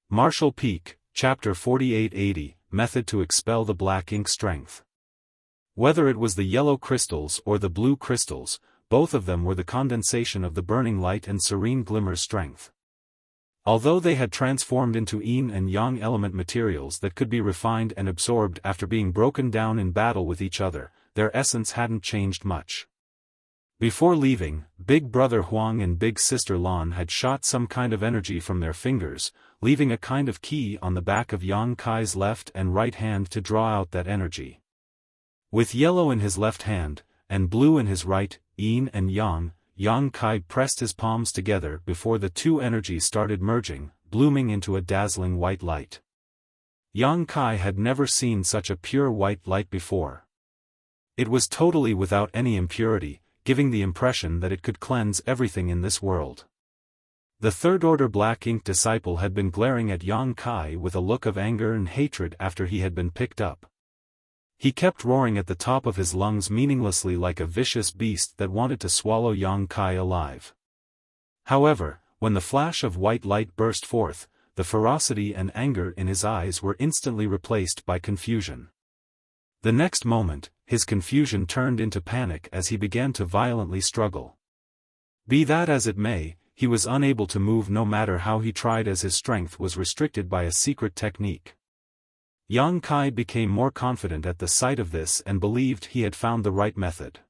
Martial Peak, Chapter 4880, Method to Expel the Black Ink Strength. Whether it was the yellow crystals or the blue crystals, both of them were the condensation of the burning light and serene glimmer strength. Although they had transformed into yin and yang element materials that could be refined and absorbed after being broken down in battle with each other, their essence hadn't changed much. Before leaving, Big Brother Huang and Big Sister Lan had shot some kind of energy from their fingers, leaving a kind of key on the back of Yang Kai's left and right hand to draw out that energy. With yellow in his left hand, and blue in his right, yin and yang, Yang Kai pressed his palms together before the two energies started merging, blooming into a dazzling white light. Yang Kai had never seen such a pure white light before. It was totally without any impurity, giving the impression that it could cleanse everything in this world. The third-order black ink disciple had been glaring at Yang Kai with a look of anger and hatred after he had been picked up. He kept roaring at the top of his lungs meaninglessly like a vicious beast that wanted to swallow Yang Kai alive. However, when the flash of white light burst forth, the ferocity and anger in his eyes were instantly replaced by confusion. The next moment, his confusion turned into panic as he began to violently struggle. Be that as it may, he was unable to move no matter how he tried as his strength was restricted by a secret technique. Yang Kai became more confident at the sight of this and believed he had found the right method.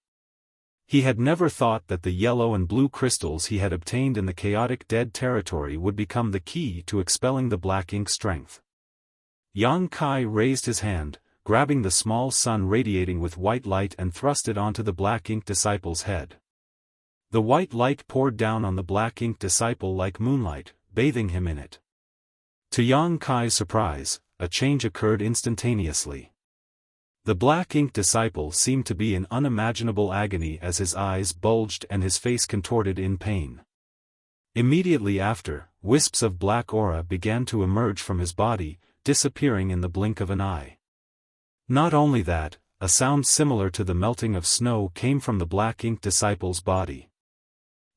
He had never thought that the yellow and blue crystals he had obtained in the chaotic dead territory would become the key to expelling the black ink strength. Yang Kai raised his hand, grabbing the small sun radiating with white light and thrust it onto the black ink disciple's head. The white light poured down on the black ink disciple like moonlight, bathing him in it. To Yang Kai's surprise, a change occurred instantaneously. The black ink disciple seemed to be in unimaginable agony as his eyes bulged and his face contorted in pain. Immediately after, wisps of black aura began to emerge from his body, disappearing in the blink of an eye. Not only that, a sound similar to the melting of snow came from the black ink disciple's body.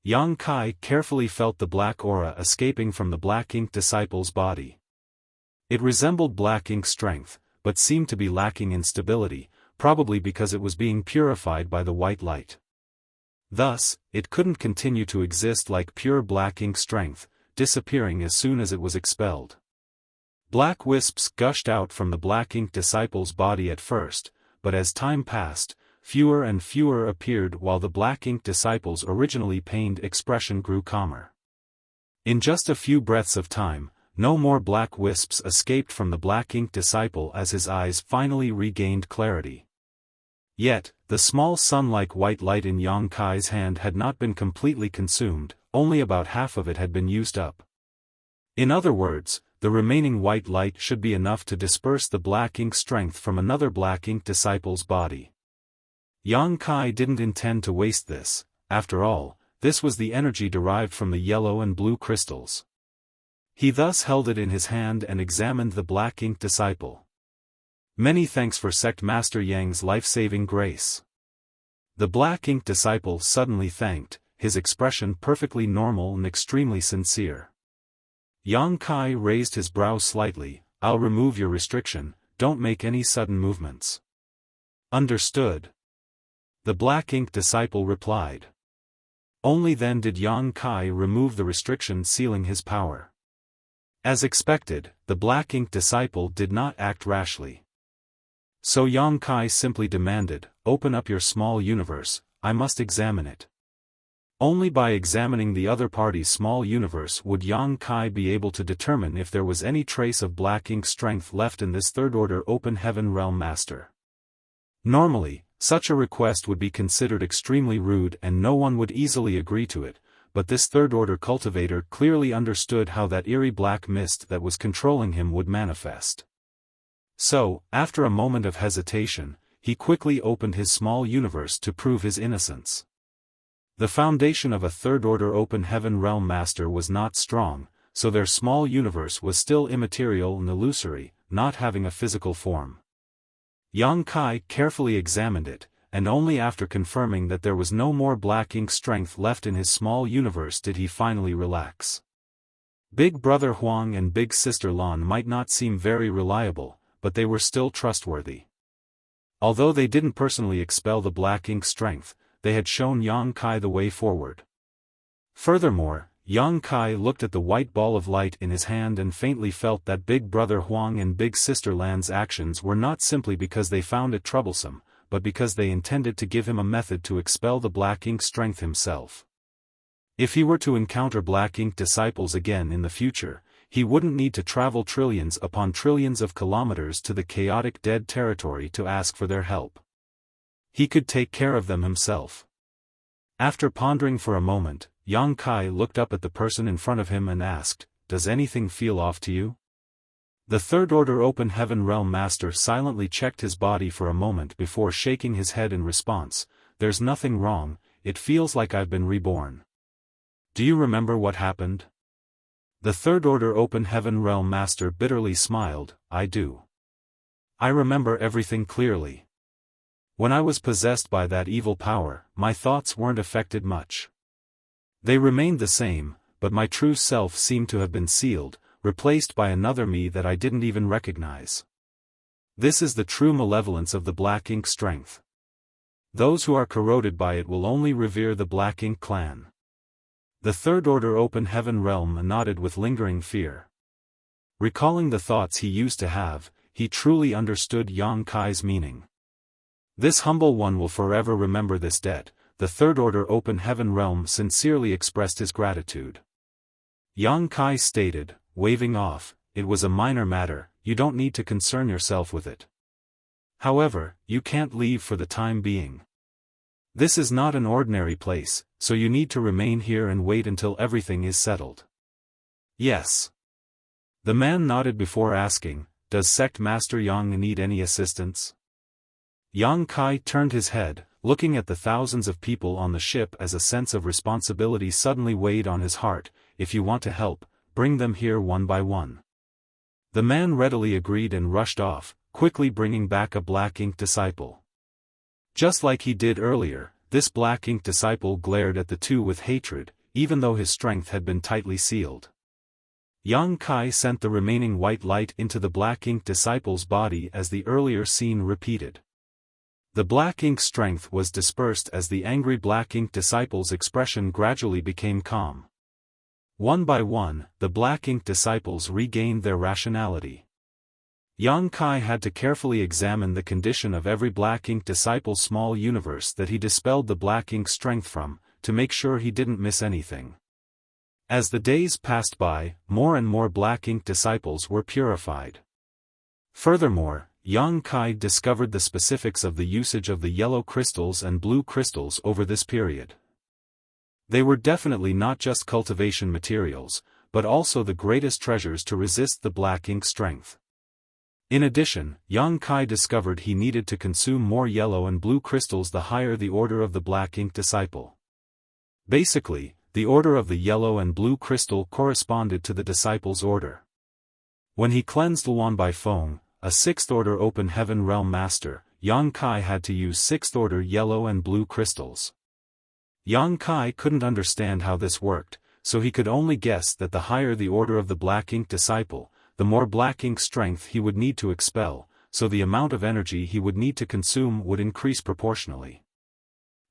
Yang Kai carefully felt the black aura escaping from the black ink disciple's body. It resembled black ink strength, but seemed to be lacking in stability, probably because it was being purified by the white light. Thus, it couldn't continue to exist like pure black ink strength, disappearing as soon as it was expelled. Black wisps gushed out from the black ink disciple's body at first, but as time passed, fewer and fewer appeared while the black ink disciple's originally pained expression grew calmer. In just a few breaths of time, no more black wisps escaped from the black ink disciple as his eyes finally regained clarity. Yet, the small sun-like white light in Yang Kai's hand had not been completely consumed, only about half of it had been used up. In other words, the remaining white light should be enough to disperse the black ink strength from another black ink disciple's body. Yang Kai didn't intend to waste this, after all, this was the energy derived from the yellow and blue crystals. He thus held it in his hand and examined the black ink disciple. Many thanks for Sect Master Yang's life-saving grace. The black ink disciple suddenly thanked, his expression perfectly normal and extremely sincere. Yang Kai raised his brows slightly. I'll remove your restriction, don't make any sudden movements. Understood. The black ink disciple replied. Only then did Yang Kai remove the restriction sealing his power. As expected, the black ink disciple did not act rashly. So Yang Kai simply demanded, open up your small universe, I must examine it. Only by examining the other party's small universe would Yang Kai be able to determine if there was any trace of black ink strength left in this third-order open heaven realm master. Normally, such a request would be considered extremely rude and no one would easily agree to it, but this third-order cultivator clearly understood how that eerie black mist that was controlling him would manifest. So, after a moment of hesitation, he quickly opened his small universe to prove his innocence. The foundation of a third-order open heaven realm master was not strong, so their small universe was still immaterial and illusory, not having a physical form. Yang Kai carefully examined it, and only after confirming that there was no more black ink strength left in his small universe did he finally relax. Big Brother Huang and Big Sister Lan might not seem very reliable, but they were still trustworthy. Although they didn't personally expel the black ink strength, they had shown Yang Kai the way forward. Furthermore, Yang Kai looked at the white ball of light in his hand and faintly felt that Big Brother Huang and Big Sister Lan's actions were not simply because they found it troublesome, but because they intended to give him a method to expel the black ink strength himself. If he were to encounter black ink disciples again in the future, he wouldn't need to travel trillions upon trillions of kilometers to the chaotic dead territory to ask for their help. He could take care of them himself. After pondering for a moment, Yang Kai looked up at the person in front of him and asked, "Does anything feel off to you?" The Third Order Open Heaven Realm Master silently checked his body for a moment before shaking his head in response. "There's nothing wrong, it feels like I've been reborn." "Do you remember what happened?" The Third Order Open Heaven Realm Master bitterly smiled. "I do. I remember everything clearly. When I was possessed by that evil power, my thoughts weren't affected much. They remained the same, but my true self seemed to have been sealed, replaced by another me that I didn't even recognize. This is the true malevolence of the black ink strength. Those who are corroded by it will only revere the black ink clan." The Third Order Open Heaven Realm nodded with lingering fear. Recalling the thoughts he used to have, he truly understood Yang Kai's meaning. "This humble one will forever remember this debt." The Third Order Open Heaven Realm sincerely expressed his gratitude. Yang Kai stated, waving off, "It was a minor matter, you don't need to concern yourself with it. However, you can't leave for the time being. This is not an ordinary place, so you need to remain here and wait until everything is settled." "Yes." The man nodded before asking, "Does Sect Master Yang need any assistance?" Yang Kai turned his head, looking at the thousands of people on the ship as a sense of responsibility suddenly weighed on his heart. "If you want to help, bring them here one by one." The man readily agreed and rushed off, quickly bringing back a black ink disciple. Just like he did earlier, this black ink disciple glared at the two with hatred, even though his strength had been tightly sealed. Yang Kai sent the remaining white light into the black ink disciple's body as the earlier scene repeated. The black ink strength was dispersed as the angry black ink disciple's expression gradually became calm. One by one, the black ink disciples regained their rationality. Yang Kai had to carefully examine the condition of every black ink disciple's small universe that he dispelled the black ink strength from, to make sure he didn't miss anything. As the days passed by, more and more black ink disciples were purified. Furthermore, Yang Kai discovered the specifics of the usage of the yellow crystals and blue crystals over this period. They were definitely not just cultivation materials, but also the greatest treasures to resist the black ink strength. In addition, Yang Kai discovered he needed to consume more yellow and blue crystals the higher the order of the black ink disciple. Basically, the order of the yellow and blue crystal corresponded to the disciple's order. When he cleansed Luan Bai Feng, a sixth order open heaven realm master, Yang Kai had to use sixth order yellow and blue crystals. Yang Kai couldn't understand how this worked, so he could only guess that the higher the order of the black ink disciple, the more black ink strength he would need to expel, so the amount of energy he would need to consume would increase proportionally.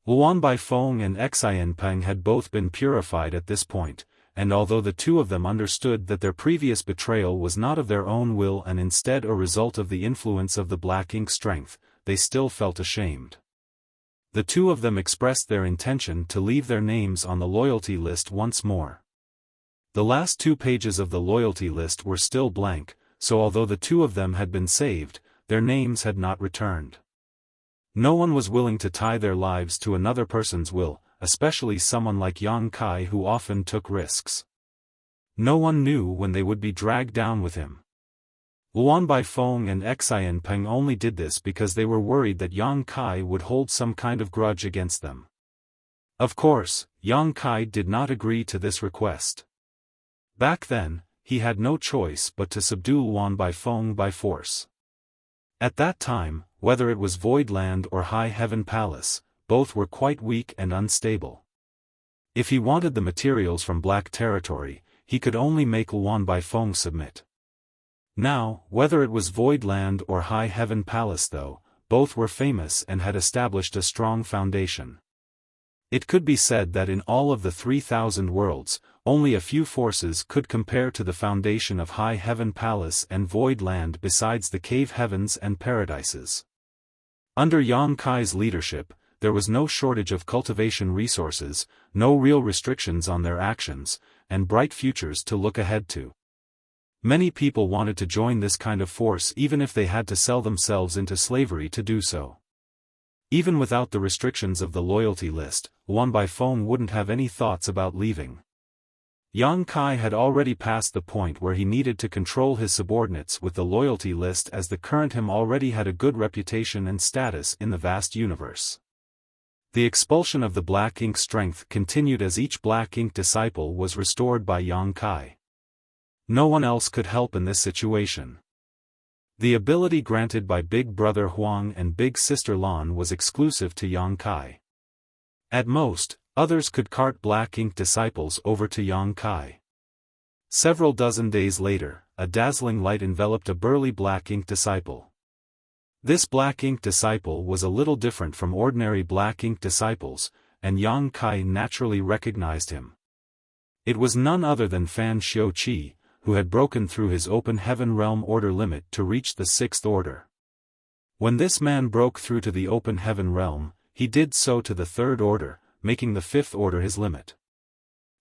Luan Bai Feng and Xiaofan Peng had both been purified at this point, and although the two of them understood that their previous betrayal was not of their own will and instead a result of the influence of the black ink strength, they still felt ashamed. The two of them expressed their intention to leave their names on the loyalty list once more. The last 2 pages of the loyalty list were still blank, so although the two of them had been saved, their names had not returned. No one was willing to tie their lives to another person's will, especially someone like Yang Kai who often took risks. No one knew when they would be dragged down with him. Luan Bai Feng and Xiaofan Peng only did this because they were worried that Yang Kai would hold some kind of grudge against them. Of course, Yang Kai did not agree to this request. Back then, he had no choice but to subdue Luan Bai Feng by force. At that time, whether it was Void Land or High Heaven Palace, both were quite weak and unstable. If he wanted the materials from Black Territory, he could only make Luan Baifeng submit. Now, whether it was Void Land or High Heaven Palace though, both were famous and had established a strong foundation. It could be said that in all of the 3,000 worlds, only a few forces could compare to the foundation of High Heaven Palace and Void Land besides the Cave Heavens and Paradises. Under Yang Kai's leadership, there was no shortage of cultivation resources, no real restrictions on their actions, and bright futures to look ahead to. Many people wanted to join this kind of force even if they had to sell themselves into slavery to do so. Even without the restrictions of the loyalty list, Luan Baifeng wouldn't have any thoughts about leaving. Yang Kai had already passed the point where he needed to control his subordinates with the loyalty list, as the current him already had a good reputation and status in the vast universe. The expulsion of the black ink strength continued as each black ink disciple was restored by Yang Kai. No one else could help in this situation. The ability granted by Big Brother Huang and Big Sister Lan was exclusive to Yang Kai. At most, others could cart black ink disciples over to Yang Kai. Several dozen days later, a dazzling light enveloped a burly black ink disciple. This black ink disciple was a little different from ordinary black ink disciples, and Yang Kai naturally recognized him. It was none other than Fan Xiaoqi, who had broken through his open heaven realm order limit to reach the sixth order. When this man broke through to the open heaven realm, he did so to the third order, making the fifth order his limit.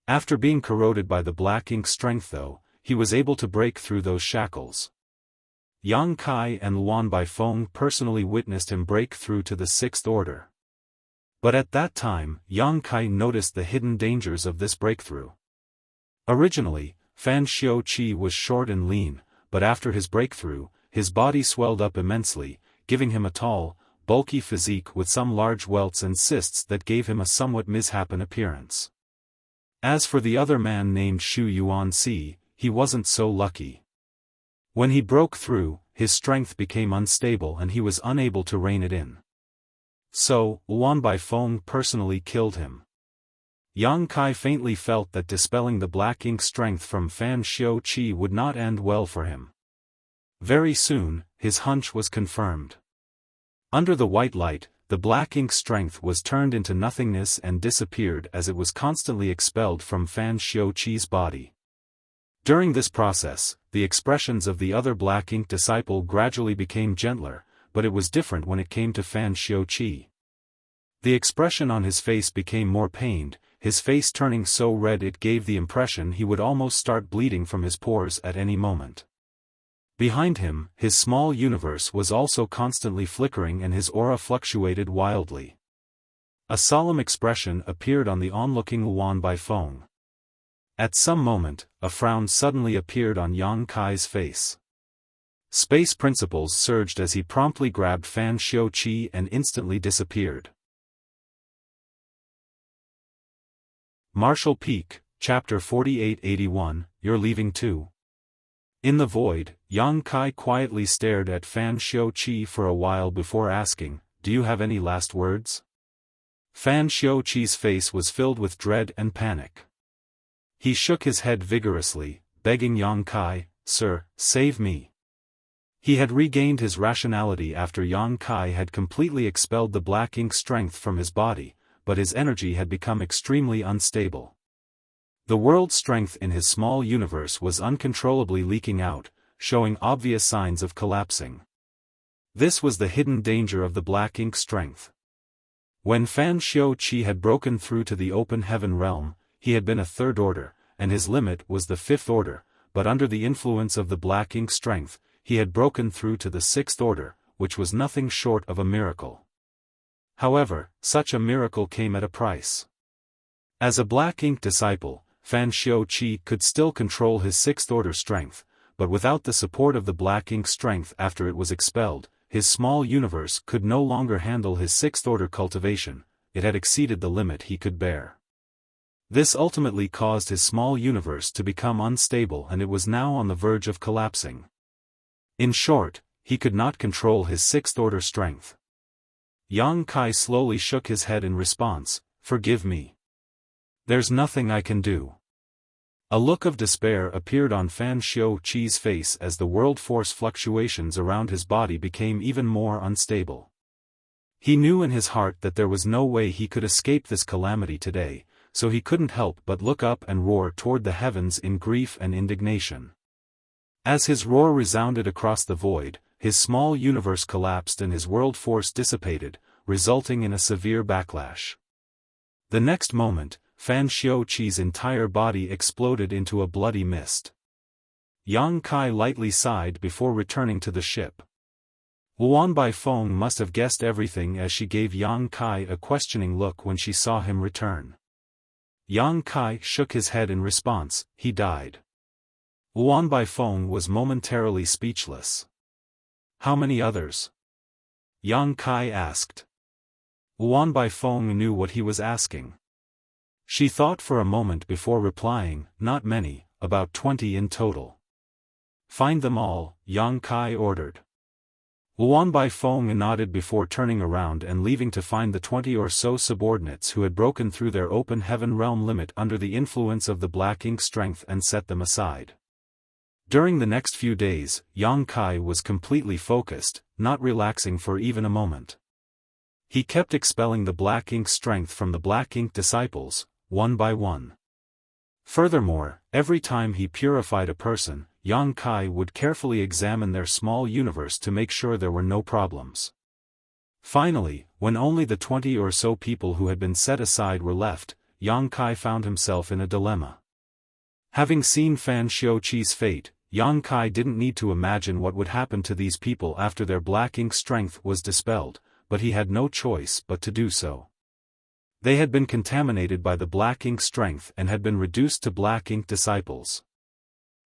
After being corroded by the black ink strength though, he was able to break through those shackles. Yang Kai and Luan Baifeng personally witnessed him break through to the sixth order. But at that time, Yang Kai noticed the hidden dangers of this breakthrough. Originally, Fan Xiaoqi was short and lean, but after his breakthrough, his body swelled up immensely, giving him a tall, bulky physique with some large welts and cysts that gave him a somewhat misshapen appearance. As for the other man named Shu Yuanxi, he wasn't so lucky. When he broke through, his strength became unstable and he was unable to rein it in. So, Luan Baifeng personally killed him. Yang Kai faintly felt that dispelling the black ink strength from Fan Xiaoqi would not end well for him. Very soon, his hunch was confirmed. Under the white light, the black ink strength was turned into nothingness and disappeared as it was constantly expelled from Fan Xiaoqi's body. During this process, the expressions of the other black ink disciple gradually became gentler, but it was different when it came to Fan Xiaoqi. The expression on his face became more pained, his face turning so red it gave the impression he would almost start bleeding from his pores at any moment. Behind him, his small universe was also constantly flickering and his aura fluctuated wildly. A solemn expression appeared on the onlooking Luan Baifeng. At some moment, a frown suddenly appeared on Yang Kai's face. Space principles surged as he promptly grabbed Fan Xiaoqi and instantly disappeared. Marshall Peak, Chapter 4881, You're Leaving Too. In the void, Yang Kai quietly stared at Fan Xiaoqi for a while before asking, "Do you have any last words?" Fan Xiaoqi's face was filled with dread and panic. He shook his head vigorously, begging Yang Kai, "Sir, save me." He had regained his rationality after Yang Kai had completely expelled the black ink strength from his body, but his energy had become extremely unstable. The world strength in his small universe was uncontrollably leaking out, showing obvious signs of collapsing. This was the hidden danger of the black ink strength. When Fan Xiaoqi had broken through to the open heaven realm, he had been a third order, and his limit was the fifth order, but under the influence of the black ink strength, he had broken through to the sixth order, which was nothing short of a miracle. However, such a miracle came at a price. As a black ink disciple, Fan Xiaoqi could still control his sixth order strength, but without the support of the black ink strength after it was expelled, his small universe could no longer handle his sixth order cultivation, it had exceeded the limit he could bear. This ultimately caused his small universe to become unstable and it was now on the verge of collapsing. In short, he could not control his sixth order strength. Yang Kai slowly shook his head in response, "Forgive me. There's nothing I can do." A look of despair appeared on Fan Xiaoqi's face as the world force fluctuations around his body became even more unstable. He knew in his heart that there was no way he could escape this calamity today, so he couldn't help but look up and roar toward the heavens in grief and indignation. As his roar resounded across the void, his small universe collapsed and his world force dissipated, resulting in a severe backlash. The next moment, Fan Xiaoqi's entire body exploded into a bloody mist. Yang Kai lightly sighed before returning to the ship. Luan Baifeng must have guessed everything as she gave Yang Kai a questioning look when she saw him return. Yang Kai shook his head in response. He died. Luan Baifeng was momentarily speechless. How many others? Yang Kai asked. Luan Baifeng knew what he was asking. She thought for a moment before replying, not many, about 20 in total. Find them all, Yang Kai ordered. Luan Baifeng nodded before turning around and leaving to find the 20 or so subordinates who had broken through their open heaven realm limit under the influence of the black ink strength and set them aside. During the next few days, Yang Kai was completely focused, not relaxing for even a moment. He kept expelling the black ink strength from the black ink disciples, one by one. Furthermore, every time he purified a person, Yang Kai would carefully examine their small universe to make sure there were no problems. Finally, when only the 20 or so people who had been set aside were left, Yang Kai found himself in a dilemma. Having seen Fan Xiaoqi's fate, Yang Kai didn't need to imagine what would happen to these people after their black ink strength was dispelled, but he had no choice but to do so. They had been contaminated by the black ink strength and had been reduced to black ink disciples.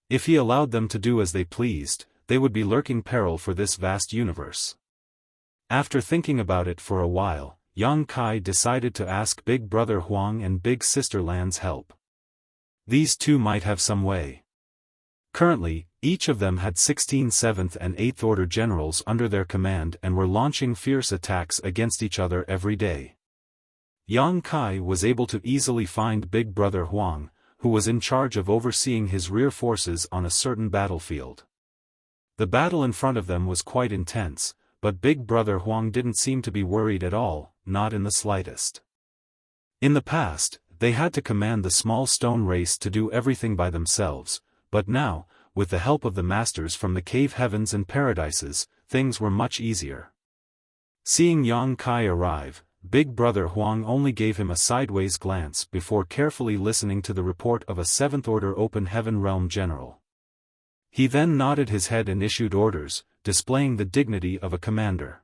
If he allowed them to do as they pleased, they would be lurking peril for this vast universe. After thinking about it for a while, Yang Kai decided to ask Big Brother Huang and Big Sister Lan's help. These two might have some way. Currently, each of them had 16 7th and 8th Order generals under their command and were launching fierce attacks against each other every day. Yang Kai was able to easily find Big Brother Huang, who was in charge of overseeing his rear forces on a certain battlefield. The battle in front of them was quite intense, but Big Brother Huang didn't seem to be worried at all, not in the slightest. In the past, they had to command the small stone race to do everything by themselves, but now, with the help of the masters from the cave heavens and paradises, things were much easier. Seeing Yang Kai arrive, Big Brother Huang only gave him a sideways glance before carefully listening to the report of a 7th Order Open Heaven Realm general. He then nodded his head and issued orders, displaying the dignity of a commander.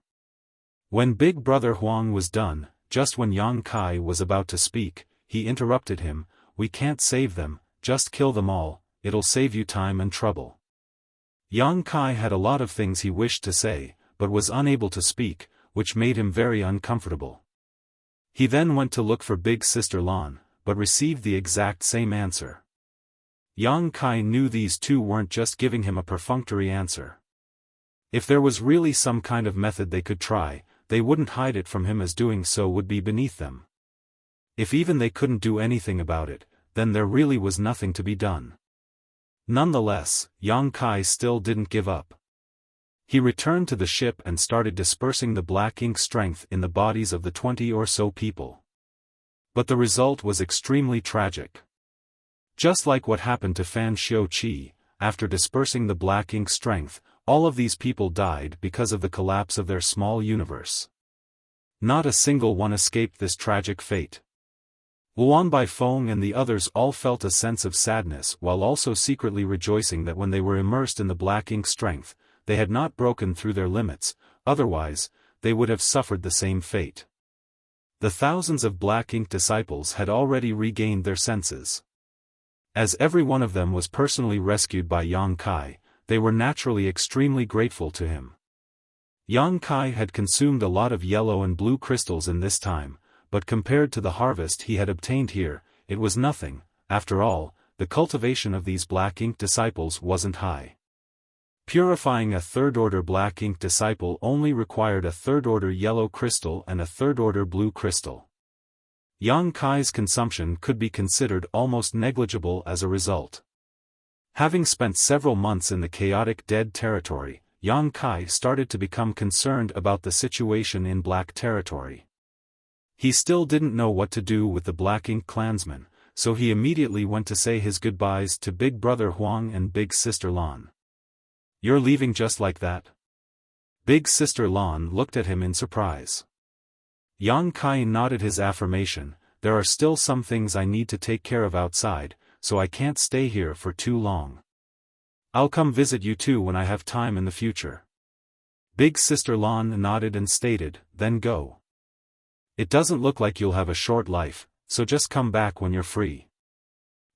When Big Brother Huang was done, just when Yang Kai was about to speak, he interrupted him. We can't save them, just kill them all, it'll save you time and trouble. Yang Kai had a lot of things he wished to say, but was unable to speak, which made him very uncomfortable. He then went to look for Big Sister Lan, but received the exact same answer. Yang Kai knew these two weren't just giving him a perfunctory answer. If there was really some kind of method they could try, they wouldn't hide it from him, as doing so would be beneath them. If even they couldn't do anything about it, then there really was nothing to be done. Nonetheless, Yang Kai still didn't give up. He returned to the ship and started dispersing the black ink strength in the bodies of the 20 or so people. But the result was extremely tragic. Just like what happened to Fan Xiaoqi, after dispersing the black ink strength, all of these people died because of the collapse of their small universe. Not a single one escaped this tragic fate. Luan Baifeng and the others all felt a sense of sadness while also secretly rejoicing that when they were immersed in the black ink strength, they had not broken through their limits, otherwise, they would have suffered the same fate. The thousands of black ink disciples had already regained their senses. As every one of them was personally rescued by Yang Kai, they were naturally extremely grateful to him. Yang Kai had consumed a lot of yellow and blue crystals in this time, but compared to the harvest he had obtained here, it was nothing. After all, the cultivation of these black ink disciples wasn't high. Purifying a 3rd Order black ink disciple only required a 3rd Order yellow crystal and a 3rd Order blue crystal. Yang Kai's consumption could be considered almost negligible as a result. Having spent several months in the chaotic dead territory, Yang Kai started to become concerned about the situation in Black Territory. He still didn't know what to do with the Black Ink clansmen, so he immediately went to say his goodbyes to Big Brother Huang and Big Sister Lan. "You're leaving just like that?" Big Sister Lan looked at him in surprise. Yang Kai nodded his affirmation. "There are still some things I need to take care of outside, so I can't stay here for too long. I'll come visit you too when I have time in the future." Big Sister Lan nodded and stated, "Then go. It doesn't look like you'll have a short life, so just come back when you're free."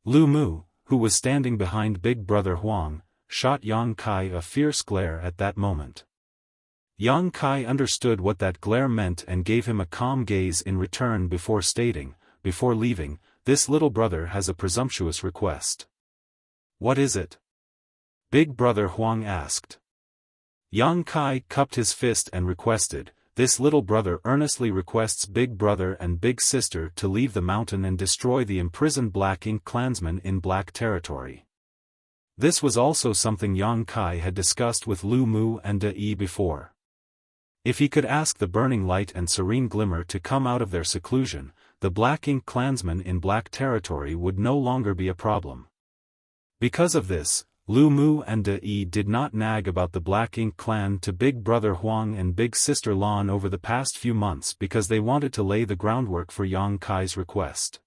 Lu Mu, who was standing behind Big Brother Huang, shot Yang Kai a fierce glare at that moment. Yang Kai understood what that glare meant and gave him a calm gaze in return before stating, "Before leaving, this little brother has a presumptuous request." "What is it?" Big Brother Huang asked. Yang Kai cupped his fist and requested, "This little brother earnestly requests Big Brother and Big Sister to leave the mountain and destroy the imprisoned Black Ink clansmen in Black Territory." This was also something Yang Kai had discussed with Lu Mu and De Yi before. If he could ask the Burning Light and Serene Glimmer to come out of their seclusion, the Black Ink clansmen in Black Territory would no longer be a problem. Because of this, Lu Mu and De Yi did not nag about the Black Ink clan to Big Brother Huang and Big Sister Lan over the past few months because they wanted to lay the groundwork for Yang Kai's request.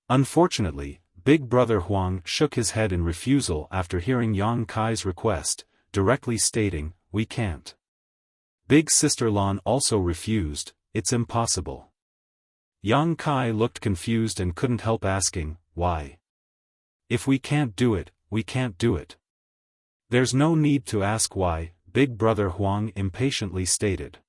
Unfortunately, Big Brother Huang shook his head in refusal after hearing Yang Kai's request, directly stating, "We can't." Big Sister Lan also refused, "It's impossible." Yang Kai looked confused and couldn't help asking, "Why? If we can't do it, we can't do it." "There's no need to ask why," Big Brother Huang impatiently stated.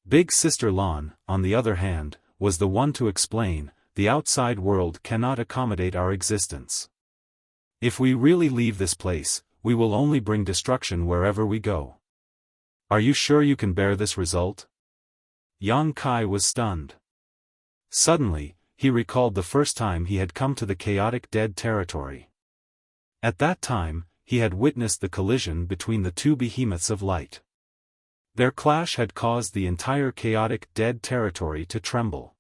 Big Sister Lan, on the other hand, was the one to explain, "The outside world cannot accommodate our existence. If we really leave this place, we will only bring destruction wherever we go. Are you sure you can bear this result?" Yang Kai was stunned. Suddenly, he recalled the first time he had come to the chaotic dead territory. At that time, he had witnessed the collision between the two behemoths of light. Their clash had caused the entire chaotic dead territory to tremble.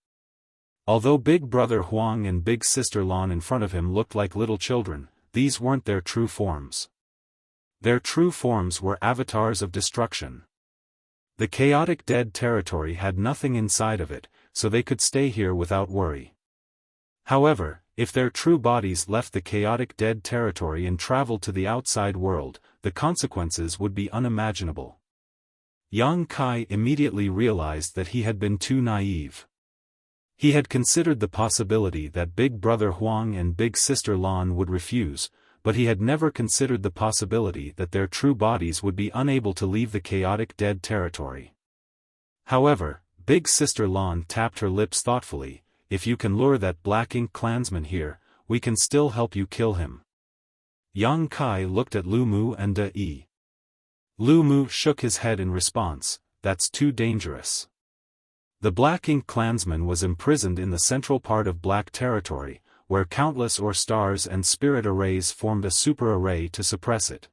Although Big Brother Huang and Big Sister Lan in front of him looked like little children, these weren't their true forms. Their true forms were avatars of destruction. The chaotic dead territory had nothing inside of it, so they could stay here without worry. However, if their true bodies left the chaotic dead territory and traveled to the outside world, the consequences would be unimaginable. Yang Kai immediately realized that he had been too naive. He had considered the possibility that Big Brother Huang and Big Sister Lan would refuse, but he had never considered the possibility that their true bodies would be unable to leave the chaotic dead territory. However, Big Sister Lan tapped her lips thoughtfully, "If you can lure that Black Ink clansman here, we can still help you kill him." Yang Kai looked at Lu Mu and De Yi. Lu Mu shook his head in response, "That's too dangerous." The Black Ink clansman was imprisoned in the central part of Black Territory, where countless ore stars and spirit arrays formed a super array to suppress it.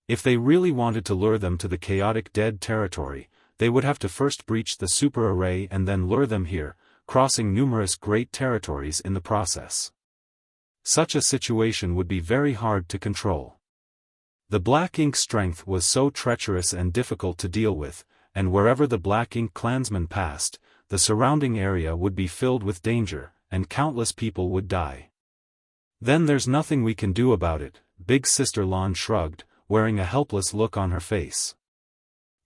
If they really wanted to lure them to the chaotic dead territory, they would have to first breach the super array and then lure them here, crossing numerous great territories in the process. Such a situation would be very hard to control. The Black Ink strength was so treacherous and difficult to deal with, and wherever the Black Ink clansmen passed, the surrounding area would be filled with danger, and countless people would die. "Then there's nothing we can do about it," Big Sister Lan shrugged, wearing a helpless look on her face.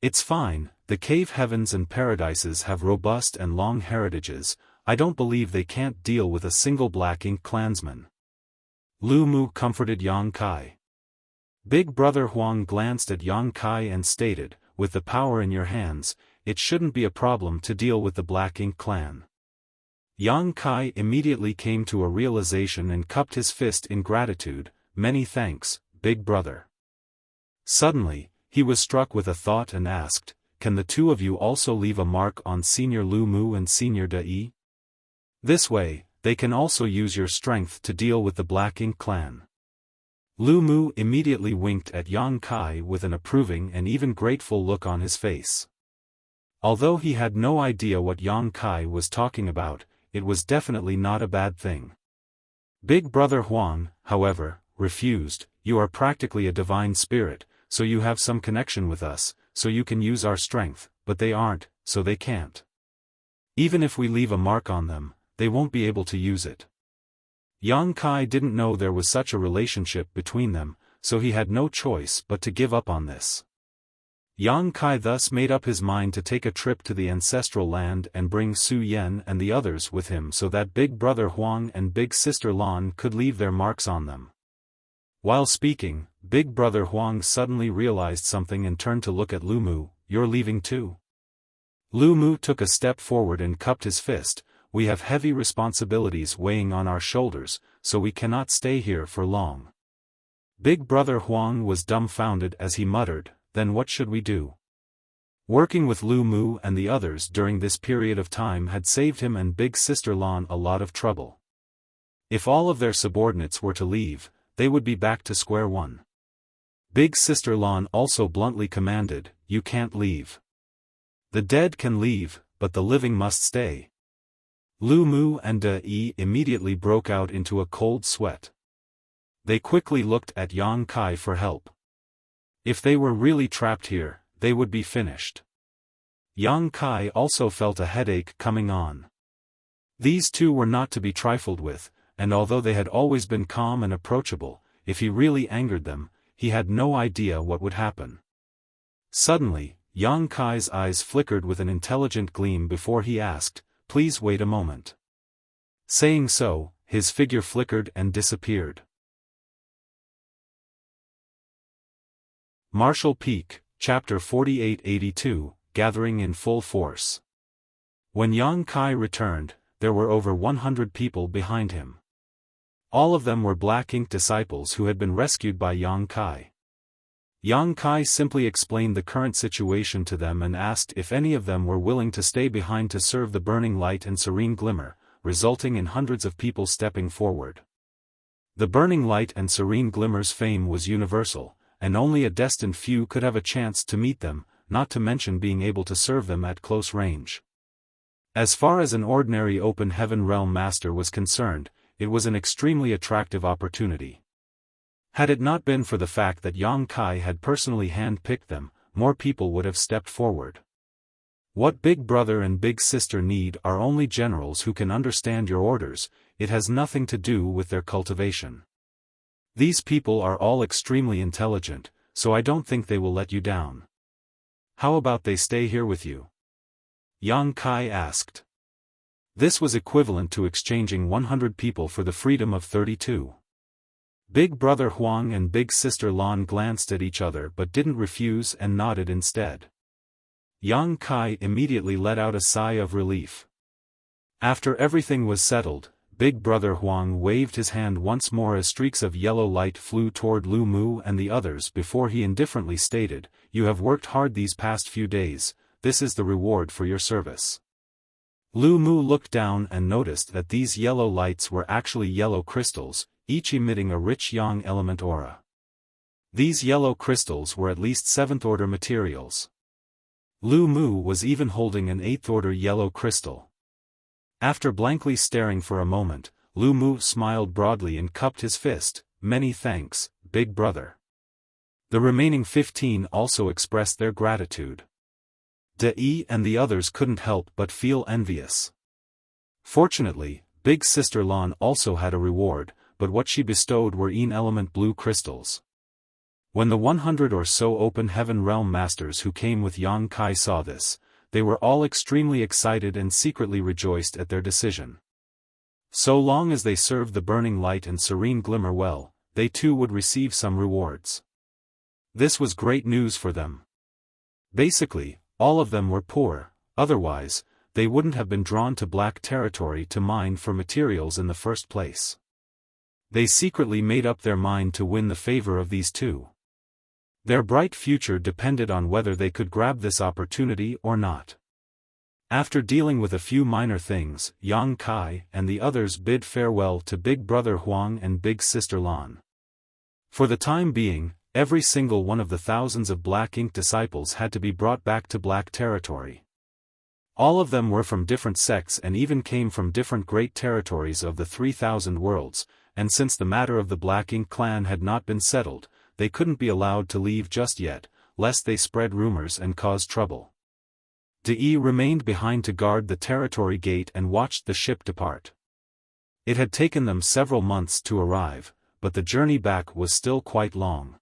"It's fine, the cave heavens and paradises have robust and long heritages, I don't believe they can't deal with a single Black Ink clansman." Lu Mu comforted Yang Kai. Big Brother Huang glanced at Yang Kai and stated, "With the power in your hands, it shouldn't be a problem to deal with the Black Ink clan." Yang Kai immediately came to a realization and cupped his fist in gratitude, "Many thanks, Big Brother." Suddenly, he was struck with a thought and asked, "Can the two of you also leave a mark on Senior Lu Mu and Senior De Yi?" This way, they can also use your strength to deal with the Black Ink clan. Lu Mu immediately winked at Yang Kai with an approving and even grateful look on his face. Although he had no idea what Yang Kai was talking about, it was definitely not a bad thing. Big Brother Huang, however, refused. You are practically a divine spirit, so you have some connection with us, so you can use our strength, but they aren't, so they can't. Even if we leave a mark on them, they won't be able to use it. Yang Kai didn't know there was such a relationship between them, so he had no choice but to give up on this. Yang Kai thus made up his mind to take a trip to the ancestral land and bring Su Yan and the others with him so that Big Brother Huang and Big Sister Lan could leave their marks on them. While speaking, Big Brother Huang suddenly realized something and turned to look at Lu Mu. You're leaving too? Lu Mu took a step forward and cupped his fist. We have heavy responsibilities weighing on our shoulders, so we cannot stay here for long. Big Brother Huang was dumbfounded as he muttered, then what should we do? Working with Lu Mu and the others during this period of time had saved him and Big Sister Lan a lot of trouble. If all of their subordinates were to leave, they would be back to square one. Big Sister Lan also bluntly commanded, you can't leave. The dead can leave, but the living must stay. Lu Mu and De Yi immediately broke out into a cold sweat. They quickly looked at Yang Kai for help. If they were really trapped here, they would be finished. Yang Kai also felt a headache coming on. These two were not to be trifled with, and although they had always been calm and approachable, if he really angered them, he had no idea what would happen. Suddenly, Yang Kai's eyes flickered with an intelligent gleam before he asked, please wait a moment. Saying so, his figure flickered and disappeared. Marshall Peak, Chapter 4882, Gathering in Full Force. When Yang Kai returned, there were over 100 people behind him. All of them were Black Ink disciples who had been rescued by Yang Kai. Yang Kai simply explained the current situation to them and asked if any of them were willing to stay behind to serve the burning light and serene glimmer, resulting in hundreds of people stepping forward. The burning light and serene glimmer's fame was universal, and only a destined few could have a chance to meet them, not to mention being able to serve them at close range. As far as an ordinary open heaven realm master was concerned, it was an extremely attractive opportunity. Had it not been for the fact that Yang Kai had personally hand-picked them, more people would have stepped forward. What Big Brother and Big Sister need are only generals who can understand your orders. It has nothing to do with their cultivation. These people are all extremely intelligent, so I don't think they will let you down. How about they stay here with you? Yang Kai asked. This was equivalent to exchanging 100 people for the freedom of 32. Big Brother Huang and Big Sister Lan glanced at each other but didn't refuse and nodded instead. Yang Kai immediately let out a sigh of relief. After everything was settled, Big Brother Huang waved his hand once more as streaks of yellow light flew toward Lu Mu and the others before he indifferently stated, you have worked hard these past few days, this is the reward for your service. Lu Mu looked down and noticed that these yellow lights were actually yellow crystals, each emitting a rich yang element aura. These yellow crystals were at least 7th-order materials. Lu Mu was even holding an 8th-order yellow crystal. After blankly staring for a moment, Lu Mu smiled broadly and cupped his fist, many thanks, Big Brother. The remaining 15 also expressed their gratitude. De Yi and the others couldn't help but feel envious. Fortunately, Big Sister Lan also had a reward, but what she bestowed were element blue crystals. When the 100 or so open heaven realm masters who came with Yang Kai saw this, they were all extremely excited and secretly rejoiced at their decision. So long as they served the burning light and serene glimmer well, they too would receive some rewards. This was great news for them. Basically, all of them were poor, otherwise, they wouldn't have been drawn to black territory to mine for materials in the first place. They secretly made up their mind to win the favor of these two. Their bright future depended on whether they could grab this opportunity or not. After dealing with a few minor things, Yang Kai and the others bid farewell to Big Brother Huang and Big Sister Lan. For the time being, every single one of the thousands of Black Ink disciples had to be brought back to Black territory. All of them were from different sects and even came from different great territories of the 3,000 worlds, and since the matter of the Black Ink clan had not been settled, they couldn't be allowed to leave just yet, lest they spread rumors and cause trouble. De remained behind to guard the territory gate and watched the ship depart. It had taken them several months to arrive, but the journey back was still quite long.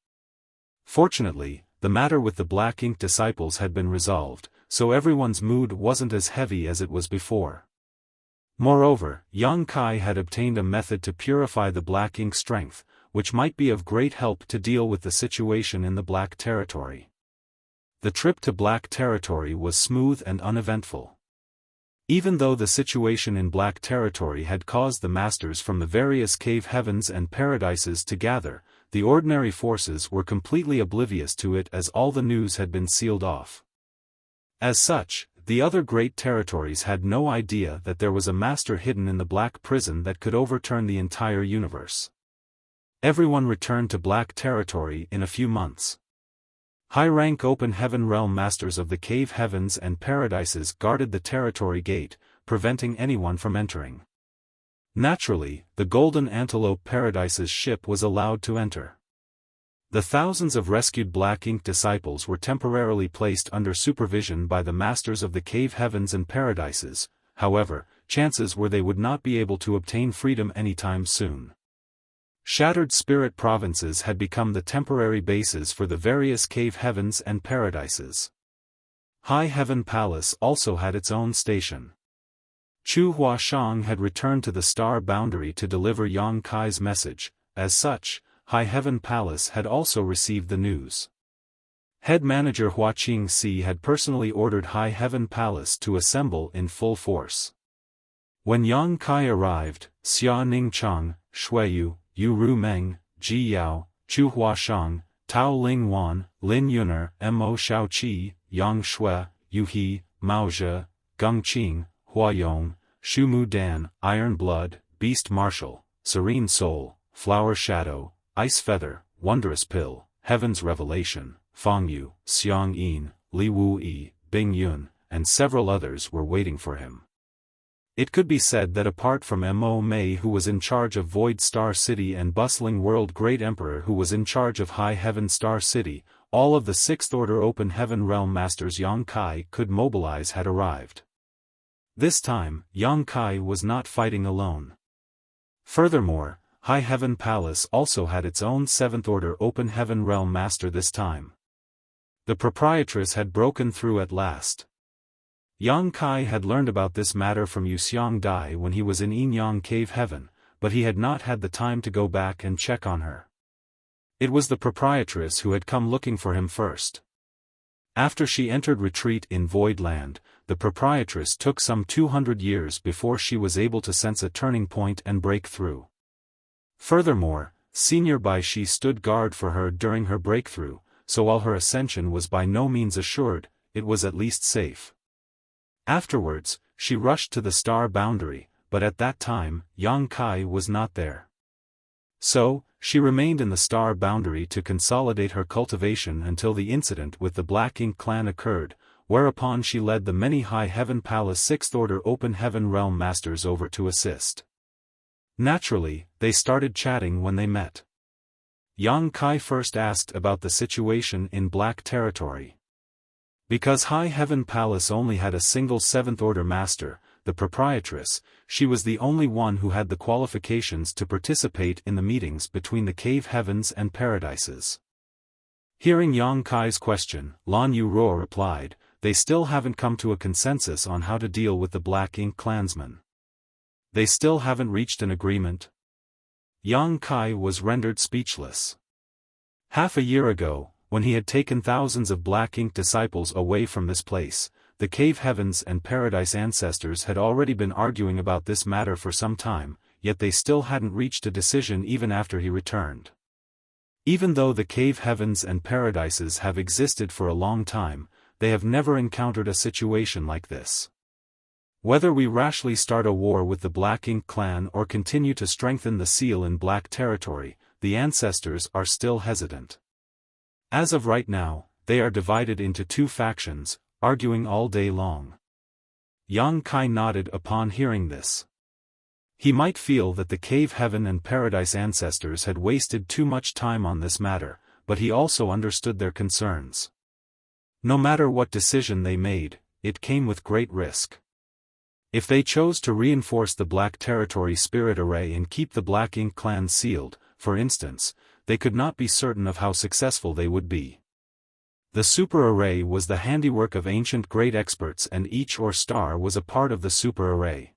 Fortunately, the matter with the Black Ink disciples had been resolved, so everyone's mood wasn't as heavy as it was before. Moreover, Yang Kai had obtained a method to purify the Black Ink strength, which might be of great help to deal with the situation in the Black territory. The trip to Black territory was smooth and uneventful. Even though the situation in Black territory had caused the masters from the various cave heavens and paradises to gather, the ordinary forces were completely oblivious to it as all the news had been sealed off. As such, the other great territories had no idea that there was a master hidden in the Black prison that could overturn the entire universe. Everyone returned to Black territory in a few months. High-rank open heaven realm masters of the cave heavens and paradises guarded the territory gate, preventing anyone from entering. Naturally, the Golden Antelope Paradise's ship was allowed to enter. The thousands of rescued Black Ink disciples were temporarily placed under supervision by the masters of the cave heavens and paradises, however, chances were they would not be able to obtain freedom anytime soon. Shattered spirit provinces had become the temporary bases for the various cave heavens and paradises. High Heaven Palace also had its own station. Chu Huashang had returned to the star boundary to deliver Yang Kai's message. As such, High Heaven Palace had also received the news. Head manager Hua Qingxi had personally ordered High Heaven Palace to assemble in full force. When Yang Kai arrived, Xia Ningchang, Shuiyu, Yu Rumeng, Ji Yao, Chu Huashang, Tao Ling Wan, Lin Yuner, Mo Shaoqi, Yang Shui, Yu He, Mao Zhe, Gung Qing, Hua Yong, Shu Mu Dan, Iron Blood, Beast Martial, Serene Soul, Flower Shadow, Ice Feather, Wondrous Pill, Heaven's Revelation, Fang Yu, Xiang Yin, Li Wu Yi, Bing Yun, and several others were waiting for him. It could be said that apart from Mo Mei, who was in charge of Void Star City, and Bustling World Great Emperor, who was in charge of High Heaven Star City, all of the Sixth Order Open Heaven Realm Masters Yang Kai could mobilize had arrived. This time, Yang Kai was not fighting alone. Furthermore, High Heaven Palace also had its own Seventh Order Open Heaven Realm Master this time. The proprietress had broken through at last. Yang Kai had learned about this matter from Yuxiang Dai when he was in Yinyang Cave Heaven, but he had not had the time to go back and check on her. It was the proprietress who had come looking for him first. After she entered retreat in Void Land, the proprietress took some 200 years before she was able to sense a turning point and break through. Furthermore, Senior Bai Shi stood guard for her during her breakthrough, so while her ascension was by no means assured, it was at least safe. Afterwards, she rushed to the star boundary, but at that time, Yang Kai was not there. So, she remained in the star boundary to consolidate her cultivation until the incident with the Black Ink clan occurred, whereupon she led the many High Heaven Palace Sixth Order Open Heaven Realm Masters over to assist. Naturally, they started chatting when they met. Yang Kai first asked about the situation in Black territory. Because High Heaven Palace only had a single Seventh Order Master, the proprietress, she was the only one who had the qualifications to participate in the meetings between the cave heavens and paradises. Hearing Yang Kai's question, Lan Yuruo replied, "They still haven't come to a consensus on how to deal with the Black Ink clansmen. They still haven't reached an agreement." Yang Kai was rendered speechless. Half a year ago, when he had taken thousands of Black Ink disciples away from this place, the cave heavens and paradise ancestors had already been arguing about this matter for some time, yet they still hadn't reached a decision even after he returned. Even though the cave heavens and paradises have existed for a long time, they have never encountered a situation like this. Whether we rashly start a war with the Black Ink clan or continue to strengthen the seal in Black territory, the ancestors are still hesitant. As of right now, they are divided into two factions, arguing all day long. Yang Kai nodded upon hearing this. He might feel that the Cave Heaven and Paradise ancestors had wasted too much time on this matter, but he also understood their concerns. No matter what decision they made, it came with great risk. If they chose to reinforce the Black Territory Spirit Array and keep the Black Ink clan sealed, for instance, they could not be certain of how successful they would be. The Super Array was the handiwork of ancient great experts, and each Ore Star was a part of the Super Array.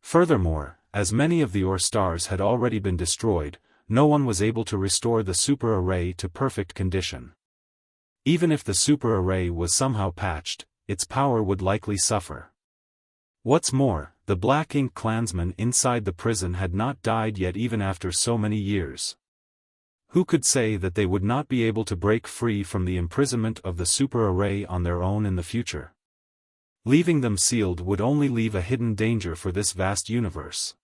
Furthermore, as many of the Ore Stars had already been destroyed, no one was able to restore the Super Array to perfect condition. Even if the Super Array was somehow patched, its power would likely suffer. What's more, the Black Ink clansmen inside the prison had not died yet even after so many years. Who could say that they would not be able to break free from the imprisonment of the Super Array on their own in the future? Leaving them sealed would only leave a hidden danger for this vast universe.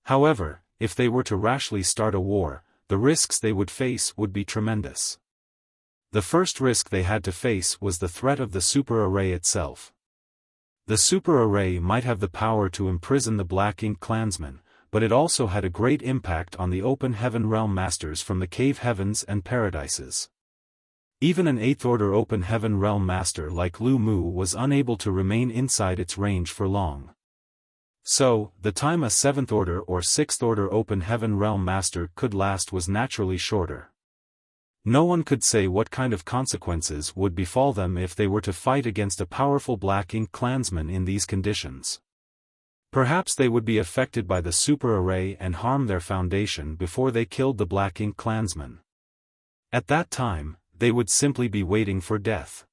However, if they were to rashly start a war, the risks they would face would be tremendous. The first risk they had to face was the threat of the Super Array itself. The Super Array might have the power to imprison the Black Ink clansmen, but it also had a great impact on the Open Heaven Realm Masters from the Cave Heavens and Paradises. Even an 8th Order Open Heaven Realm Master like Lu Mu was unable to remain inside its range for long. So, the time a 7th Order or 6th Order Open Heaven Realm Master could last was naturally shorter. No one could say what kind of consequences would befall them if they were to fight against a powerful Black Ink clansman in these conditions. Perhaps they would be affected by the Super Array and harm their foundation before they killed the Black Ink clansman. At that time, they would simply be waiting for death.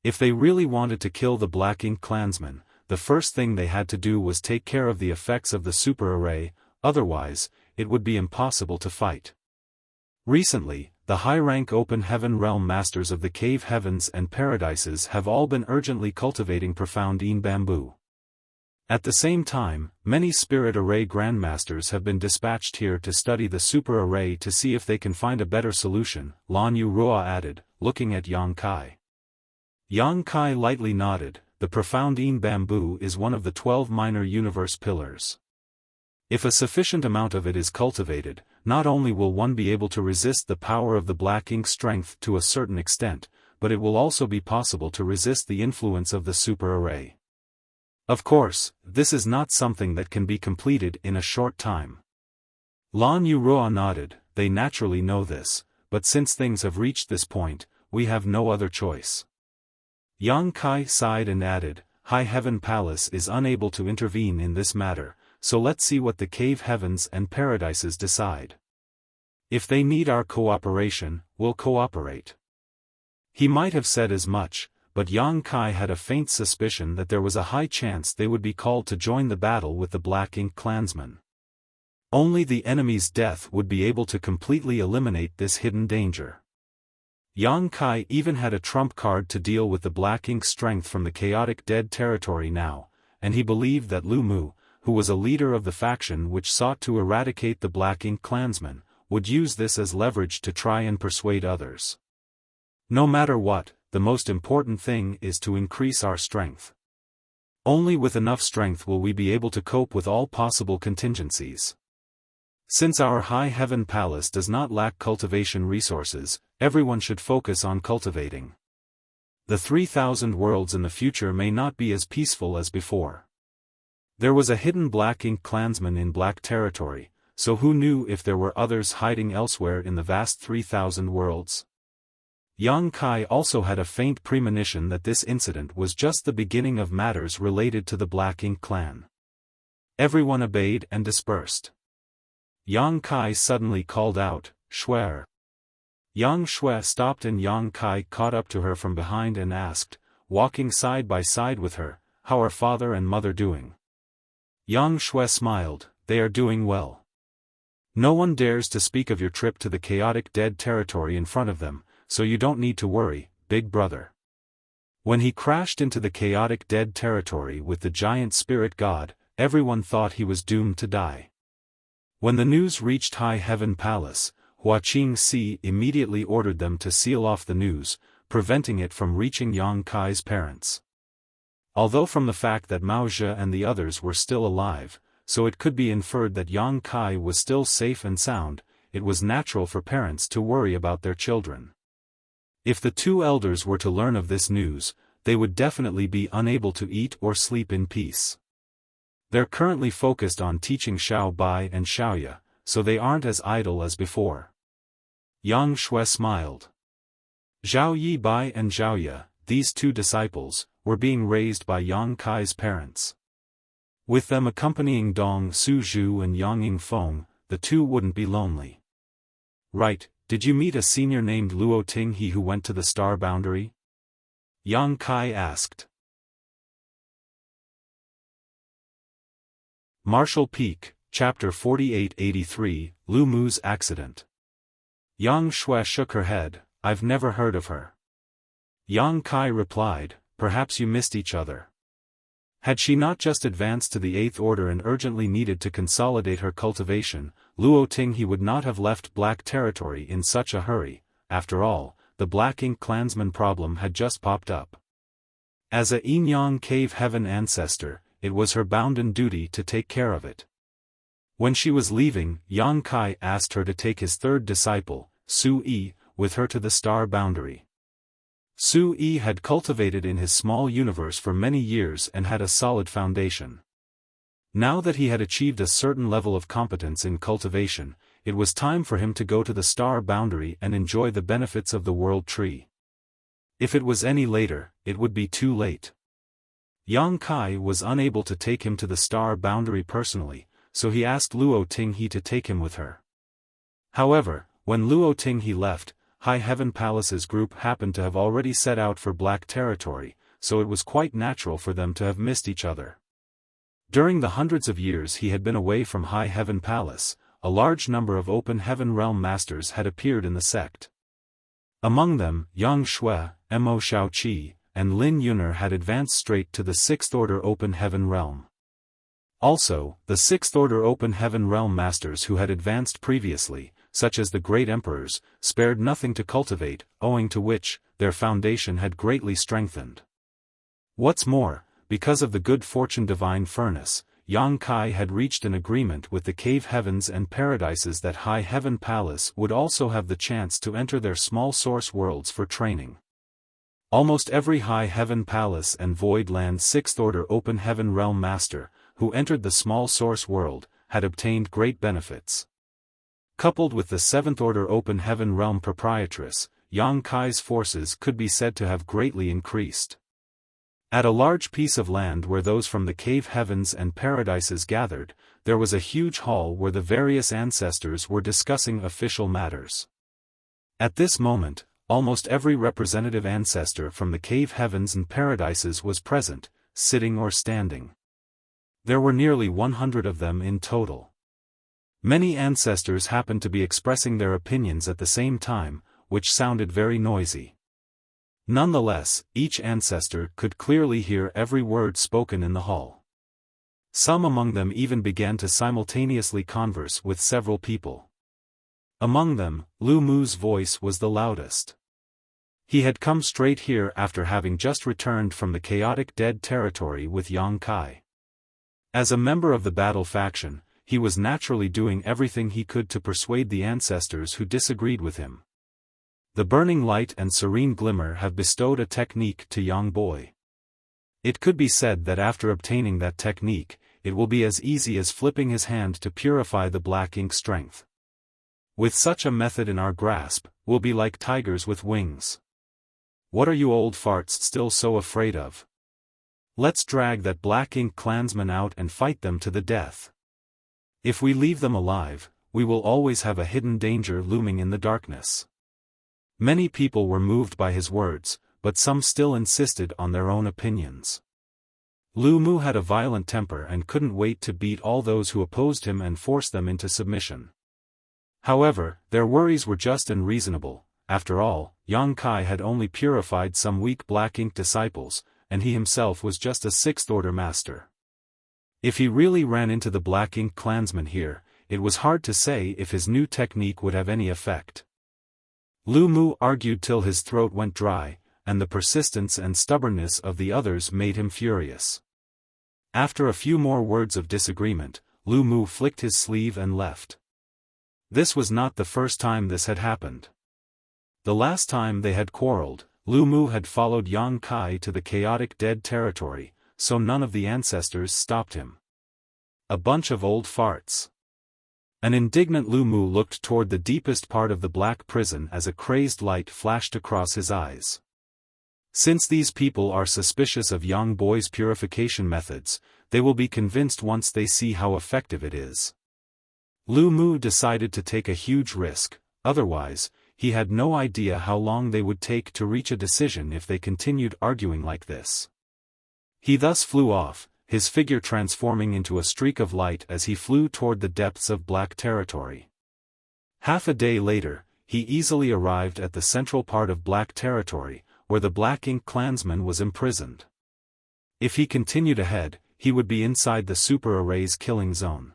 If they really wanted to kill the Black Ink clansman, the first thing they had to do was take care of the effects of the Super Array, otherwise, it would be impossible to fight. Recently, the high-rank Open Heaven Realm Masters of the Cave Heavens and Paradises have all been urgently cultivating Profound Een Bamboo. At the same time, many Spirit Array Grandmasters have been dispatched here to study the Super Array to see if they can find a better solution, Lan Yu Ruo added, looking at Yang Kai. Yang Kai lightly nodded. The Profound Een Bamboo is one of the 12 minor universe pillars. If a sufficient amount of it is cultivated, not only will one be able to resist the power of the Black Ink strength to a certain extent, but it will also be possible to resist the influence of the Super Array. Of course, this is not something that can be completed in a short time. Lan Yu Ruo nodded. They naturally know this, but since things have reached this point, we have no other choice. Yang Kai sighed and added, High Heaven Palace is unable to intervene in this matter, so let's see what the Cave Heavens and Paradises decide. If they need our cooperation, we'll cooperate. He might have said as much, but Yang Kai had a faint suspicion that there was a high chance they would be called to join the battle with the Black Ink clansmen. Only the enemy's death would be able to completely eliminate this hidden danger. Yang Kai even had a trump card to deal with the Black Ink strength from the chaotic dead territory now, and he believed that Lu Mu, who was a leader of the faction which sought to eradicate the Black Ink clansmen, would use this as leverage to try and persuade others. No matter what, the most important thing is to increase our strength. Only with enough strength will we be able to cope with all possible contingencies. Since our High Heaven Palace does not lack cultivation resources, everyone should focus on cultivating. The 3,000 worlds in the future may not be as peaceful as before. There was a hidden Black Ink clansman in Black territory, so who knew if there were others hiding elsewhere in the vast 3,000 worlds? Yang Kai also had a faint premonition that this incident was just the beginning of matters related to the Black Ink clan. Everyone obeyed and dispersed. Yang Kai suddenly called out, Shuer. Yang Shuer stopped and Yang Kai caught up to her from behind and asked, walking side by side with her, how are father and mother doing? Yang Shuer smiled, they are doing well. No one dares to speak of your trip to the chaotic dead territory in front of them, so you don't need to worry, big brother. When he crashed into the chaotic dead territory with the giant spirit god, everyone thought he was doomed to die. When the news reached High Heaven Palace, Hua Qingxi immediately ordered them to seal off the news, preventing it from reaching Yang Kai's parents. Although from the fact that Mao Zhe and the others were still alive, so it could be inferred that Yang Kai was still safe and sound, it was natural for parents to worry about their children. If the two elders were to learn of this news, they would definitely be unable to eat or sleep in peace. They're currently focused on teaching Xiao Bai and Xiaoya, so they aren't as idle as before. Yang Shui smiled. Zhao Yi Bai and Xiaoya, these two disciples, were being raised by Yang Kai's parents. With them accompanying Dong Suzhu and Yang Yingfeng, the two wouldn't be lonely. Right, did you meet a senior named Luo Tinghe who went to the star boundary? Yang Kai asked. Marshall Peak, Chapter 4883, Lu Mu's Accident. Yang Shui shook her head. I've never heard of her. Yang Kai replied, perhaps you missed each other. Had she not just advanced to the 8th order and urgently needed to consolidate her cultivation, Luo Tinghe would not have left Black territory in such a hurry. After all, the Black Ink clansman problem had just popped up. As a Yinyang Cave Heaven ancestor, it was her bounden duty to take care of it. When she was leaving, Yang Kai asked her to take his third disciple, Su Yi, with her to the star boundary. Su Yi had cultivated in his small universe for many years and had a solid foundation. Now that he had achieved a certain level of competence in cultivation, it was time for him to go to the star boundary and enjoy the benefits of the world tree. If it was any later, it would be too late. Yang Kai was unable to take him to the star boundary personally, so he asked Luo Tinghe to take him with her. However, when Luo Tinghe left, High Heaven Palace's group happened to have already set out for Black territory, so it was quite natural for them to have missed each other. During the hundreds of years he had been away from High Heaven Palace, a large number of Open Heaven Realm Masters had appeared in the sect. Among them, Yang Shui, Mo Shaoqi, and Lin Yuner had advanced straight to the 6th Order Open Heaven Realm. Also, the 6th Order Open Heaven Realm Masters who had advanced previously, such as the Great Emperors, spared nothing to cultivate, owing to which, their foundation had greatly strengthened. What's more, because of the good fortune Divine Furnace, Yang Kai had reached an agreement with the Cave Heavens and Paradises that High Heaven Palace would also have the chance to enter their small source worlds for training. Almost every High Heaven Palace and Void Land 6th Order Open Heaven Realm Master, who entered the small source world, had obtained great benefits. Coupled with the 7th Order Open Heaven Realm Proprietress, Yang Kai's forces could be said to have greatly increased. At a large piece of land where those from the Cave Heavens and Paradises gathered, there was a huge hall where the various ancestors were discussing official matters. At this moment, almost every representative ancestor from the Cave Heavens and Paradises was present, sitting or standing. There were nearly 100 of them in total. Many ancestors happened to be expressing their opinions at the same time, which sounded very noisy. Nonetheless, each ancestor could clearly hear every word spoken in the hall. Some among them even began to simultaneously converse with several people. Among them, Lu Mu's voice was the loudest. He had come straight here after having just returned from the chaotic dead territory with Yang Kai. As a member of the battle faction, he was naturally doing everything he could to persuade the ancestors who disagreed with him. The burning light and serene glimmer have bestowed a technique to Yang Boy. It could be said that after obtaining that technique, it will be as easy as flipping his hand to purify the Black Ink strength. With such a method in our grasp, we'll be like tigers with wings. What are you old farts still so afraid of? Let's drag that Black Ink clansman out and fight them to the death. If we leave them alive, we will always have a hidden danger looming in the darkness. Many people were moved by his words, but some still insisted on their own opinions. Lu Mu had a violent temper and couldn't wait to beat all those who opposed him and force them into submission. However, their worries were just and reasonable, after all, Yang Kai had only purified some weak black ink disciples, and he himself was just a sixth-order master. If he really ran into the black ink clansmen here, it was hard to say if his new technique would have any effect. Lu Mu argued till his throat went dry, and the persistence and stubbornness of the others made him furious. After a few more words of disagreement, Lu Mu flicked his sleeve and left. This was not the first time this had happened. The last time they had quarreled, Lu Mu had followed Yang Kai to the chaotic dead territory, so none of the ancestors stopped him. A bunch of old farts. An indignant Lu Mu looked toward the deepest part of the black prison as a crazed light flashed across his eyes. Since these people are suspicious of young boys' purification methods, they will be convinced once they see how effective it is. Lu Mu decided to take a huge risk, otherwise, he had no idea how long they would take to reach a decision if they continued arguing like this. He thus flew off, his figure transforming into a streak of light as he flew toward the depths of black territory. Half a day later, he easily arrived at the central part of black territory, where the black ink clansman was imprisoned. If he continued ahead, he would be inside the super array's killing zone.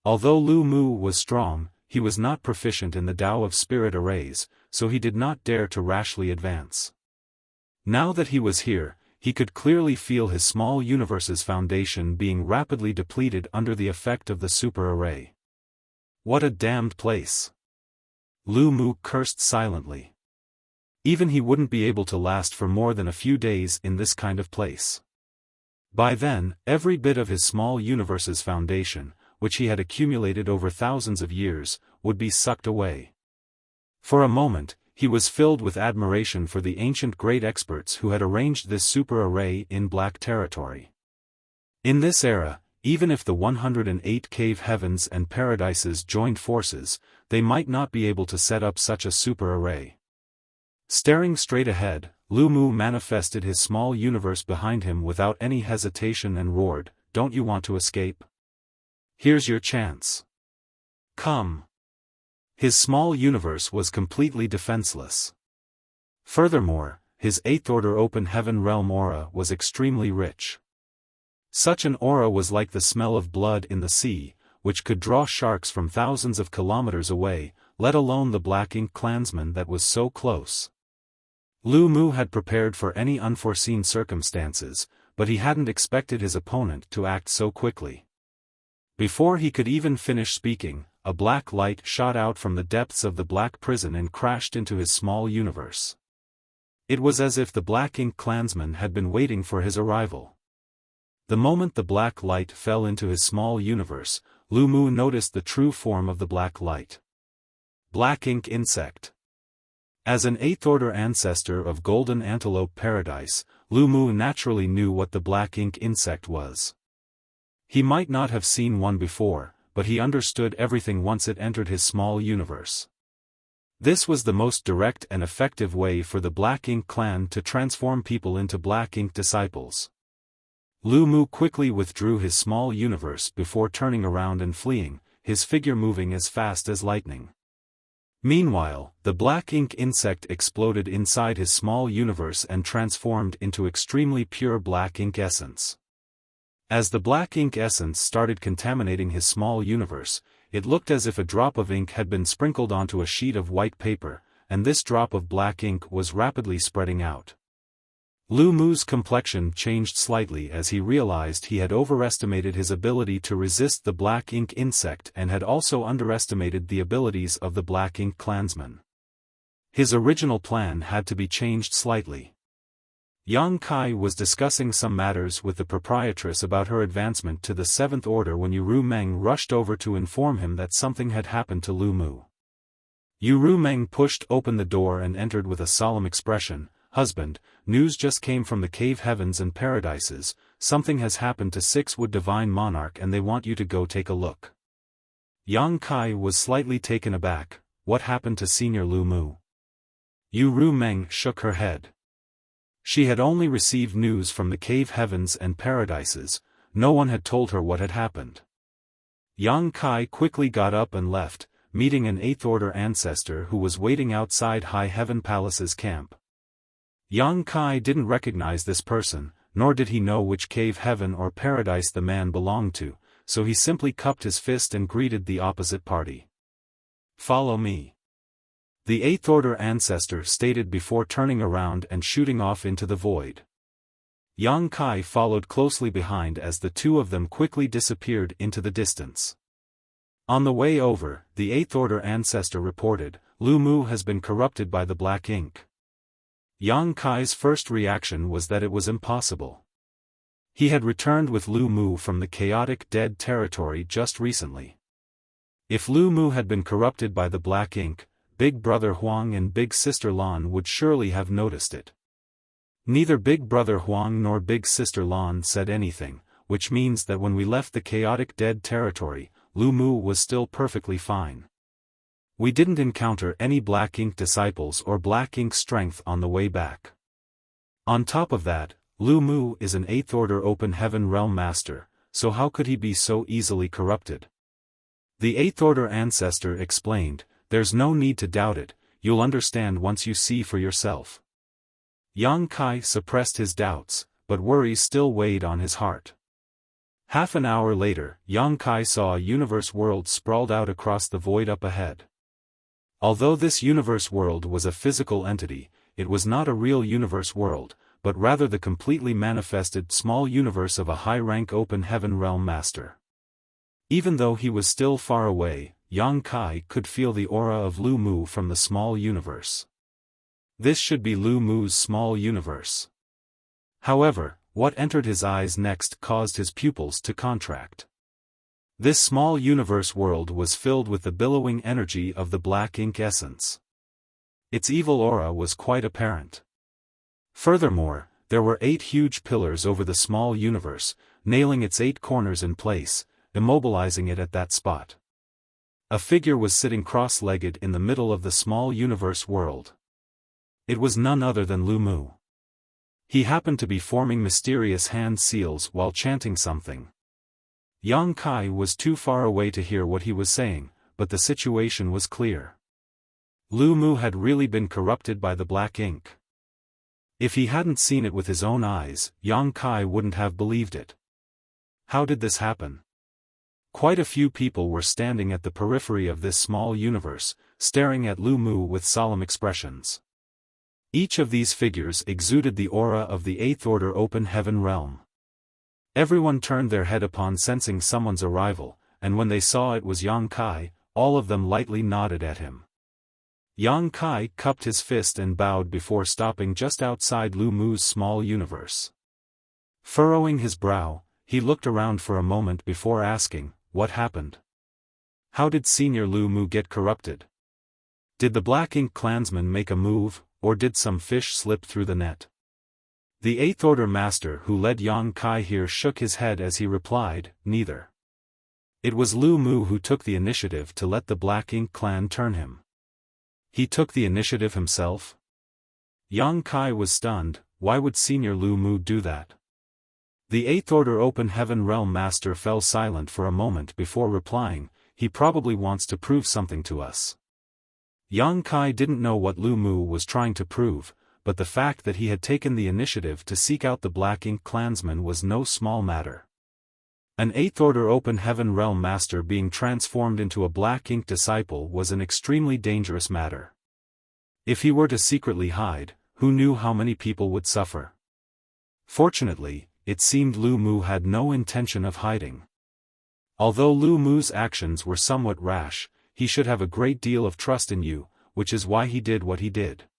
Although Lu Mu was strong, he was not proficient in the Tao of spirit arrays, so he did not dare to rashly advance. Now that he was here, he could clearly feel his small universe's foundation being rapidly depleted under the effect of the super array. What a damned place! Lu Mu cursed silently. Even he wouldn't be able to last for more than a few days in this kind of place. By then, every bit of his small universe's foundation, which he had accumulated over thousands of years, would be sucked away. For a moment, he was filled with admiration for the ancient great experts who had arranged this super array in black territory. In this era, even if the 108 cave heavens and paradises joined forces, they might not be able to set up such a super array. Staring straight ahead, Lu Mu manifested his small universe behind him without any hesitation and roared, "Don't you want to escape? Here's your chance. Come." His small universe was completely defenseless. Furthermore, his eighth-order open heaven realm aura was extremely rich. Such an aura was like the smell of blood in the sea, which could draw sharks from thousands of kilometers away, let alone the black ink clansman that was so close. Lu Mu had prepared for any unforeseen circumstances, but he hadn't expected his opponent to act so quickly. Before he could even finish speaking, a black light shot out from the depths of the black prison and crashed into his small universe. It was as if the black ink clansman had been waiting for his arrival. The moment the black light fell into his small universe, Lu Mu noticed the true form of the black light. Black ink insect. As an eighth-order ancestor of Golden Antelope Paradise, Lu Mu naturally knew what the black ink insect was. He might not have seen one before, but he understood everything once it entered his small universe. This was the most direct and effective way for the Black Ink clan to transform people into Black Ink disciples. Lu Mu quickly withdrew his small universe before turning around and fleeing, his figure moving as fast as lightning. Meanwhile, the black ink insect exploded inside his small universe and transformed into extremely pure black ink essence. As the black ink essence started contaminating his small universe, it looked as if a drop of ink had been sprinkled onto a sheet of white paper, and this drop of black ink was rapidly spreading out. Lu Mu's complexion changed slightly as he realized he had overestimated his ability to resist the black ink insect and had also underestimated the abilities of the black ink clansman. His original plan had to be changed slightly. Yang Kai was discussing some matters with the proprietress about her advancement to the 7th Order when Yu Meng rushed over to inform him that something had happened to Lu Mu. Yu Meng pushed open the door and entered with a solemn expression. "Husband, news just came from the cave heavens and paradises, something has happened to 6-Wood Divine Monarch and they want you to go take a look." Yang Kai was slightly taken aback. What happened to Senior Lu Mu? Yu Meng shook her head. She had only received news from the cave heavens and paradises, no one had told her what had happened. Yang Kai quickly got up and left, meeting an 8th Order ancestor who was waiting outside High Heaven Palace's camp. Yang Kai didn't recognize this person, nor did he know which cave, heaven or paradise the man belonged to, so he simply cupped his fist and greeted the opposite party. "Follow me," the 8th Order ancestor stated before turning around and shooting off into the void. Yang Kai followed closely behind as the two of them quickly disappeared into the distance. On the way over, the 8th Order ancestor reported, "Lu Mu has been corrupted by the black ink." Yang Kai's first reaction was that it was impossible. He had returned with Lu Mu from the chaotic dead territory just recently. If Lu Mu had been corrupted by the black ink, Big Brother Huang and Big Sister Lan would surely have noticed it. Neither Big Brother Huang nor Big Sister Lan said anything, which means that when we left the chaotic dead territory, Lu Mu was still perfectly fine. We didn't encounter any black ink disciples or black ink strength on the way back. On top of that, Lu Mu is an 8th Order Open Heaven Realm Master, so how could he be so easily corrupted? The 8th Order ancestor explained, "There's no need to doubt it, you'll understand once you see for yourself." Yang Kai suppressed his doubts, but worries still weighed on his heart. Half an hour later, Yang Kai saw a universe world sprawled out across the void up ahead. Although this universe world was a physical entity, it was not a real universe world, but rather the completely manifested small universe of a high-rank Open Heaven Realm Master. Even though he was still far away, Yang Kai could feel the aura of Lu Mu from the small universe. This should be Lu Mu's small universe. However, what entered his eyes next caused his pupils to contract. This small universe world was filled with the billowing energy of the black ink essence. Its evil aura was quite apparent. Furthermore, there were 8 huge pillars over the small universe, nailing its 8 corners in place, immobilizing it at that spot. A figure was sitting cross-legged in the middle of the small universe world. It was none other than Lu Mu. He happened to be forming mysterious hand seals while chanting something. Yang Kai was too far away to hear what he was saying, but the situation was clear. Lu Mu had really been corrupted by the black ink. If he hadn't seen it with his own eyes, Yang Kai wouldn't have believed it. How did this happen? Quite a few people were standing at the periphery of this small universe, staring at Lu Mu with solemn expressions. Each of these figures exuded the aura of the 8th Order Open Heaven Realm. Everyone turned their head upon sensing someone's arrival, and when they saw it was Yang Kai, all of them lightly nodded at him. Yang Kai cupped his fist and bowed before stopping just outside Lu Mu's small universe. Furrowing his brow, he looked around for a moment before asking, "What happened? How did Senior Lu Mu get corrupted? Did the Black Ink clansman make a move, or did some fish slip through the net?" The 8th Order Master who led Yang Kai here shook his head as he replied, "Neither. It was Lu Mu who took the initiative to let the Black Ink clan turn him." He took the initiative himself? Yang Kai was stunned. Why would Senior Lu Mu do that? The 8th Order Open Heaven Realm Master fell silent for a moment before replying, "He probably wants to prove something to us." Yang Kai didn't know what Lu Mu was trying to prove, but the fact that he had taken the initiative to seek out the Black Ink clansman was no small matter. An 8th Order Open Heaven Realm Master being transformed into a Black Ink disciple was an extremely dangerous matter. If he were to secretly hide, who knew how many people would suffer? Fortunately, it seemed Lu Mu had no intention of hiding. Although Lu Mu's actions were somewhat rash, he should have a great deal of trust in you, which is why he did what he did.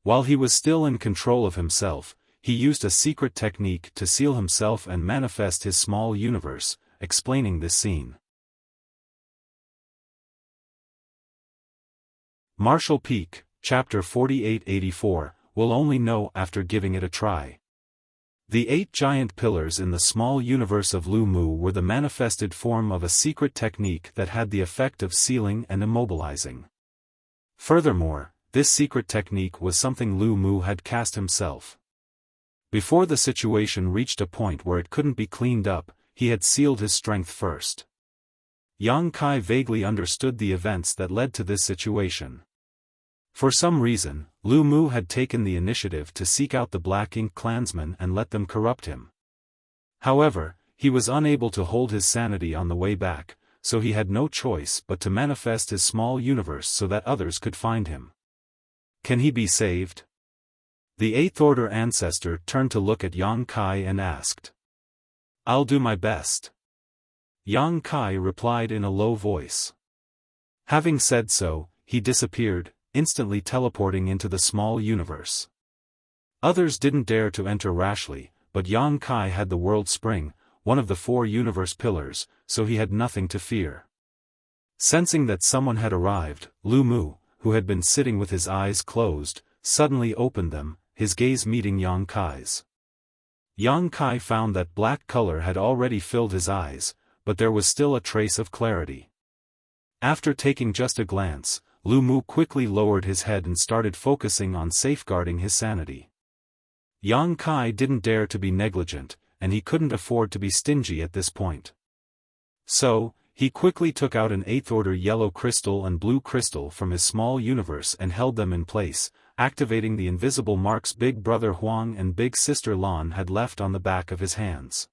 While he was still in control of himself, he used a secret technique to seal himself and manifest his small universe, explaining this scene. Marshall Peak, Chapter 4884, We'll only know after giving it a try. The 8 giant pillars in the small universe of Lu Mu were the manifested form of a secret technique that had the effect of sealing and immobilizing. Furthermore, this secret technique was something Lu Mu had cast himself. Before the situation reached a point where it couldn't be cleaned up, he had sealed his strength first. Yang Kai vaguely understood the events that led to this situation. For some reason, Lu Mu had taken the initiative to seek out the Black Ink clansmen and let them corrupt him. However, he was unable to hold his sanity on the way back, so he had no choice but to manifest his small universe so that others could find him. Can he be saved? The Eighth Order ancestor turned to look at Yang Kai and asked. I'll do my best. Yang Kai replied in a low voice. Having said so, he disappeared, instantly teleporting into the small universe. Others didn't dare to enter rashly, but Yang Kai had the World Spring, one of the 4 universe pillars, so he had nothing to fear. Sensing that someone had arrived, Lu Mu, who had been sitting with his eyes closed, suddenly opened them, his gaze meeting Yang Kai's. Yang Kai found that black color had already filled his eyes, but there was still a trace of clarity. After taking just a glance, Lu Mu quickly lowered his head and started focusing on safeguarding his sanity. Yang Kai didn't dare to be negligent, and he couldn't afford to be stingy at this point. So, he quickly took out an 8th order yellow crystal and blue crystal from his small universe and held them in place, activating the invisible marks Big Brother Huang and Big Sister Lan had left on the back of his hands.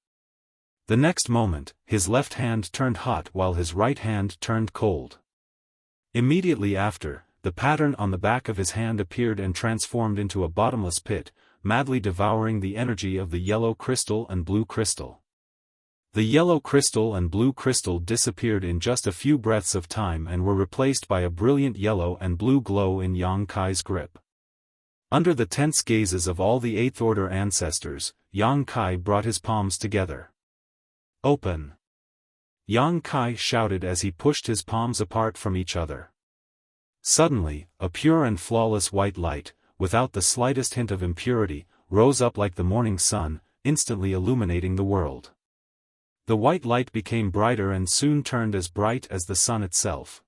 The next moment, his left hand turned hot while his right hand turned cold. Immediately after, the pattern on the back of his hand appeared and transformed into a bottomless pit, madly devouring the energy of the yellow crystal and blue crystal. The yellow crystal and blue crystal disappeared in just a few breaths of time and were replaced by a brilliant yellow and blue glow in Yang Kai's grip. Under the tense gazes of all the 8th order ancestors, Yang Kai brought his palms together. Open! Yang Kai shouted as he pushed his palms apart from each other. Suddenly, a pure and flawless white light, without the slightest hint of impurity, rose up like the morning sun, instantly illuminating the world. The white light became brighter and soon turned as bright as the sun itself.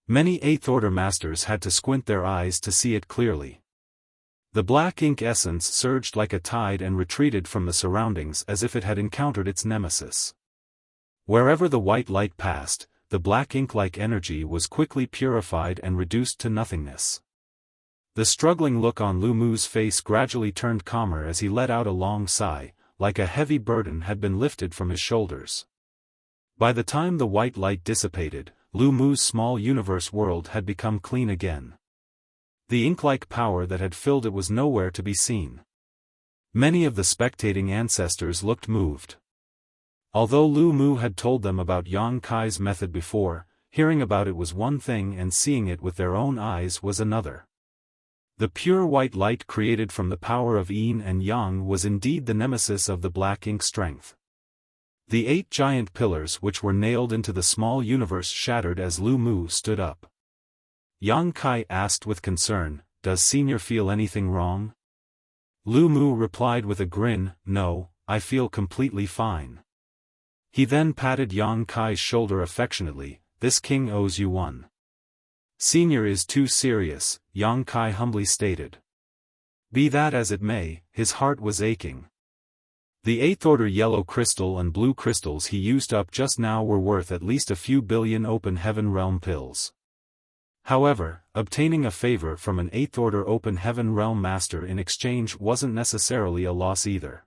Many 8th order masters had to squint their eyes to see it clearly. The black ink essence surged like a tide and retreated from the surroundings as if it had encountered its nemesis. Wherever the white light passed, the black ink-like energy was quickly purified and reduced to nothingness. The struggling look on Lu Mu's face gradually turned calmer as he let out a long sigh, like a heavy burden had been lifted from his shoulders. By the time the white light dissipated, Lu Mu's small universe world had become clean again. The ink-like power that had filled it was nowhere to be seen. Many of the spectating ancestors looked moved. Although Lu Mu had told them about Yang Kai's method before, hearing about it was one thing and seeing it with their own eyes was another. The pure white light created from the power of Yin and Yang was indeed the nemesis of the black ink strength. The 8 giant pillars which were nailed into the small universe shattered as Lu Mu stood up. Yang Kai asked with concern, "Does Senior feel anything wrong?" Lu Mu replied with a grin, "No, I feel completely fine." He then patted Yang Kai's shoulder affectionately, "This king owes you one." "Senior is too serious," Yang Kai humbly stated. Be that as it may, his heart was aching. The 8th order yellow crystal and blue crystals he used up just now were worth at least a few billion open heaven realm pills. However, obtaining a favor from an 8th order open heaven realm master in exchange wasn't necessarily a loss either.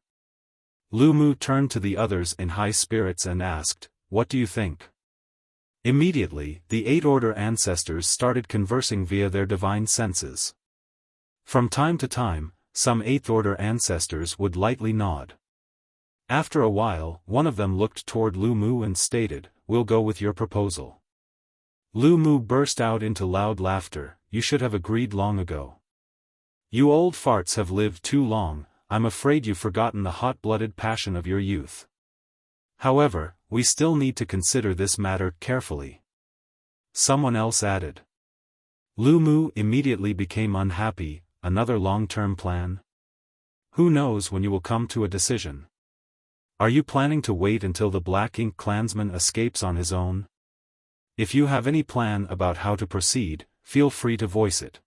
Lu Mu turned to the others in high spirits and asked, "What do you think?" Immediately, the 8 order ancestors started conversing via their divine senses. From time to time, some 8th order ancestors would lightly nod. After a while, one of them looked toward Lu Mu and stated, "We'll go with your proposal." Lu Mu burst out into loud laughter, "You should have agreed long ago. You old farts have lived too long, I'm afraid you've forgotten the hot-blooded passion of your youth. However, we still need to consider this matter carefully." Someone else added. Lu Mu immediately became unhappy. "Another long-term plan? Who knows when you will come to a decision? Are you planning to wait until the Black Ink clansman escapes on his own? If you have any plan about how to proceed, feel free to voice it.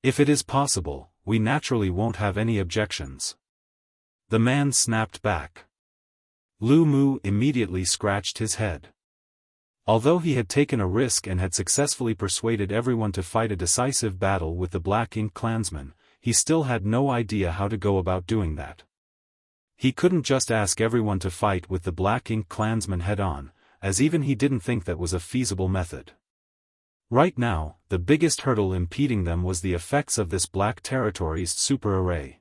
If it is possible, we naturally won't have any objections." The man snapped back. Lu Mu immediately scratched his head. Although he had taken a risk and had successfully persuaded everyone to fight a decisive battle with the Black Ink Klansmen, he still had no idea how to go about doing that. He couldn't just ask everyone to fight with the Black Ink Klansmen head-on, as even he didn't think that was a feasible method. Right now, the biggest hurdle impeding them was the effects of this Black Territory's super array.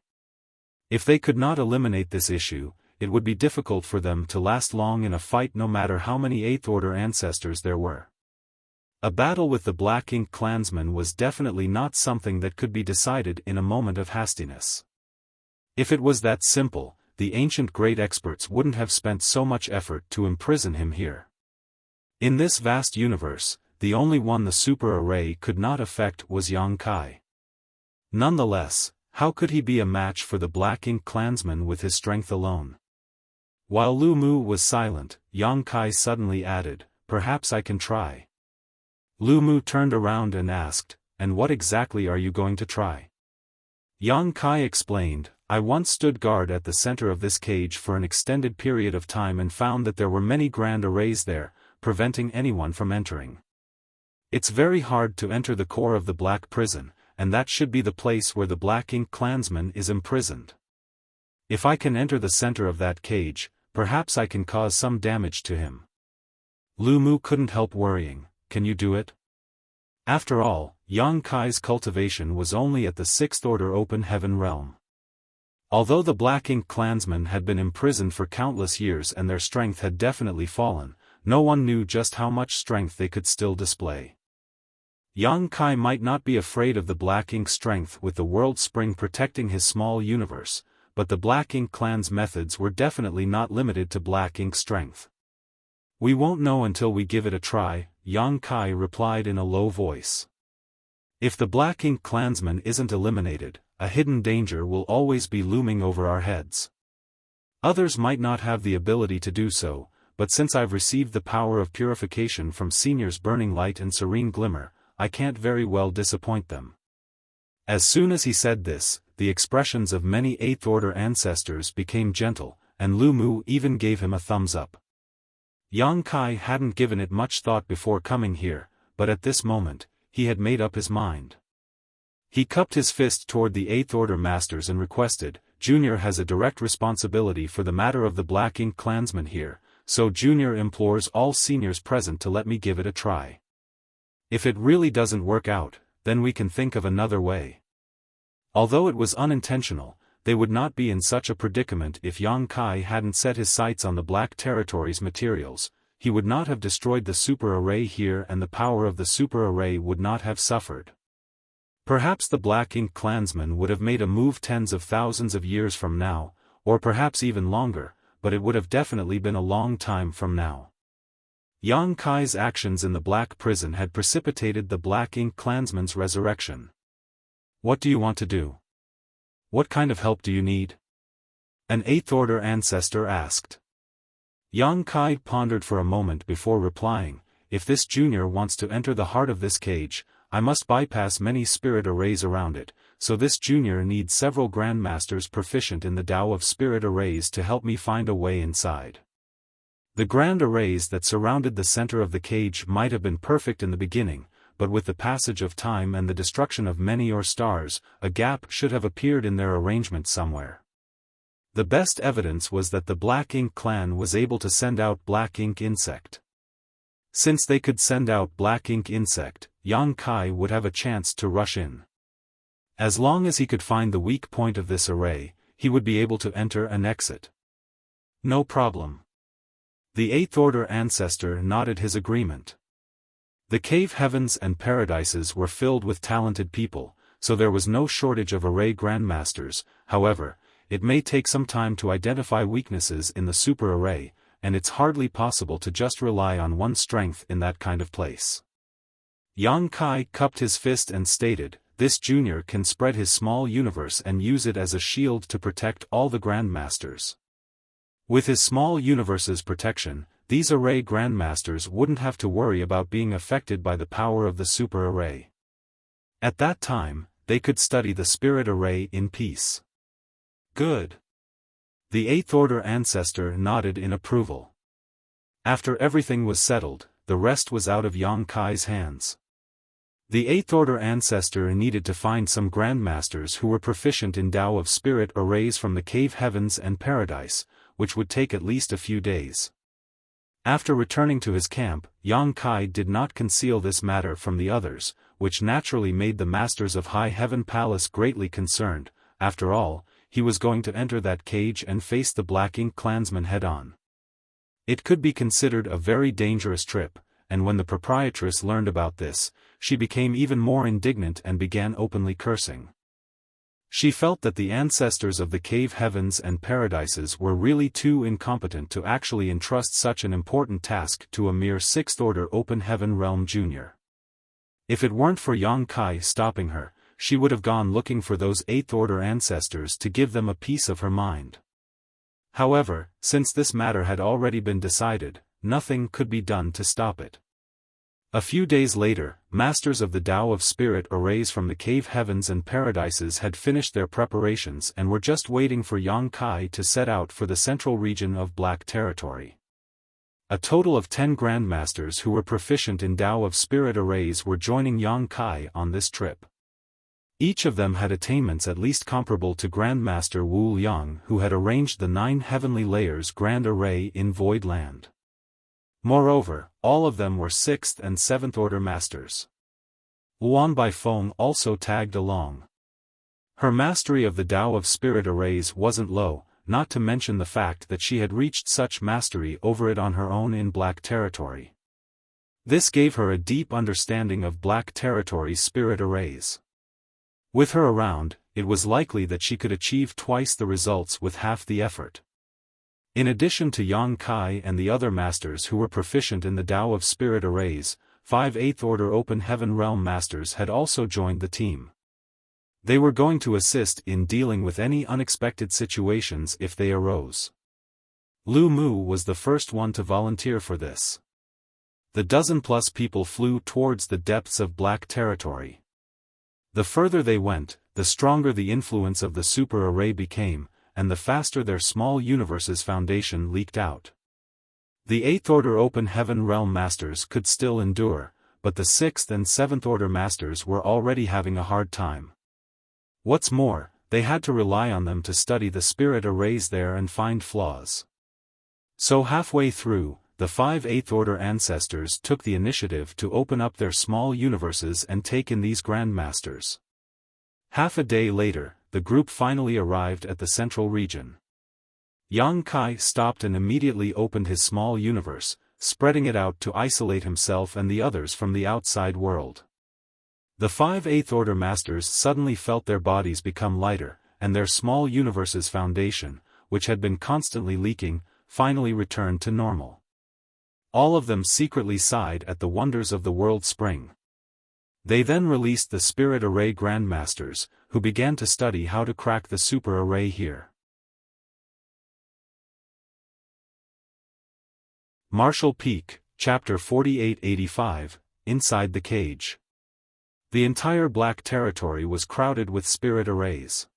If they could not eliminate this issue, it would be difficult for them to last long in a fight no matter how many Eighth Order ancestors there were. A battle with the Black Ink Klansmen was definitely not something that could be decided in a moment of hastiness. If it was that simple, the ancient great experts wouldn't have spent so much effort to imprison him here. In this vast universe, the only one the super array could not affect was Yang Kai. Nonetheless, how could he be a match for the Black Ink Klansman with his strength alone? While Lu Mu was silent, Yang Kai suddenly added, "Perhaps I can try." Lu Mu turned around and asked, "And what exactly are you going to try?" Yang Kai explained, "I once stood guard at the center of this cage for an extended period of time and found that there were many grand arrays there, preventing anyone from entering. It's very hard to enter the core of the Black Prison, and that should be the place where the Black Ink Klansman is imprisoned. If I can enter the center of that cage, perhaps I can cause some damage to him." Lu Mu couldn't help worrying, "Can you do it?" After all, Yang Kai's cultivation was only at the Sixth Order Open Heaven realm. Although the Black Ink Klansmen had been imprisoned for countless years and their strength had definitely fallen, no one knew just how much strength they could still display. Yang Kai might not be afraid of the Black Ink strength with the World Spring protecting his small universe, but the Black Ink Clan's methods were definitely not limited to Black Ink strength. "We won't know until we give it a try," Yang Kai replied in a low voice. "If the Black Ink Klansman isn't eliminated, a hidden danger will always be looming over our heads. Others might not have the ability to do so, but since I've received the power of purification from Senior's Burning Light and Serene Glimmer, I can't very well disappoint them." As soon as he said this, the expressions of many Eighth Order ancestors became gentle, and Lu Mu even gave him a thumbs up. Yang Kai hadn't given it much thought before coming here, but at this moment, he had made up his mind. He cupped his fist toward the Eighth Order masters and requested, "Junior has a direct responsibility for the matter of the Black Ink Klansmen here, so Junior implores all seniors present to let me give it a try. If it really doesn't work out, then we can think of another way." Although it was unintentional, they would not be in such a predicament if Yang Kai hadn't set his sights on the Black Territory's materials. He would not have destroyed the super array here and the power of the super array would not have suffered. Perhaps the Black Ink Klansmen would have made a move tens of thousands of years from now, or perhaps even longer, but it would have definitely been a long time from now. Yang Kai's actions in the Black Prison had precipitated the Black Ink Klansman's resurrection. "What do you want to do? What kind of help do you need?" an Eighth Order ancestor asked. Yang Kai pondered for a moment before replying, "If this junior wants to enter the heart of this cage, I must bypass many spirit arrays around it, so this junior needs several grandmasters proficient in the Tao of spirit arrays to help me find a way inside." The grand arrays that surrounded the center of the cage might have been perfect in the beginning, but with the passage of time and the destruction of many or stars, a gap should have appeared in their arrangement somewhere. The best evidence was that the Black Ink Clan was able to send out Black Ink Insect. Since they could send out Black Ink Insect, Yang Kai would have a chance to rush in. As long as he could find the weak point of this array, he would be able to enter and exit. "No problem." The Eighth Order ancestor nodded his agreement. The cave heavens and paradises were filled with talented people, so there was no shortage of array grandmasters. However, it may take some time to identify weaknesses in the super array, and it's hardly possible to just rely on one's strength in that kind of place. Yang Kai cupped his fist and stated, "This junior can spread his small universe and use it as a shield to protect all the grandmasters. With his small universe's protection, these array grandmasters wouldn't have to worry about being affected by the power of the super array. At that time, they could study the spirit array in peace." "Good." The Eighth Order ancestor nodded in approval. After everything was settled, the rest was out of Yang Kai's hands. The eighth-order ancestor needed to find some grandmasters who were proficient in Tao of Spirit arrays from the cave heavens and paradise, which would take at least a few days. After returning to his camp, Yang Kai did not conceal this matter from the others, which naturally made the masters of High Heaven Palace greatly concerned. After all, he was going to enter that cage and face the Black Ink clansmen head-on. It could be considered a very dangerous trip, and when the proprietress learned about this, she became even more indignant and began openly cursing. She felt that the ancestors of the cave heavens and paradises were really too incompetent to actually entrust such an important task to a mere sixth-order open heaven realm junior. If it weren't for Yang Kai stopping her, she would have gone looking for those eighth-order ancestors to give them a piece of her mind. However, since this matter had already been decided, nothing could be done to stop it. A few days later, masters of the Tao of Spirit arrays from the cave heavens and paradises had finished their preparations and were just waiting for Yang Kai to set out for the central region of Black Territory. A total of 10 grandmasters who were proficient in Tao of Spirit arrays were joining Yang Kai on this trip. Each of them had attainments at least comparable to Grandmaster Wu Liang, who had arranged the 9 heavenly layers grand array in Void Land. Moreover, all of them were 6th and 7th order masters. Luan Baifeng also tagged along. Her mastery of the Tao of Spirit arrays wasn't low, not to mention the fact that she had reached such mastery over it on her own in Black Territory. This gave her a deep understanding of Black Territory's spirit arrays. With her around, it was likely that she could achieve twice the results with half the effort. In addition to Yang Kai and the other masters who were proficient in the Tao of Spirit arrays, 5 8th-order Open Heaven Realm masters had also joined the team. They were going to assist in dealing with any unexpected situations if they arose. Lu Mu was the first one to volunteer for this. The dozen-plus people flew towards the depths of Black Territory. The further they went, the stronger the influence of the super array became, and the faster their small universe's foundation leaked out. The 8th-order Open Heaven Realm masters could still endure, but the 6th and 7th-order masters were already having a hard time. What's more, they had to rely on them to study the spirit arrays there and find flaws. So halfway through, the 5 8th-order ancestors took the initiative to open up their small universes and take in these grandmasters. Half a day later, the group finally arrived at the central region. Yang Kai stopped and immediately opened his small universe, spreading it out to isolate himself and the others from the outside world. The 5 8th-order masters suddenly felt their bodies become lighter, and their small universe's foundation, which had been constantly leaking, finally returned to normal. All of them secretly sighed at the wonders of the world spring. They then released the Spirit Array Grandmasters, who began to study how to crack the Super Array here. Marshall Peak, Chapter 4885, Inside the Cage. The entire Black Territory was crowded with Spirit Arrays.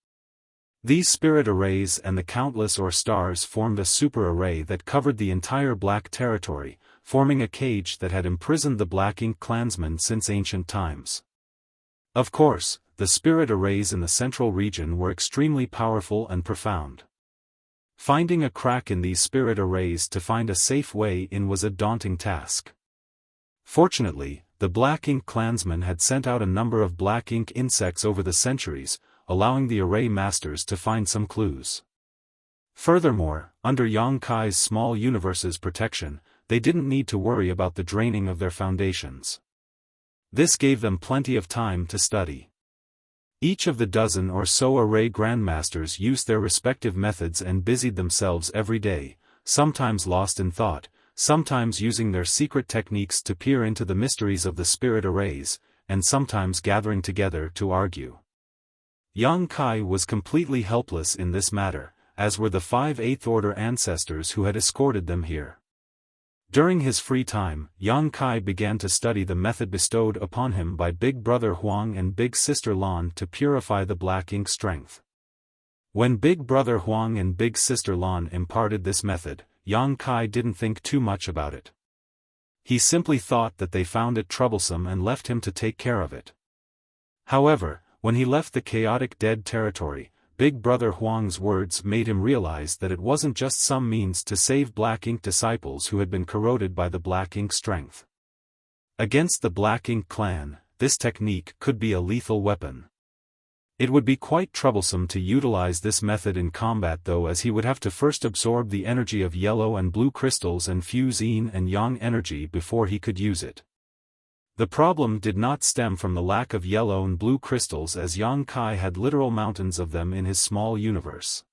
These Spirit Arrays and the countless Or stars formed a Super Array that covered the entire Black Territory, forming a cage that had imprisoned the Black Ink clansmen since ancient times. Of course, the spirit arrays in the central region were extremely powerful and profound. Finding a crack in these spirit arrays to find a safe way in was a daunting task. Fortunately, the Black Ink clansmen had sent out a number of black ink insects over the centuries, allowing the array masters to find some clues. Furthermore, under Yang Kai's small universe's protection, they didn't need to worry about the draining of their foundations. This gave them plenty of time to study. Each of the dozen or so array grandmasters used their respective methods and busied themselves every day, sometimes lost in thought, sometimes using their secret techniques to peer into the mysteries of the spirit arrays, and sometimes gathering together to argue. Yang Kai was completely helpless in this matter, as were the 5 8th-order ancestors who had escorted them here. During his free time, Yang Kai began to study the method bestowed upon him by Big Brother Huang and Big Sister Lan to purify the black ink strength. When Big Brother Huang and Big Sister Lan imparted this method, Yang Kai didn't think too much about it. He simply thought that they found it troublesome and left him to take care of it. However, when he left the chaotic dead territory, Big Brother Huang's words made him realize that it wasn't just some means to save Black Ink disciples who had been corroded by the Black Ink strength. Against the Black Ink clan, this technique could be a lethal weapon. It would be quite troublesome to utilize this method in combat though, as he would have to first absorb the energy of yellow and blue crystals and fuse yin and yang energy before he could use it. The problem did not stem from the lack of yellow and blue crystals, as Yang Kai had literal mountains of them in his small universe.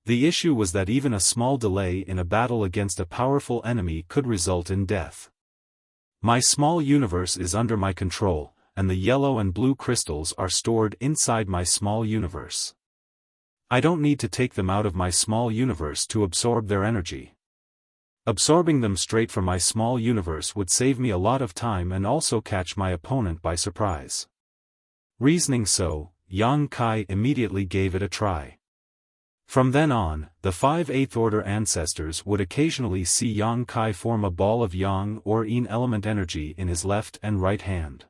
The issue was that even a small delay in a battle against a powerful enemy could result in death. My small universe is under my control, and the yellow and blue crystals are stored inside my small universe. I don't need to take them out of my small universe to absorb their energy. Absorbing them straight from my small universe would save me a lot of time and also catch my opponent by surprise. Reasoning so, Yang Kai immediately gave it a try. From then on, the 5 8th order ancestors would occasionally see Yang Kai form a ball of yang or yin element energy in his left and right hand.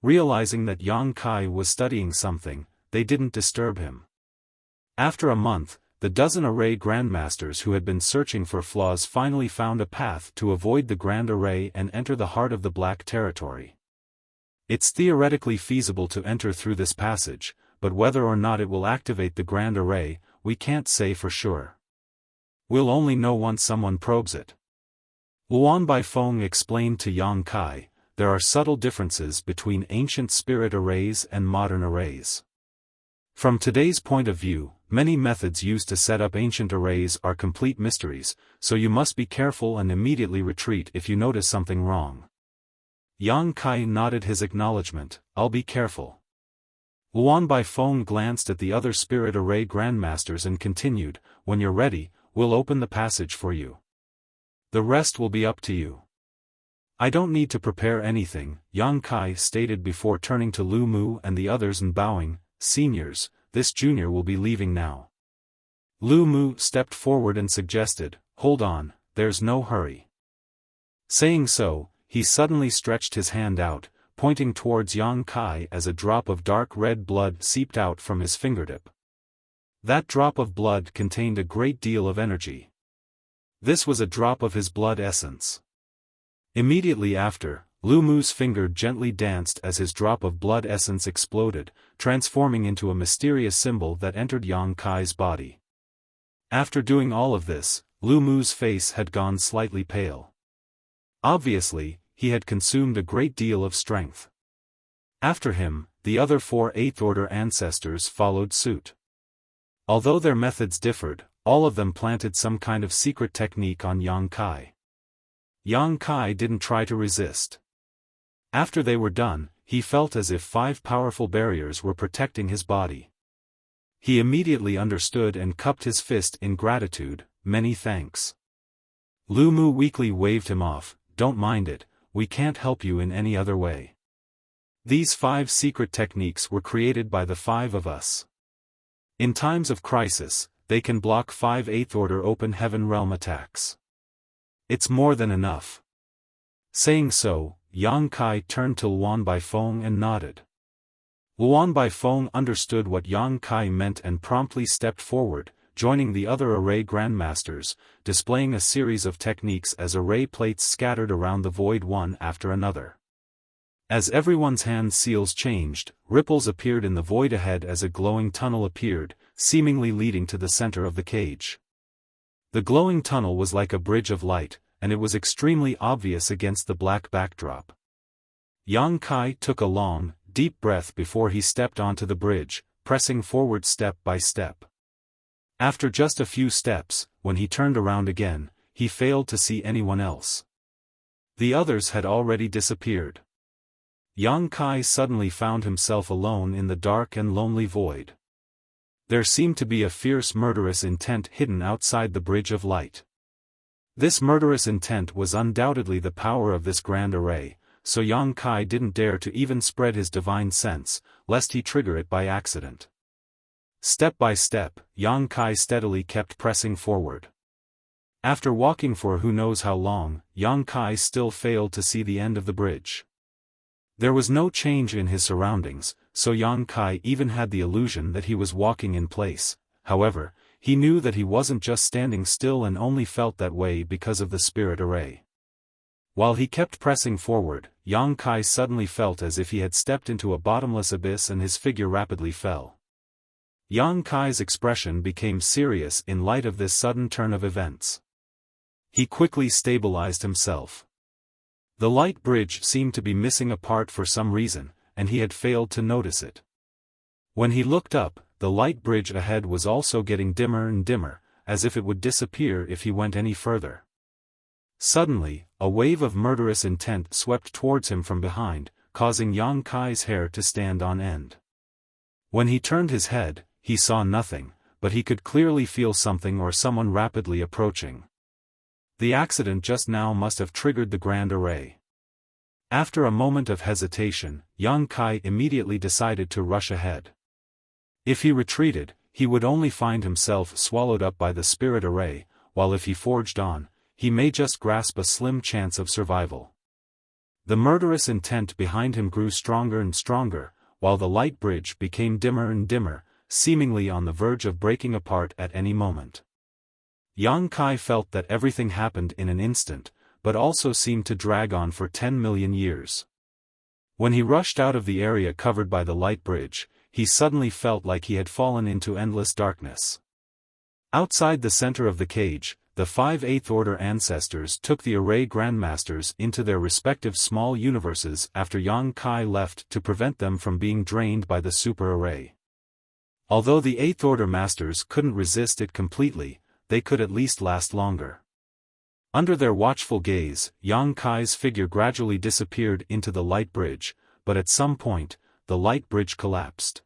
Realizing that Yang Kai was studying something, they didn't disturb him. After a month, the dozen array grandmasters who had been searching for flaws finally found a path to avoid the Grand Array and enter the heart of the Black Territory. It's theoretically feasible to enter through this passage, but whether or not it will activate the Grand Array, we can't say for sure. We'll only know once someone probes it. Luan Baifeng explained to Yang Kai, there are subtle differences between ancient spirit arrays and modern arrays. From today's point of view, many methods used to set up ancient arrays are complete mysteries, so you must be careful and immediately retreat if you notice something wrong. Yang Kai nodded his acknowledgement, I'll be careful. Luan Baifeng glanced at the other spirit array grandmasters and continued, when you're ready, we'll open the passage for you. The rest will be up to you. I don't need to prepare anything, Yang Kai stated before turning to Lu Mu and the others and bowing, seniors, this junior will be leaving now. Lu Mu stepped forward and suggested, hold on, there's no hurry. Saying so, he suddenly stretched his hand out, pointing towards Yang Kai as a drop of dark red blood seeped out from his fingertip. That drop of blood contained a great deal of energy. This was a drop of his blood essence. Immediately after, Lu Mu's finger gently danced as his drop of blood essence exploded, transforming into a mysterious symbol that entered Yang Kai's body. After doing all of this, Lu Mu's face had gone slightly pale. Obviously, he had consumed a great deal of strength. After him, the other 4 8th order ancestors followed suit. Although their methods differed, all of them planted some kind of secret technique on Yang Kai. Yang Kai didn't try to resist. After they were done, he felt as if 5 powerful barriers were protecting his body. He immediately understood and cupped his fist in gratitude, many thanks. Lu Mu weakly waved him off, don't mind it, we can't help you in any other way. These 5 secret techniques were created by the 5 of us. In times of crisis, they can block 5 8th order open heaven realm attacks. It's more than enough. Saying so, Yang Kai turned to Luan Baifeng and nodded. Luan Baifeng understood what Yang Kai meant and promptly stepped forward, joining the other array grandmasters, displaying a series of techniques as array plates scattered around the void one after another. As everyone's hand seals changed, ripples appeared in the void ahead as a glowing tunnel appeared, seemingly leading to the center of the cage. The glowing tunnel was like a bridge of light, and it was extremely obvious against the black backdrop. Yang Kai took a long, deep breath before he stepped onto the bridge, pressing forward step by step. After just a few steps, when he turned around again, he failed to see anyone else. The others had already disappeared. Yang Kai suddenly found himself alone in the dark and lonely void. There seemed to be a fierce murderous intent hidden outside the bridge of light. This murderous intent was undoubtedly the power of this grand array, so Yang Kai didn't dare to even spread his divine sense, lest he trigger it by accident. Step by step, Yang Kai steadily kept pressing forward. After walking for who knows how long, Yang Kai still failed to see the end of the bridge. There was no change in his surroundings, so Yang Kai even had the illusion that he was walking in place. However, he knew that he wasn't just standing still and only felt that way because of the spirit array. While he kept pressing forward, Yang Kai suddenly felt as if he had stepped into a bottomless abyss and his figure rapidly fell. Yang Kai's expression became serious in light of this sudden turn of events. He quickly stabilized himself. The light bridge seemed to be missing a part for some reason, and he had failed to notice it. When he looked up, the light bridge ahead was also getting dimmer and dimmer, as if it would disappear if he went any further. Suddenly, a wave of murderous intent swept towards him from behind, causing Yang Kai's hair to stand on end. When he turned his head, he saw nothing, but he could clearly feel something or someone rapidly approaching. The accident just now must have triggered the grand array. After a moment of hesitation, Yang Kai immediately decided to rush ahead. If he retreated, he would only find himself swallowed up by the spirit array, while if he forged on, he may just grasp a slim chance of survival. The murderous intent behind him grew stronger and stronger, while the light bridge became dimmer and dimmer, seemingly on the verge of breaking apart at any moment. Yang Kai felt that everything happened in an instant, but also seemed to drag on for 10 million years. When he rushed out of the area covered by the light bridge, he suddenly felt like he had fallen into endless darkness. Outside the center of the cage, the 5 Eighth Order ancestors took the array grandmasters into their respective small universes after Yang Kai left to prevent them from being drained by the super array. Although the Eighth Order masters couldn't resist it completely, they could at least last longer. Under their watchful gaze, Yang Kai's figure gradually disappeared into the light bridge, but at some point, the light bridge collapsed.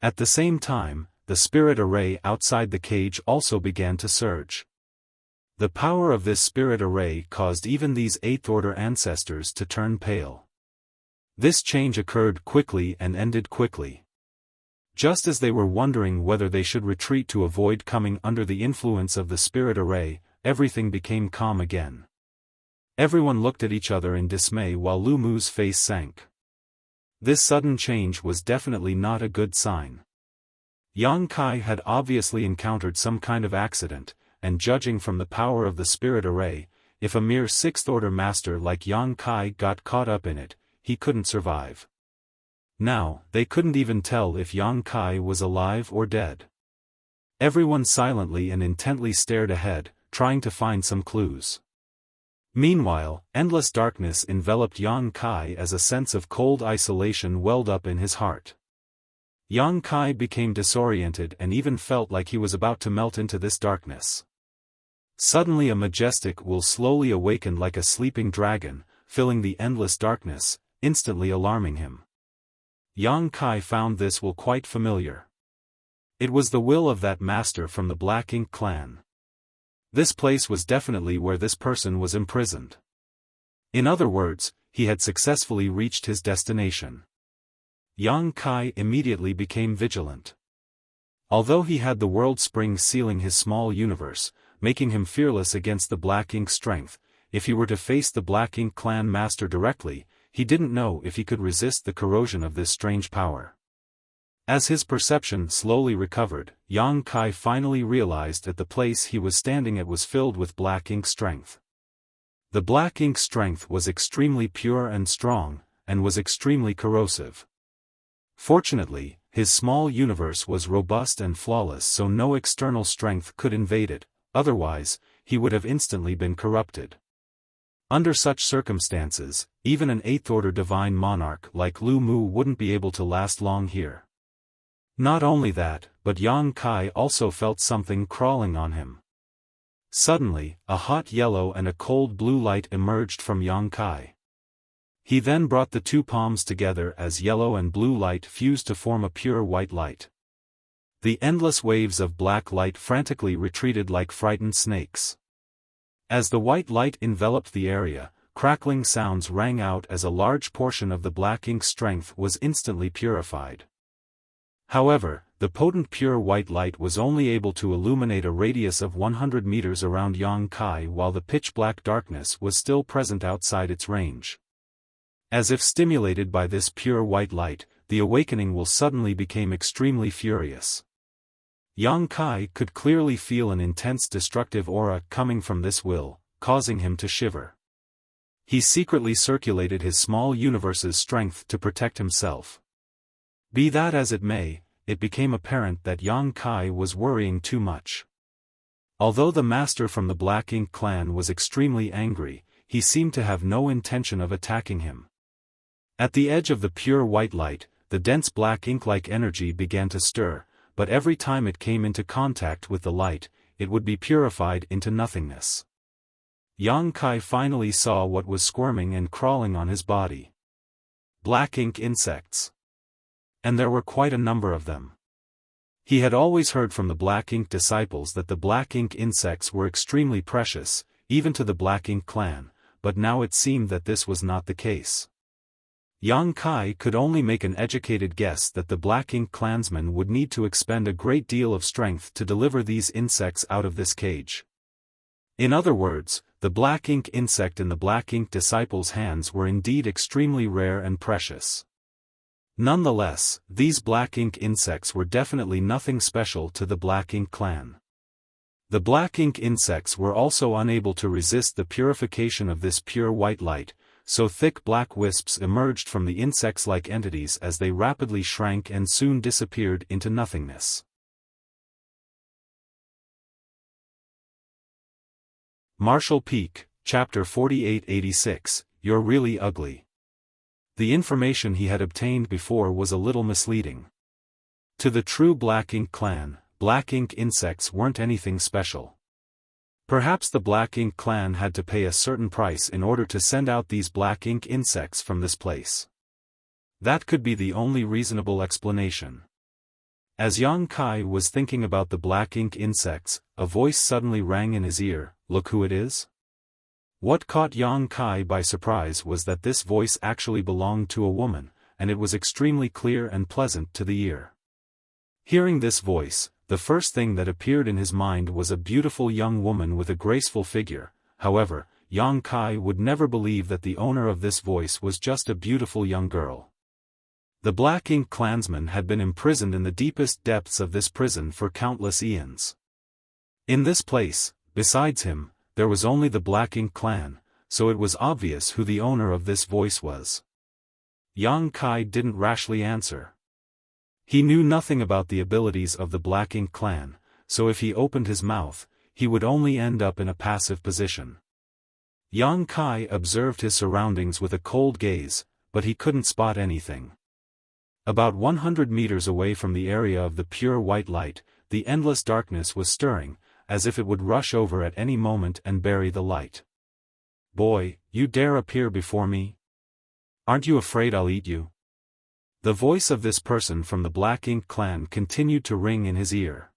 At the same time, the spirit array outside the cage also began to surge. The power of this spirit array caused even these Eighth Order ancestors to turn pale. This change occurred quickly and ended quickly. Just as they were wondering whether they should retreat to avoid coming under the influence of the spirit array, everything became calm again. Everyone looked at each other in dismay while Lu Mu's face sank. This sudden change was definitely not a good sign. Yang Kai had obviously encountered some kind of accident, and judging from the power of the spirit array, if a mere 6th Order master like Yang Kai got caught up in it, he couldn't survive. Now, they couldn't even tell if Yang Kai was alive or dead. Everyone silently and intently stared ahead, trying to find some clues. Meanwhile, endless darkness enveloped Yang Kai as a sense of cold isolation welled up in his heart. Yang Kai became disoriented and even felt like he was about to melt into this darkness. Suddenly a majestic will slowly awakened like a sleeping dragon, filling the endless darkness, instantly alarming him. Yang Kai found this will quite familiar. It was the will of that master from the Black Ink clan. This place was definitely where this person was imprisoned. In other words, he had successfully reached his destination. Yang Kai immediately became vigilant. Although he had the world spring sealing his small universe, making him fearless against the Black Ink strength, if he were to face the Black Ink clan master directly, he didn't know if he could resist the corrosion of this strange power. As his perception slowly recovered, Yang Kai finally realized that the place he was standing at was filled with Black Ink strength. The Black Ink strength was extremely pure and strong, and was extremely corrosive. Fortunately, his small universe was robust and flawless, so no external strength could invade it, otherwise, he would have instantly been corrupted. Under such circumstances, even an 8th Order divine monarch like Lu Mu wouldn't be able to last long here. Not only that, but Yang Kai also felt something crawling on him. Suddenly, a hot yellow and a cold blue light emerged from Yang Kai. He then brought the two palms together as yellow and blue light fused to form a pure white light. The endless waves of black light frantically retreated like frightened snakes. As the white light enveloped the area, crackling sounds rang out as a large portion of the Black Ink strength was instantly purified. However, the potent pure white light was only able to illuminate a radius of 100 meters around Yang Kai while the pitch-black darkness was still present outside its range. As if stimulated by this pure white light, the awakening will suddenly became extremely furious. Yang Kai could clearly feel an intense destructive aura coming from this will, causing him to shiver. He secretly circulated his small universe's strength to protect himself. Be that as it may, it became apparent that Yang Kai was worrying too much. Although the master from the Black Ink clan was extremely angry, he seemed to have no intention of attacking him. At the edge of the pure white light, the dense black ink-like energy began to stir, but every time it came into contact with the light, it would be purified into nothingness. Yang Kai finally saw what was squirming and crawling on his body. Black ink insects. And there were quite a number of them. He had always heard from the Black Ink disciples that the black ink insects were extremely precious, even to the Black Ink clan, but now it seemed that this was not the case. Yang Kai could only make an educated guess that the Black Ink clansmen would need to expend a great deal of strength to deliver these insects out of this cage. In other words, the black ink insect in the Black Ink disciples' hands were indeed extremely rare and precious. Nonetheless, these black ink insects were definitely nothing special to the Black Ink clan. The black ink insects were also unable to resist the purification of this pure white light, so thick black wisps emerged from the insects-like entities as they rapidly shrank and soon disappeared into nothingness. Marshall Peak, Chapter 4886, You're Really Ugly. The information he had obtained before was a little misleading. To the true Black Ink clan, black ink insects weren't anything special. Perhaps the Black Ink clan had to pay a certain price in order to send out these black ink insects from this place. That could be the only reasonable explanation. As Yang Kai was thinking about the black ink insects, a voice suddenly rang in his ear, "Look who it is?" What caught Yang Kai by surprise was that this voice actually belonged to a woman, and it was extremely clear and pleasant to the ear. Hearing this voice, the first thing that appeared in his mind was a beautiful young woman with a graceful figure. However, Yang Kai would never believe that the owner of this voice was just a beautiful young girl. The Black Ink clansmen had been imprisoned in the deepest depths of this prison for countless eons. In this place, besides him, there was only the Black Ink clan, so it was obvious who the owner of this voice was. Yang Kai didn't rashly answer. He knew nothing about the abilities of the Black Ink clan, so if he opened his mouth, he would only end up in a passive position. Yang Kai observed his surroundings with a cold gaze, but he couldn't spot anything. About 100 meters away from the area of the pure white light, the endless darkness was stirring, as if it would rush over at any moment and bury the light. "Boy, you dare appear before me? Aren't you afraid I'll eat you?" The voice of this person from the Black Ink clan continued to ring in his ear.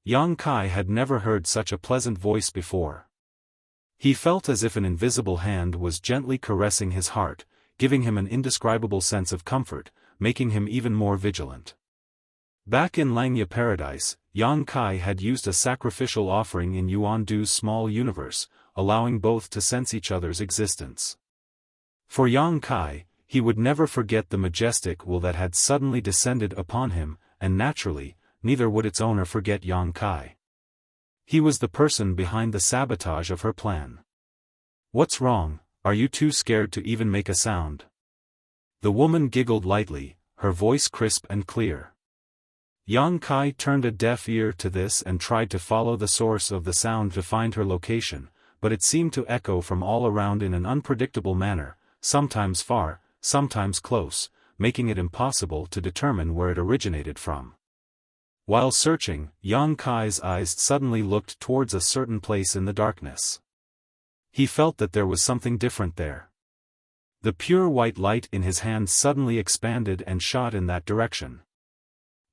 Yang Kai had never heard such a pleasant voice before. He felt as if an invisible hand was gently caressing his heart, giving him an indescribable sense of comfort, making him even more vigilant. Back in Langya Paradise, Yang Kai had used a sacrificial offering in Yuan Du's small universe, allowing both to sense each other's existence. For Yang Kai, he would never forget the majestic will that had suddenly descended upon him, and naturally, neither would its owner forget Yang Kai. He was the person behind the sabotage of her plan. "What's wrong? Are you too scared to even make a sound?" The woman giggled lightly, her voice crisp and clear. Yang Kai turned a deaf ear to this and tried to follow the source of the sound to find her location, but it seemed to echo from all around in an unpredictable manner, sometimes far, sometimes close, making it impossible to determine where it originated from. While searching, Yang Kai's eyes suddenly looked towards a certain place in the darkness. He felt that there was something different there. The pure white light in his hand suddenly expanded and shot in that direction.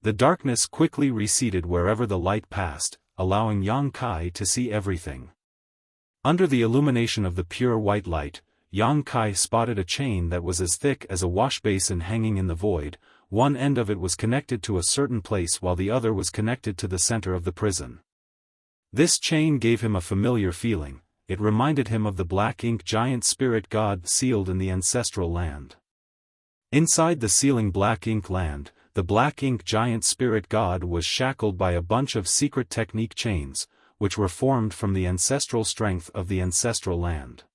The darkness quickly receded wherever the light passed, allowing Yang Kai to see everything. Under the illumination of the pure white light, Yang Kai spotted a chain that was as thick as a washbasin hanging in the void, one end of it was connected to a certain place while the other was connected to the center of the prison. This chain gave him a familiar feeling. It reminded him of the black ink giant spirit god sealed in the ancestral land. Inside the sealing black ink land, the black ink giant spirit god was shackled by a bunch of secret technique chains, which were formed from the ancestral strength of the ancestral land.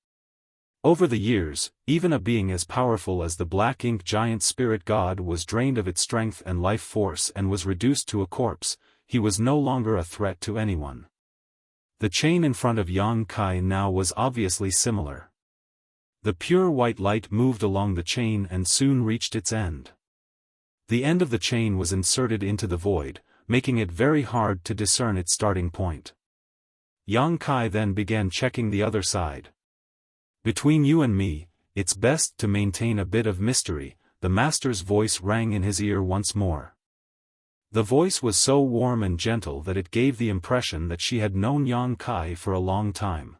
Over the years, even a being as powerful as the black ink giant spirit god was drained of its strength and life force and was reduced to a corpse. He was no longer a threat to anyone. The chain in front of Yang Kai now was obviously similar. The pure white light moved along the chain and soon reached its end. The end of the chain was inserted into the void, making it very hard to discern its starting point. Yang Kai then began checking the other side. "Between you and me, it's best to maintain a bit of mystery," the master's voice rang in his ear once more. The voice was so warm and gentle that it gave the impression that she had known Yang Kai for a long time.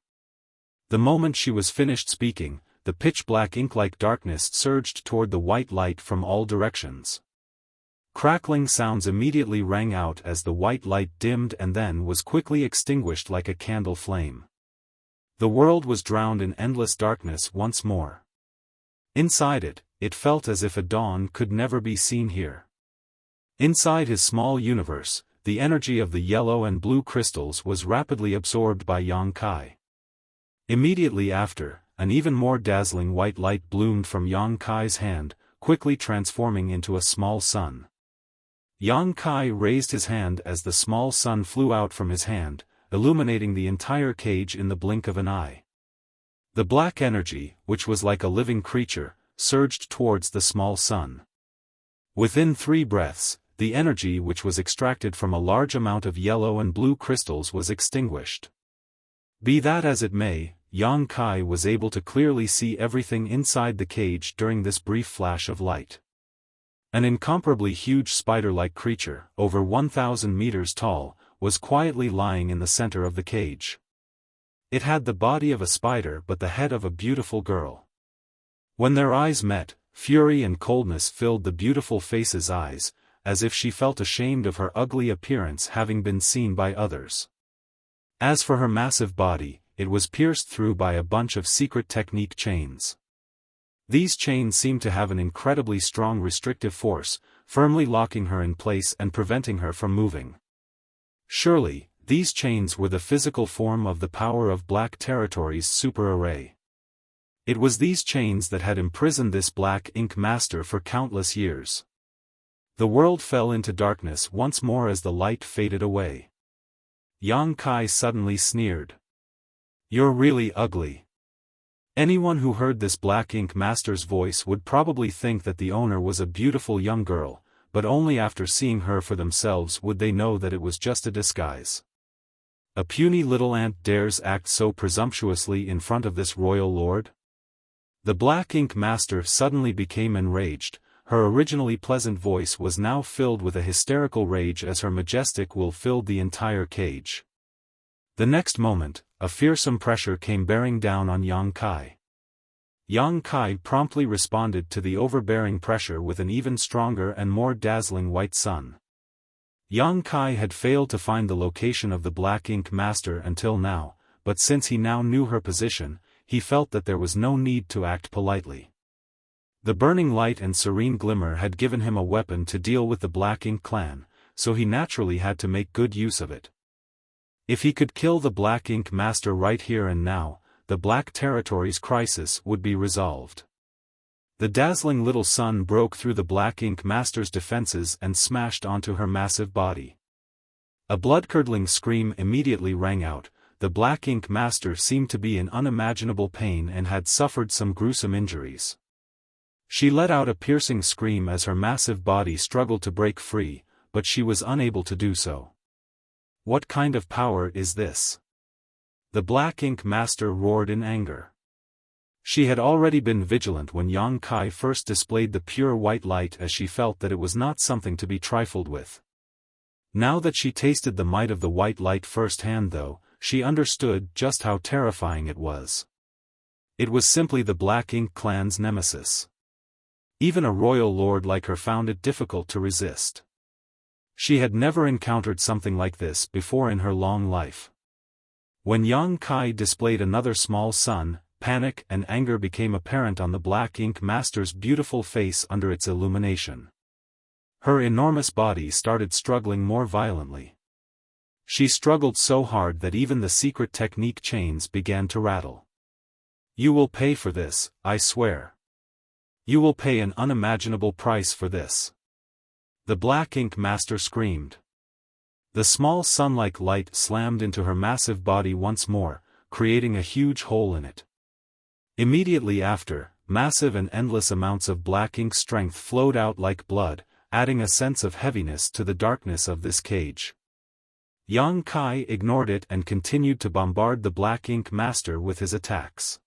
The moment she was finished speaking, the pitch-black ink-like darkness surged toward the white light from all directions. Crackling sounds immediately rang out as the white light dimmed and then was quickly extinguished like a candle flame. The world was drowned in endless darkness once more. Inside it, it felt as if a dawn could never be seen here. Inside his small universe, the energy of the yellow and blue crystals was rapidly absorbed by Yang Kai. Immediately after, an even more dazzling white light bloomed from Yang Kai's hand, quickly transforming into a small sun. Yang Kai raised his hand as the small sun flew out from his hand, illuminating the entire cage in the blink of an eye. The black energy, which was like a living creature, surged towards the small sun. Within 3 breaths, the energy which was extracted from a large amount of yellow and blue crystals was extinguished. Be that as it may, Yang Kai was able to clearly see everything inside the cage during this brief flash of light. An incomparably huge spider-like creature, over 1,000 meters tall, was quietly lying in the center of the cage. It had the body of a spider but the head of a beautiful girl. When their eyes met, fury and coldness filled the beautiful face's eyes, as if she felt ashamed of her ugly appearance having been seen by others. As for her massive body, it was pierced through by a bunch of secret technique chains. These chains seemed to have an incredibly strong restrictive force, firmly locking her in place and preventing her from moving. Surely, these chains were the physical form of the power of Black Territory's super array. It was these chains that had imprisoned this black ink master for countless years. The world fell into darkness once more as the light faded away. Yang Kai suddenly sneered. "You're really ugly." Anyone who heard this black ink master's voice would probably think that the owner was a beautiful young girl, but only after seeing her for themselves would they know that it was just a disguise. A puny little ant dares act so presumptuously in front of this royal lord? The black ink master suddenly became enraged. Her originally pleasant voice was now filled with a hysterical rage as her majestic will filled the entire cage. The next moment, a fearsome pressure came bearing down on Yang Kai. Yang Kai promptly responded to the overbearing pressure with an even stronger and more dazzling white sun. Yang Kai had failed to find the location of the black ink master until now, but since he now knew her position, he felt that there was no need to act politely. The burning light and serene glimmer had given him a weapon to deal with the Black Ink clan, so he naturally had to make good use of it. If he could kill the Black Ink master right here and now, the Black Territory's crisis would be resolved. The dazzling little sun broke through the Black Ink master's defenses and smashed onto her massive body. A blood-curdling scream immediately rang out. The Black Ink master seemed to be in unimaginable pain and had suffered some gruesome injuries. She let out a piercing scream as her massive body struggled to break free, but she was unable to do so. What kind of power is this? The Black Ink master roared in anger. She had already been vigilant when Yang Kai first displayed the pure white light, as she felt that it was not something to be trifled with. Now that she tasted the might of the white light firsthand though, she understood just how terrifying it was. It was simply the Black Ink clan's nemesis. Even a royal lord like her found it difficult to resist. She had never encountered something like this before in her long life. When Yang Kai displayed another small sun, panic and anger became apparent on the Black Ink Master's beautiful face under its illumination. Her enormous body started struggling more violently. She struggled so hard that even the secret technique chains began to rattle. "You will pay for this, I swear. You will pay an unimaginable price for this," the Black Ink Master screamed. The small sun-like light slammed into her massive body once more, creating a huge hole in it. Immediately after, massive and endless amounts of black ink strength flowed out like blood, adding a sense of heaviness to the darkness of this cage. Yang Kai ignored it and continued to bombard the Black Ink Master with his attacks.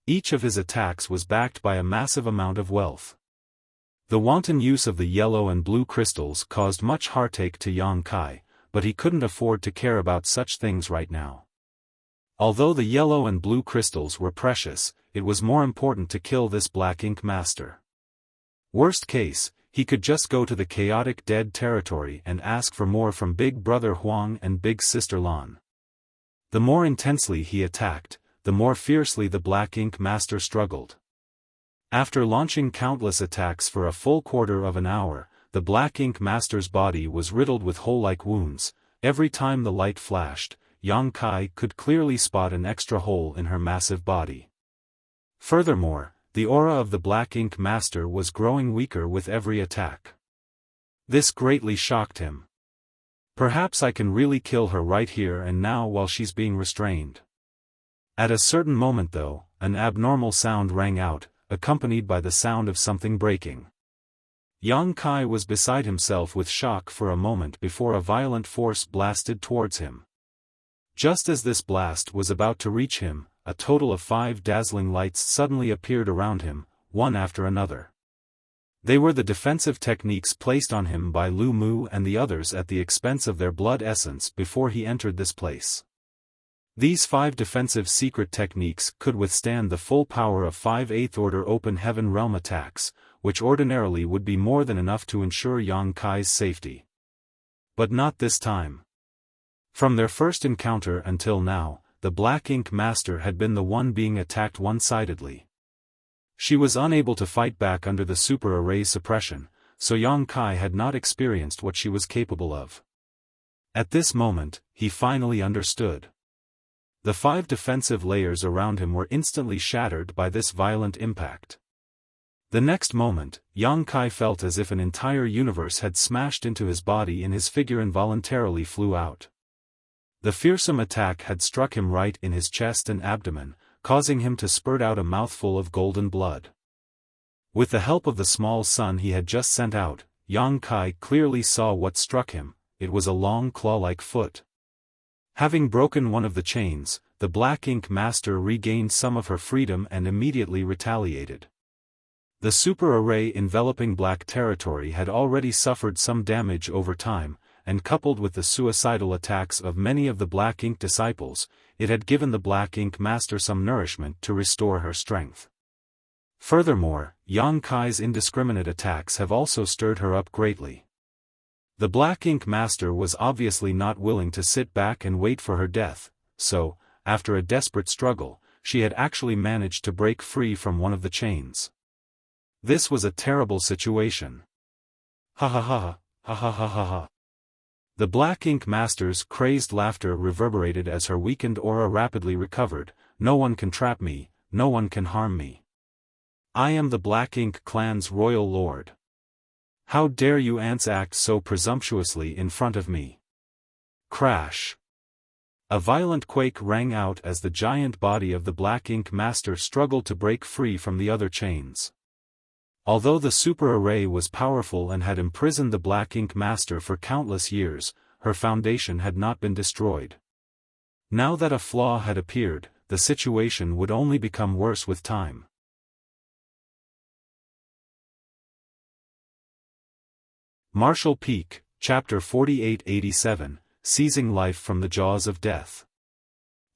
Each of his attacks was backed by a massive amount of wealth. The wanton use of the yellow and blue crystals caused much heartache to Yang Kai, but he couldn't afford to care about such things right now. Although the yellow and blue crystals were precious, it was more important to kill this Black Ink Master. Worst case, he could just go to the chaotic dead territory and ask for more from Big Brother Huang and Big Sister Lan. The more intensely he attacked, the more fiercely the Black Ink Master struggled. After launching countless attacks for a full quarter of an hour, the Black Ink Master's body was riddled with hole-like wounds. Every time the light flashed, Yang Kai could clearly spot an extra hole in her massive body. Furthermore, the aura of the Black Ink Master was growing weaker with every attack. This greatly shocked him. Perhaps I can really kill her right here and now while she's being restrained. At a certain moment though, an abnormal sound rang out, accompanied by the sound of something breaking. Yang Kai was beside himself with shock for a moment before a violent force blasted towards him. Just as this blast was about to reach him, a total of 5 dazzling lights suddenly appeared around him, one after another. They were the defensive techniques placed on him by Lu Mu and the others at the expense of their blood essence before he entered this place. These 5 defensive secret techniques could withstand the full power of 5 8th Order Open Heaven Realm attacks, which ordinarily would be more than enough to ensure Yang Kai's safety. But not this time. From their first encounter until now, the Black Ink Master had been the one being attacked one-sidedly. She was unable to fight back under the super array suppression, so Yang Kai had not experienced what she was capable of. At this moment, he finally understood. The 5 defensive layers around him were instantly shattered by this violent impact. The next moment, Yang Kai felt as if an entire universe had smashed into his body and his figure involuntarily flew out. The fearsome attack had struck him right in his chest and abdomen, causing him to spurt out a mouthful of golden blood. With the help of the small sun he had just sent out, Yang Kai clearly saw what struck him. It was a long claw-like foot. Having broken one of the chains, the Black Ink Master regained some of her freedom and immediately retaliated. The super array enveloping black territory had already suffered some damage over time, and coupled with the suicidal attacks of many of the Black Ink disciples, it had given the Black Ink Master some nourishment to restore her strength. Furthermore, Yang Kai's indiscriminate attacks have also stirred her up greatly. The Black Ink Master was obviously not willing to sit back and wait for her death, so, after a desperate struggle, she had actually managed to break free from one of the chains. This was a terrible situation. Ha ha ha, ha ha ha ha ha. The Black Ink Master's crazed laughter reverberated as her weakened aura rapidly recovered. "No one can trap me, no one can harm me. I am the Black Ink Clan's royal lord. How dare you ants act so presumptuously in front of me?" Crash! A violent quake rang out as the giant body of the Black Ink Master struggled to break free from the other chains. Although the super array was powerful and had imprisoned the Black Ink Master for countless years, her foundation had not been destroyed. Now that a flaw had appeared, the situation would only become worse with time. Marshall Peak, Chapter 4887, Seizing Life from the Jaws of Death.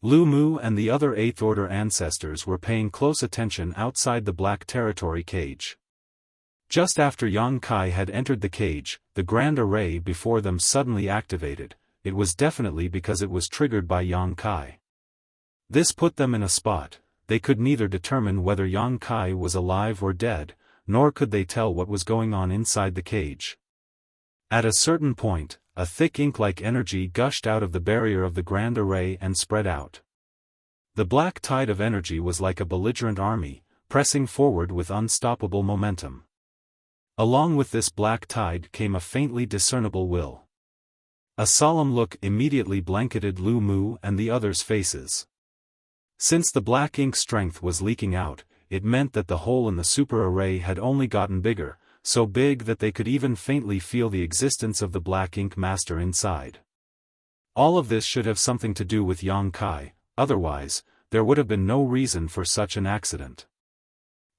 Lu Mu and the other 8th Order ancestors were paying close attention outside the Black Territory cage. Just after Yang Kai had entered the cage, the grand array before them suddenly activated. It was definitely because it was triggered by Yang Kai. This put them in a spot. They could neither determine whether Yang Kai was alive or dead, nor could they tell what was going on inside the cage. At a certain point, a thick ink-like energy gushed out of the barrier of the grand array and spread out. The black tide of energy was like a belligerent army, pressing forward with unstoppable momentum. Along with this black tide came a faintly discernible will. A solemn look immediately blanketed Lu Mu and the others' faces. Since the black ink strength was leaking out, it meant that the hole in the super array had only gotten bigger, so big that they could even faintly feel the existence of the black ink master inside. All of this should have something to do with Yang Kai, otherwise, there would have been no reason for such an accident.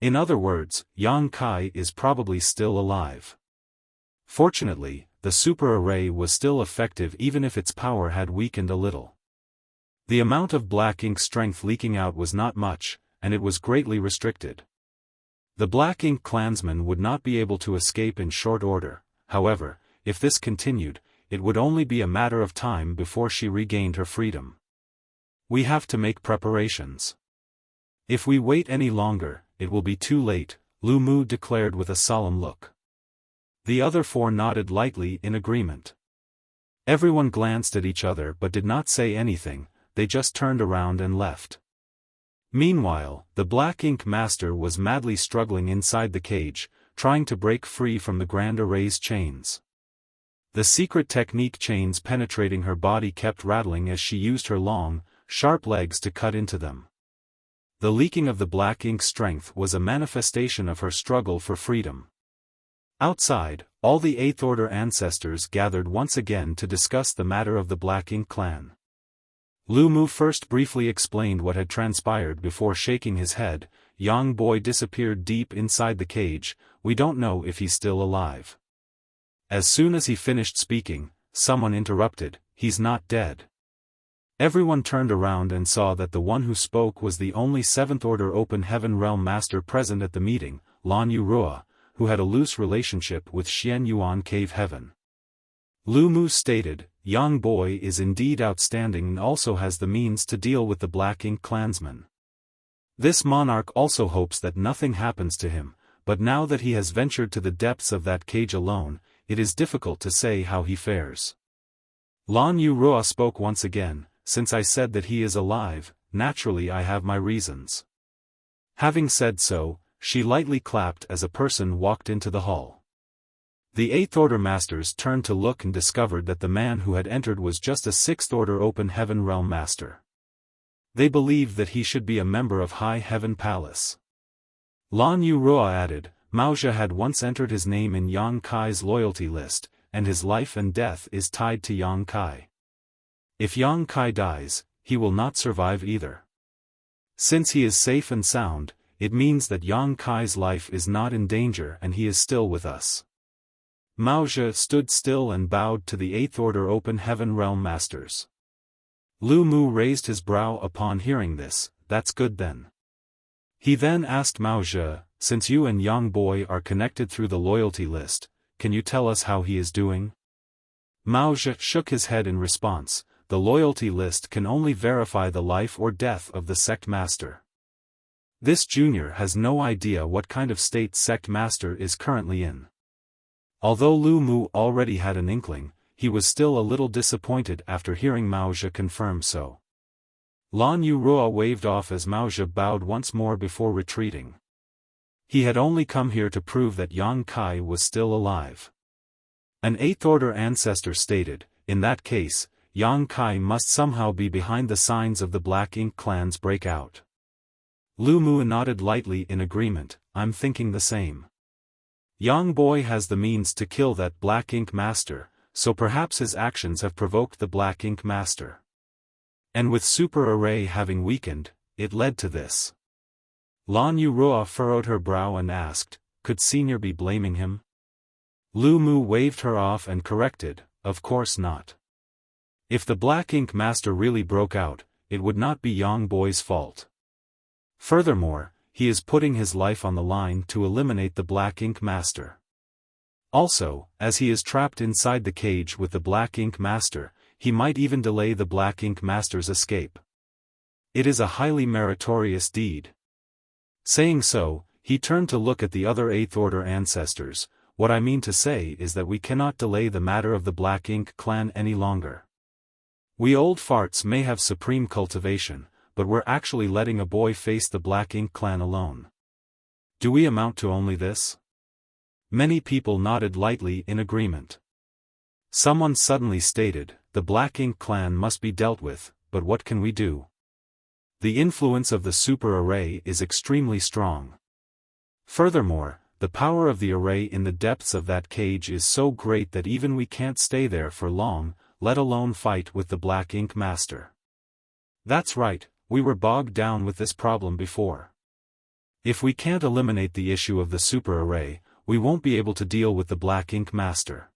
In other words, Yang Kai is probably still alive. Fortunately, the super array was still effective even if its power had weakened a little. The amount of black ink strength leaking out was not much, and it was greatly restricted. The Black Ink clansman would not be able to escape in short order. However, if this continued, it would only be a matter of time before she regained her freedom. We have to make preparations. If we wait any longer, it will be too late, Lu Mu declared with a solemn look. The other four nodded lightly in agreement. Everyone glanced at each other but did not say anything, they just turned around and left. Meanwhile, the Black Ink Master was madly struggling inside the cage, trying to break free from the Grand Array's chains. The secret technique chains penetrating her body kept rattling as she used her long, sharp legs to cut into them. The leaking of the Black Ink strength was a manifestation of her struggle for freedom. Outside, all the Eighth Order ancestors gathered once again to discuss the matter of the Black Ink clan. Lu Mu first briefly explained what had transpired before shaking his head. Yang Boy disappeared deep inside the cage, we don't know if he's still alive. As soon as he finished speaking, someone interrupted, he's not dead. Everyone turned around and saw that the one who spoke was the only Seventh Order Open Heaven Realm Master present at the meeting, Lan Yurua, who had a loose relationship with Xian Yuan Cave Heaven. Lu Mu stated, Yang Boy is indeed outstanding and also has the means to deal with the Black Ink clansmen. This monarch also hopes that nothing happens to him, but now that he has ventured to the depths of that cage alone, it is difficult to say how he fares. Lan Yurua spoke once again, since I said that he is alive, naturally I have my reasons. Having said so, she lightly clapped as a person walked into the hall. The Eighth Order Masters turned to look and discovered that the man who had entered was just a Sixth Order Open Heaven Realm Master. They believed that he should be a member of High Heaven Palace. Lan Yurua added, Maozhe had once entered his name in Yang Kai's loyalty list, and his life and death is tied to Yang Kai. If Yang Kai dies, he will not survive either. Since he is safe and sound, it means that Yang Kai's life is not in danger and he is still with us. Maozhe stood still and bowed to the Eighth Order Open Heaven Realm Masters. Lu Mu raised his brow upon hearing this, that's good then. He then asked Maozhe, since you and Yang Boy are connected through the loyalty list, can you tell us how he is doing? Maozhe shook his head in response, the loyalty list can only verify the life or death of the sect master. This junior has no idea what kind of state sect master is currently in. Although Lu Mu already had an inkling, he was still a little disappointed after hearing Maozhe confirm so. Lan Yurua waved off as Maozhe bowed once more before retreating. He had only come here to prove that Yang Kai was still alive. An Eighth Order ancestor stated, in that case, Yang Kai must somehow be behind the signs of the Black Ink clan's breakout. Lu Mu nodded lightly in agreement, I'm thinking the same. Yang Boy has the means to kill that Black Ink Master, so perhaps his actions have provoked the Black Ink Master. And with Super Array having weakened, it led to this. Lan Yurua furrowed her brow and asked, could Senior be blaming him? Lu Mu waved her off and corrected, of course not. If the Black Ink Master really broke out, it would not be Yang Boy's fault. Furthermore, he is putting his life on the line to eliminate the Black Ink Master. Also, as he is trapped inside the cage with the Black Ink Master, he might even delay the Black Ink Master's escape. It is a highly meritorious deed. Saying so, he turned to look at the other Eighth Order ancestors. What I mean to say is that we cannot delay the matter of the Black Ink clan any longer. We old farts may have supreme cultivation, but we're actually letting a boy face the Black Ink clan alone. Do we amount to only this? Many people nodded lightly in agreement. Someone suddenly stated, the Black Ink clan must be dealt with, but what can we do? The influence of the super array is extremely strong. Furthermore, the power of the array in the depths of that cage is so great that even we can't stay there for long, let alone fight with the Black Ink Master. That's right, we were bogged down with this problem before. If we can't eliminate the issue of the super array, we won't be able to deal with the Black Ink Master.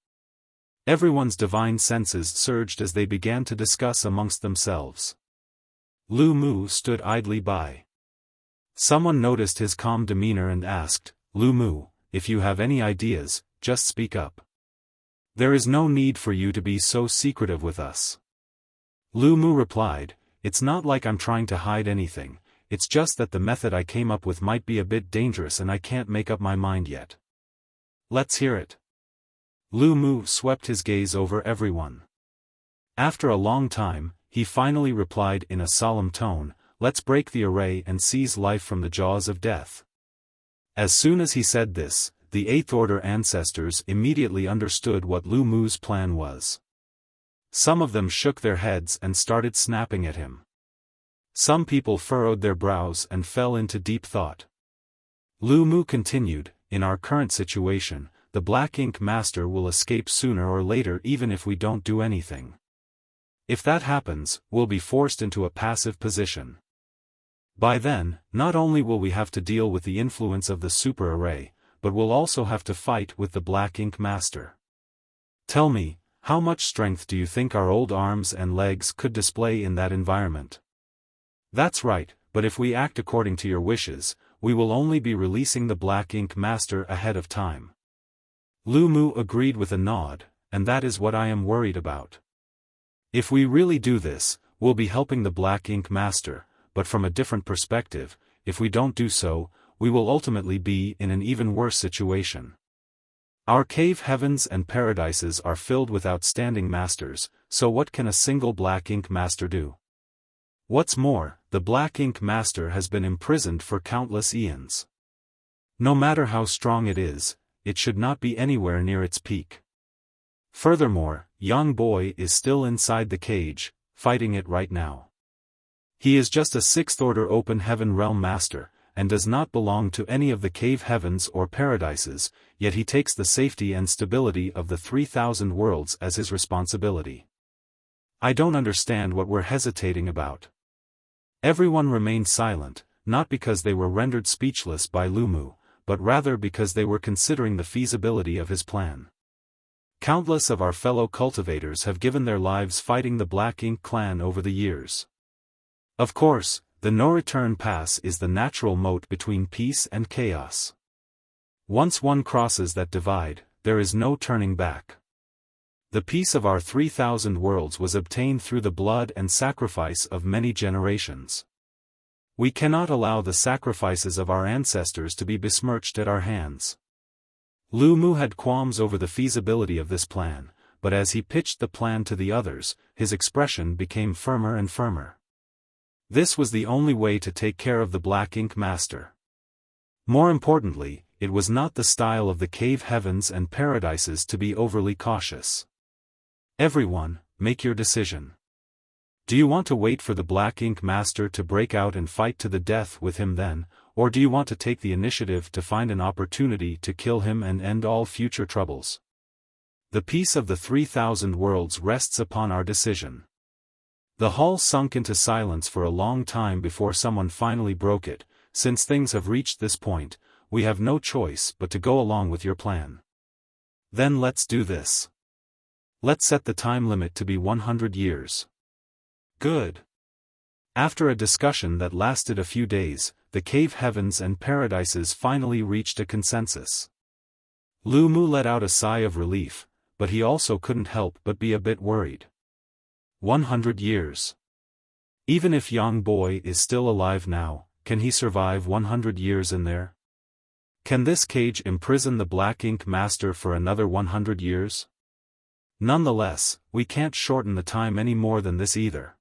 Everyone's divine senses surged as they began to discuss amongst themselves. Lu Mu stood idly by. Someone noticed his calm demeanor and asked, Lu Mu, if you have any ideas, just speak up. There is no need for you to be so secretive with us. Lu Mu replied, it's not like I'm trying to hide anything, it's just that the method I came up with might be a bit dangerous and I can't make up my mind yet. Let's hear it. Lu Mu swept his gaze over everyone. After a long time, he finally replied in a solemn tone, let's break the array and seize life from the jaws of death. As soon as he said this, the Eighth Order ancestors immediately understood what Lu Mu's plan was. Some of them shook their heads and started snapping at him. Some people furrowed their brows and fell into deep thought. Lu Mu continued, in our current situation, the Black Ink Master will escape sooner or later even if we don't do anything. If that happens, we'll be forced into a passive position. By then, not only will we have to deal with the influence of the super array, but we'll also have to fight with the Black Ink Master. Tell me, how much strength do you think our old arms and legs could display in that environment? That's right, but if we act according to your wishes, we will only be releasing the Black Ink Master ahead of time. Lu Mu agreed with a nod, and that is what I am worried about. If we really do this, we'll be helping the Black Ink Master, but from a different perspective, if we don't do so, we will ultimately be in an even worse situation. Our cave heavens and paradises are filled with outstanding masters, so what can a single Black Ink Master do? What's more, the Black Ink Master has been imprisoned for countless eons. No matter how strong it is, it should not be anywhere near its peak. Furthermore, young boy is still inside the cage, fighting it right now. He is just a Sixth Order Open Heaven Realm Master, and does not belong to any of the cave heavens or paradises, yet he takes the safety and stability of the 3,000 worlds as his responsibility. I don't understand what we're hesitating about. Everyone remained silent, not because they were rendered speechless by Lu Mu, but rather because they were considering the feasibility of his plan. Countless of our fellow cultivators have given their lives fighting the Black Ink clan over the years. Of course, the no-return pass is the natural moat between peace and chaos. Once one crosses that divide, there is no turning back. The peace of our 3,000 worlds was obtained through the blood and sacrifice of many generations. We cannot allow the sacrifices of our ancestors to be besmirched at our hands. Lu Mu had qualms over the feasibility of this plan, but as he pitched the plan to the others, his expression became firmer and firmer. This was the only way to take care of the Black Ink Master. More importantly, it was not the style of the cave heavens and paradises to be overly cautious. Everyone, make your decision. Do you want to wait for the Black Ink Master to break out and fight to the death with him then, or do you want to take the initiative to find an opportunity to kill him and end all future troubles? The peace of the 3,000 worlds rests upon our decision. The hall sunk into silence for a long time before someone finally broke it. Since things have reached this point, we have no choice but to go along with your plan. Then let's do this. Let's set the time limit to be 100 years. Good. After a discussion that lasted a few days, the cave heavens and paradises finally reached a consensus. Lu Mu let out a sigh of relief, but he also couldn't help but be a bit worried. 100 years. Even if Yang Boy is still alive now, can he survive 100 years in there? Can this cage imprison the Black Ink Master for another 100 years? Nonetheless, we can't shorten the time any more than this either.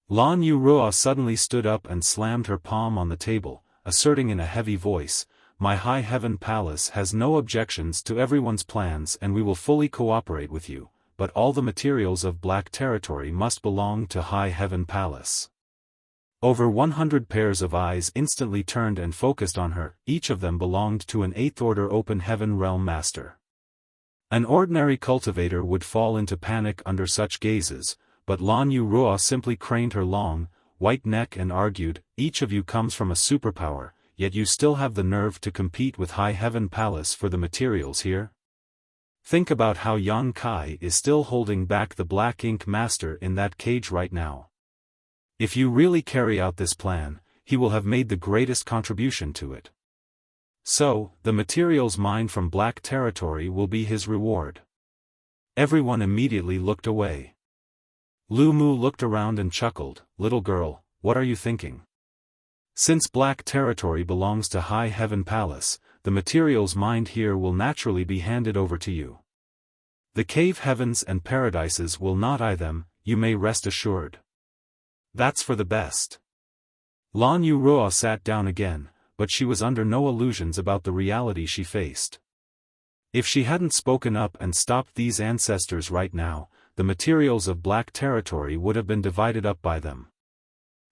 Lan Yurua suddenly stood up and slammed her palm on the table, asserting in a heavy voice, "My High Heaven Palace has no objections to everyone's plans and we will fully cooperate with you, but all the materials of Black Territory must belong to High Heaven Palace." Over 100 pairs of eyes instantly turned and focused on her, each of them belonged to an 8th Order Open Heaven Realm Master. An ordinary cultivator would fall into panic under such gazes, but Lan Yurua simply craned her long, white neck and argued, "Each of you comes from a superpower, yet you still have the nerve to compete with High Heaven Palace for the materials here? Think about how Yang Kai is still holding back the Black Ink Master in that cage right now. If you really carry out this plan, he will have made the greatest contribution to it. So, the materials mined from Black Territory will be his reward." Everyone immediately looked away. Lu Mu looked around and chuckled, "Little girl, what are you thinking? Since Black Territory belongs to High Heaven Palace, the materials mined here will naturally be handed over to you. The cave heavens and paradises will not eye them, you may rest assured. That's for the best." Lan Yurua sat down again, but she was under no illusions about the reality she faced. If she hadn't spoken up and stopped these ancestors right now, the materials of Black Territory would have been divided up by them.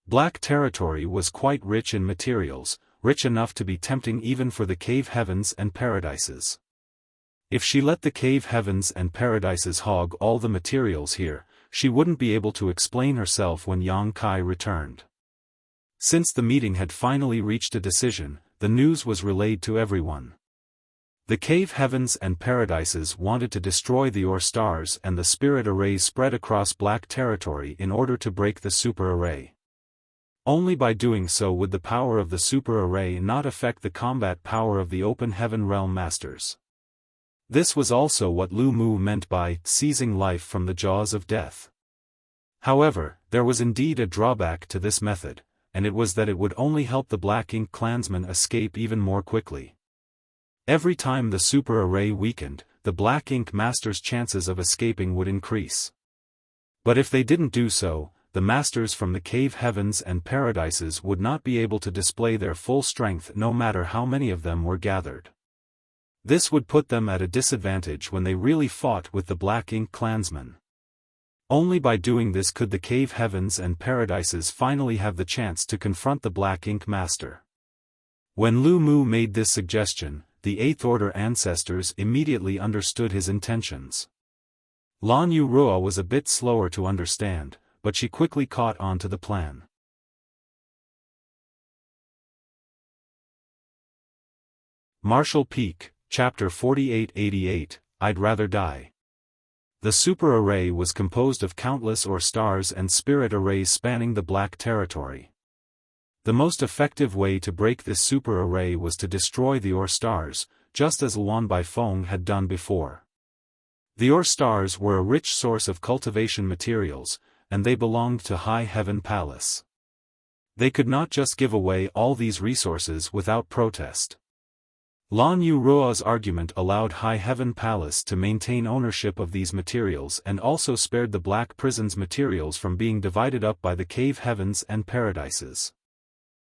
Black Territory was quite rich in materials, rich enough to be tempting even for the cave heavens and paradises. If she let the cave heavens and paradises hog all the materials here, she wouldn't be able to explain herself when Yang Kai returned. Since the meeting had finally reached a decision, the news was relayed to everyone. The cave heavens and paradises wanted to destroy the Ore stars and the spirit arrays spread across Black Territory in order to break the super array. Only by doing so would the power of the super array not affect the combat power of the Open Heaven Realm Masters. This was also what Lu Mu meant by seizing life from the jaws of death. However, there was indeed a drawback to this method, and it was that it would only help the Black Ink clansmen escape even more quickly. Every time the super array weakened, the Black Ink Masters' chances of escaping would increase. But if they didn't do so, the masters from the cave heavens and paradises would not be able to display their full strength no matter how many of them were gathered. This would put them at a disadvantage when they really fought with the Black Ink clansmen. Only by doing this could the cave heavens and paradises finally have the chance to confront the Black Ink Master. When Lu Mu made this suggestion, the 8th Order ancestors immediately understood his intentions. Lan Yurua was a bit slower to understand, but she quickly caught on to the plan. Marshall Peak, Chapter 4888, I'd Rather Die. The super array was composed of countless Ore stars and spirit arrays spanning the Black Territory. The most effective way to break this super array was to destroy the Ore stars, just as Luan Baifeng had done before. The Ore stars were a rich source of cultivation materials, and they belonged to High Heaven Palace. They could not just give away all these resources without protest. Lan Yurua's argument allowed High Heaven Palace to maintain ownership of these materials and also spared the Black Prison's materials from being divided up by the cave heavens and paradises.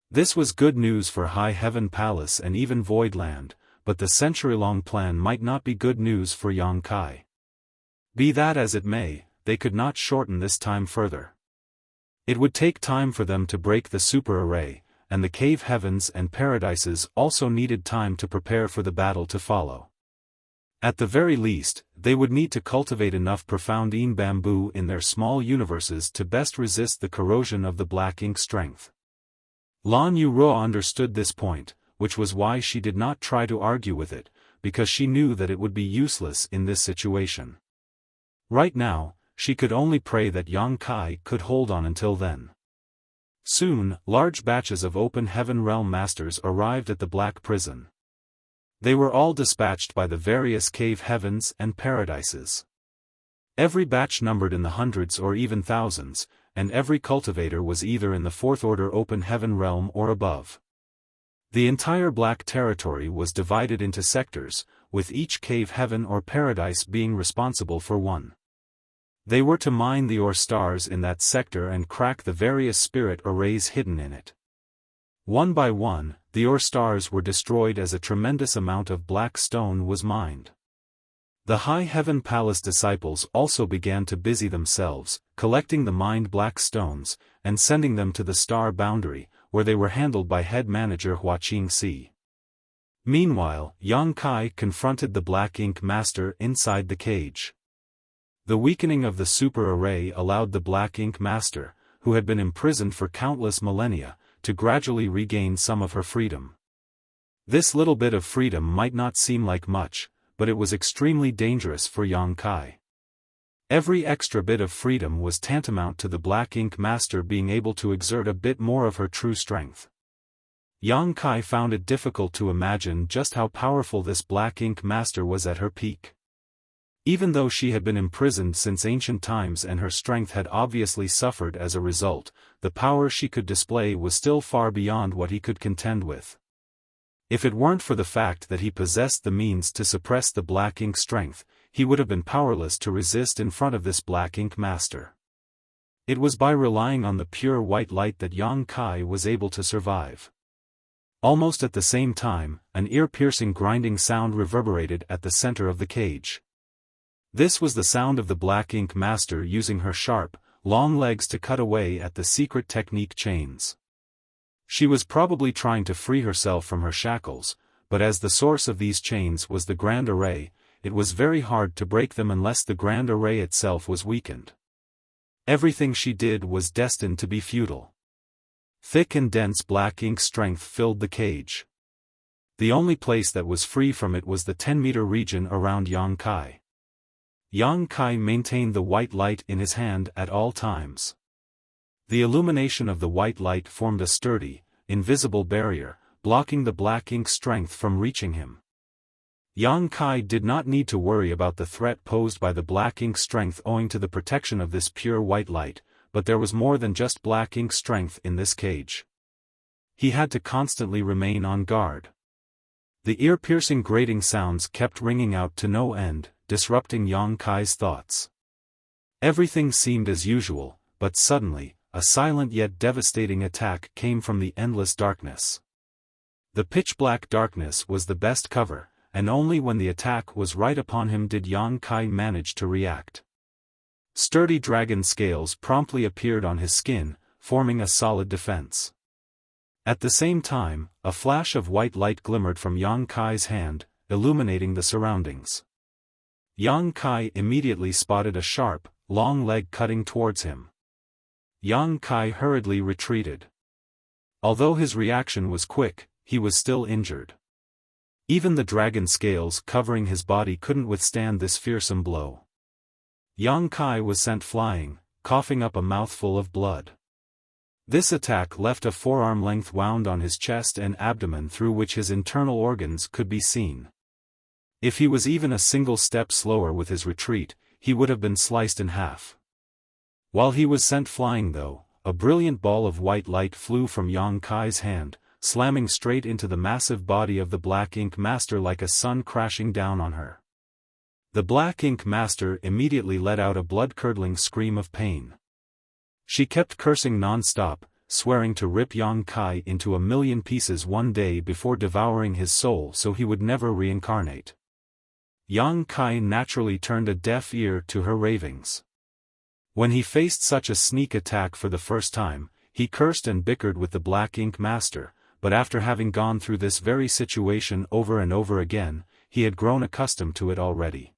This was good news for High Heaven Palace and even Voidland, but the century-long plan might not be good news for Yang Kai. Be that as it may, they could not shorten this time further. It would take time for them to break the super array, and the cave heavens and paradises also needed time to prepare for the battle to follow. At the very least, they would need to cultivate enough profound bamboo in their small universes to best resist the corrosion of the Black Ink strength. Lan Yurua understood this point, which was why she did not try to argue with it, because she knew that it would be useless in this situation. Right now, she could only pray that Yang Kai could hold on until then. Soon, large batches of Open Heaven Realm Masters arrived at the Black Prison. They were all dispatched by the various cave heavens and paradises. Every batch numbered in the hundreds or even thousands, and every cultivator was either in the Fourth Order Open Heaven Realm or above. The entire Black Territory was divided into sectors, with each cave heaven or paradise being responsible for one. They were to mine the ore stars in that sector and crack the various spirit arrays hidden in it. One by one, the ore stars were destroyed as a tremendous amount of black stone was mined. The High Heaven Palace disciples also began to busy themselves, collecting the mined black stones, and sending them to the star boundary, where they were handled by head manager Hua Qingxi. Meanwhile, Yang Kai confronted the Black Ink Master inside the cage. The weakening of the super array allowed the Black Ink Master, who had been imprisoned for countless millennia, to gradually regain some of her freedom. This little bit of freedom might not seem like much, but it was extremely dangerous for Yang Kai. Every extra bit of freedom was tantamount to the Black Ink Master being able to exert a bit more of her true strength. Yang Kai found it difficult to imagine just how powerful this Black Ink Master was at her peak. Even though she had been imprisoned since ancient times and her strength had obviously suffered as a result, the power she could display was still far beyond what he could contend with. If it weren't for the fact that he possessed the means to suppress the Black Ink strength, he would have been powerless to resist in front of this Black Ink Master. It was by relying on the pure white light that Yang Kai was able to survive. Almost at the same time, an ear-piercing grinding sound reverberated at the center of the cage. This was the sound of the Black Ink Master using her sharp, long legs to cut away at the secret technique chains. She was probably trying to free herself from her shackles, but as the source of these chains was the Grand Array, it was very hard to break them unless the Grand Array itself was weakened. Everything she did was destined to be futile. Thick and dense black ink strength filled the cage. The only place that was free from it was the 10-meter region around Yang Kai. Yang Kai maintained the white light in his hand at all times. The illumination of the white light formed a sturdy, invisible barrier, blocking the black ink strength from reaching him. Yang Kai did not need to worry about the threat posed by the black ink strength owing to the protection of this pure white light, but there was more than just black ink strength in this cage. He had to constantly remain on guard. The ear-piercing grating sounds kept ringing out to no end, disrupting Yang Kai's thoughts. Everything seemed as usual, but suddenly, a silent yet devastating attack came from the endless darkness. The pitch-black darkness was the best cover, and only when the attack was right upon him did Yang Kai manage to react. Sturdy dragon scales promptly appeared on his skin, forming a solid defense. At the same time, a flash of white light glimmered from Yang Kai's hand, illuminating the surroundings. Yang Kai immediately spotted a sharp, long leg cutting towards him. Yang Kai hurriedly retreated. Although his reaction was quick, he was still injured. Even the dragon scales covering his body couldn't withstand this fearsome blow. Yang Kai was sent flying, coughing up a mouthful of blood. This attack left a forearm-length wound on his chest and abdomen through which his internal organs could be seen. If he was even a single step slower with his retreat, he would have been sliced in half. While he was sent flying though, a brilliant ball of white light flew from Yang Kai's hand, slamming straight into the massive body of the Black Ink Master like a sun crashing down on her. The Black Ink Master immediately let out a blood-curdling scream of pain. She kept cursing non-stop, swearing to rip Yang Kai into a million pieces one day before devouring his soul so he would never reincarnate. Yang Kai naturally turned a deaf ear to her ravings. When he faced such a sneak attack for the first time, he cursed and bickered with the Black Ink Master, but after having gone through this very situation over and over again, he had grown accustomed to it already.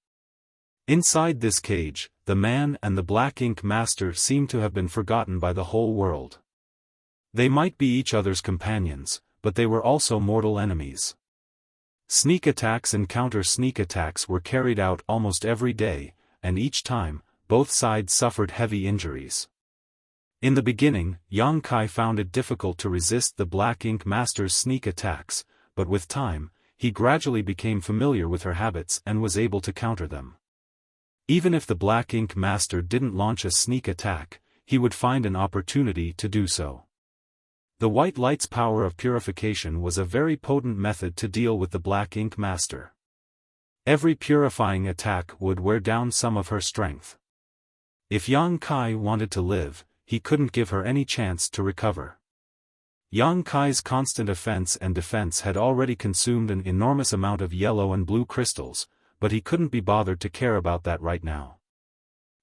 Inside this cage, the man and the Black Ink Master seemed to have been forgotten by the whole world. They might be each other's companions, but they were also mortal enemies. Sneak attacks and counter-sneak attacks were carried out almost every day, and each time, both sides suffered heavy injuries. In the beginning, Yang Kai found it difficult to resist the Black Ink Master's sneak attacks, but with time, he gradually became familiar with her habits and was able to counter them. Even if the Black Ink Master didn't launch a sneak attack, he would find an opportunity to do so. The white light's power of purification was a very potent method to deal with the Black Ink Master. Every purifying attack would wear down some of her strength. If Yang Kai wanted to live, he couldn't give her any chance to recover. Yang Kai's constant offense and defense had already consumed an enormous amount of yellow and blue crystals, but he couldn't be bothered to care about that right now.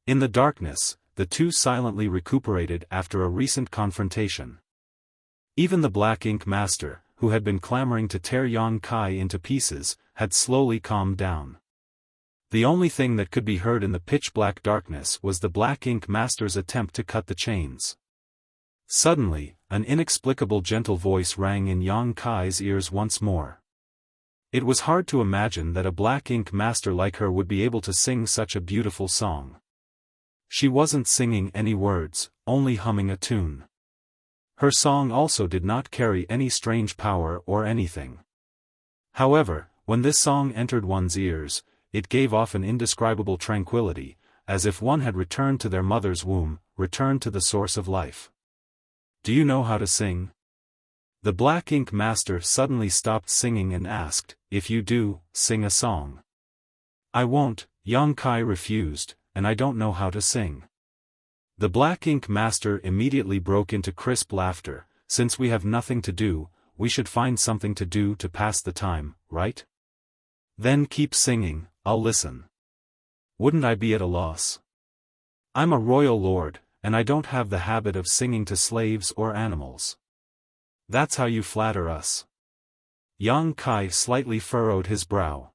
In the darkness, the two silently recuperated after a recent confrontation. Even the Black Ink Master, who had been clamoring to tear Yang Kai into pieces, had slowly calmed down. The only thing that could be heard in the pitch-black darkness was the Black Ink Master's attempt to cut the chains. Suddenly, an inexplicable gentle voice rang in Yang Kai's ears once more. It was hard to imagine that a Black Ink Master like her would be able to sing such a beautiful song. She wasn't singing any words, only humming a tune. Her song also did not carry any strange power or anything. However, when this song entered one's ears, it gave off an indescribable tranquility, as if one had returned to their mother's womb, returned to the source of life. Do you know how to sing? The Black Ink Master suddenly stopped singing and asked, if you do, sing a song. I won't, Yang Kai refused, and I don't know how to sing. The Black Ink Master immediately broke into crisp laughter. Since we have nothing to do, we should find something to do to pass the time, right? Then keep singing, I'll listen. Wouldn't I be at a loss? I'm a royal lord, and I don't have the habit of singing to slaves or animals. That's how you flatter us. Yang Kai slightly furrowed his brow.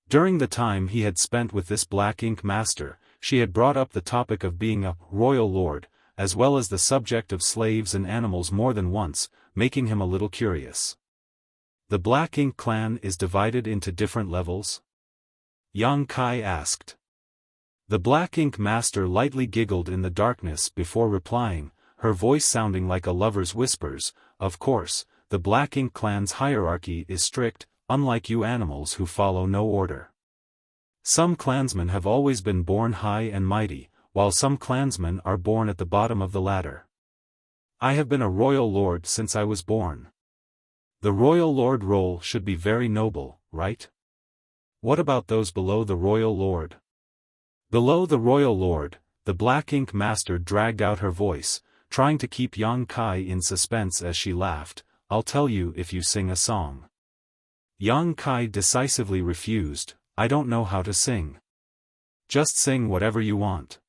During the time he had spent with this Black Ink Master, she had brought up the topic of being a royal lord, as well as the subject of slaves and animals more than once, making him a little curious. The Black Ink clan is divided into different levels? Yang Kai asked. The Black Ink Master lightly giggled in the darkness before replying, her voice sounding like a lover's whispers. Of course, the Black Ink clan's hierarchy is strict, unlike you animals who follow no order. Some clansmen have always been born high and mighty, while some clansmen are born at the bottom of the ladder. I have been a royal lord since I was born. The royal lord role should be very noble, right? What about those below the royal lord? Below the royal lord, the Black Ink Master dragged out her voice, trying to keep Yang Kai in suspense as she laughed. I'll tell you if you sing a song. Yang Kai decisively refused. I don't know how to sing. Just sing whatever you want.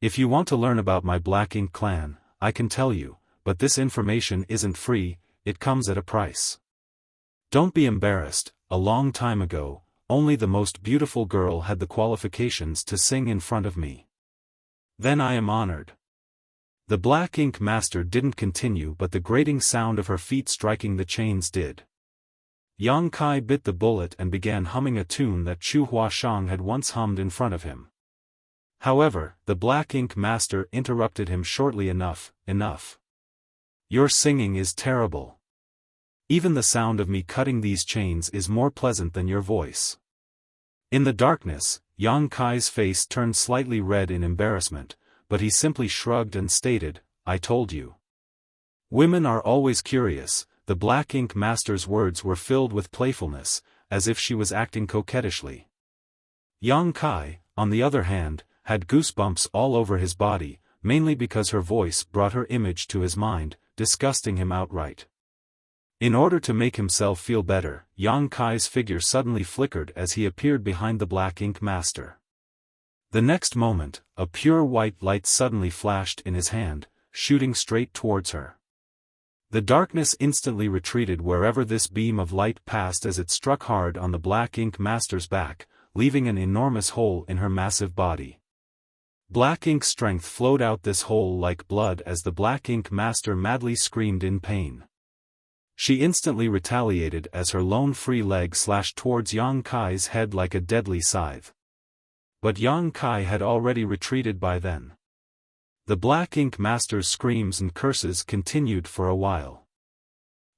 If you want to learn about my Black Ink clan, I can tell you, but this information isn't free, it comes at a price. Don't be embarrassed. A long time ago, only the most beautiful girl had the qualifications to sing in front of me. Then I am honored. The Black Ink Master didn't continue, but the grating sound of her feet striking the chains did. Yang Kai bit the bullet and began humming a tune that Chu Huashang had once hummed in front of him. However, the Black Ink Master interrupted him shortly. Enough. Your singing is terrible. Even the sound of me cutting these chains is more pleasant than your voice. In the darkness, Yang Kai's face turned slightly red in embarrassment, but he simply shrugged and stated, I told you. Women are always curious. The Black Ink Master's words were filled with playfulness, as if she was acting coquettishly. Yang Kai, on the other hand, had goosebumps all over his body, mainly because her voice brought her image to his mind, disgusting him outright. In order to make himself feel better, Yang Kai's figure suddenly flickered as he appeared behind the Black Ink Master. The next moment, a pure white light suddenly flashed in his hand, shooting straight towards her. The darkness instantly retreated wherever this beam of light passed as it struck hard on the Black Ink Master's back, leaving an enormous hole in her massive body. Black ink strength flowed out this hole like blood as the Black Ink Master madly screamed in pain. She instantly retaliated as her lone free leg slashed towards Yang Kai's head like a deadly scythe. But Yang Kai had already retreated by then. The Black Ink Master's screams and curses continued for a while.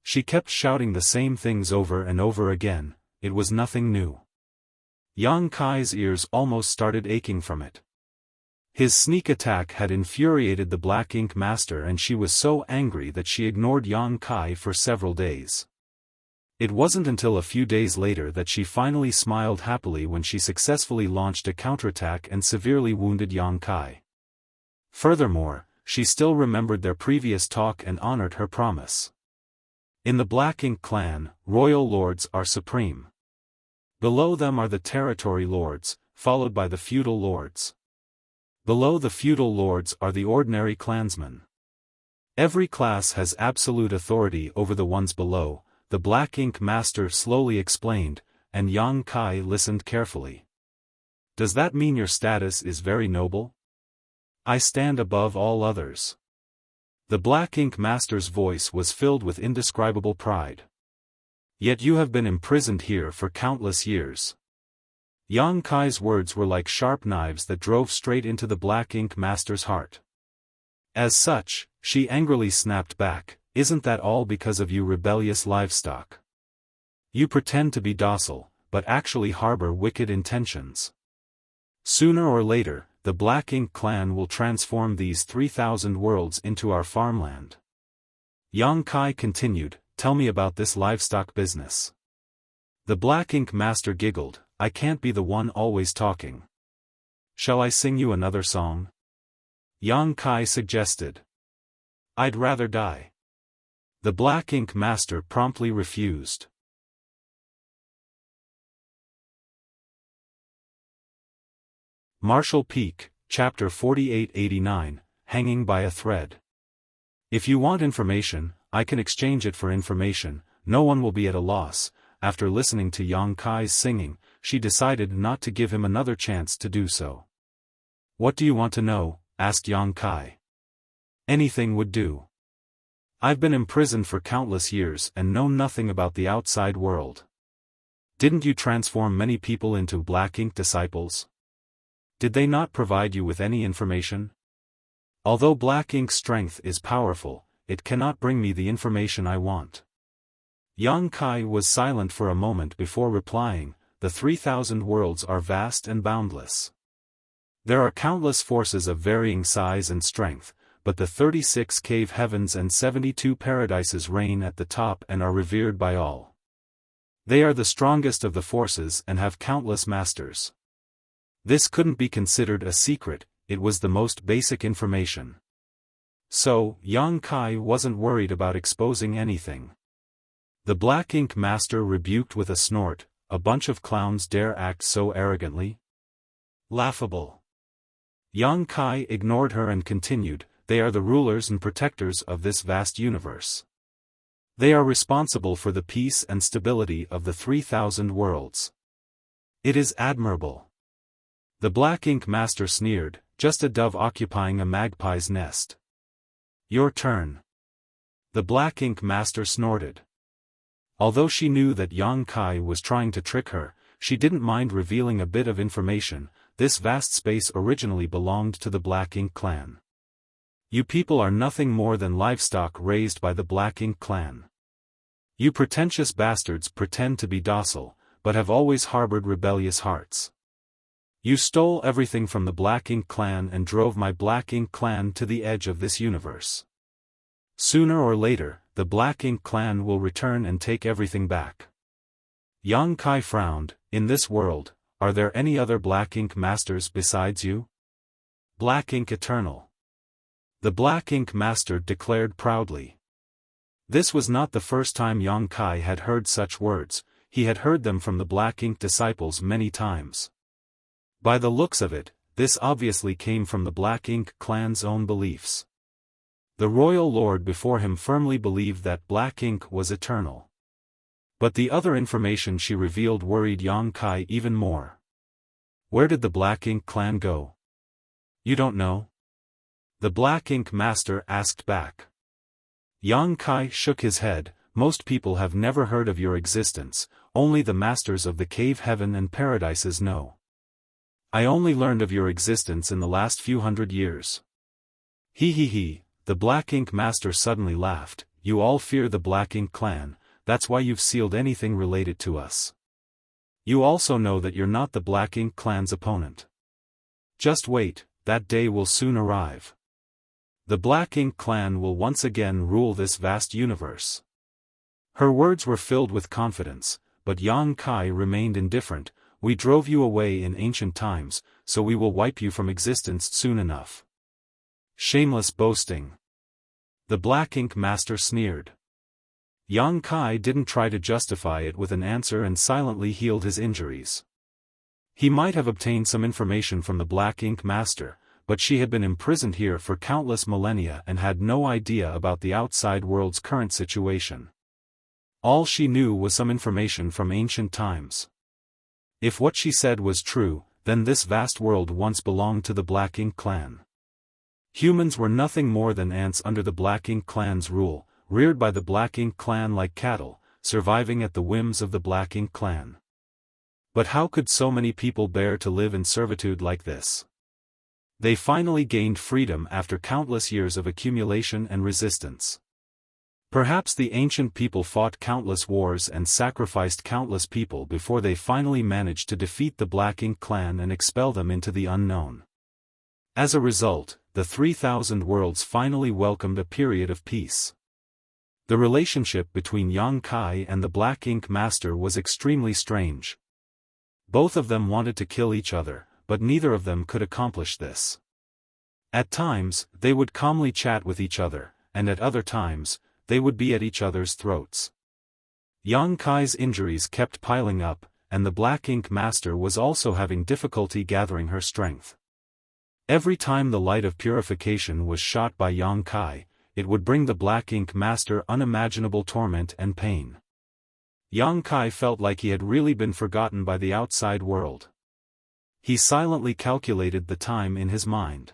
She kept shouting the same things over and over again. It was nothing new. Yang Kai's ears almost started aching from it. His sneak attack had infuriated the Black Ink Master, and she was so angry that she ignored Yang Kai for several days. It wasn't until a few days later that she finally smiled happily when she successfully launched a counterattack and severely wounded Yang Kai. Furthermore, she still remembered their previous talk and honored her promise. In the Black Ink clan, royal lords are supreme. Below them are the territory lords, followed by the feudal lords. Below the feudal lords are the ordinary clansmen. Every class has absolute authority over the ones below, the Black Ink Master slowly explained, and Yang Kai listened carefully. Does that mean your status is very noble? I stand above all others. The Black Ink Master's voice was filled with indescribable pride. Yet you have been imprisoned here for countless years. Yang Kai's words were like sharp knives that drove straight into the Black Ink Master's heart. As such, she angrily snapped back, "Isn't that all because of you rebellious livestock? You pretend to be docile, but actually harbor wicked intentions. Sooner or later, the Black Ink clan will transform these 3,000 worlds into our farmland." Yang Kai continued, "Tell me about this livestock business." The Black Ink Master giggled, "I can't be the one always talking. Shall I sing you another song?" Yang Kai suggested. "I'd rather die." The Black Ink Master promptly refused. Marshall Peak, Chapter 4889, Hanging by a Thread. If you want information, I can exchange it for information. No one will be at a loss. After listening to Yang Kai's singing, she decided not to give him another chance to do so. "What do you want to know?" asked Yang Kai. "Anything would do. I've been imprisoned for countless years and know nothing about the outside world. Didn't you transform many people into Black Ink disciples? Did they not provide you with any information? Although Black Ink's strength is powerful, it cannot bring me the information I want." Yang Kai was silent for a moment before replying, "The 3,000 worlds are vast and boundless. There are countless forces of varying size and strength, but the 36 cave heavens and 72 paradises reign at the top and are revered by all. They are the strongest of the forces and have countless masters." This couldn't be considered a secret, it was the most basic information. So, Yang Kai wasn't worried about exposing anything. The Black Ink Master rebuked with a snort, "A bunch of clowns dare act so arrogantly? Laughable." Yang Kai ignored her and continued, "They are the rulers and protectors of this vast universe. They are responsible for the peace and stability of the 3,000 worlds. It is admirable." The Black Ink Master sneered, "Just a dove occupying a magpie's nest." "Your turn." The Black Ink Master snorted. Although she knew that Yang Kai was trying to trick her, she didn't mind revealing a bit of information. This vast space originally belonged to the Black Ink clan. You people are nothing more than livestock raised by the Black Ink clan. You pretentious bastards pretend to be docile, but have always harbored rebellious hearts. You stole everything from the Black Ink clan and drove my Black Ink clan to the edge of this universe. Sooner or later, the Black Ink clan will return and take everything back." Yang Kai frowned, "In this world, are there any other Black Ink Masters besides you?" "Black Ink Eternal." The Black Ink Master declared proudly. This was not the first time Yang Kai had heard such words, he had heard them from the Black Ink disciples many times. By the looks of it, this obviously came from the Black Ink clan's own beliefs. The royal lord before him firmly believed that Black Ink was eternal. But the other information she revealed worried Yang Kai even more. "Where did the Black Ink clan go?" "You don't know?" the Black Ink Master asked back. Yang Kai shook his head, "Most people have never heard of your existence, only the masters of the cave heaven and paradises know. I only learned of your existence in the last few hundred years." He, the Black Ink Master suddenly laughed. You all fear the Black Ink clan, that's why you've sealed anything related to us. You also know that you're not the Black Ink clan's opponent. Just wait, that day will soon arrive. The Black Ink clan will once again rule this vast universe. Her words were filled with confidence, but Yang Kai remained indifferent. We drove you away in ancient times, so we will wipe you from existence soon enough. Shameless boasting. The Black Ink Master sneered. Yang Kai didn't try to justify it with an answer and silently healed his injuries. He might have obtained some information from the Black Ink Master, but she had been imprisoned here for countless millennia and had no idea about the outside world's current situation. All she knew was some information from ancient times. If what she said was true, then this vast world once belonged to the Black Ink clan. Humans were nothing more than ants under the Black Ink clan's rule, reared by the Black Ink clan like cattle, surviving at the whims of the Black Ink clan. But how could so many people bear to live in servitude like this? They finally gained freedom after countless years of accumulation and resistance. Perhaps the ancient people fought countless wars and sacrificed countless people before they finally managed to defeat the Black Ink clan and expel them into the unknown. As a result, the 3,000 worlds finally welcomed a period of peace. The relationship between Yang Kai and the Black Ink Master was extremely strange. Both of them wanted to kill each other, but neither of them could accomplish this. At times, they would calmly chat with each other, and at other times, they would be at each other's throats. Yang Kai's injuries kept piling up, and the Black Ink Master was also having difficulty gathering her strength. Every time the light of purification was shot by Yang Kai, it would bring the Black Ink Master unimaginable torment and pain. Yang Kai felt like he had really been forgotten by the outside world. He silently calculated the time in his mind.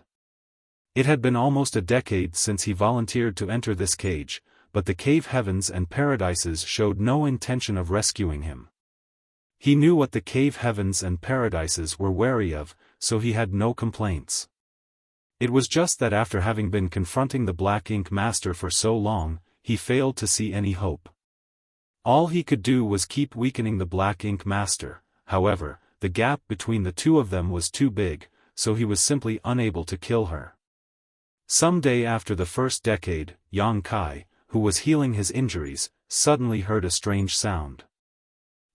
It had been almost a decade since he volunteered to enter this cage, but the cave heavens and paradises showed no intention of rescuing him. He knew what the cave heavens and paradises were wary of, so he had no complaints. It was just that after having been confronting the Black Ink Master for so long, he failed to see any hope. All he could do was keep weakening the Black Ink Master. However, the gap between the two of them was too big, so he was simply unable to kill her. Some day after the first decade, Yang Kai, who was healing his injuries, suddenly heard a strange sound.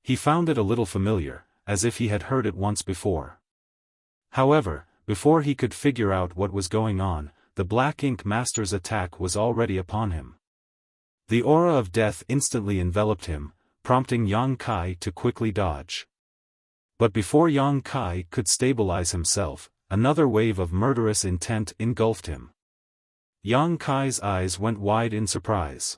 He found it a little familiar, as if he had heard it once before. However, before he could figure out what was going on, the Black Ink Master's attack was already upon him. The aura of death instantly enveloped him, prompting Yang Kai to quickly dodge. But before Yang Kai could stabilize himself, another wave of murderous intent engulfed him. Yang Kai's eyes went wide in surprise.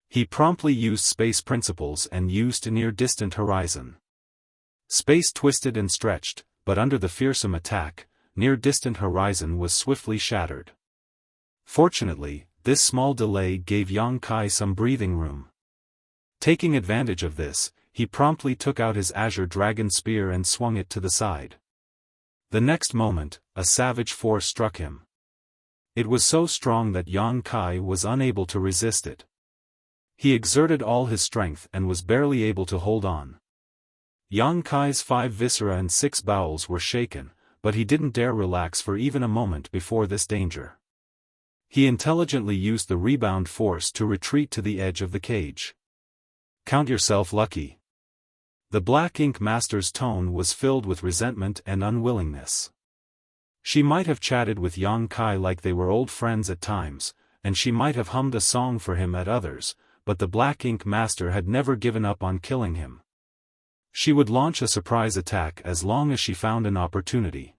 He promptly used space principles and used a near-distant horizon. Space twisted and stretched, but under the fearsome attack, near-distant horizon was swiftly shattered. Fortunately, this small delay gave Yang Kai some breathing room. Taking advantage of this, he promptly took out his azure dragon spear and swung it to the side. The next moment, a savage force struck him. It was so strong that Yang Kai was unable to resist it. He exerted all his strength and was barely able to hold on. Yang Kai's 5 viscera and 6 bowels were shaken, but he didn't dare relax for even a moment before this danger. He intelligently used the rebound force to retreat to the edge of the cage. Count yourself lucky. The Black Ink Master's tone was filled with resentment and unwillingness. She might have chatted with Yang Kai like they were old friends at times, and she might have hummed a song for him at others, but the Black Ink Master had never given up on killing him. She would launch a surprise attack as long as she found an opportunity.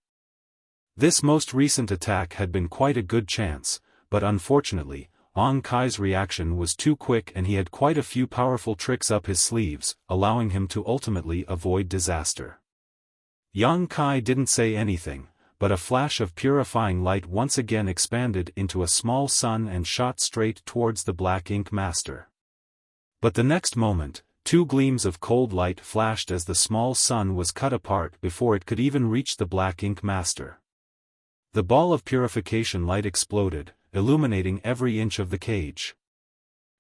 This most recent attack had been quite a good chance, but unfortunately, Yang Kai's reaction was too quick and he had quite a few powerful tricks up his sleeves, allowing him to ultimately avoid disaster. Yang Kai didn't say anything, but a flash of purifying light once again expanded into a small sun and shot straight towards the Black Ink Master. But the next moment, 2 gleams of cold light flashed as the small sun was cut apart before it could even reach the Black Ink Master. The ball of purification light exploded, illuminating every inch of the cage.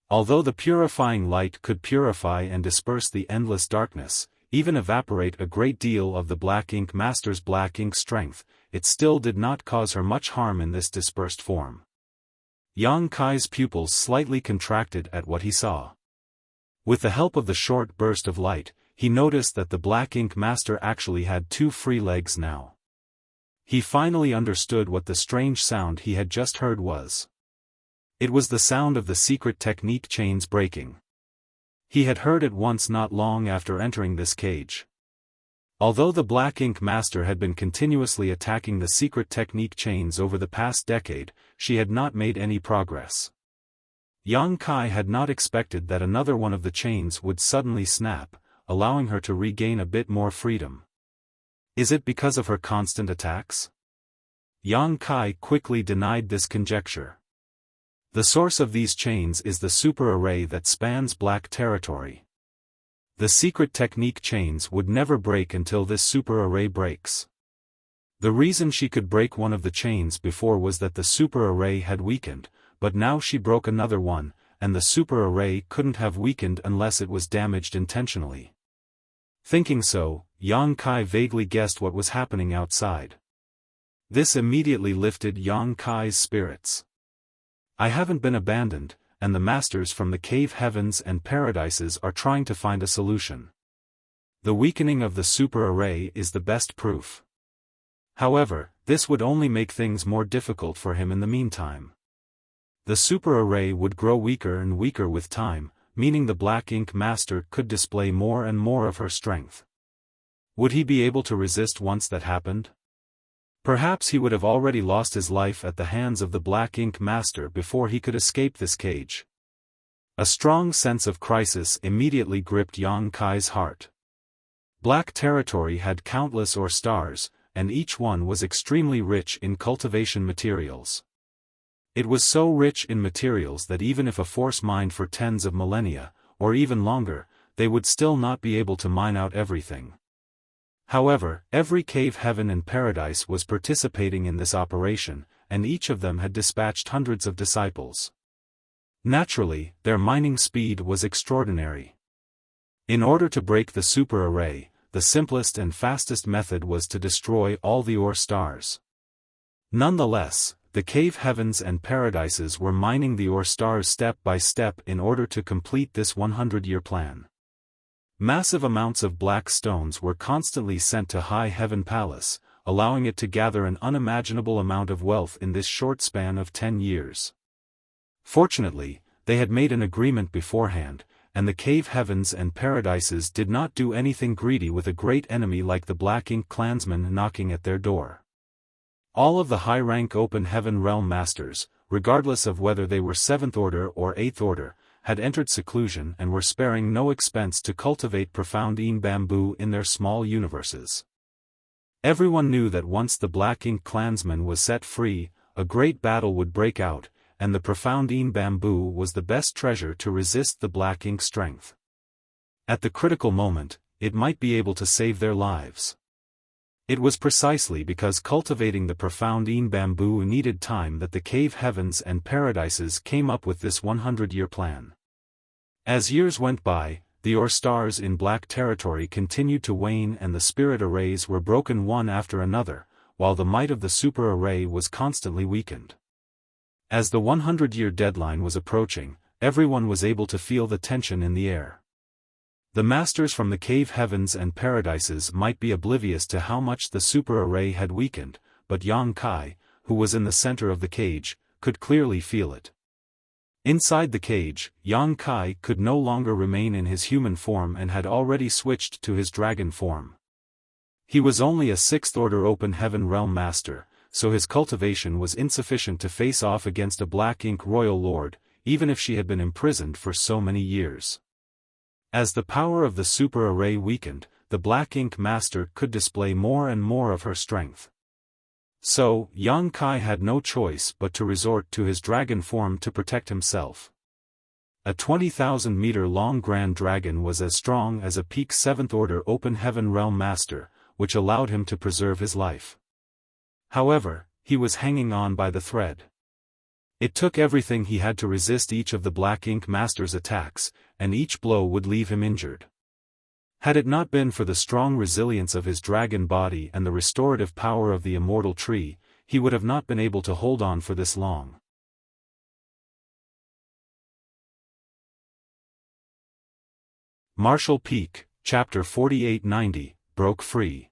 Although the purifying light could purify and disperse the endless darkness, even evaporate a great deal of the Black Ink Master's black ink strength, it still did not cause her much harm in this dispersed form. Yang Kai's pupils slightly contracted at what he saw. With the help of the short burst of light, he noticed that the Black Ink Master actually had 2 free legs now. He finally understood what the strange sound he had just heard was. It was the sound of the secret technique chains breaking. He had heard it once not long after entering this cage. Although the Black Ink Master had been continuously attacking the secret technique chains over the past decade, she had not made any progress. Yang Kai had not expected that another one of the chains would suddenly snap, allowing her to regain a bit more freedom. Is it because of her constant attacks? Yang Kai quickly denied this conjecture. The source of these chains is the super array that spans black territory. The secret technique chains would never break until this super array breaks. The reason she could break one of the chains before was that the super array had weakened, but now she broke another one, and the super array couldn't have weakened unless it was damaged intentionally. Thinking so, Yang Kai vaguely guessed what was happening outside. This immediately lifted Yang Kai's spirits. I haven't been abandoned, and the masters from the cave heavens and paradises are trying to find a solution. The weakening of the super array is the best proof. However, this would only make things more difficult for him in the meantime. The super array would grow weaker and weaker with time, meaning the Black Ink Master could display more and more of her strength. Would he be able to resist once that happened? Perhaps he would have already lost his life at the hands of the Black Ink Master before he could escape this cage. A strong sense of crisis immediately gripped Yang Kai's heart. Black territory had countless ore stars, and each one was extremely rich in cultivation materials. It was so rich in materials that even if a force mined for tens of millennia, or even longer, they would still not be able to mine out everything. However, every cave heaven and paradise was participating in this operation, and each of them had dispatched hundreds of disciples. Naturally, their mining speed was extraordinary. In order to break the super array, the simplest and fastest method was to destroy all the ore stars. Nonetheless, the cave heavens and paradises were mining the ore stars step by step in order to complete this 100-year plan. Massive amounts of black stones were constantly sent to High Heaven Palace, allowing it to gather an unimaginable amount of wealth in this short span of 10 years. Fortunately, they had made an agreement beforehand, and the cave heavens and paradises did not do anything greedy with a great enemy like the Black Ink clansmen knocking at their door. All of the high-rank Open Heaven Realm Masters, regardless of whether they were 7th Order or 8th Order, had entered seclusion and were sparing no expense to cultivate profound bamboo in their small universes. Everyone knew that once the Black Ink clansman was set free, a great battle would break out, and the profound bamboo was the best treasure to resist the Black Ink strength. At the critical moment, it might be able to save their lives. It was precisely because cultivating the profound bamboo needed time that the cave heavens and paradises came up with this 100-year plan. As years went by, the ore stars in black territory continued to wane and the spirit arrays were broken one after another, while the might of the super array was constantly weakened. As the 100-year deadline was approaching, everyone was able to feel the tension in the air. The masters from the cave heavens and paradises might be oblivious to how much the super array had weakened, but Yang Kai, who was in the center of the cage, could clearly feel it. Inside the cage, Yang Kai could no longer remain in his human form and had already switched to his dragon form. He was only a 6th Order Open Heaven Realm Master, so his cultivation was insufficient to face off against a Black Ink Royal Lord, even if she had been imprisoned for so many years. As the power of the super array weakened, the Black Ink Master could display more and more of her strength. So, Yang Kai had no choice but to resort to his dragon form to protect himself. A 20,000-meter-long Grand Dragon was as strong as a peak 7th Order Open Heaven Realm Master, which allowed him to preserve his life. However, he was hanging on by the thread. It took everything he had to resist each of the Black Ink Master's attacks, and each blow would leave him injured. Had it not been for the strong resilience of his dragon body and the restorative power of the immortal tree, he would have not been able to hold on for this long. Martial Peak, Chapter 4890, broke free.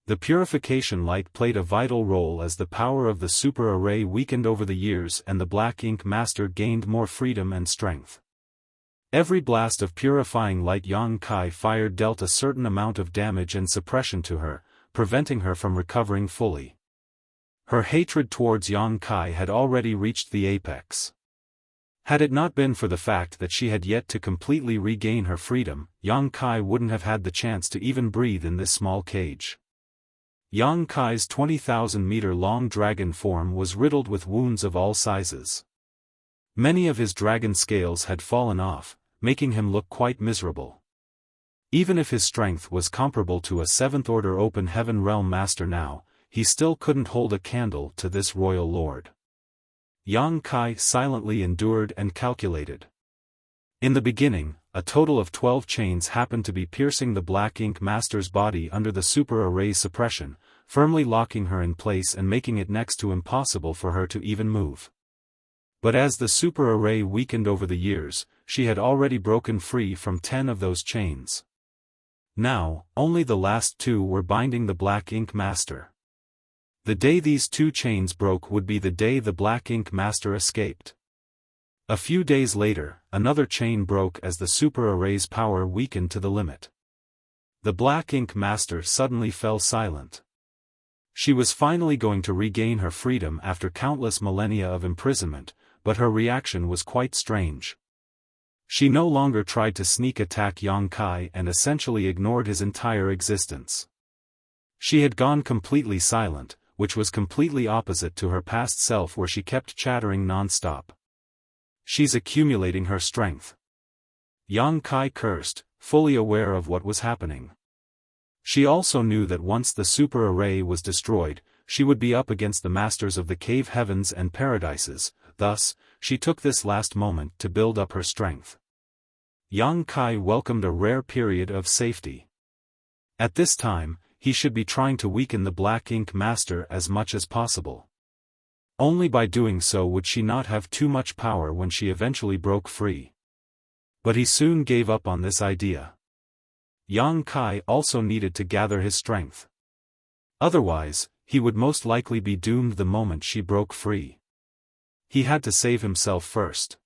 The purification light played a vital role as the power of the super array weakened over the years and the Black Ink Master gained more freedom and strength. Every blast of purifying light Yang Kai fired dealt a certain amount of damage and suppression to her, preventing her from recovering fully. Her hatred towards Yang Kai had already reached the apex. Had it not been for the fact that she had yet to completely regain her freedom, Yang Kai wouldn't have had the chance to even breathe in this small cage. Yang Kai's 20,000-meter-long dragon form was riddled with wounds of all sizes. Many of his dragon scales had fallen off, making him look quite miserable. Even if his strength was comparable to a 7th-order Open Heaven Realm Master now, he still couldn't hold a candle to this royal lord. Yang Kai silently endured and calculated. In the beginning, a total of 12 chains happened to be piercing the Black Ink Master's body under the super array's suppression, firmly locking her in place and making it next to impossible for her to even move. But as the super array weakened over the years, she had already broken free from 10 of those chains. Now, only the last 2 were binding the Black Ink Master. The day these 2 chains broke would be the day the Black Ink Master escaped. A few days later, another chain broke as the super array's power weakened to the limit. The Black Ink Master suddenly fell silent. She was finally going to regain her freedom after countless millennia of imprisonment, but her reaction was quite strange. She no longer tried to sneak attack Yang Kai and essentially ignored his entire existence. She had gone completely silent, which was completely opposite to her past self where she kept chattering non-stop. She's accumulating her strength. Yang Kai cursed, fully aware of what was happening. She also knew that once the super array was destroyed, she would be up against the masters of the cave heavens and paradises, thus, she took this last moment to build up her strength. Yang Kai welcomed a rare period of safety. At this time, he should be trying to weaken the Black Ink Master as much as possible. Only by doing so would she not have too much power when she eventually broke free. But he soon gave up on this idea. Yang Kai also needed to gather his strength. Otherwise, he would most likely be doomed the moment she broke free. He had to save himself first.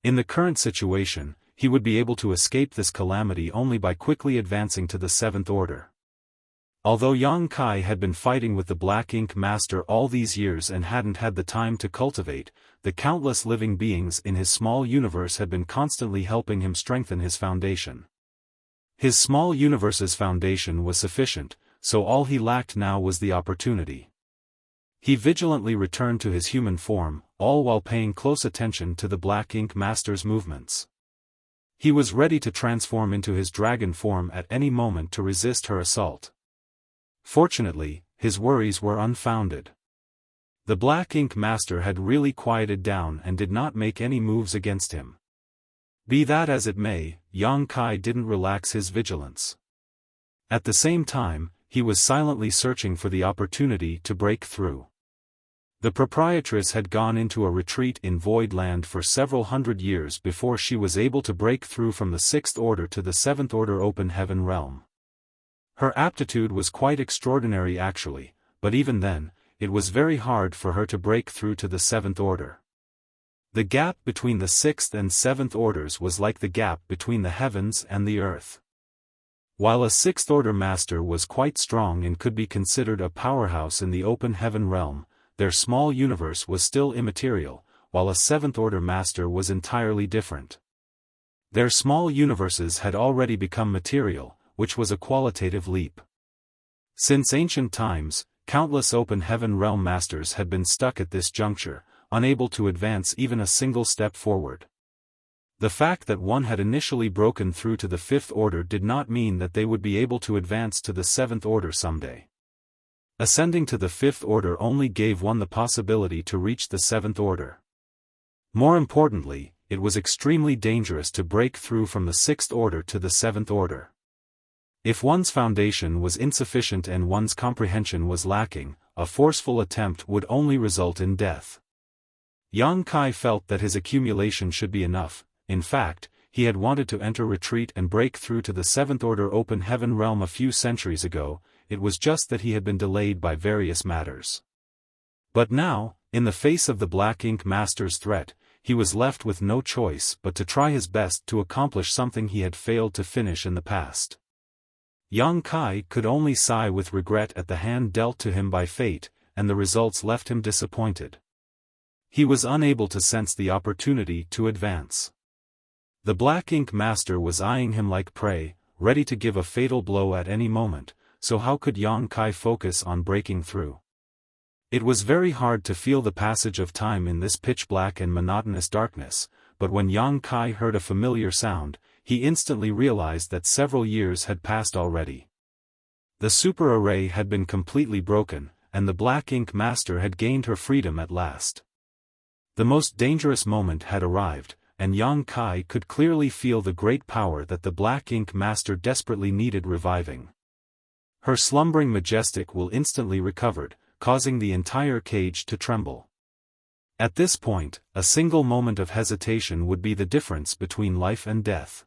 In the current situation, he would be able to escape this calamity only by quickly advancing to the 7th Order. Although Yang Kai had been fighting with the Black Ink Master all these years and hadn't had the time to cultivate, the countless living beings in his small universe had been constantly helping him strengthen his foundation. His small universe's foundation was sufficient, so all he lacked now was the opportunity. He vigilantly returned to his human form, all while paying close attention to the Black Ink Master's movements. He was ready to transform into his dragon form at any moment to resist her assault. Fortunately, his worries were unfounded. The Black Ink Master had really quieted down and did not make any moves against him. Be that as it may, Yang Kai didn't relax his vigilance. At the same time, he was silently searching for the opportunity to break through. The proprietress had gone into a retreat in Void Land for several hundred years before she was able to break through from the 6th Order to the 7th Order Open Heaven Realm. Her aptitude was quite extraordinary actually, but even then, it was very hard for her to break through to the 7th Order. The gap between the 6th and 7th Orders was like the gap between the heavens and the earth. While a 6th Order Master was quite strong and could be considered a powerhouse in the Open Heaven Realm, their small universe was still immaterial, while a 7th Order Master was entirely different. Their small universes had already become material, which was a qualitative leap. Since ancient times, countless Open Heaven Realm Masters had been stuck at this juncture, unable to advance even a single step forward. The fact that one had initially broken through to the 5th Order did not mean that they would be able to advance to the 7th Order someday. Ascending to the fifth order only gave one the possibility to reach the seventh order. More importantly, it was extremely dangerous to break through from the sixth order to the seventh order. If one's foundation was insufficient and one's comprehension was lacking, a forceful attempt would only result in death. Yang Kai felt that his accumulation should be enough. In fact, he had wanted to enter retreat and break through to the seventh order open heaven realm a few centuries ago. It was just that he had been delayed by various matters. But now, in the face of the Black Ink Master's threat, he was left with no choice but to try his best to accomplish something he had failed to finish in the past. Yang Kai could only sigh with regret at the hand dealt to him by fate, and the results left him disappointed. He was unable to sense the opportunity to advance. The Black Ink Master was eyeing him like prey, ready to give a fatal blow at any moment, so how could Yang Kai focus on breaking through? It was very hard to feel the passage of time in this pitch-black and monotonous darkness, but when Yang Kai heard a familiar sound, he instantly realized that several years had passed already. The super array had been completely broken, and the Black Ink Master had gained her freedom at last. The most dangerous moment had arrived, and Yang Kai could clearly feel the great power that the Black Ink Master desperately needed reviving. Her slumbering majestic will instantly recovered, causing the entire cage to tremble. At this point, a single moment of hesitation would be the difference between life and death.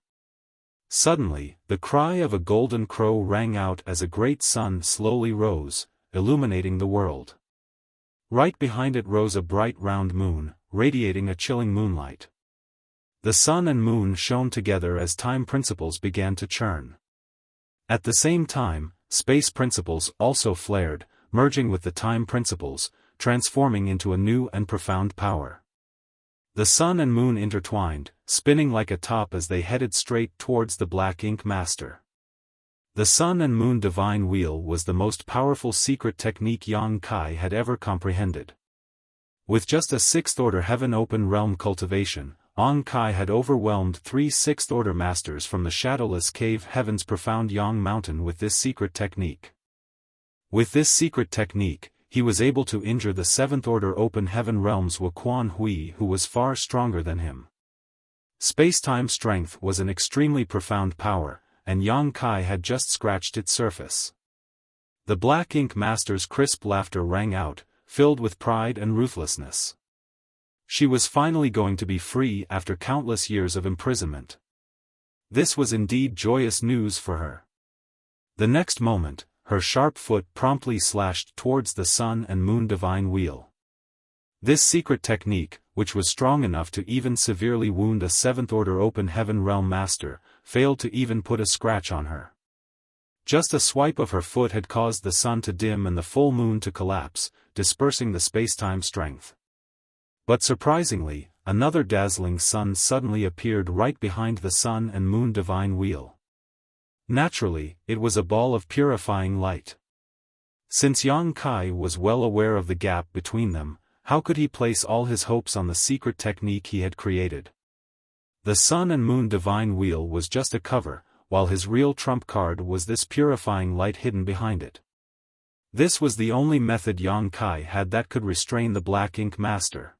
Suddenly, the cry of a golden crow rang out as a great sun slowly rose, illuminating the world. Right behind it rose a bright round moon, radiating a chilling moonlight. The sun and moon shone together as time principles began to churn. At the same time, space principles also flared, merging with the time principles, transforming into a new and profound power. The sun and moon intertwined, spinning like a top as they headed straight towards the Black Ink Master. The sun and moon divine wheel was the most powerful secret technique Yang Kai had ever comprehended. With just a sixth-order heaven open realm cultivation, Yang Kai had overwhelmed 3 sixth-order masters from the shadowless cave heaven's profound Yang Mountain with this secret technique. With this secret technique, he was able to injure the seventh-order open heaven realm's Wuquan Hui, who was far stronger than him. Space-time strength was an extremely profound power, and Yang Kai had just scratched its surface. The Black Ink Master's crisp laughter rang out, filled with pride and ruthlessness. She was finally going to be free after countless years of imprisonment. This was indeed joyous news for her. The next moment, her sharp foot promptly slashed towards the sun and moon divine wheel. This secret technique, which was strong enough to even severely wound a seventh-order open heaven realm master, failed to even put a scratch on her. Just a swipe of her foot had caused the sun to dim and the full moon to collapse, dispersing the space-time strength. But surprisingly, another dazzling sun suddenly appeared right behind the sun and moon divine wheel. Naturally, it was a ball of purifying light. Since Yang Kai was well aware of the gap between them, how could he place all his hopes on the secret technique he had created? The sun and moon divine wheel was just a cover, while his real trump card was this purifying light hidden behind it. This was the only method Yang Kai had that could restrain the Black Ink Master.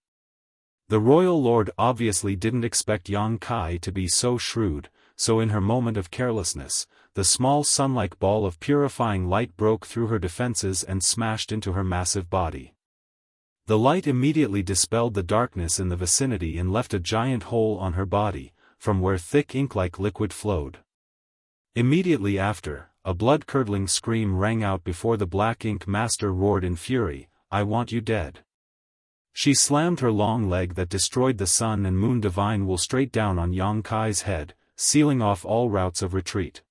The royal lord obviously didn't expect Yang Kai to be so shrewd, so in her moment of carelessness, the small sun-like ball of purifying light broke through her defenses and smashed into her massive body. The light immediately dispelled the darkness in the vicinity and left a giant hole on her body, from where thick ink-like liquid flowed. Immediately after, a blood-curdling scream rang out before the Black Ink Master roared in fury, "I want you dead." She slammed her long leg that destroyed the sun and moon divine will straight down on Yang Kai's head, sealing off all routes of retreat.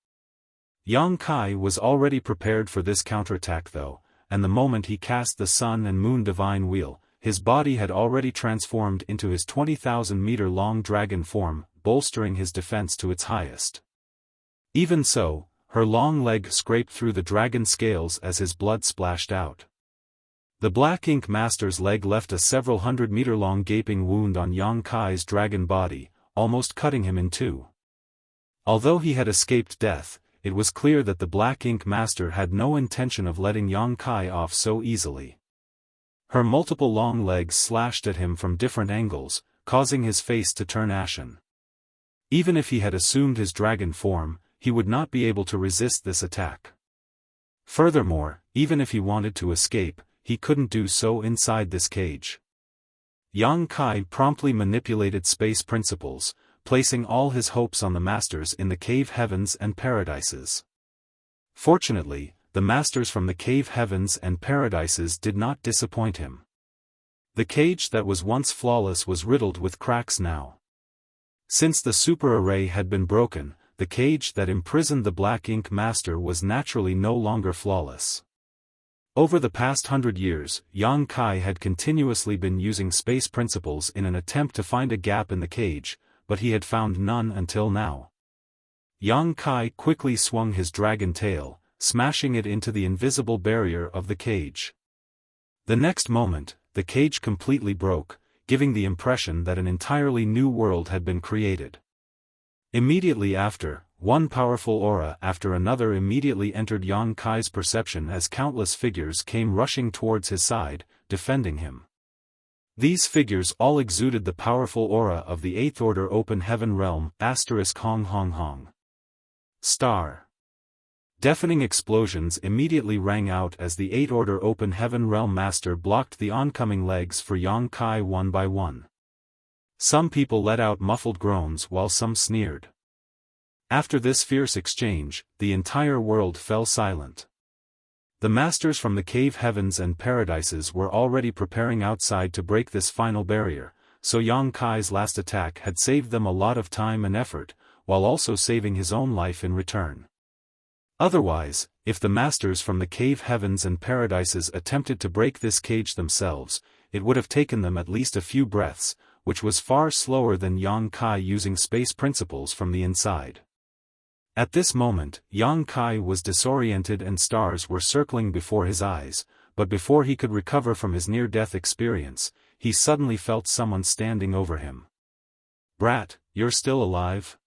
Yang Kai was already prepared for this counterattack though, and the moment he cast the sun and moon divine wheel, his body had already transformed into his 20,000-meter-long dragon form, bolstering his defense to its highest. Even so, her long leg scraped through the dragon scales as his blood splashed out. The Black Ink Master's leg left a several hundred-meter-long gaping wound on Yang Kai's dragon body, almost cutting him in two. Although he had escaped death, it was clear that the Black Ink Master had no intention of letting Yang Kai off so easily. Her multiple long legs slashed at him from different angles, causing his face to turn ashen. Even if he had assumed his dragon form, he would not be able to resist this attack. Furthermore, even if he wanted to escape, he couldn't do so inside this cage. Yang Kai promptly manipulated space principles, placing all his hopes on the masters in the cave heavens and paradises. Fortunately, the masters from the cave heavens and paradises did not disappoint him. The cage that was once flawless was riddled with cracks now. Since the super array had been broken, the cage that imprisoned the Black Ink Master was naturally no longer flawless. Over the past 100 years, Yang Kai had continuously been using space principles in an attempt to find a gap in the cage, but he had found none until now. Yang Kai quickly swung his dragon tail, smashing it into the invisible barrier of the cage. The next moment, the cage completely broke, giving the impression that an entirely new world had been created. Immediately after, one powerful aura after another immediately entered Yang Kai's perception as countless figures came rushing towards his side, defending him. These figures all exuded the powerful aura of the 8th Order Open Heaven Realm, Hong Hong Hong. Star. Deafening explosions immediately rang out as the 8th Order Open Heaven Realm Master blocked the oncoming legs for Yang Kai one by one. Some people let out muffled groans while some sneered. After this fierce exchange, the entire world fell silent. The masters from the cave heavens and paradises were already preparing outside to break this final barrier, so Yang Kai's last attack had saved them a lot of time and effort, while also saving his own life in return. Otherwise, if the masters from the cave heavens and paradises attempted to break this cage themselves, it would have taken them at least a few breaths, which was far slower than Yang Kai using space principles from the inside. At this moment, Yang Kai was disoriented and stars were circling before his eyes, but before he could recover from his near-death experience, he suddenly felt someone standing over him. "Brat, you're still alive?"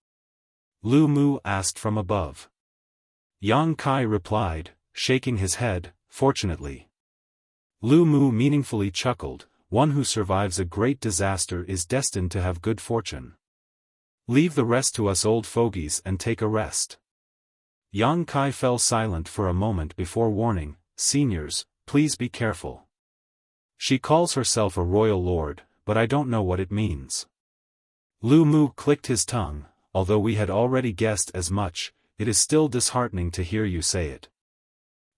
Lu Mu asked from above. Yang Kai replied, shaking his head, "Fortunately." Lu Mu meaningfully chuckled, "One who survives a great disaster is destined to have good fortune. Leave the rest to us old fogies and take a rest." Yang Kai fell silent for a moment before warning, "Seniors, please be careful. She calls herself a royal lord, but I don't know what it means." Lu Mu clicked his tongue, "Although we had already guessed as much, it is still disheartening to hear you say it."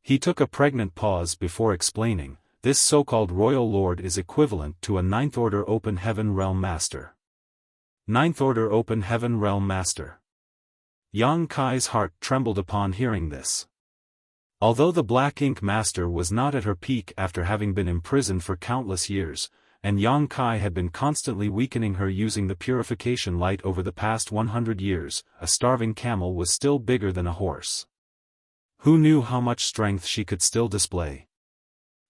He took a pregnant pause before explaining, "This so-called royal lord is equivalent to a 9th Order Open Heaven Realm Master." 9th Order Open Heaven Realm Master. Yang Kai's heart trembled upon hearing this. Although the Black Ink Master was not at her peak after having been imprisoned for countless years, and Yang Kai had been constantly weakening her using the purification light over the past 100 years, a starving camel was still bigger than a horse. Who knew how much strength she could still display?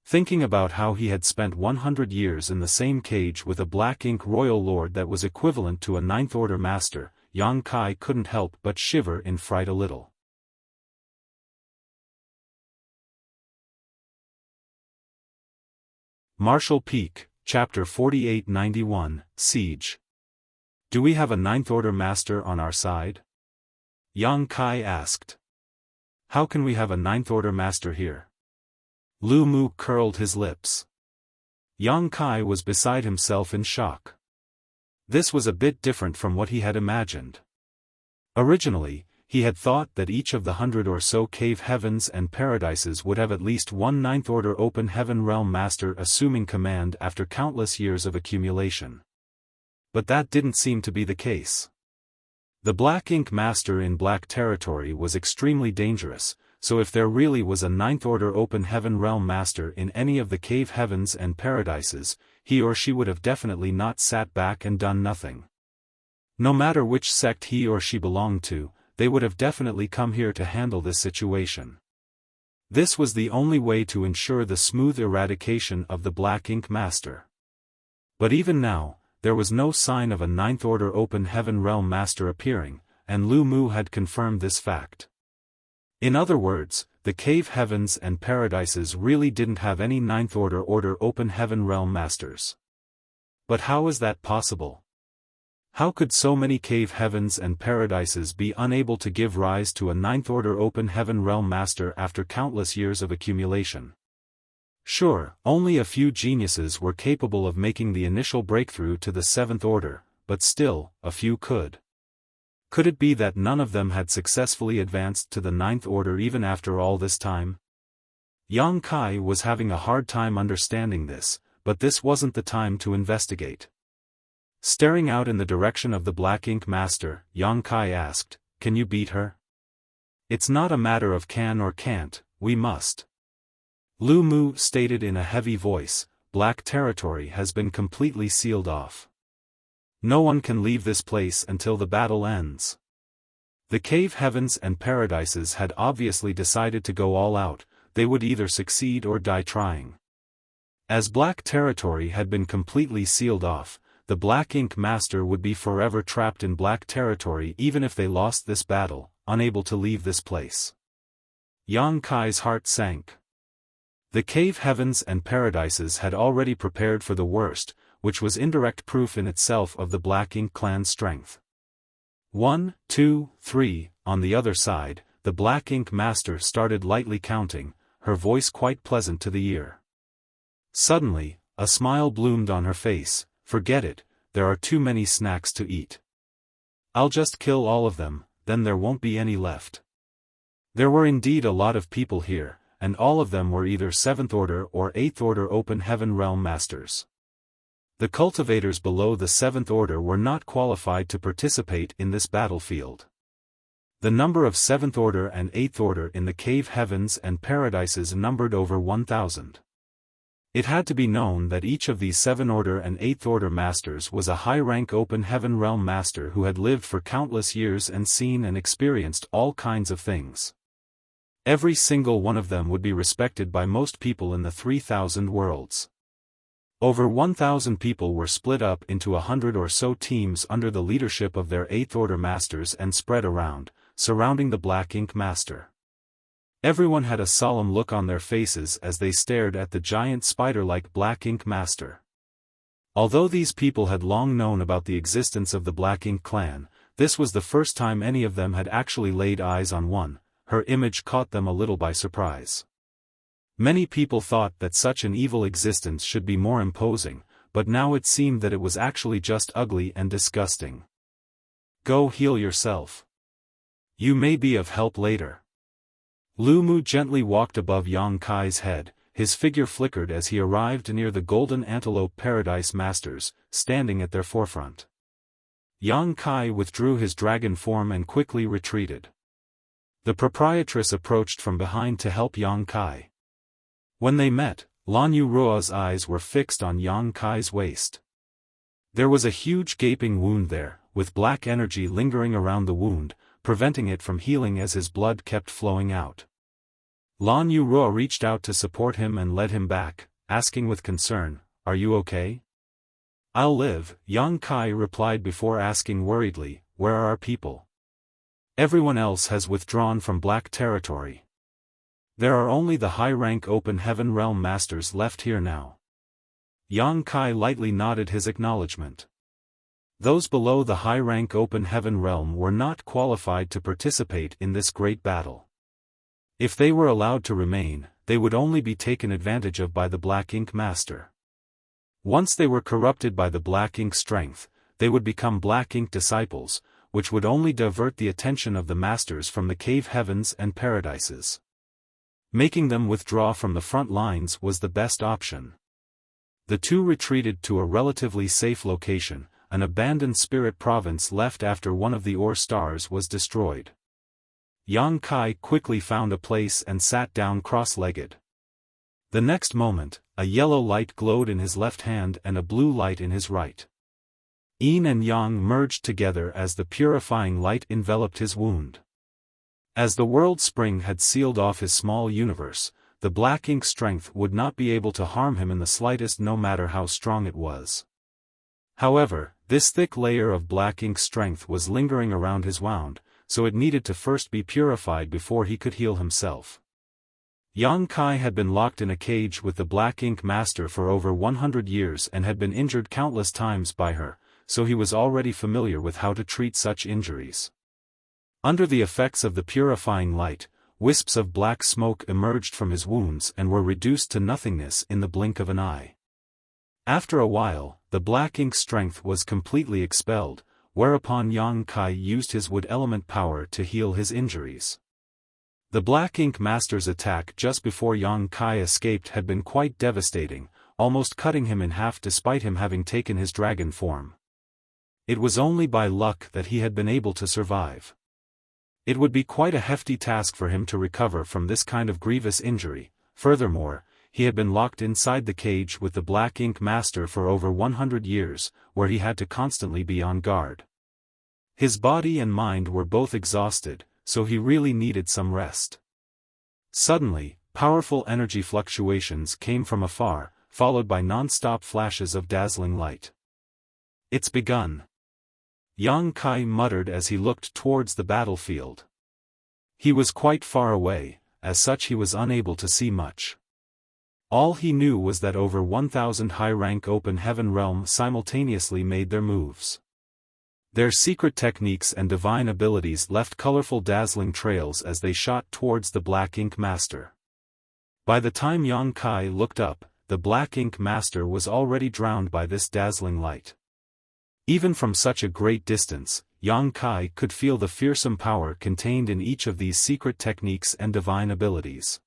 Thinking about how he had spent 100 years in the same cage with a Black Ink Royal Lord that was equivalent to a 9th Order Master, Yang Kai couldn't help but shiver in fright a little. Marshall Peak, Chapter 4891, Siege. "Do we have a 9th Order Master on our side?" Yang Kai asked. "How can we have a 9th Order Master here?" Lu Mu curled his lips. Yang Kai was beside himself in shock. This was a bit different from what he had imagined. Originally, he had thought that each of the 100 or so cave heavens and paradises would have at least one 9th Order Open Heaven Realm Master assuming command after countless years of accumulation. But that didn't seem to be the case. The Black Ink Master in Black Territory was extremely dangerous, so if there really was a 9th Order Open Heaven Realm Master in any of the cave heavens and paradises, he or she would have definitely not sat back and done nothing. No matter which sect he or she belonged to, they would have definitely come here to handle this situation. This was the only way to ensure the smooth eradication of the Black Ink Master. But even now, there was no sign of a 9th Order Open Heaven Realm Master appearing, and Lu Mu had confirmed this fact. In other words, the cave heavens and paradises really didn't have any ninth order open heaven realm masters. But how is that possible? How could so many cave heavens and paradises be unable to give rise to a ninth order open heaven realm master after countless years of accumulation? Sure, only a few geniuses were capable of making the initial breakthrough to the seventh order, but still, a few could. Could it be that none of them had successfully advanced to the ninth order even after all this time? Yang Kai was having a hard time understanding this, but this wasn't the time to investigate. Staring out in the direction of the Black Ink Master, Yang Kai asked, "Can you beat her?" "It's not a matter of can or can't, we must." Lu Mu stated in a heavy voice, "Black territory has been completely sealed off. No one can leave this place until the battle ends." The cave heavens and paradises had obviously decided to go all out, they would either succeed or die trying. As Black territory had been completely sealed off, the Black Ink Master would be forever trapped in Black territory even if they lost this battle, unable to leave this place. Yang Kai's heart sank. The cave heavens and paradises had already prepared for the worst, which was indirect proof in itself of the Black Ink clan's strength. 1, 2, 3, on the other side, the Black Ink Master started lightly counting, her voice quite pleasant to the ear. Suddenly, a smile bloomed on her face. "Forget it, there are too many snacks to eat. I'll just kill all of them, then there won't be any left." There were indeed a lot of people here, and all of them were either 7th order or 8th order open heaven realm masters. The cultivators below the 7th order were not qualified to participate in this battlefield. The number of 7th order and 8th order in the cave heavens and paradises numbered over 1,000. It had to be known that each of these 7th order and 8th order masters was a high-rank open heaven realm master who had lived for countless years and seen and experienced all kinds of things. Every single one of them would be respected by most people in the 3,000 worlds. Over 1,000 people were split up into 100 or so teams under the leadership of their 8th order masters and spread around, surrounding the Black Ink Master. Everyone had a solemn look on their faces as they stared at the giant spider-like Black Ink Master. Although these people had long known about the existence of the Black Ink clan, this was the first time any of them had actually laid eyes on one. Her image caught them a little by surprise. Many people thought that such an evil existence should be more imposing, but now it seemed that it was actually just ugly and disgusting. "Go heal yourself. You may be of help later." Lu Mu gently walked above Yang Kai's head, his figure flickered as he arrived near the Golden Antelope Paradise Masters, standing at their forefront. Yang Kai withdrew his dragon form and quickly retreated. The proprietress approached from behind to help Yang Kai. When they met, Lan Yurua's eyes were fixed on Yang Kai's waist. There was a huge gaping wound there, with black energy lingering around the wound, preventing it from healing as his blood kept flowing out. Lan Yurua reached out to support him and led him back, asking with concern, "Are you okay?" "I'll live," Yang Kai replied before asking worriedly, "Where are our people?" "Everyone else has withdrawn from Black territory. There are only the high-rank open heaven realm masters left here now." Yang Kai lightly nodded his acknowledgement. Those below the high-rank open heaven realm were not qualified to participate in this great battle. If they were allowed to remain, they would only be taken advantage of by the Black Ink Master. Once they were corrupted by the Black Ink strength, they would become Black Ink disciples, which would only divert the attention of the masters from the cave heavens and paradises. Making them withdraw from the front lines was the best option. The two retreated to a relatively safe location, an abandoned spirit province left after one of the ore stars was destroyed. Yang Kai quickly found a place and sat down cross-legged. The next moment, a yellow light glowed in his left hand and a blue light in his right. Yin and Yang merged together as the purifying light enveloped his wound. As the world spring had sealed off his small universe, the Black Ink strength would not be able to harm him in the slightest no matter how strong it was. However, this thick layer of Black Ink strength was lingering around his wound, so it needed to first be purified before he could heal himself. Yang Kai had been locked in a cage with the Black Ink Master for over 100 years and had been injured countless times by her, so he was already familiar with how to treat such injuries. Under the effects of the purifying light, wisps of black smoke emerged from his wounds and were reduced to nothingness in the blink of an eye. After a while, the black ink strength was completely expelled, whereupon Yang Kai used his wood element power to heal his injuries. The Black Ink Master's attack just before Yang Kai escaped had been quite devastating, almost cutting him in half despite him having taken his dragon form. It was only by luck that he had been able to survive. It would be quite a hefty task for him to recover from this kind of grievous injury. Furthermore, he had been locked inside the cage with the Black Ink Master for over 100 years, where he had to constantly be on guard. His body and mind were both exhausted, so he really needed some rest. Suddenly, powerful energy fluctuations came from afar, followed by non-stop flashes of dazzling light. "It's begun," Yang Kai muttered as he looked towards the battlefield. He was quite far away, as such he was unable to see much. All he knew was that over 1,000 high-rank open heaven realm simultaneously made their moves. Their secret techniques and divine abilities left colorful dazzling trails as they shot towards the Black Ink Master. By the time Yang Kai looked up, the Black Ink Master was already drowned by this dazzling light. Even from such a great distance, Yang Kai could feel the fearsome power contained in each of these secret techniques and divine abilities.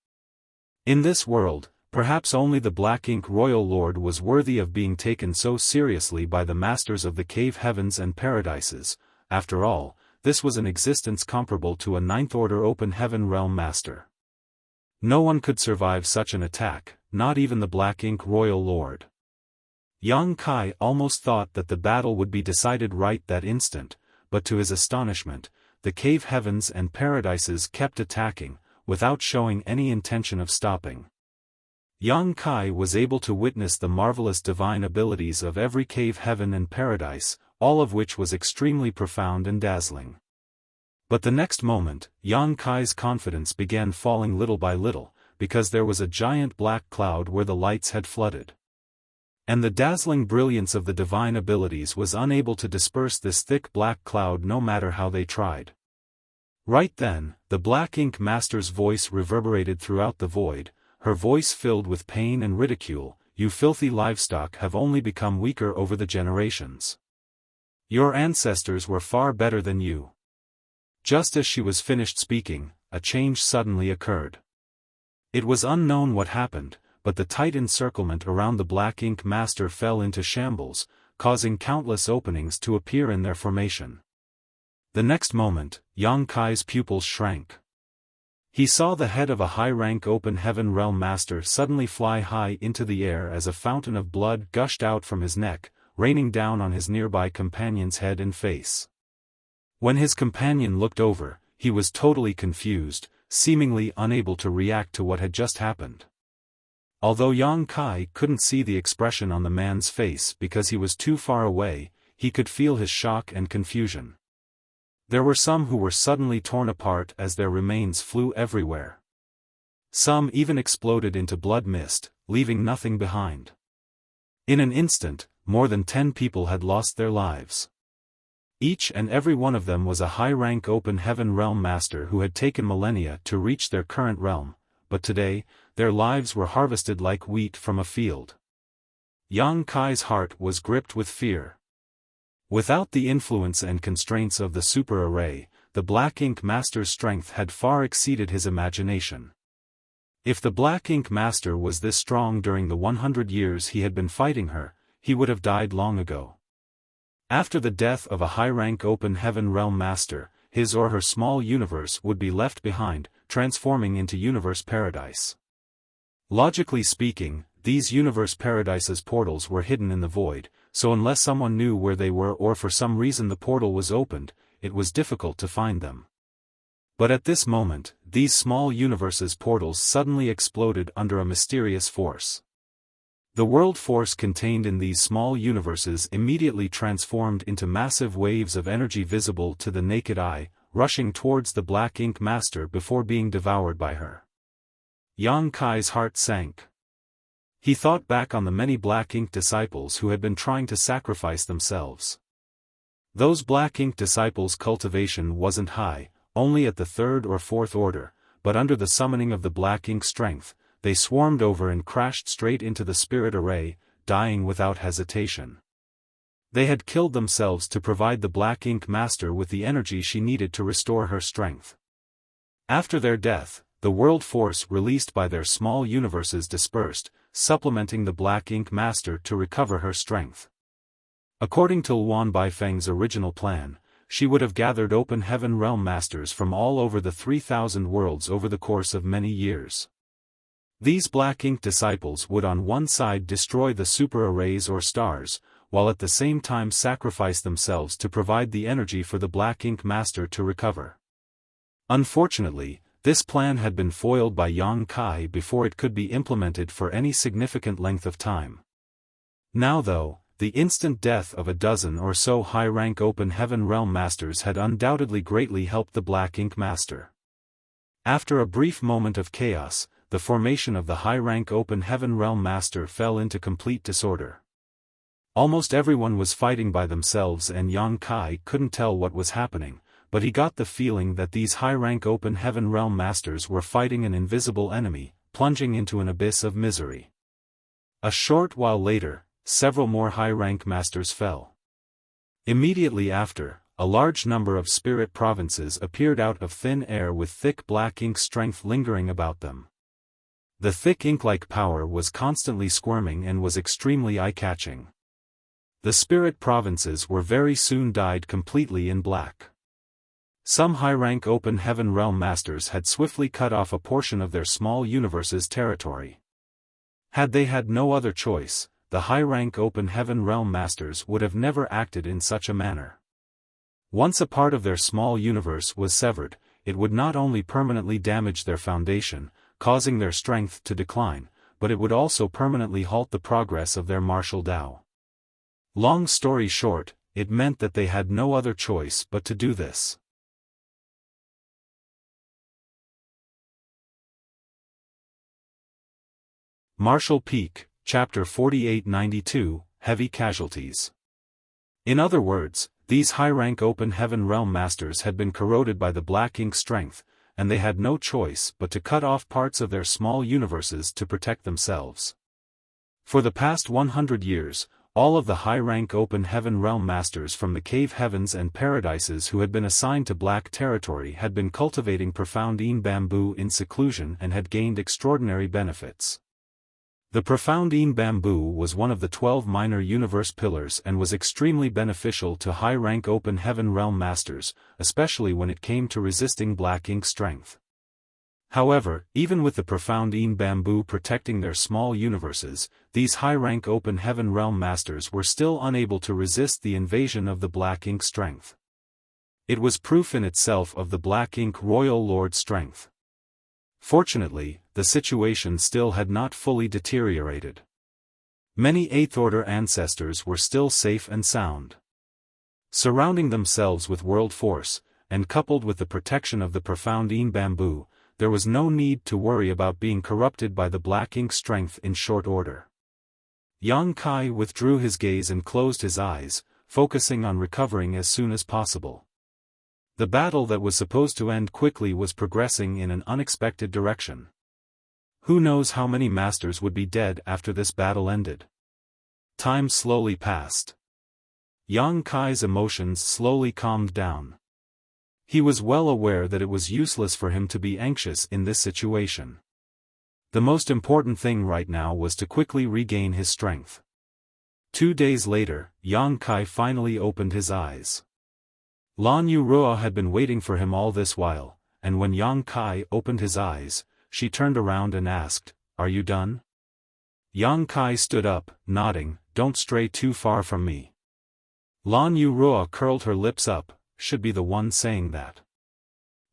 In this world, perhaps only the Black Ink Royal Lord was worthy of being taken so seriously by the masters of the cave heavens and paradises. After all, this was an existence comparable to a ninth-order open heaven realm master. No one could survive such an attack, not even the Black Ink Royal Lord. Yang Kai almost thought that the battle would be decided right that instant, but to his astonishment, the cave heavens and paradises kept attacking, without showing any intention of stopping. Yang Kai was able to witness the marvelous divine abilities of every cave heaven and paradise, all of which was extremely profound and dazzling. But the next moment, Yang Kai's confidence began falling little by little, because there was a giant black cloud where the lights had flooded. And the dazzling brilliance of the divine abilities was unable to disperse this thick black cloud no matter how they tried. Right then, the Black Ink Master's voice reverberated throughout the void, her voice filled with pain and ridicule. "You filthy livestock have only become weaker over the generations. Your ancestors were far better than you." Just as she was finished speaking, a change suddenly occurred. It was unknown what happened, but the tight encirclement around the Black Ink Master fell into shambles, causing countless openings to appear in their formation. The next moment, Yang Kai's pupils shrank. He saw the head of a high-rank open heaven realm master suddenly fly high into the air as a fountain of blood gushed out from his neck, raining down on his nearby companion's head and face. When his companion looked over, he was totally confused, seemingly unable to react to what had just happened. Although Yang Kai couldn't see the expression on the man's face because he was too far away, he could feel his shock and confusion. There were some who were suddenly torn apart as their remains flew everywhere. Some even exploded into blood mist, leaving nothing behind. In an instant, more than 10 people had lost their lives. Each and every one of them was a high-rank open heaven realm master who had taken millennia to reach their current realm, but today, their lives were harvested like wheat from a field. Yang Kai's heart was gripped with fear. Without the influence and constraints of the super array, the Black Ink Master's strength had far exceeded his imagination. If the Black Ink Master was this strong during the 100 years he had been fighting her, he would have died long ago. After the death of a high-rank open heaven realm master, his or her small universe would be left behind, transforming into universe paradise. Logically speaking, these universe paradises portals were hidden in the void, so unless someone knew where they were or for some reason the portal was opened, it was difficult to find them. But at this moment, these small universes' portals suddenly exploded under a mysterious force. The world force contained in these small universes immediately transformed into massive waves of energy visible to the naked eye, rushing towards the Black Ink Master before being devoured by her. Yang Kai's heart sank. He thought back on the many Black Ink disciples who had been trying to sacrifice themselves. Those Black Ink disciples' cultivation wasn't high, only at the 3rd or 4th order, but under the summoning of the Black Ink strength, they swarmed over and crashed straight into the spirit array, dying without hesitation. They had killed themselves to provide the Black Ink Master with the energy she needed to restore her strength. After their death, the world force released by their small universes dispersed, supplementing the Black Ink Master to recover her strength. According to Luan Baifeng's original plan, she would have gathered Open Heaven Realm Masters from all over the 3,000 worlds over the course of many years. These Black Ink disciples would on one side destroy the super arrays or stars, while at the same time sacrifice themselves to provide the energy for the Black Ink Master to recover. Unfortunately, this plan had been foiled by Yang Kai before it could be implemented for any significant length of time. Now though, the instant death of a dozen or so high-rank Open Heaven Realm Masters had undoubtedly greatly helped the Black Ink Master. After a brief moment of chaos, the formation of the high-rank Open Heaven Realm Master fell into complete disorder. Almost everyone was fighting by themselves and Yang Kai couldn't tell what was happening, but he got the feeling that these high-rank Open Heaven Realm Masters were fighting an invisible enemy, plunging into an abyss of misery. A short while later, several more high-rank masters fell. Immediately after, a large number of spirit provinces appeared out of thin air with thick black ink strength lingering about them. The thick ink-like power was constantly squirming and was extremely eye-catching. The spirit provinces were very soon dyed completely in black. Some high-rank Open Heaven Realm Masters had swiftly cut off a portion of their small universe's territory. Had they had no other choice, the high-rank Open Heaven Realm Masters would have never acted in such a manner. Once a part of their small universe was severed, it would not only permanently damage their foundation, causing their strength to decline, but it would also permanently halt the progress of their martial Dao. Long story short, it meant that they had no other choice but to do this. Martial Peak, Chapter 4892, Heavy Casualties. In other words, these high-rank Open Heaven Realm Masters had been corroded by the Black Ink strength, and they had no choice but to cut off parts of their small universes to protect themselves. For the past 100 years, all of the high-rank Open Heaven Realm Masters from the Cave Heavens and Paradises who had been assigned to Black Territory had been cultivating profound Een bamboo in seclusion and had gained extraordinary benefits. The profound Een bamboo was one of the 12 minor universe pillars and was extremely beneficial to high-rank Open Heaven Realm Masters, especially when it came to resisting Black Ink strength. However, even with the profound Een bamboo protecting their small universes, these high-rank Open Heaven Realm Masters were still unable to resist the invasion of the Black Ink strength. It was proof in itself of the Black Ink Royal Lord strength. Fortunately, the situation still had not fully deteriorated. Many 8th Order ancestors were still safe and sound. Surrounding themselves with world force, and coupled with the protection of the profound Een bamboo, there was no need to worry about being corrupted by the Black Ink strength in short order. Yang Kai withdrew his gaze and closed his eyes, focusing on recovering as soon as possible. The battle that was supposed to end quickly was progressing in an unexpected direction. Who knows how many masters would be dead after this battle ended? Time slowly passed. Yang Kai's emotions slowly calmed down. He was well aware that it was useless for him to be anxious in this situation. The most important thing right now was to quickly regain his strength. 2 days later, Yang Kai finally opened his eyes. Lan Yurua had been waiting for him all this while, and when Yang Kai opened his eyes, she turned around and asked, "Are you done?" Yang Kai stood up, nodding, "Don't stray too far from me." Lan Yurua curled her lips up, should be the one saying that.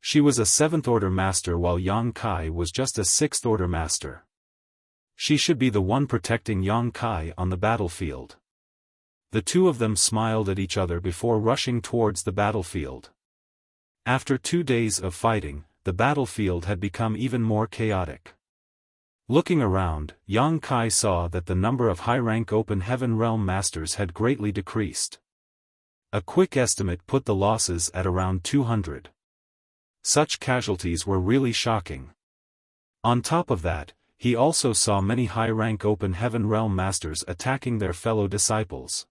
She was a 7th Order Master while Yang Kai was just a 6th Order Master. She should be the one protecting Yang Kai on the battlefield. The two of them smiled at each other before rushing towards the battlefield. After 2 days of fighting, the battlefield had become even more chaotic. Looking around, Yang Kai saw that the number of high-rank Open Heaven Realm Masters had greatly decreased. A quick estimate put the losses at around 200. Such casualties were really shocking. On top of that, he also saw many high-rank Open Heaven Realm Masters attacking their fellow disciples.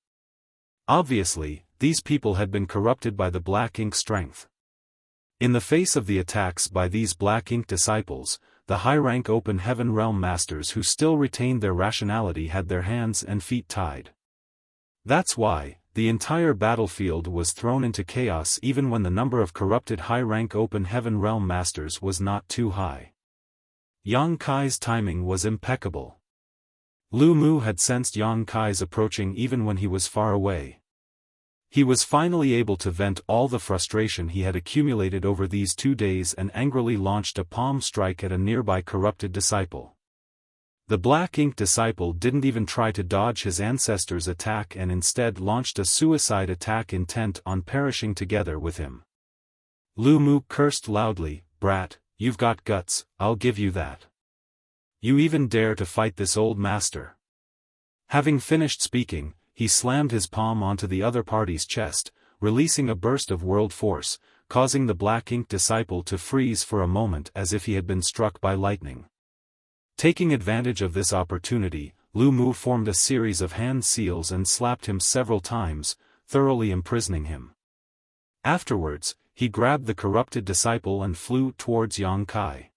Obviously, these people had been corrupted by the Black Ink strength. In the face of the attacks by these Black Ink disciples, the high-rank Open Heaven Realm Masters who still retained their rationality had their hands and feet tied. That's why, the entire battlefield was thrown into chaos even when the number of corrupted high-rank Open Heaven Realm Masters was not too high. Yang Kai's timing was impeccable. Lu Mu had sensed Yang Kai's approaching even when he was far away. He was finally able to vent all the frustration he had accumulated over these 2 days and angrily launched a palm strike at a nearby corrupted disciple. The Black Ink disciple didn't even try to dodge his ancestor's attack and instead launched a suicide attack intent on perishing together with him. Lu Mu cursed loudly, "Brat, you've got guts, I'll give you that. You even dare to fight this old master." Having finished speaking, he slammed his palm onto the other party's chest, releasing a burst of world force, causing the Black Ink disciple to freeze for a moment as if he had been struck by lightning. Taking advantage of this opportunity, Lu Mu formed a series of hand seals and slapped him several times, thoroughly imprisoning him. Afterwards, he grabbed the corrupted disciple and flew towards Yang Kai.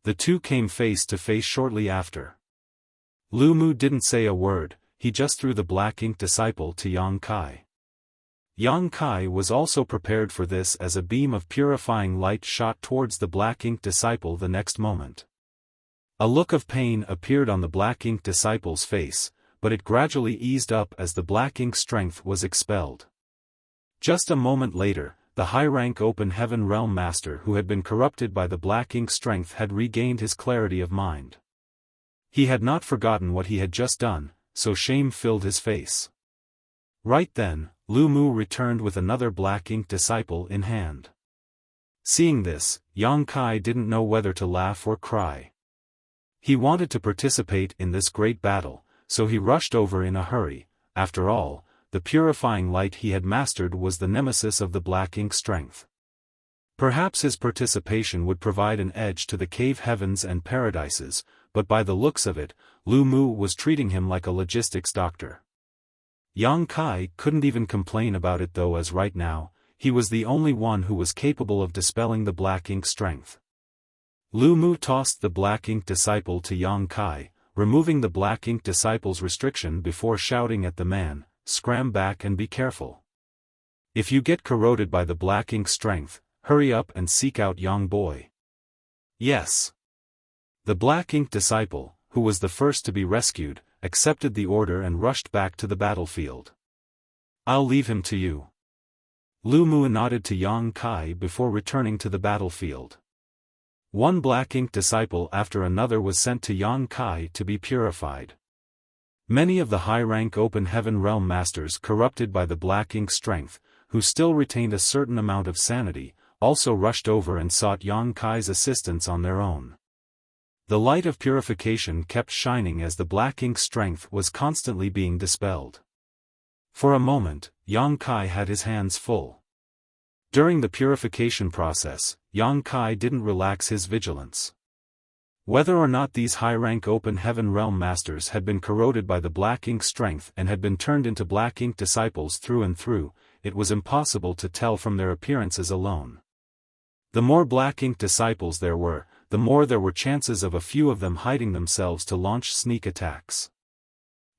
The two came face to face shortly after. Lu Mu didn't say a word, he just threw the Black Ink disciple to Yang Kai. Yang Kai was also prepared for this as a beam of purifying light shot towards the Black Ink disciple the next moment. A look of pain appeared on the Black Ink disciple's face, but it gradually eased up as the Black Ink strength was expelled. Just a moment later, the high-rank Open Heaven Realm Master who had been corrupted by the Black Ink strength had regained his clarity of mind. He had not forgotten what he had just done, so shame filled his face. Right then, Lu Mu returned with another Black Ink disciple in hand. Seeing this, Yang Kai didn't know whether to laugh or cry. He wanted to participate in this great battle, so he rushed over in a hurry. After all, the purifying light he had mastered was the nemesis of the Black Ink strength. Perhaps his participation would provide an edge to the cave heavens and paradises, but by the looks of it, Lu Mu was treating him like a logistics doctor. Yang Kai couldn't even complain about it though, as right now, he was the only one who was capable of dispelling the Black Ink strength. Lu Mu tossed the Black Ink disciple to Yang Kai, removing the Black Ink disciple's restriction before shouting at the man, "Scram back and be careful. If you get corroded by the Black Ink strength, hurry up and seek out Yang Boy." Yes. The Black Ink disciple, who was the first to be rescued, accepted the order and rushed back to the battlefield. "I'll leave him to you." Lu Mu nodded to Yang Kai before returning to the battlefield. One Black Ink disciple after another was sent to Yang Kai to be purified. Many of the high-rank Open Heaven Realm Masters corrupted by the Black Ink strength, who still retained a certain amount of sanity, also rushed over and sought Yang Kai's assistance on their own. The light of purification kept shining as the Black Ink strength was constantly being dispelled. For a moment, Yang Kai had his hands full. During the purification process, Yang Kai didn't relax his vigilance. Whether or not these high-rank Open Heaven Realm Masters had been corroded by the Black Ink strength and had been turned into Black Ink disciples through and through, it was impossible to tell from their appearances alone. The more Black Ink disciples there were, the more there were chances of a few of them hiding themselves to launch sneak attacks.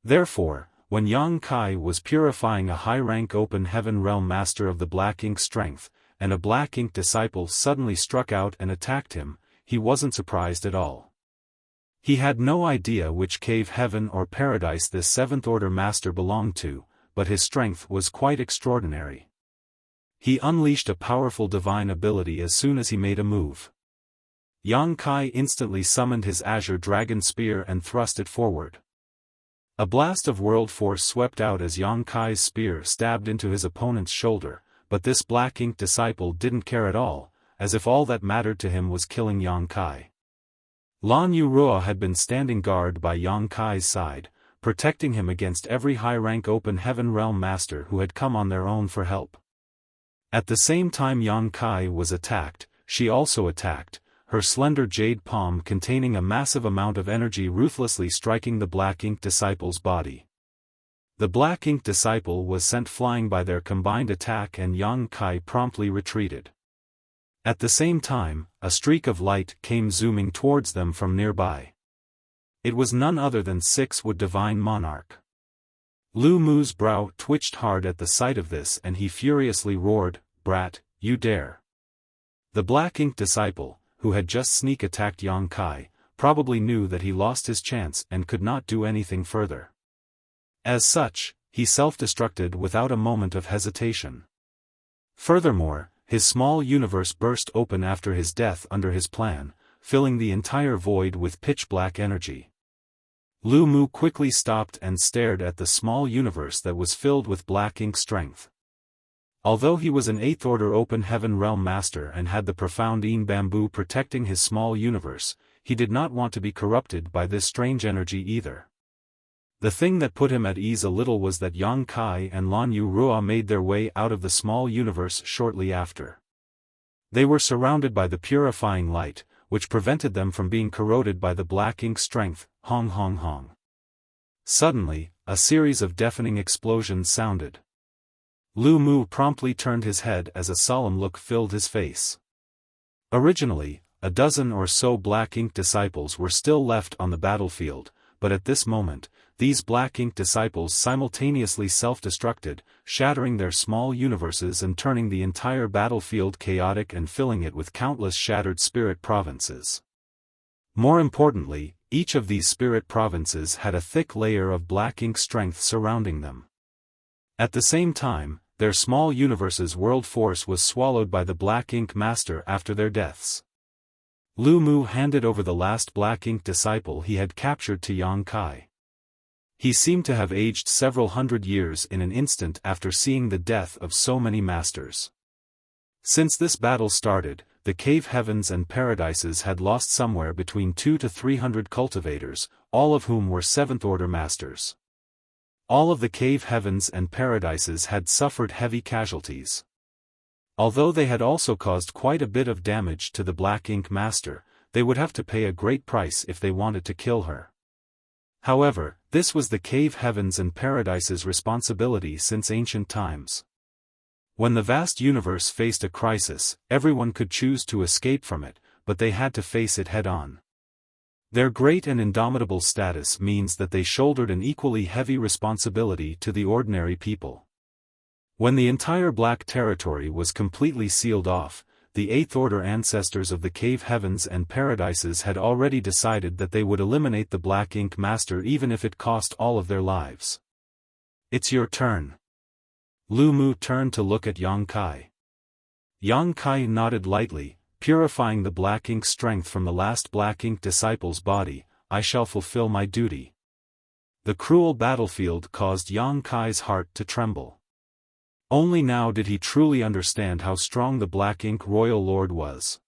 Therefore, when Yang Kai was purifying a high-rank Open Heaven Realm Master of the Black Ink strength, and a Black Ink disciple suddenly struck out and attacked him, he wasn't surprised at all. He had no idea which cave heaven or paradise this Seventh Order Master belonged to, but his strength was quite extraordinary. He unleashed a powerful divine ability as soon as he made a move. Yang Kai instantly summoned his Azure Dragon Spear and thrust it forward. A blast of world force swept out as Yang Kai's spear stabbed into his opponent's shoulder, but this black ink disciple didn't care at all, as if all that mattered to him was killing Yang Kai. Lan Yurua had been standing guard by Yang Kai's side, protecting him against every high-rank open heaven realm master who had come on their own for help. At the same time Yang Kai was attacked, she also attacked, her slender jade palm containing a massive amount of energy ruthlessly striking the black ink disciple's body. The black ink disciple was sent flying by their combined attack and Yang Kai promptly retreated. At the same time, a streak of light came zooming towards them from nearby. It was none other than 6-Wood Divine Monarch. Lu Mu's brow twitched hard at the sight of this and he furiously roared, "Brat, you dare!" The black ink disciple, who had just sneak attacked Yang Kai, probably knew that he lost his chance and could not do anything further. As such, he self-destructed without a moment of hesitation. Furthermore, his small universe burst open after his death under his plan, filling the entire void with pitch-black energy. Lu Mu quickly stopped and stared at the small universe that was filled with black ink strength. Although he was an 8th Order Open Heaven Realm Master and had the profound Een Bamboo protecting his small universe, he did not want to be corrupted by this strange energy either. The thing that put him at ease a little was that Yang Kai and Lan Yurua made their way out of the small universe shortly after. They were surrounded by the purifying light, which prevented them from being corroded by the black ink strength. Hong hong hong. Suddenly, a series of deafening explosions sounded. Lu Mu promptly turned his head as a solemn look filled his face. Originally, a dozen or so black ink disciples were still left on the battlefield, but at this moment, these black ink disciples simultaneously self-destructed, shattering their small universes and turning the entire battlefield chaotic and filling it with countless shattered spirit provinces. More importantly, each of these spirit provinces had a thick layer of black ink strength surrounding them. At the same time, their small universe's world force was swallowed by the black ink master after their deaths. Lu Mu handed over the last black ink disciple he had captured to Yang Kai. He seemed to have aged several hundred years in an instant after seeing the death of so many masters. Since this battle started, the cave heavens and paradises had lost somewhere between 200 to 300 cultivators, all of whom were 7th Order masters. All of the cave heavens and paradises had suffered heavy casualties. Although they had also caused quite a bit of damage to the black ink master, they would have to pay a great price if they wanted to kill her. However, this was the cave heavens and paradises' responsibility since ancient times. When the vast universe faced a crisis, everyone could choose to escape from it, but they had to face it head-on. Their great and indomitable status means that they shouldered an equally heavy responsibility to the ordinary people. When the entire Black Territory was completely sealed off, the 8th Order ancestors of the cave heavens and paradises had already decided that they would eliminate the Black Ink Master even if it cost all of their lives. "It's your turn." Lu Mu turned to look at Yang Kai. Yang Kai nodded lightly, purifying the black ink strength from the last black ink disciple's body. "I shall fulfill my duty." The cruel battlefield caused Yang Kai's heart to tremble. Only now did he truly understand how strong the Black Ink Royal Lord was.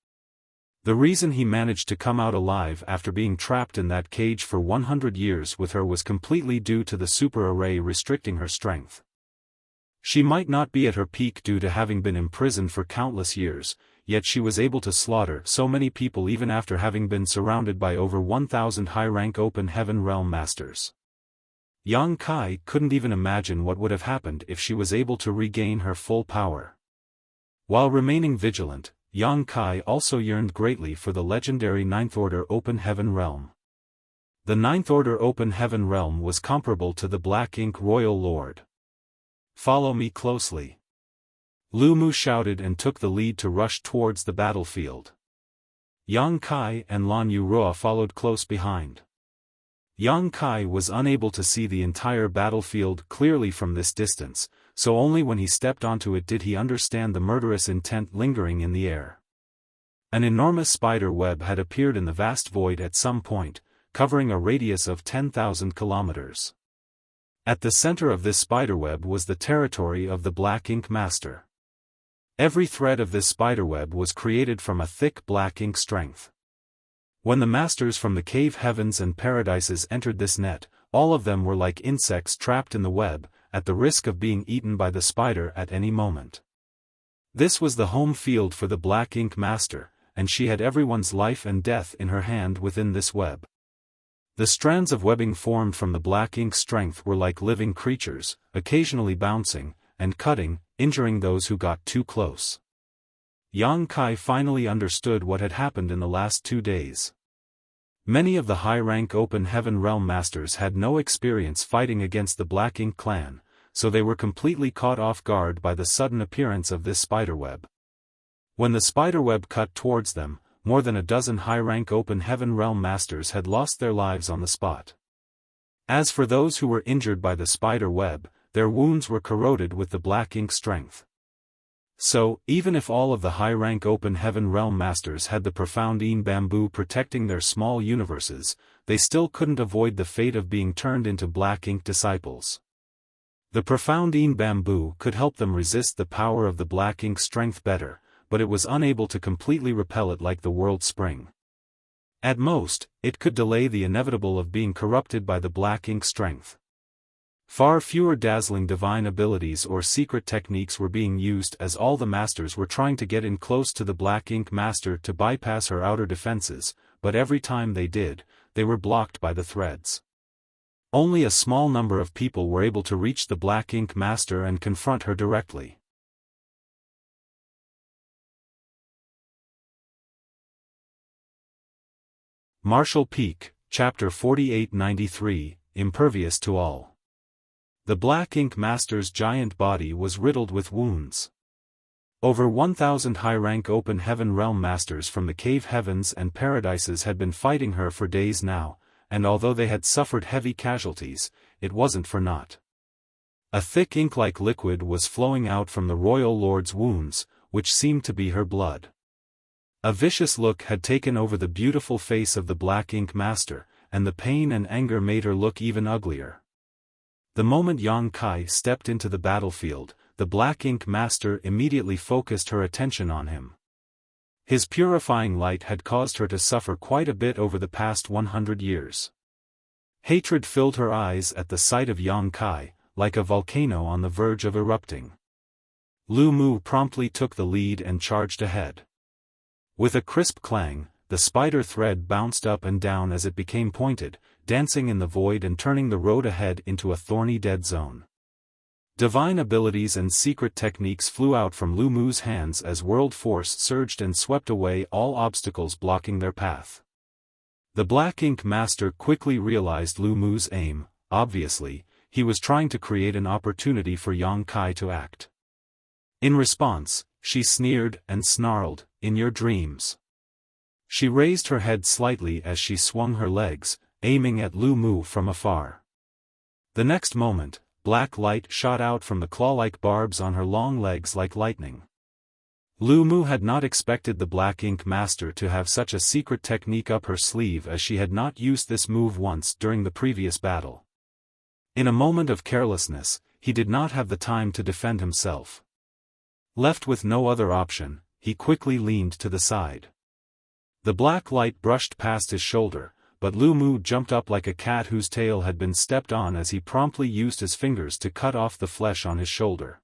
The reason he managed to come out alive after being trapped in that cage for 100 years with her was completely due to the super array restricting her strength. She might not be at her peak due to having been imprisoned for countless years, yet she was able to slaughter so many people even after having been surrounded by over 1,000 high-rank open heaven realm masters. Yang Kai couldn't even imagine what would have happened if she was able to regain her full power. While remaining vigilant, Yang Kai also yearned greatly for the legendary 9th Order Open Heaven Realm. The 9th Order Open Heaven Realm was comparable to the Black Ink Royal Lord. "Follow me closely." Lu Mu shouted and took the lead to rush towards the battlefield. Yang Kai and Lan Yurua followed close behind. Yang Kai was unable to see the entire battlefield clearly from this distance, so only when he stepped onto it did he understand the murderous intent lingering in the air. An enormous spider web had appeared in the vast void at some point, covering a radius of 10,000 kilometers. At the center of this spiderweb was the territory of the Black Ink Master. Every thread of this spiderweb was created from a thick black ink strength. When the masters from the cave heavens and paradises entered this net, all of them were like insects trapped in the web, at the risk of being eaten by the spider at any moment. This was the home field for the black ink master, and she had everyone's life and death in her hand within this web. The strands of webbing formed from the black ink strength were like living creatures, occasionally bouncing, and cutting, injuring those who got too close. Yang Kai finally understood what had happened in the last 2 days. Many of the high-rank Open Heaven Realm Masters had no experience fighting against the Black Ink clan, so they were completely caught off guard by the sudden appearance of this spiderweb. When the spiderweb cut towards them, more than a dozen high-rank Open Heaven Realm Masters had lost their lives on the spot. As for those who were injured by the spider web, their wounds were corroded with the black ink strength. So, even if all of the high-rank Open Heaven Realm Masters had the profound bamboo protecting their small universes, they still couldn't avoid the fate of being turned into black ink disciples. The profound bamboo could help them resist the power of the black ink strength better, but it was unable to completely repel it like the world spring. At most, it could delay the inevitable of being corrupted by the black ink strength. Far fewer dazzling divine abilities or secret techniques were being used as all the masters were trying to get in close to the Black Ink Master to bypass her outer defenses, but every time they did, they were blocked by the threads. Only a small number of people were able to reach the Black Ink Master and confront her directly. Martial Peak, Chapter 4893, Impervious to All. The Black Ink Master's giant body was riddled with wounds. Over 1,000 high-rank Open Heaven Realm Masters from the cave heavens and paradises had been fighting her for days now, and although they had suffered heavy casualties, it wasn't for naught. A thick ink-like liquid was flowing out from the Royal Lord's wounds, which seemed to be her blood. A vicious look had taken over the beautiful face of the Black Ink Master, and the pain and anger made her look even uglier. The moment Yang Kai stepped into the battlefield, the Black Ink Master immediately focused her attention on him. His purifying light had caused her to suffer quite a bit over the past 100 years. Hatred filled her eyes at the sight of Yang Kai, like a volcano on the verge of erupting. Lu Mu promptly took the lead and charged ahead. With a crisp clang, the spider thread bounced up and down as it became pointed, dancing in the void and turning the road ahead into a thorny dead zone. Divine abilities and secret techniques flew out from Lu Mu's hands as world force surged and swept away all obstacles blocking their path. The Black Ink Master quickly realized Lu Mu's aim. Obviously, he was trying to create an opportunity for Yang Kai to act. In response, she sneered and snarled, "In your dreams." She raised her head slightly as she swung her legs, aiming at Lu Mu from afar. The next moment, black light shot out from the claw-like barbs on her long legs like lightning. Lu Mu had not expected the Black Ink Master to have such a secret technique up her sleeve, as she had not used this move once during the previous battle. In a moment of carelessness, he did not have the time to defend himself. Left with no other option, he quickly leaned to the side. The black light brushed past his shoulder, but Lu Mu jumped up like a cat whose tail had been stepped on as he promptly used his fingers to cut off the flesh on his shoulder.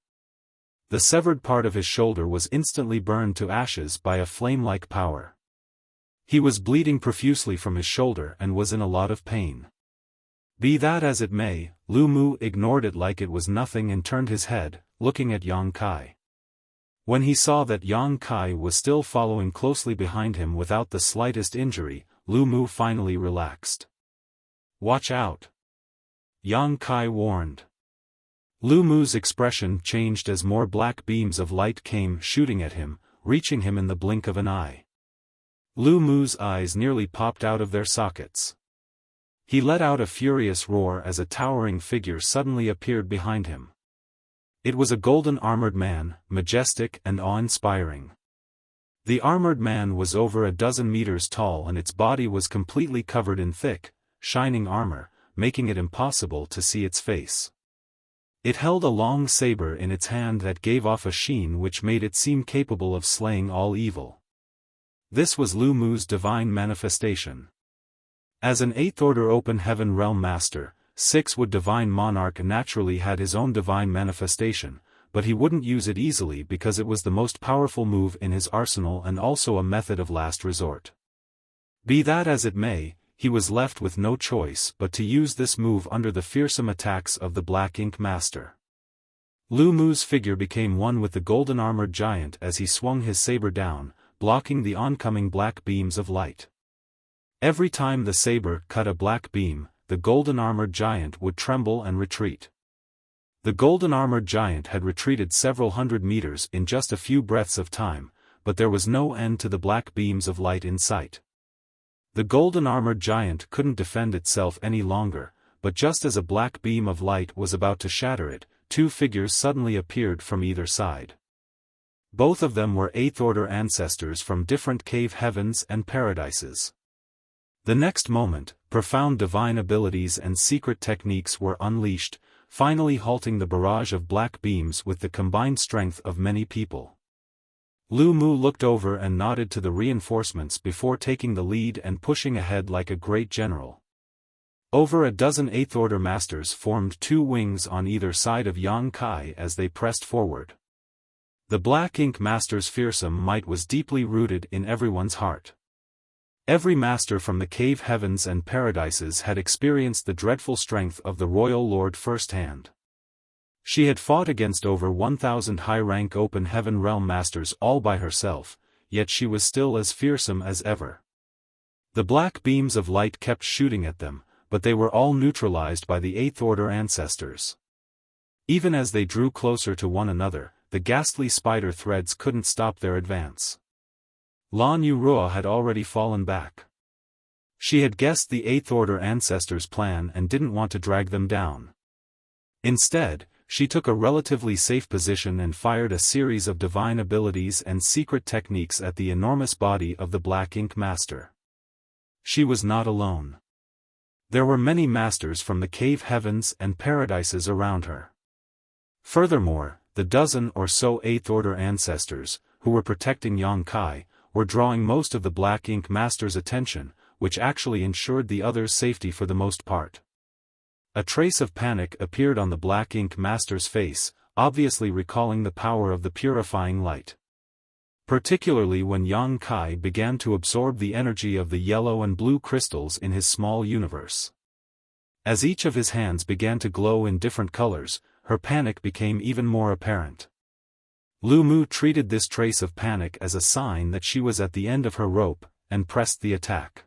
The severed part of his shoulder was instantly burned to ashes by a flame-like power. He was bleeding profusely from his shoulder and was in a lot of pain. Be that as it may, Lu Mu ignored it like it was nothing and turned his head, looking at Yang Kai. When he saw that Yang Kai was still following closely behind him without the slightest injury, Lu Mu finally relaxed. "Watch out!" Yang Kai warned. Lu Mu's expression changed as more black beams of light came shooting at him, reaching him in the blink of an eye. Lu Mu's eyes nearly popped out of their sockets. He let out a furious roar as a towering figure suddenly appeared behind him. It was a golden armored man, majestic and awe-inspiring. The armored man was over a dozen meters tall and its body was completely covered in thick, shining armor, making it impossible to see its face. It held a long saber in its hand that gave off a sheen which made it seem capable of slaying all evil. This was Lu Mu's divine manifestation. As an 8th Order Open Heaven Realm Master, 6-Wood Divine Monarch naturally had his own divine manifestation, but he wouldn't use it easily because it was the most powerful move in his arsenal and also a method of last resort. Be that as it may, he was left with no choice but to use this move under the fearsome attacks of the Black Ink Master. Lu Mu's figure became one with the golden-armored giant as he swung his saber down, blocking the oncoming black beams of light. Every time the saber cut a black beam, the golden-armored giant would tremble and retreat. The golden-armored giant had retreated several hundred meters in just a few breaths of time, but there was no end to the black beams of light in sight. The golden-armored giant couldn't defend itself any longer, but just as a black beam of light was about to shatter it, 2 figures suddenly appeared from either side. Both of them were 8th Order ancestors from different cave heavens and paradises. The next moment, profound divine abilities and secret techniques were unleashed, finally halting the barrage of black beams with the combined strength of many people. Lu Mu looked over and nodded to the reinforcements before taking the lead and pushing ahead like a great general. Over a dozen 8th Order Masters formed 2 wings on either side of Yang Kai as they pressed forward. The Black Ink Master's fearsome might was deeply rooted in everyone's heart. Every master from the cave heavens and paradises had experienced the dreadful strength of the Royal Lord firsthand. She had fought against over 1,000 high-rank Open Heaven Realm Masters all by herself, yet she was still as fearsome as ever. The black beams of light kept shooting at them, but they were all neutralized by the 8th Order ancestors. Even as they drew closer to one another, the ghastly spider threads couldn't stop their advance. Lan Yurua had already fallen back. She had guessed the 8th Order ancestors' plan and didn't want to drag them down. Instead, she took a relatively safe position and fired a series of divine abilities and secret techniques at the enormous body of the Black Ink Master. She was not alone. There were many masters from the cave heavens and paradises around her. Furthermore, the dozen or so 8th Order ancestors, who were protecting Yang Kai, were drawing most of the Black Ink Master's attention, which actually ensured the others' safety for the most part. A trace of panic appeared on the Black Ink Master's face, obviously recalling the power of the purifying light. Particularly when Yang Kai began to absorb the energy of the yellow and blue crystals in his small universe. As each of his hands began to glow in different colors, her panic became even more apparent. Lu Mu treated this trace of panic as a sign that she was at the end of her rope, and pressed the attack.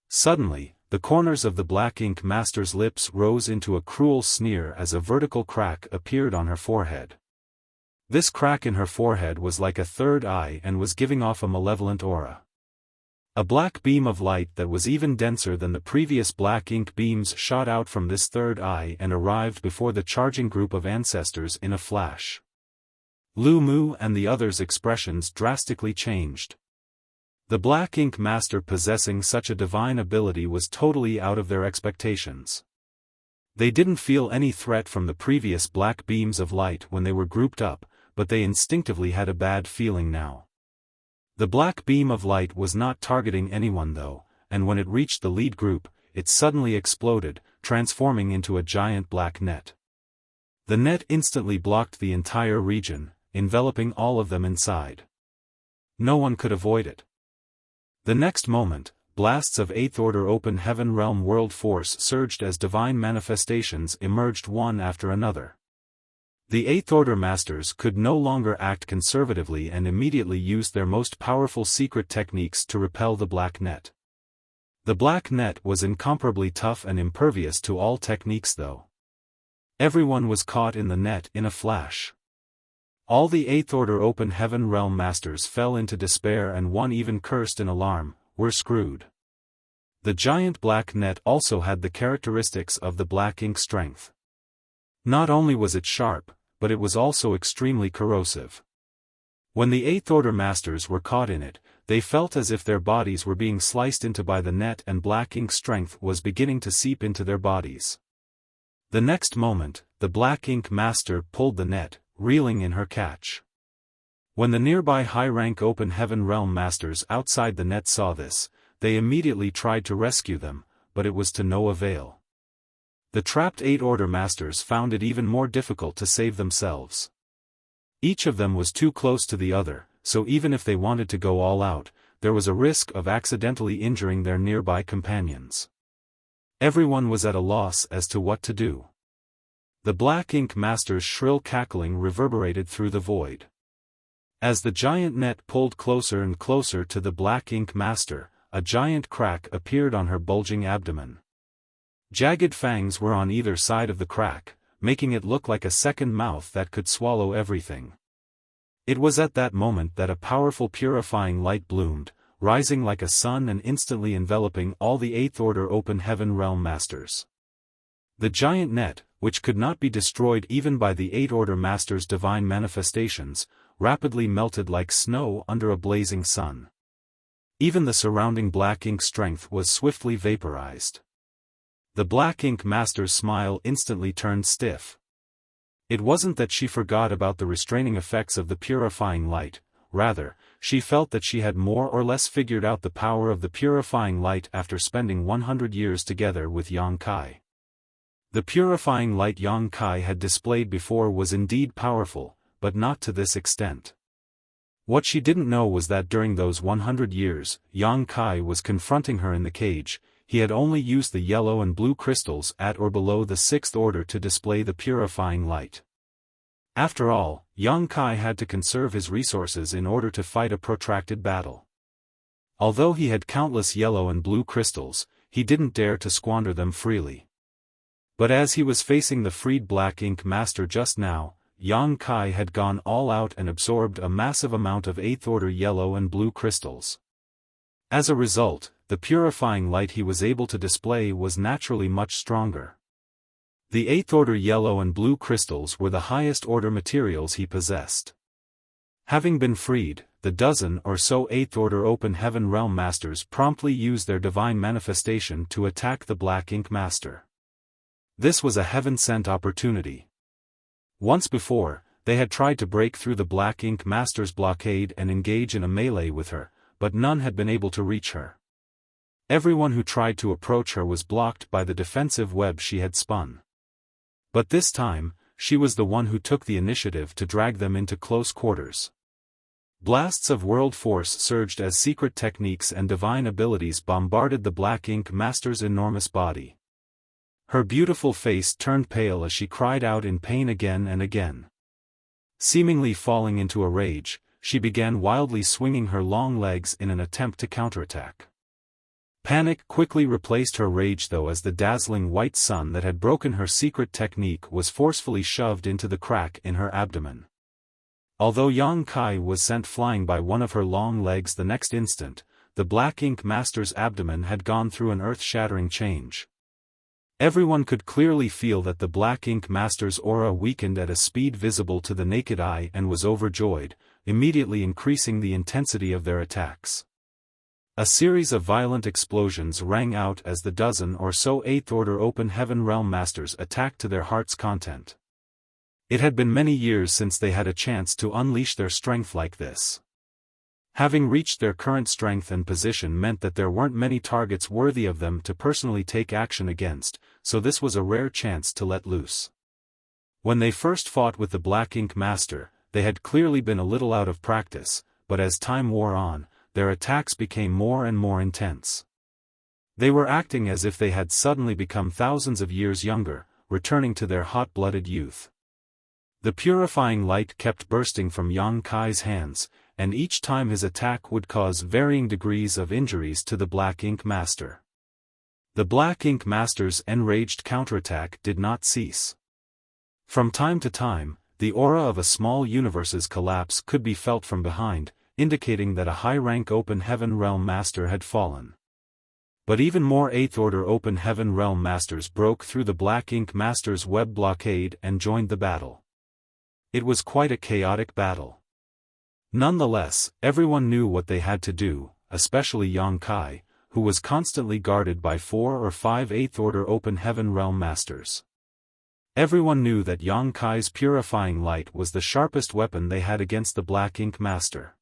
Suddenly, the corners of the Black Ink Master's lips rose into a cruel sneer as a vertical crack appeared on her forehead. This crack in her forehead was like a third eye and was giving off a malevolent aura. A black beam of light that was even denser than the previous black ink beams shot out from this third eye and arrived before the charging group of ancestors in a flash. Lu Mu and the others' expressions drastically changed. The Black Ink Master possessing such a divine ability was totally out of their expectations. They didn't feel any threat from the previous black beams of light when they were grouped up, but they instinctively had a bad feeling now. The black beam of light was not targeting anyone though, and when it reached the lead group, it suddenly exploded, transforming into a giant black net. The net instantly blocked the entire region, enveloping all of them inside. No one could avoid it. The next moment, blasts of 8th Order Open Heaven Realm World Force surged as divine manifestations emerged one after another. The 8th Order Masters could no longer act conservatively and immediately used their most powerful secret techniques to repel the black net. The black net was incomparably tough and impervious to all techniques though. Everyone was caught in the net in a flash. All the 8th Order Open Heaven Realm Masters fell into despair and one even cursed in alarm, "We're screwed." The giant black net also had the characteristics of the black ink strength. Not only was it sharp, but it was also extremely corrosive. When the 8th Order Masters were caught in it, they felt as if their bodies were being sliced into by the net and black ink strength was beginning to seep into their bodies. The next moment, the Black Ink Master pulled the net, reeling in her catch. When the nearby high-rank Open Heaven Realm Masters outside the net saw this, they immediately tried to rescue them, but it was to no avail. The trapped 8 Order Masters found it even more difficult to save themselves. Each of them was too close to the other, so even if they wanted to go all out, there was a risk of accidentally injuring their nearby companions. Everyone was at a loss as to what to do. The Black Ink Master's shrill cackling reverberated through the void. As the giant net pulled closer and closer to the Black Ink Master, a giant crack appeared on her bulging abdomen. Jagged fangs were on either side of the crack, making it look like a second mouth that could swallow everything. It was at that moment that a powerful purifying light bloomed, rising like a sun and instantly enveloping all the 8th Order Open Heaven Realm Masters. The giant net, which could not be destroyed even by the 8 Order Masters' divine manifestations, rapidly melted like snow under a blazing sun. Even the surrounding black ink strength was swiftly vaporized. The Black Ink Master's smile instantly turned stiff. It wasn't that she forgot about the restraining effects of the purifying light, rather, she felt that she had more or less figured out the power of the purifying light after spending 100 years together with Yang Kai. The purifying light Yang Kai had displayed before was indeed powerful, but not to this extent. What she didn't know was that during those 100 years, Yang Kai was confronting her in the cage. He had only used the yellow and blue crystals at or below the 6th order to display the purifying light. After all, Yang Kai had to conserve his resources in order to fight a protracted battle. Although he had countless yellow and blue crystals, he didn't dare to squander them freely. But as he was facing the freed Black Ink Master just now, Yang Kai had gone all out and absorbed a massive amount of 8th order yellow and blue crystals. As a result, the purifying light he was able to display was naturally much stronger. The 8th order yellow and blue crystals were the highest order materials he possessed. Having been freed, the dozen or so 8th order Open Heaven Realm Masters promptly used their divine manifestation to attack the Black Ink Master. This was a heaven-sent opportunity. Once before, they had tried to break through the Black Ink Master's blockade and engage in a melee with her, but none had been able to reach her. Everyone who tried to approach her was blocked by the defensive web she had spun. But this time, she was the one who took the initiative to drag them into close quarters. Blasts of world force surged as secret techniques and divine abilities bombarded the Black Ink Master's enormous body. Her beautiful face turned pale as she cried out in pain again and again. Seemingly falling into a rage, she began wildly swinging her long legs in an attempt to counterattack. Panic quickly replaced her rage though, as the dazzling white sun that had broken her secret technique was forcefully shoved into the crack in her abdomen. Although Yang Kai was sent flying by one of her long legs the next instant, the Black Ink Master's abdomen had gone through an earth-shattering change. Everyone could clearly feel that the Black Ink Master's aura weakened at a speed visible to the naked eye and was overjoyed, immediately increasing the intensity of their attacks. A series of violent explosions rang out as the dozen or so 8th order Open Heaven Realm Masters attacked to their heart's content. It had been many years since they had a chance to unleash their strength like this. Having reached their current strength and position meant that there weren't many targets worthy of them to personally take action against, so this was a rare chance to let loose. When they first fought with the Black Ink Master, they had clearly been a little out of practice, but as time wore on, their attacks became more and more intense. They were acting as if they had suddenly become thousands of years younger, returning to their hot-blooded youth. The purifying light kept bursting from Yang Kai's hands, and each time his attack would cause varying degrees of injuries to the Black Ink Master. The Black Ink Master's enraged counterattack did not cease. From time to time, the aura of a small universe's collapse could be felt from behind, indicating that a high-rank Open Heaven Realm Master had fallen. But even more 8th order Open Heaven Realm Masters broke through the Black Ink Master's web blockade and joined the battle. It was quite a chaotic battle. Nonetheless, everyone knew what they had to do, especially Yang Kai, who was constantly guarded by 4 or 5 8th order Open Heaven Realm Masters. Everyone knew that Yang Kai's purifying light was the sharpest weapon they had against the Black Ink Master.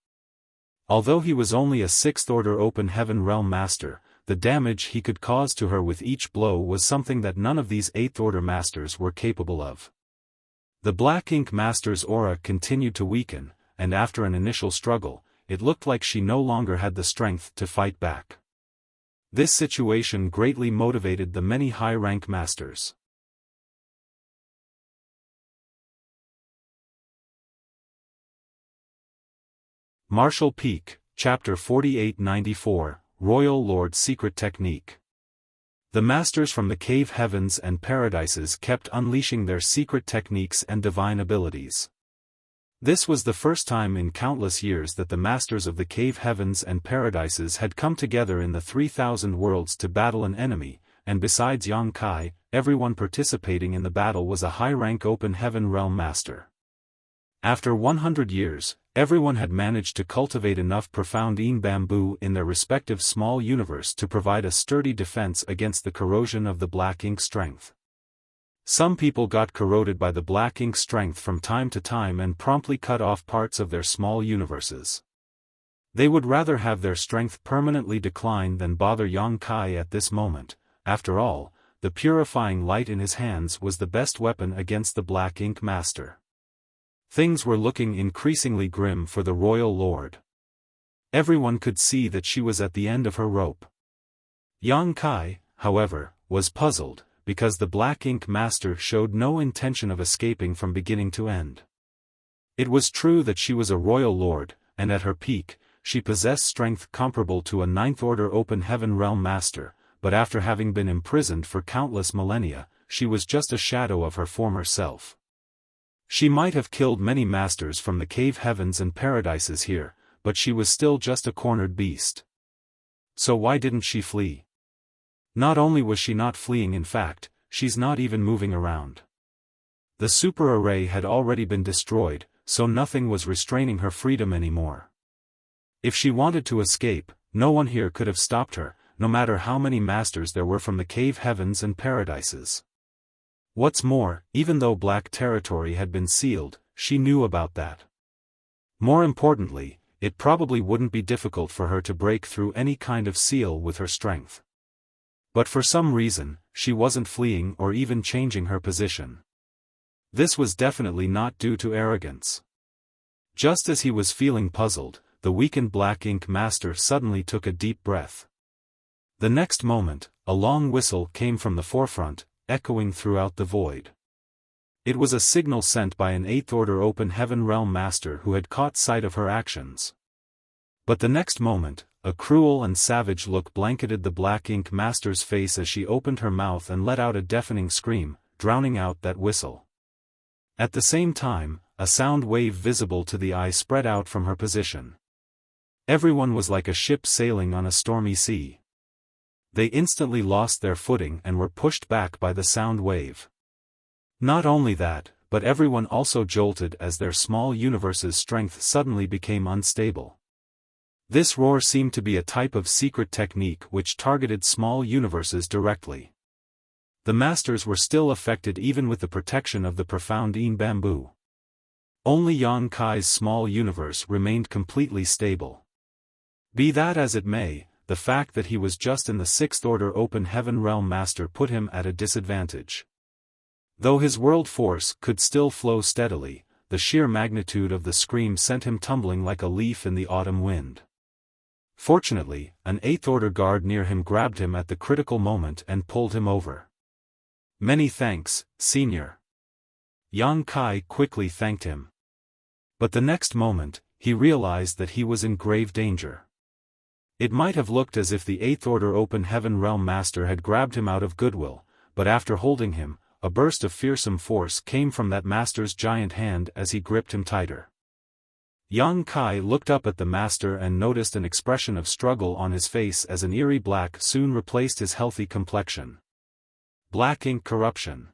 Although he was only a 6th Order Open Heaven Realm Master, the damage he could cause to her with each blow was something that none of these 8th Order Masters were capable of. The Black Ink Master's aura continued to weaken, and after an initial struggle, it looked like she no longer had the strength to fight back. This situation greatly motivated the many high-rank masters. Martial Peak, Chapter 4894, Royal Lord's Secret Technique. The masters from the cave heavens and paradises kept unleashing their secret techniques and divine abilities. This was the first time in countless years that the masters of the cave heavens and paradises had come together in the 3,000 worlds to battle an enemy, and besides Yang Kai, everyone participating in the battle was a high-rank Open Heaven Realm Master. After 100 years, everyone had managed to cultivate enough profound Yin bamboo in their respective small universe to provide a sturdy defense against the corrosion of the black ink strength. Some people got corroded by the black ink strength from time to time and promptly cut off parts of their small universes. They would rather have their strength permanently decline than bother Yang Kai at this moment. After all, the purifying light in his hands was the best weapon against the Black Ink Master. Things were looking increasingly grim for the Royal Lord. Everyone could see that she was at the end of her rope. Yang Kai, however, was puzzled, because the Black Ink Master showed no intention of escaping from beginning to end. It was true that she was a Royal Lord, and at her peak, she possessed strength comparable to a 9th Order Open Heaven Realm Master, but after having been imprisoned for countless millennia, she was just a shadow of her former self. She might have killed many masters from the cave heavens and paradises here, but she was still just a cornered beast. So why didn't she flee? Not only was she not fleeing, in fact, she's not even moving around. The super array had already been destroyed, so nothing was restraining her freedom anymore. If she wanted to escape, no one here could have stopped her, no matter how many masters there were from the cave heavens and paradises. What's more, even though black territory had been sealed, she knew about that. More importantly, it probably wouldn't be difficult for her to break through any kind of seal with her strength. But for some reason, she wasn't fleeing or even changing her position. This was definitely not due to arrogance. Just as he was feeling puzzled, the weakened Black Ink Master suddenly took a deep breath. The next moment, a long whistle came from the forefront, echoing throughout the void. It was a signal sent by an 8th Order Open Heaven Realm Master who had caught sight of her actions. But the next moment, a cruel and savage look blanketed the Black Ink Master's face as she opened her mouth and let out a deafening scream, drowning out that whistle. At the same time, a sound wave visible to the eye spread out from her position. Everyone was like a ship sailing on a stormy sea. They instantly lost their footing and were pushed back by the sound wave. Not only that, but everyone also jolted as their small universe's strength suddenly became unstable. This roar seemed to be a type of secret technique which targeted small universes directly. The masters were still affected even with the protection of the profound Yin bamboo. Only Yang Kai's small universe remained completely stable. Be that as it may, the fact that he was just in the 6th Order Open Heaven Realm Master put him at a disadvantage. Though his world force could still flow steadily, the sheer magnitude of the scream sent him tumbling like a leaf in the autumn wind. Fortunately, an 8th Order guard near him grabbed him at the critical moment and pulled him over. "Many thanks, Senior." Yang Kai quickly thanked him. But the next moment, he realized that he was in grave danger. It might have looked as if the 8th Order Open Heaven Realm Master had grabbed him out of goodwill, but after holding him, a burst of fearsome force came from that master's giant hand as he gripped him tighter. Yang Kai looked up at the master and noticed an expression of struggle on his face as an eerie black soon replaced his healthy complexion. Black ink corruption.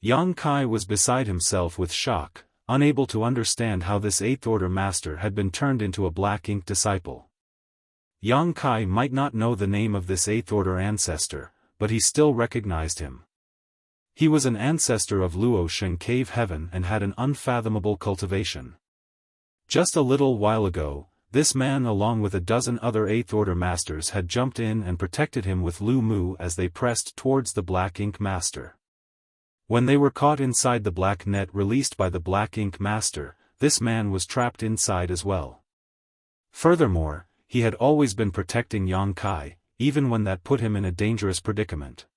Yang Kai was beside himself with shock, unable to understand how this 8th Order Master had been turned into a black ink disciple. Yang Kai might not know the name of this 8th Order ancestor, but he still recognized him. He was an ancestor of Luosheng Cave Heaven and had an unfathomable cultivation. Just a little while ago, this man along with a dozen other 8th Order Masters had jumped in and protected him with Lu Mu as they pressed towards the Black Ink Master. When they were caught inside the black net released by the Black Ink Master, this man was trapped inside as well. Furthermore, he had always been protecting Yang Kai, even when that put him in a dangerous predicament.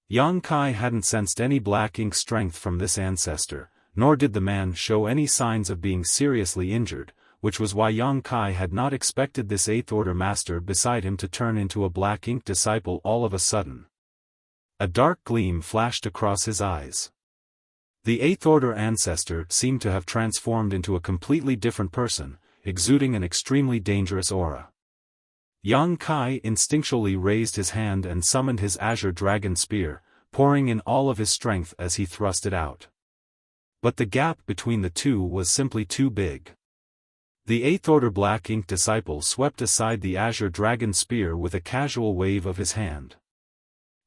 Yang Kai hadn't sensed any black ink strength from this ancestor, nor did the man show any signs of being seriously injured, which was why Yang Kai had not expected this 8th Order Master beside him to turn into a black ink disciple all of a sudden. A dark gleam flashed across his eyes. The 8th Order ancestor seemed to have transformed into a completely different person, exuding an extremely dangerous aura. Yang Kai instinctually raised his hand and summoned his azure dragon spear, pouring in all of his strength as he thrust it out. But the gap between the two was simply too big. The 8th Order Black Ink disciple swept aside the azure dragon spear with a casual wave of his hand.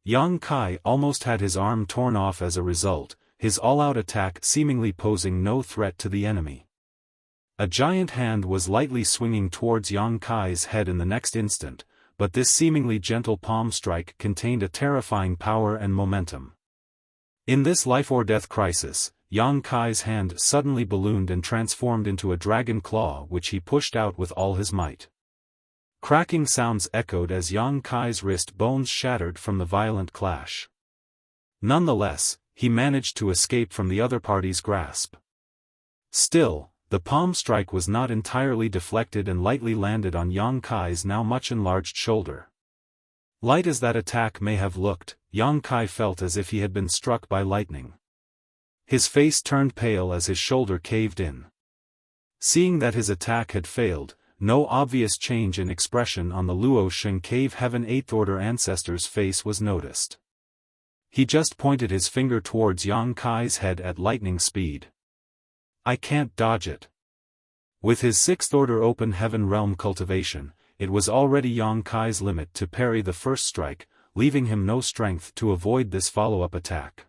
Yang Kai almost had his arm torn off as a result, his all-out attack seemingly posing no threat to the enemy. A giant hand was lightly swinging towards Yang Kai's head in the next instant, but this seemingly gentle palm strike contained a terrifying power and momentum. In this life-or-death crisis, Yang Kai's hand suddenly ballooned and transformed into a dragon claw which he pushed out with all his might. Cracking sounds echoed as Yang Kai's wrist bones shattered from the violent clash. Nonetheless, he managed to escape from the other party's grasp. Still, the palm strike was not entirely deflected and lightly landed on Yang Kai's now much enlarged shoulder. Light as that attack may have looked, Yang Kai felt as if he had been struck by lightning. His face turned pale as his shoulder caved in. Seeing that his attack had failed, no obvious change in expression on the Luosheng Cave Heaven 8th Order ancestor's face was noticed. He just pointed his finger towards Yang Kai's head at lightning speed. "I can't dodge it." With his 6th Order Open Heaven Realm cultivation, it was already Yang Kai's limit to parry the first strike, leaving him no strength to avoid this follow-up attack.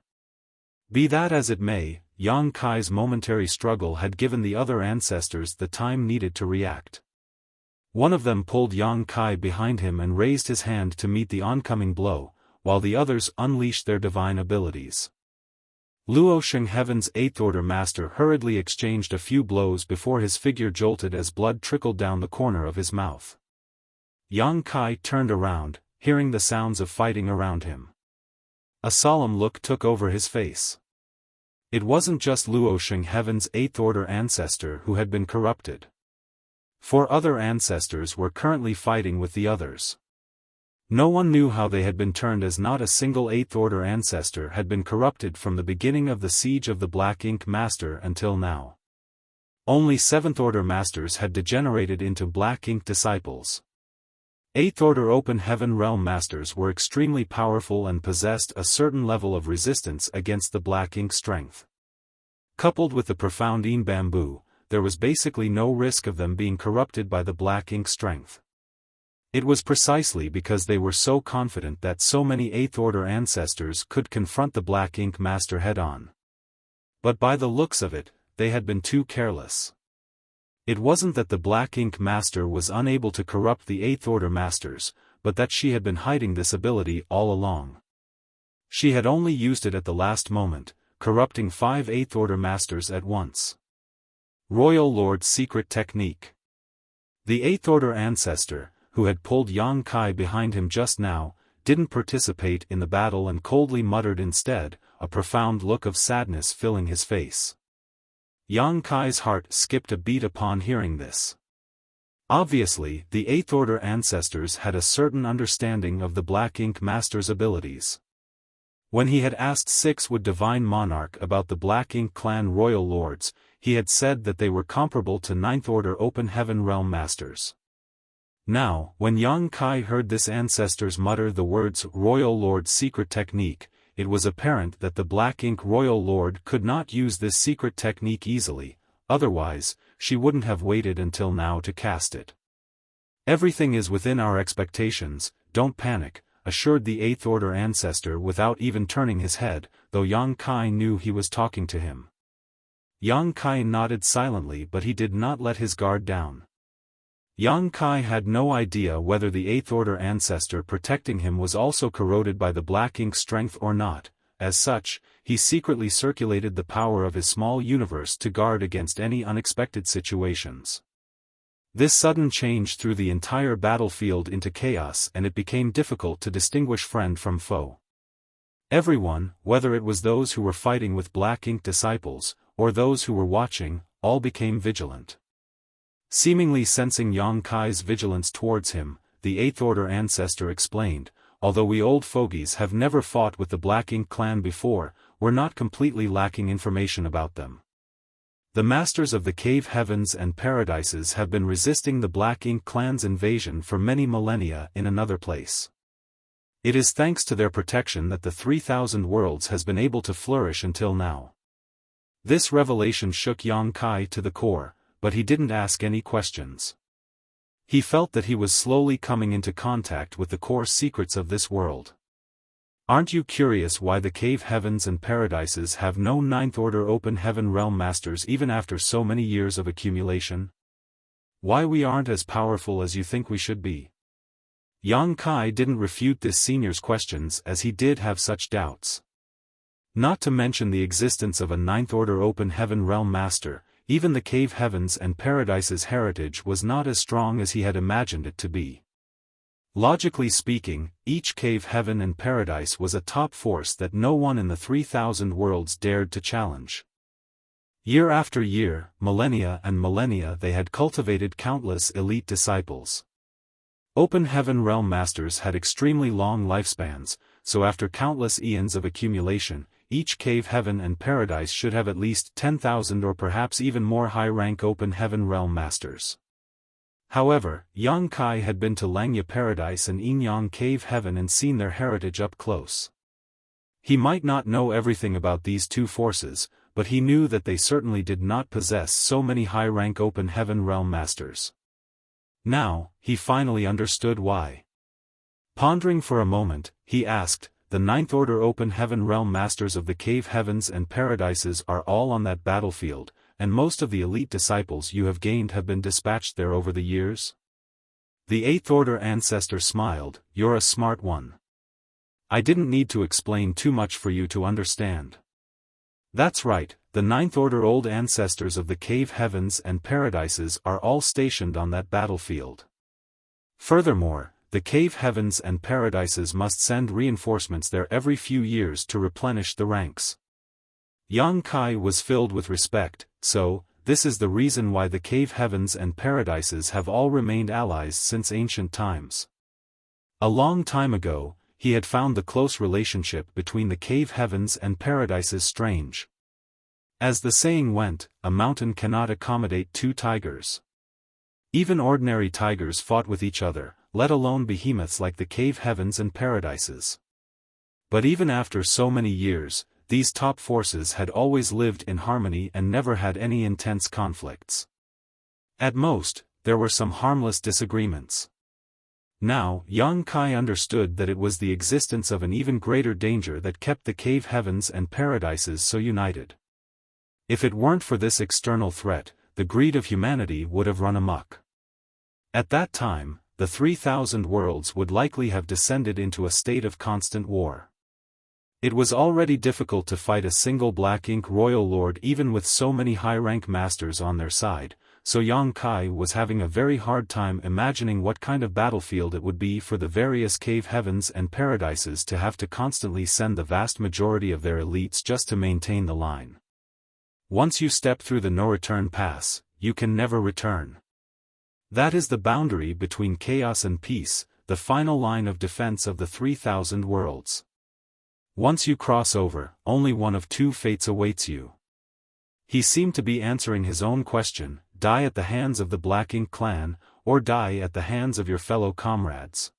Be that as it may, Yang Kai's momentary struggle had given the other ancestors the time needed to react. One of them pulled Yang Kai behind him and raised his hand to meet the oncoming blow, while the others unleashed their divine abilities. Luosheng Heaven's 8th Order Master hurriedly exchanged a few blows before his figure jolted as blood trickled down the corner of his mouth. Yang Kai turned around, hearing the sounds of fighting around him. A solemn look took over his face. It wasn't just Luosheng Heaven's 8th Order ancestor who had been corrupted. 4 other ancestors were currently fighting with the others. No one knew how they had been turned, as not a single 8th Order ancestor had been corrupted from the beginning of the siege of the Black Ink Master until now. Only 7th Order Masters had degenerated into Black Ink disciples. 8th Order Open Heaven Realm Masters were extremely powerful and possessed a certain level of resistance against the Black Ink strength. Coupled with the profound Yin Bamboo, there was basically no risk of them being corrupted by the Black Ink strength. It was precisely because they were so confident that so many 8th Order ancestors could confront the Black Ink Master head-on. But by the looks of it, they had been too careless. It wasn't that the Black Ink Master was unable to corrupt the 8th Order Masters, but that she had been hiding this ability all along. She had only used it at the last moment, corrupting 5 8th Order Masters at once. Royal Lord's secret technique. The 8th Order ancestor, who had pulled Yang Kai behind him just now, didn't participate in the battle and coldly muttered instead, a profound look of sadness filling his face. Yang Kai's heart skipped a beat upon hearing this. Obviously, the 8th Order ancestors had a certain understanding of the Black Ink Master's abilities. When he had asked 6th Divine Monarch about the Black Ink Clan Royal Lords, he had said that they were comparable to 9th Order Open Heaven Realm Masters. Now, when Yang Kai heard this ancestors mutter the words Royal Lord's secret technique, it was apparent that the Black Ink Royal Lord could not use this secret technique easily, otherwise, she wouldn't have waited until now to cast it. "Everything is within our expectations, don't panic," assured the 8th Order ancestor without even turning his head, though Yang Kai knew he was talking to him. Yang Kai nodded silently, but he did not let his guard down. Yang Kai had no idea whether the Eighth Order ancestor protecting him was also corroded by the black ink strength or not. As such, he secretly circulated the power of his small universe to guard against any unexpected situations. This sudden change threw the entire battlefield into chaos, and it became difficult to distinguish friend from foe. Everyone, whether it was those who were fighting with black ink disciples, or those who were watching, all became vigilant. Seemingly sensing Yang Kai's vigilance towards him, the Eighth Order ancestor explained, although we old fogies have never fought with the Black Ink clan before, we're not completely lacking information about them. The masters of the cave heavens and paradises have been resisting the Black Ink clan's invasion for many millennia in another place. It is thanks to their protection that the 3,000 worlds has been able to flourish until now. This revelation shook Yang Kai to the core, but he didn't ask any questions. He felt that he was slowly coming into contact with the core secrets of this world. Aren't you curious why the cave heavens and paradises have no Ninth Order open heaven realm masters even after so many years of accumulation? Why we aren't as powerful as you think we should be? Yang Kai didn't refute this senior's questions, as he did have such doubts. Not to mention the existence of a Ninth Order open heaven realm master, even the cave heavens and paradises heritage was not as strong as he had imagined it to be. Logically speaking, each cave heaven and paradise was a top force that no one in the 3,000 worlds dared to challenge. Year after year, millennia and millennia, they had cultivated countless elite disciples. Open heaven realm masters had extremely long lifespans, so after countless eons of accumulation, each cave heaven and paradise should have at least 10,000 or perhaps even more high-rank open heaven realm masters. However, Yang Kai had been to Langya Paradise and Yinyang Cave Heaven and seen their heritage up close. He might not know everything about these two forces, but he knew that they certainly did not possess so many high-rank open heaven realm masters. Now, he finally understood why. Pondering for a moment, he asked, "The Ninth Order open heaven realm masters of the cave heavens and paradises are all on that battlefield, and most of the elite disciples you have gained have been dispatched there over the years?" The Eighth Order ancestor smiled, "You're a smart one. I didn't need to explain too much for you to understand." That's right, the Ninth Order old ancestors of the cave heavens and paradises are all stationed on that battlefield. Furthermore, the cave heavens and paradises must send reinforcements there every few years to replenish the ranks. Yang Kai was filled with respect. "So, this is the reason why the cave heavens and paradises have all remained allies since ancient times." A long time ago, he had found the close relationship between the cave heavens and paradises strange. As the saying went, a mountain cannot accommodate two tigers. Even ordinary tigers fought with each other, let alone behemoths like the cave heavens and paradises. But even after so many years, these top forces had always lived in harmony and never had any intense conflicts. At most, there were some harmless disagreements. Now, Yang Kai understood that it was the existence of an even greater danger that kept the cave heavens and paradises so united. If it weren't for this external threat, the greed of humanity would have run amok. At that time, the 3,000 worlds would likely have descended into a state of constant war. It was already difficult to fight a single Black Ink royal lord even with so many high-rank masters on their side, so Yang Kai was having a very hard time imagining what kind of battlefield it would be for the various cave heavens and paradises to have to constantly send the vast majority of their elites just to maintain the line. Once you step through the no-return pass, you can never return. That is the boundary between chaos and peace, the final line of defense of the 3,000 worlds. Once you cross over, only one of two fates awaits you. He seemed to be answering his own question: die at the hands of the Black Ink clan, or die at the hands of your fellow comrades.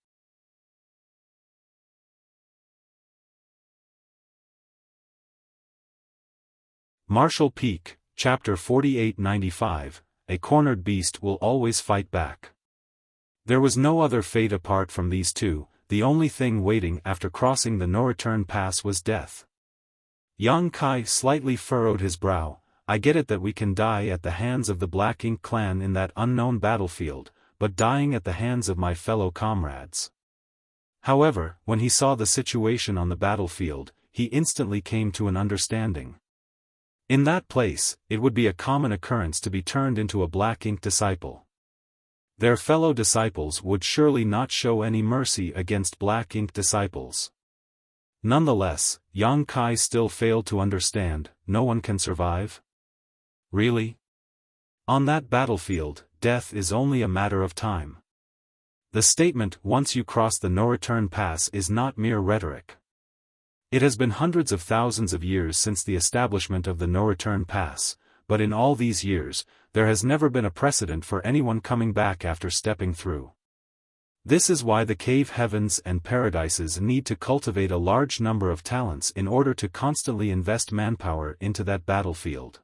Marshall Peak, Chapter 4895, A cornered beast will always fight back. There was no other fate apart from these two. The only thing waiting after crossing the no-return pass was death. Yang Kai slightly furrowed his brow. I get it that we can die at the hands of the Black Ink clan in that unknown battlefield, but dying at the hands of my fellow comrades. However, when he saw the situation on the battlefield, he instantly came to an understanding. In that place, it would be a common occurrence to be turned into a Black Ink disciple. Their fellow disciples would surely not show any mercy against Black Ink disciples. Nonetheless, Yang Kai still failed to understand. No one can survive? Really? On that battlefield, death is only a matter of time. The statement, "once you cross the no-return pass," is not mere rhetoric. It has been hundreds of thousands of years since the establishment of the no-return pass, but in all these years, there has never been a precedent for anyone coming back after stepping through. This is why the cave heavens and paradises need to cultivate a large number of talents in order to constantly invest manpower into that battlefield.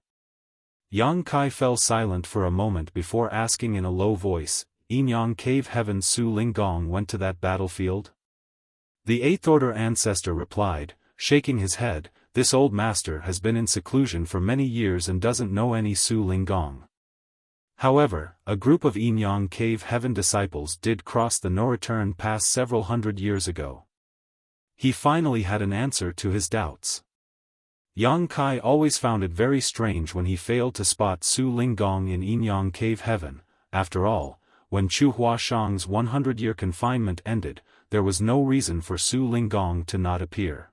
Yang Kai fell silent for a moment before asking in a low voice, "Yinyang Cave Heaven Su Linggong went to that battlefield?" The Eighth Order ancestor replied, shaking his head, "This old master has been in seclusion for many years and doesn't know any Su Linggong." However, a group of Yinyang Cave Heaven disciples did cross the no-return pass several hundred years ago. He finally had an answer to his doubts. Yang Kai always found it very strange when he failed to spot Su Linggong in Yinyang Cave Heaven. After all, when Chu Huashang's 100-year confinement ended, there was no reason for Su Linggong to not appear.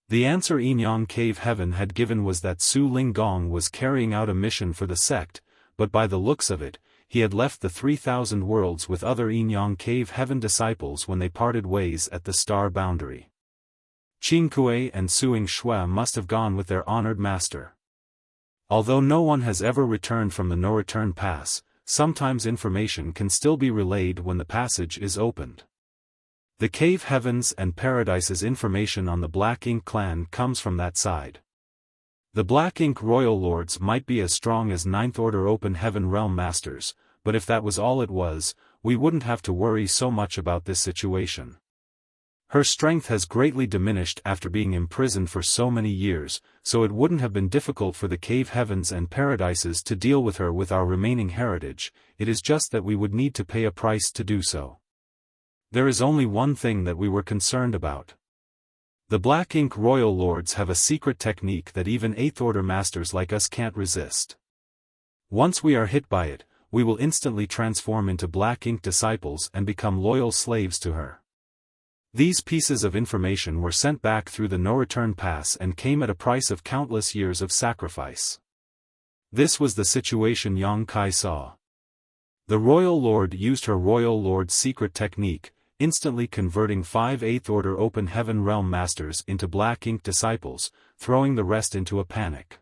The answer Yinyang Cave Heaven had given was that Su Linggong was carrying out a mission for the sect, but by the looks of it, he had left the 3,000 worlds with other Yinyang Cave Heaven disciples when they parted ways at the star boundary. Qing Kuei and Suing Shui must have gone with their honored master. Although no one has ever returned from the no-return pass, sometimes information can still be relayed when the passage is opened. The cave heavens and paradises information on the Black Ink clan comes from that side. The Black Ink royal lords might be as strong as Ninth Order Open Heaven Realm Masters, but if that was all it was, we wouldn't have to worry so much about this situation. Her strength has greatly diminished after being imprisoned for so many years, so it wouldn't have been difficult for the cave heavens and paradises to deal with her with our remaining heritage. It is just that we would need to pay a price to do so. There is only one thing that we were concerned about. The Black Ink royal lords have a secret technique that even Eighth Order masters like us can't resist. Once we are hit by it, we will instantly transform into Black Ink disciples and become loyal slaves to her. These pieces of information were sent back through the no-return pass and came at a price of countless years of sacrifice. This was the situation Yang Kai saw. The royal lord used her royal lord's secret technique, instantly converting 5 Eighth Order Open Heaven Realm Masters into Black Ink disciples, throwing the rest into a panic.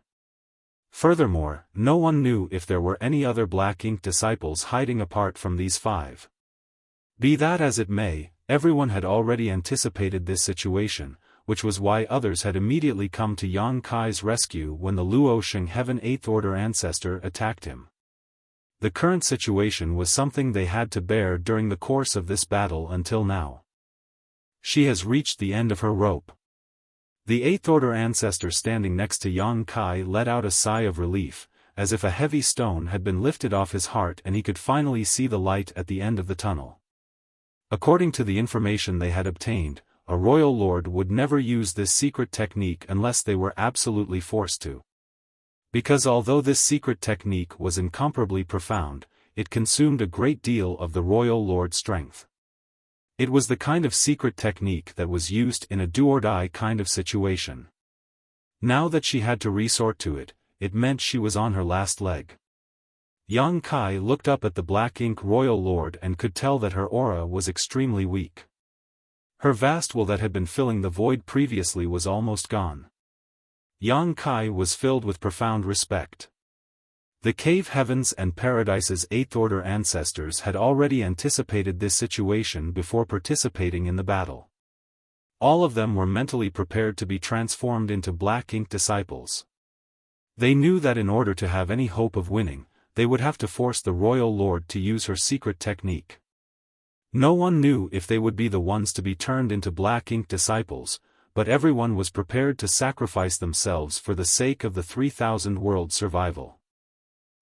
Furthermore, no one knew if there were any other Black Ink disciples hiding apart from these 5. Be that as it may, everyone had already anticipated this situation, which was why others had immediately come to Yang Kai's rescue when the Luosheng Heaven Eighth Order ancestor attacked him. The current situation was something they had to bear during the course of this battle until now. She has reached the end of her rope. The Eighth Order ancestor standing next to Yang Kai let out a sigh of relief, as if a heavy stone had been lifted off his heart and he could finally see the light at the end of the tunnel. According to the information they had obtained, a royal lord would never use this secret technique unless they were absolutely forced to. Because although this secret technique was incomparably profound, it consumed a great deal of the royal lord's strength. It was the kind of secret technique that was used in a do-or-die kind of situation. Now that she had to resort to it, it meant she was on her last leg. Yang Kai looked up at the Black Ink royal lord and could tell that her aura was extremely weak. Her vast will that had been filling the void previously was almost gone. Yang Kai was filled with profound respect. The cave heavens and paradises Eighth Order ancestors had already anticipated this situation before participating in the battle. All of them were mentally prepared to be transformed into Black Ink disciples. They knew that in order to have any hope of winning, they would have to force the royal lord to use her secret technique. No one knew if they would be the ones to be turned into Black Ink disciples, but everyone was prepared to sacrifice themselves for the sake of the 3,000 world survival.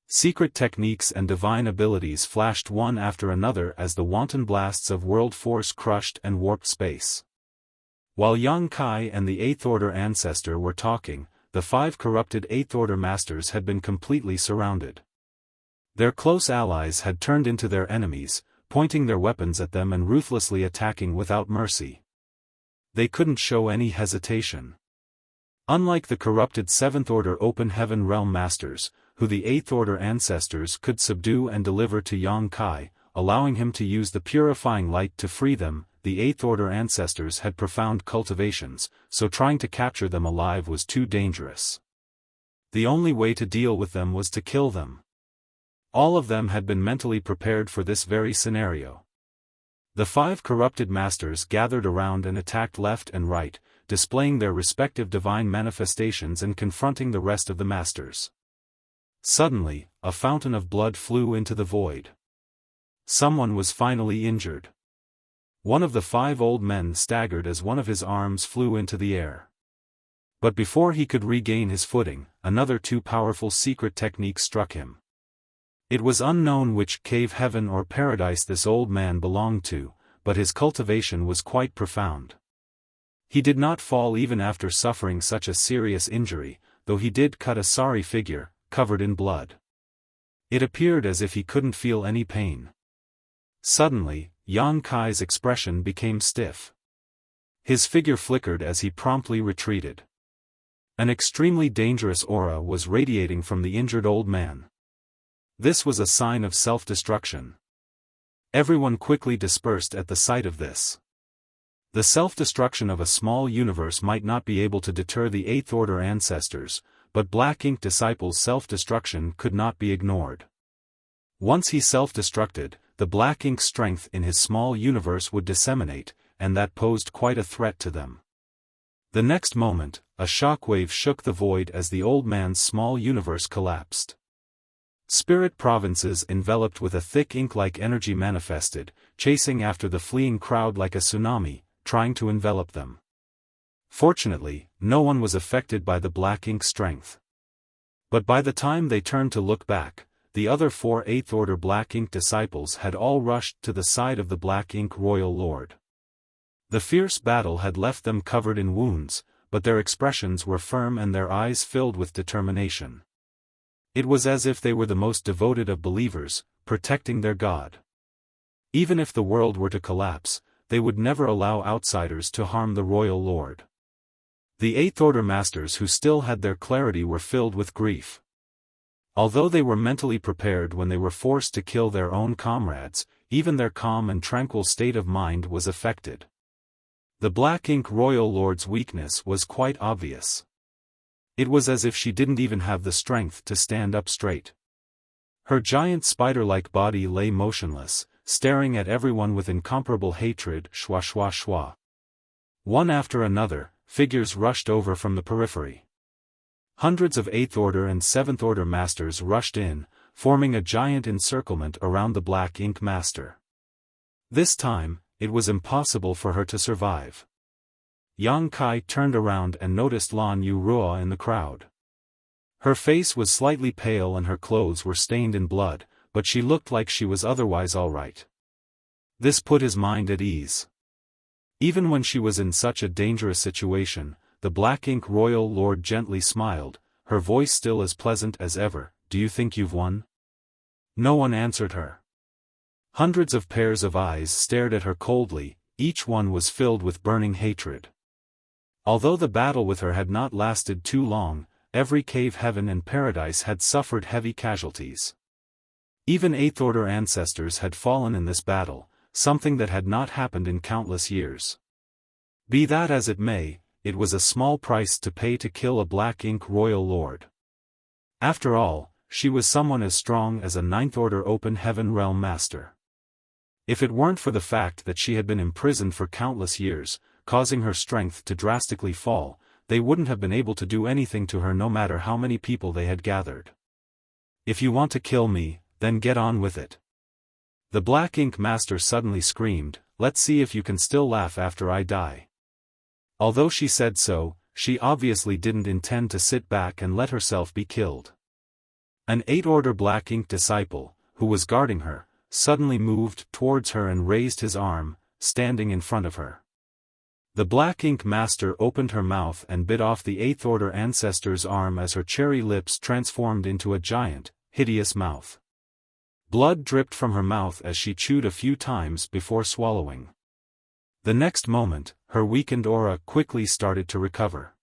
Secret techniques and divine abilities flashed one after another as the wanton blasts of world force crushed and warped space. While Yang Kai and the Eighth Order ancestor were talking, the 5 corrupted Eighth Order masters had been completely surrounded. Their close allies had turned into their enemies, pointing their weapons at them and ruthlessly attacking without mercy. They couldn't show any hesitation. Unlike the corrupted Seventh Order Open Heaven Realm Masters, who the Eighth Order ancestors could subdue and deliver to Yang Kai, allowing him to use the purifying light to free them, the Eighth Order ancestors had profound cultivations, so trying to capture them alive was too dangerous. The only way to deal with them was to kill them. All of them had been mentally prepared for this very scenario. The 5 corrupted masters gathered around and attacked left and right, displaying their respective divine manifestations and confronting the rest of the masters. Suddenly, a fountain of blood flew into the void. Someone was finally injured. One of the 5 old men staggered as one of his arms flew into the air. But before he could regain his footing, another 2 powerful secret techniques struck him. It was unknown which cave heaven or paradise this old man belonged to, but his cultivation was quite profound. He did not fall even after suffering such a serious injury, though he did cut a sorry figure, covered in blood. It appeared as if he couldn't feel any pain. Suddenly, Yang Kai's expression became stiff. His figure flickered as he promptly retreated. An extremely dangerous aura was radiating from the injured old man. This was a sign of self-destruction. Everyone quickly dispersed at the sight of this. The self-destruction of a small universe might not be able to deter the Eighth Order ancestors, but Black Ink Disciple's self-destruction could not be ignored. Once he self-destructed, the Black Ink strength in his small universe would disseminate, and that posed quite a threat to them. The next moment, a shockwave shook the void as the old man's small universe collapsed. Spirit provinces enveloped with a thick ink-like energy manifested, chasing after the fleeing crowd like a tsunami, trying to envelop them. Fortunately, no one was affected by the black ink strength. But by the time they turned to look back, the other 4 Eighth Order Black Ink disciples had all rushed to the side of the Black Ink Royal Lord. The fierce battle had left them covered in wounds, but their expressions were firm and their eyes filled with determination. It was as if they were the most devoted of believers, protecting their God. Even if the world were to collapse, they would never allow outsiders to harm the Royal Lord. The Eighth Order Masters who still had their clarity were filled with grief. Although they were mentally prepared when they were forced to kill their own comrades, even their calm and tranquil state of mind was affected. The Black Ink Royal Lord's weakness was quite obvious. It was as if she didn't even have the strength to stand up straight. Her giant spider-like body lay motionless, staring at everyone with incomparable hatred. Shwa shwa shwa. One after another, figures rushed over from the periphery. Hundreds of Eighth Order and Seventh Order Masters rushed in, forming a giant encirclement around the Black Ink Master. This time, it was impossible for her to survive. Yang Kai turned around and noticed Lan Yu Ruo in the crowd. Her face was slightly pale and her clothes were stained in blood, but she looked like she was otherwise all right. This put his mind at ease. Even when she was in such a dangerous situation, the Black Ink Royal Lord gently smiled, her voice still as pleasant as ever. "Do you think you've won?" No one answered her. Hundreds of pairs of eyes stared at her coldly, each one was filled with burning hatred. Although the battle with her had not lasted too long, every cave heaven and paradise had suffered heavy casualties. Even Eighth Order ancestors had fallen in this battle, something that had not happened in countless years. Be that as it may, it was a small price to pay to kill a Black Ink Royal Lord. After all, she was someone as strong as a Ninth Order Open Heaven Realm Master. If it weren't for the fact that she had been imprisoned for countless years, causing her strength to drastically fall, they wouldn't have been able to do anything to her no matter how many people they had gathered. "If you want to kill me, then get on with it." The Black Ink Master suddenly screamed, "Let's see if you can still laugh after I die." Although she said so, she obviously didn't intend to sit back and let herself be killed. An 8th-order black ink disciple, who was guarding her, suddenly moved towards her and raised his arm, standing in front of her. The black ink master opened her mouth and bit off the 8th-order ancestor's arm as her cherry lips transformed into a giant, hideous mouth. Blood dripped from her mouth as she chewed a few times before swallowing. The next moment, her weakened aura quickly started to recover.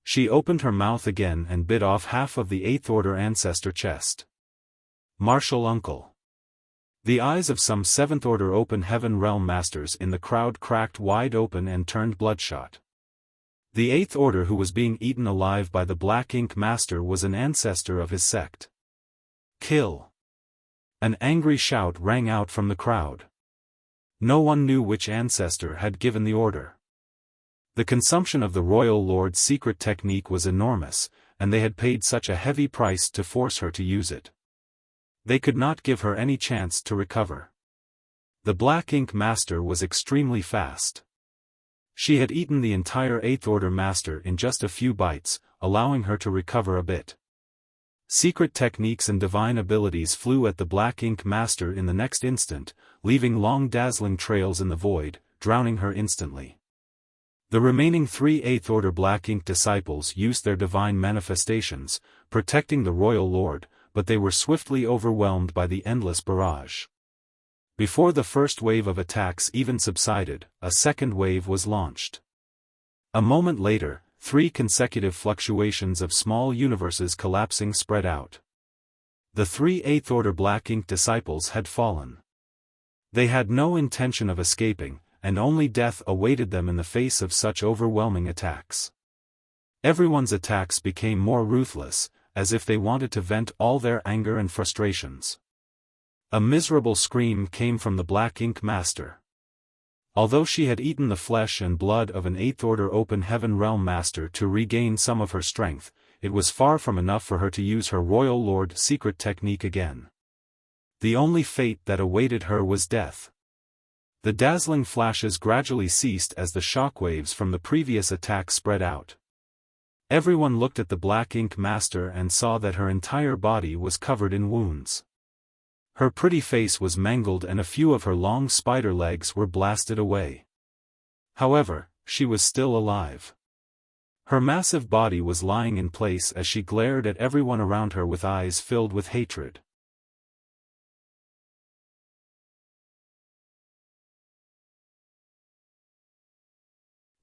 She opened her mouth again and bit off half of the 8th-order ancestor chest. Martial uncle. The eyes of some 7th-order open heaven realm masters in the crowd cracked wide open and turned bloodshot. The 8th order who was being eaten alive by the black ink master was an ancestor of his sect. Kill! An angry shout rang out from the crowd. No one knew which ancestor had given the order. The consumption of the royal lord's secret technique was enormous, and they had paid such a heavy price to force her to use it. They could not give her any chance to recover. The black ink master was extremely fast. She had eaten the entire 8th order master in just a few bites, allowing her to recover a bit. Secret techniques and divine abilities flew at the black ink master in the next instant, leaving long dazzling trails in the void, drowning her instantly. The remaining 3 8th order black ink disciples used their divine manifestations, protecting the royal lord, but they were swiftly overwhelmed by the endless barrage. Before the first wave of attacks even subsided, a second wave was launched. A moment later, 3 consecutive fluctuations of small universes collapsing spread out. The 3 8th order black ink disciples had fallen. They had no intention of escaping, and only death awaited them in the face of such overwhelming attacks. Everyone's attacks became more ruthless, as if they wanted to vent all their anger and frustrations. A miserable scream came from the black ink master. Although she had eaten the flesh and blood of an 8th order open heaven realm master to regain some of her strength, it was far from enough for her to use her royal lord secret technique again. The only fate that awaited her was death. The dazzling flashes gradually ceased as the shockwaves from the previous attack spread out. Everyone looked at the black ink master and saw that her entire body was covered in wounds. Her pretty face was mangled and a few of her long spider legs were blasted away. However, she was still alive. Her massive body was lying in place as she glared at everyone around her with eyes filled with hatred.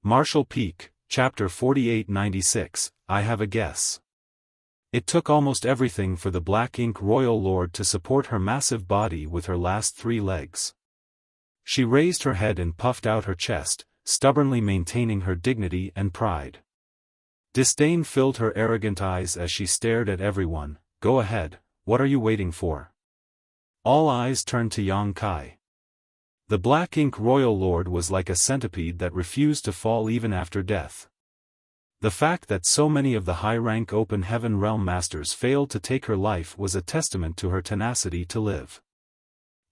Martial Peak, Chapter 4896, I Have a Guess. It took almost everything for the black ink royal lord to support her massive body with her last 3 legs. She raised her head and puffed out her chest, stubbornly maintaining her dignity and pride. Disdain filled her arrogant eyes as she stared at everyone. Go ahead, what are you waiting for? All eyes turned to Yang Kai. The black ink royal lord was like a centipede that refused to fall even after death. The fact that so many of the high-rank open heaven realm masters failed to take her life was a testament to her tenacity to live.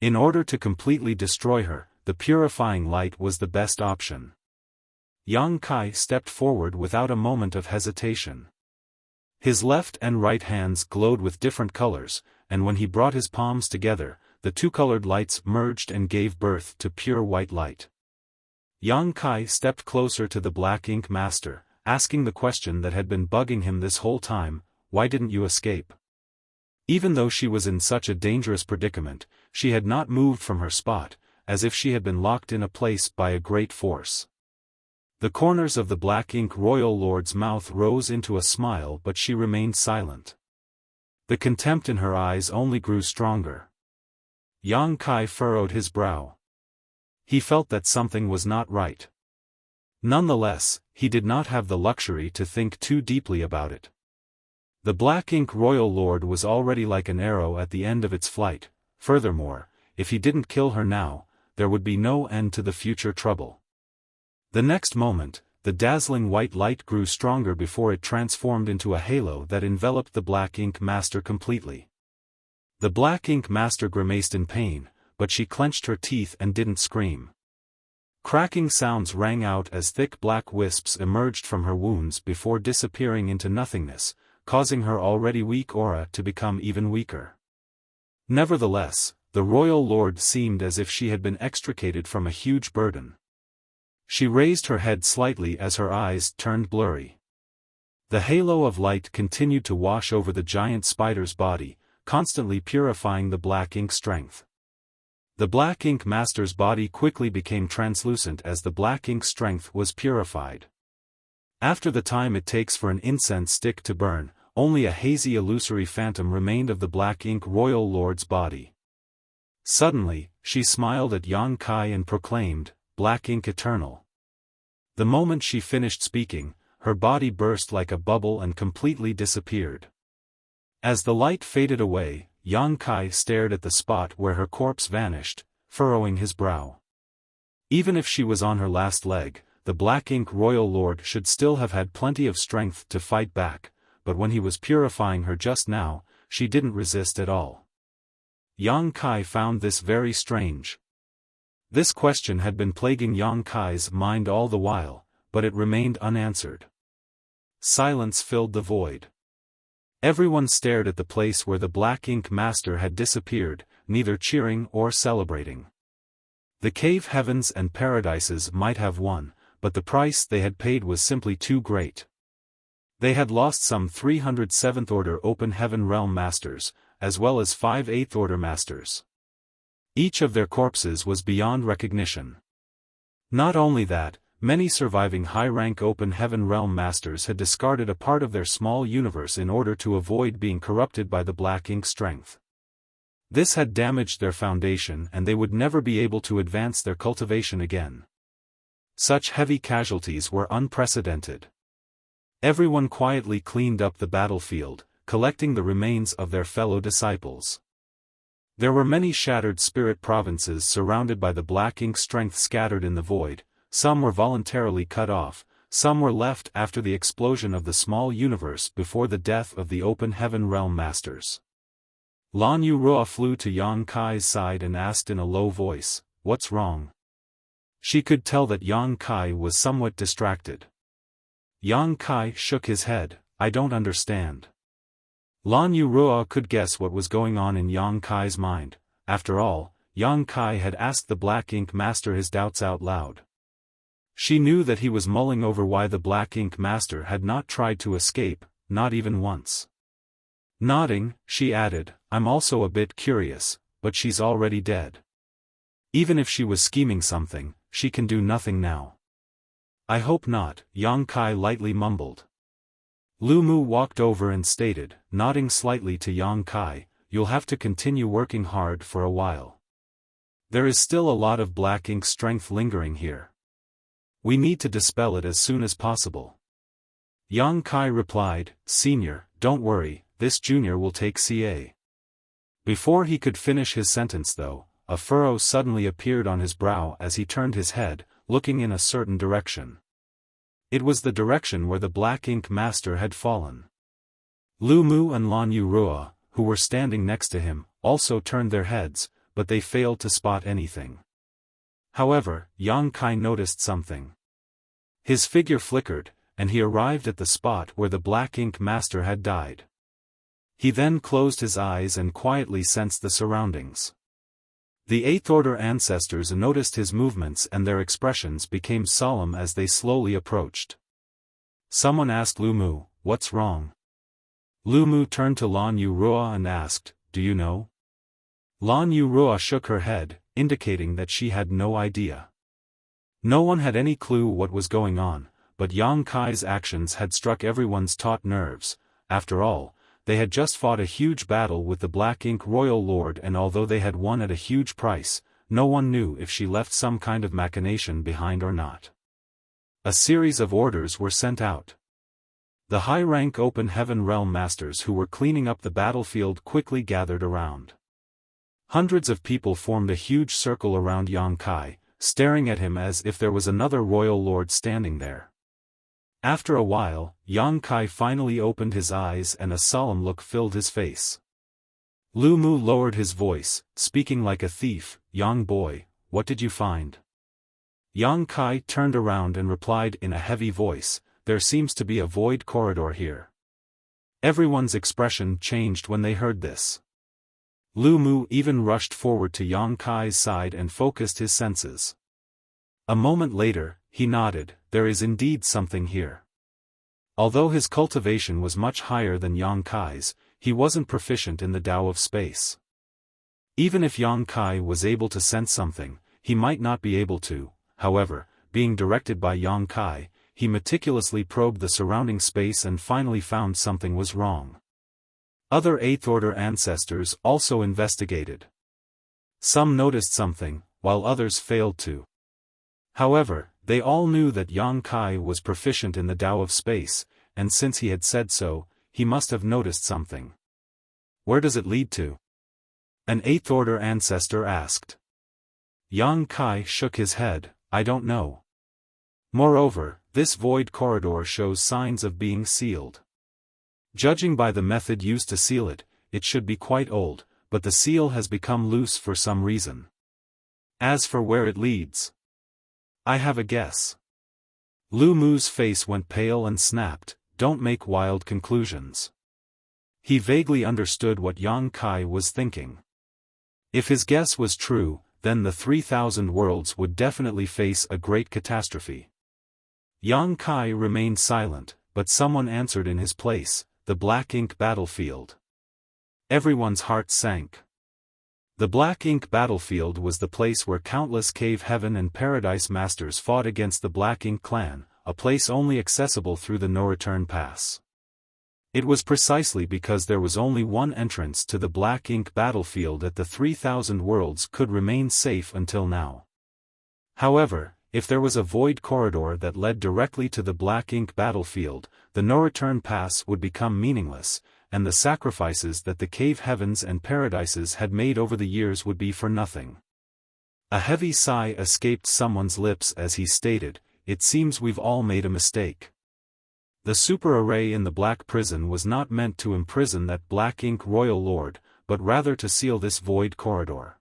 In order to completely destroy her, the purifying light was the best option. Yang Kai stepped forward without a moment of hesitation. His left and right hands glowed with different colors, and when he brought his palms together, the 2 colored lights merged and gave birth to pure white light. Yang Kai stepped closer to the black ink master, asking the question that had been bugging him this whole time: why didn't you escape? Even though she was in such a dangerous predicament, she had not moved from her spot, as if she had been locked in a place by a great force. The corners of the black ink royal lord's mouth rose into a smile, but she remained silent. The contempt in her eyes only grew stronger. Yang Kai furrowed his brow. He felt that something was not right. Nonetheless, he did not have the luxury to think too deeply about it. The black ink royal lord was already like an arrow at the end of its flight. Furthermore, if he didn't kill her now, there would be no end to the future trouble. The next moment, the dazzling white light grew stronger before it transformed into a halo that enveloped the black ink master completely. The black ink master grimaced in pain, but she clenched her teeth and didn't scream. Cracking sounds rang out as thick black wisps emerged from her wounds before disappearing into nothingness, causing her already weak aura to become even weaker. Nevertheless, the royal lord seemed as if she had been extricated from a huge burden. She raised her head slightly as her eyes turned blurry. The halo of light continued to wash over the giant spider's body, constantly purifying the black ink strength. The black ink master's body quickly became translucent as the black ink strength was purified. After the time it takes for an incense stick to burn, only a hazy illusory phantom remained of the black ink royal lord's body. Suddenly, she smiled at Yang Kai and proclaimed, "Black ink eternal." The moment she finished speaking, her body burst like a bubble and completely disappeared. As the light faded away, Yang Kai stared at the spot where her corpse vanished, furrowing his brow. Even if she was on her last leg, the black ink royal lord should still have had plenty of strength to fight back, but when he was purifying her just now, she didn't resist at all. Yang Kai found this very strange. This question had been plaguing Yang Kai's mind all the while, but it remained unanswered. Silence filled the void. Everyone stared at the place where the black ink master had disappeared, neither cheering or celebrating. The cave heavens and paradises might have won, but the price they had paid was simply too great. They had lost some 300 7th Order Open Heaven Realm Masters, as well as 5 8th Order Masters. Each of their corpses was beyond recognition. Not only that, many surviving high-rank Open Heaven Realm Masters had discarded a part of their small universe in order to avoid being corrupted by the black ink strength. This had damaged their foundation and they would never be able to advance their cultivation again. Such heavy casualties were unprecedented. Everyone quietly cleaned up the battlefield, collecting the remains of their fellow disciples. There were many shattered spirit provinces surrounded by the black ink strength scattered in the void. Some were voluntarily cut off, some were left after the explosion of the small universe before the death of the Open Heaven Realm Masters. Lan Yurua flew to Yang Kai's side and asked in a low voice, "What's wrong?" She could tell that Yang Kai was somewhat distracted. Yang Kai shook his head, "I don't understand." Lan Yurua could guess what was going on in Yang Kai's mind. After all, Yang Kai had asked the black ink master his doubts out loud. She knew that he was mulling over why the black ink master had not tried to escape, not even once. Nodding, she added, "I'm also a bit curious, but she's already dead. Even if she was scheming something, she can do nothing now." "I hope not," Yang Kai lightly mumbled. Lu Mu walked over and stated, nodding slightly to Yang Kai, "You'll have to continue working hard for a while. There is still a lot of black ink strength lingering here. We need to dispel it as soon as possible." Yang Kai replied, "Senior, don't worry, this junior will take CA." Before he could finish his sentence though, a furrow suddenly appeared on his brow as he turned his head, looking in a certain direction. It was the direction where the black ink master had fallen. Lu Mu and Lan Yurua, who were standing next to him, also turned their heads, but they failed to spot anything. However, Yang Kai noticed something. His figure flickered, and he arrived at the spot where the black ink master had died. He then closed his eyes and quietly sensed the surroundings. The Eighth Order ancestors noticed his movements and their expressions became solemn as they slowly approached. Someone asked Lu Mu, "What's wrong?" Lu Mu turned to Lan Yurua and asked, "Do you know?" Lan Yurua shook her head, indicating that she had no idea. No one had any clue what was going on, but Yang Kai's actions had struck everyone's taut nerves. After all, they had just fought a huge battle with the Black Ink Royal Lord, and although they had won at a huge price, no one knew if she left some kind of machination behind or not. A series of orders were sent out. The high-rank Open Heaven Realm Masters who were cleaning up the battlefield quickly gathered around. Hundreds of people formed a huge circle around Yang Kai, staring at him as if there was another royal lord standing there. After a while, Yang Kai finally opened his eyes and a solemn look filled his face. Lu Mu lowered his voice, speaking like a thief, "Young boy, what did you find?" Yang Kai turned around and replied in a heavy voice, "There seems to be a void corridor here." Everyone's expression changed when they heard this. Lu Mu even rushed forward to Yang Kai's side and focused his senses. A moment later, he nodded, "There is indeed something here." Although his cultivation was much higher than Yang Kai's, he wasn't proficient in the Tao of space. Even if Yang Kai was able to sense something, he might not be able to. However, being directed by Yang Kai, he meticulously probed the surrounding space and finally found something was wrong. Other Eighth-order ancestors also investigated. Some noticed something, while others failed to. However, they all knew that Yang Kai was proficient in the Tao of space, and since he had said so, he must have noticed something. "Where does it lead to?" an Eighth-order ancestor asked. Yang Kai shook his head, "I don't know. Moreover, this void corridor shows signs of being sealed. Judging by the method used to seal it, it should be quite old, but the seal has become loose for some reason. As for where it leads, I have a guess." Lu Mu's face went pale and snapped, "Don't make wild conclusions." He vaguely understood what Yang Kai was thinking. If his guess was true, then the 3,000 worlds would definitely face a great catastrophe. Yang Kai remained silent, but someone answered in his place, "The Black Ink battlefield." Everyone's heart sank. The Black Ink battlefield was the place where countless Cave Heaven and Paradise Masters fought against the Black Ink clan, a place only accessible through the no-return pass. It was precisely because there was only one entrance to the Black Ink battlefield that the 3,000 worlds could remain safe until now. However, if there was a void corridor that led directly to the Black Ink battlefield, the no-return pass would become meaningless, and the sacrifices that the Cave Heavens and Paradises had made over the years would be for nothing. A heavy sigh escaped someone's lips as he stated, "It seems we've all made a mistake. The super array in the Black Prison was not meant to imprison that Black Ink Royal Lord, but rather to seal this void corridor.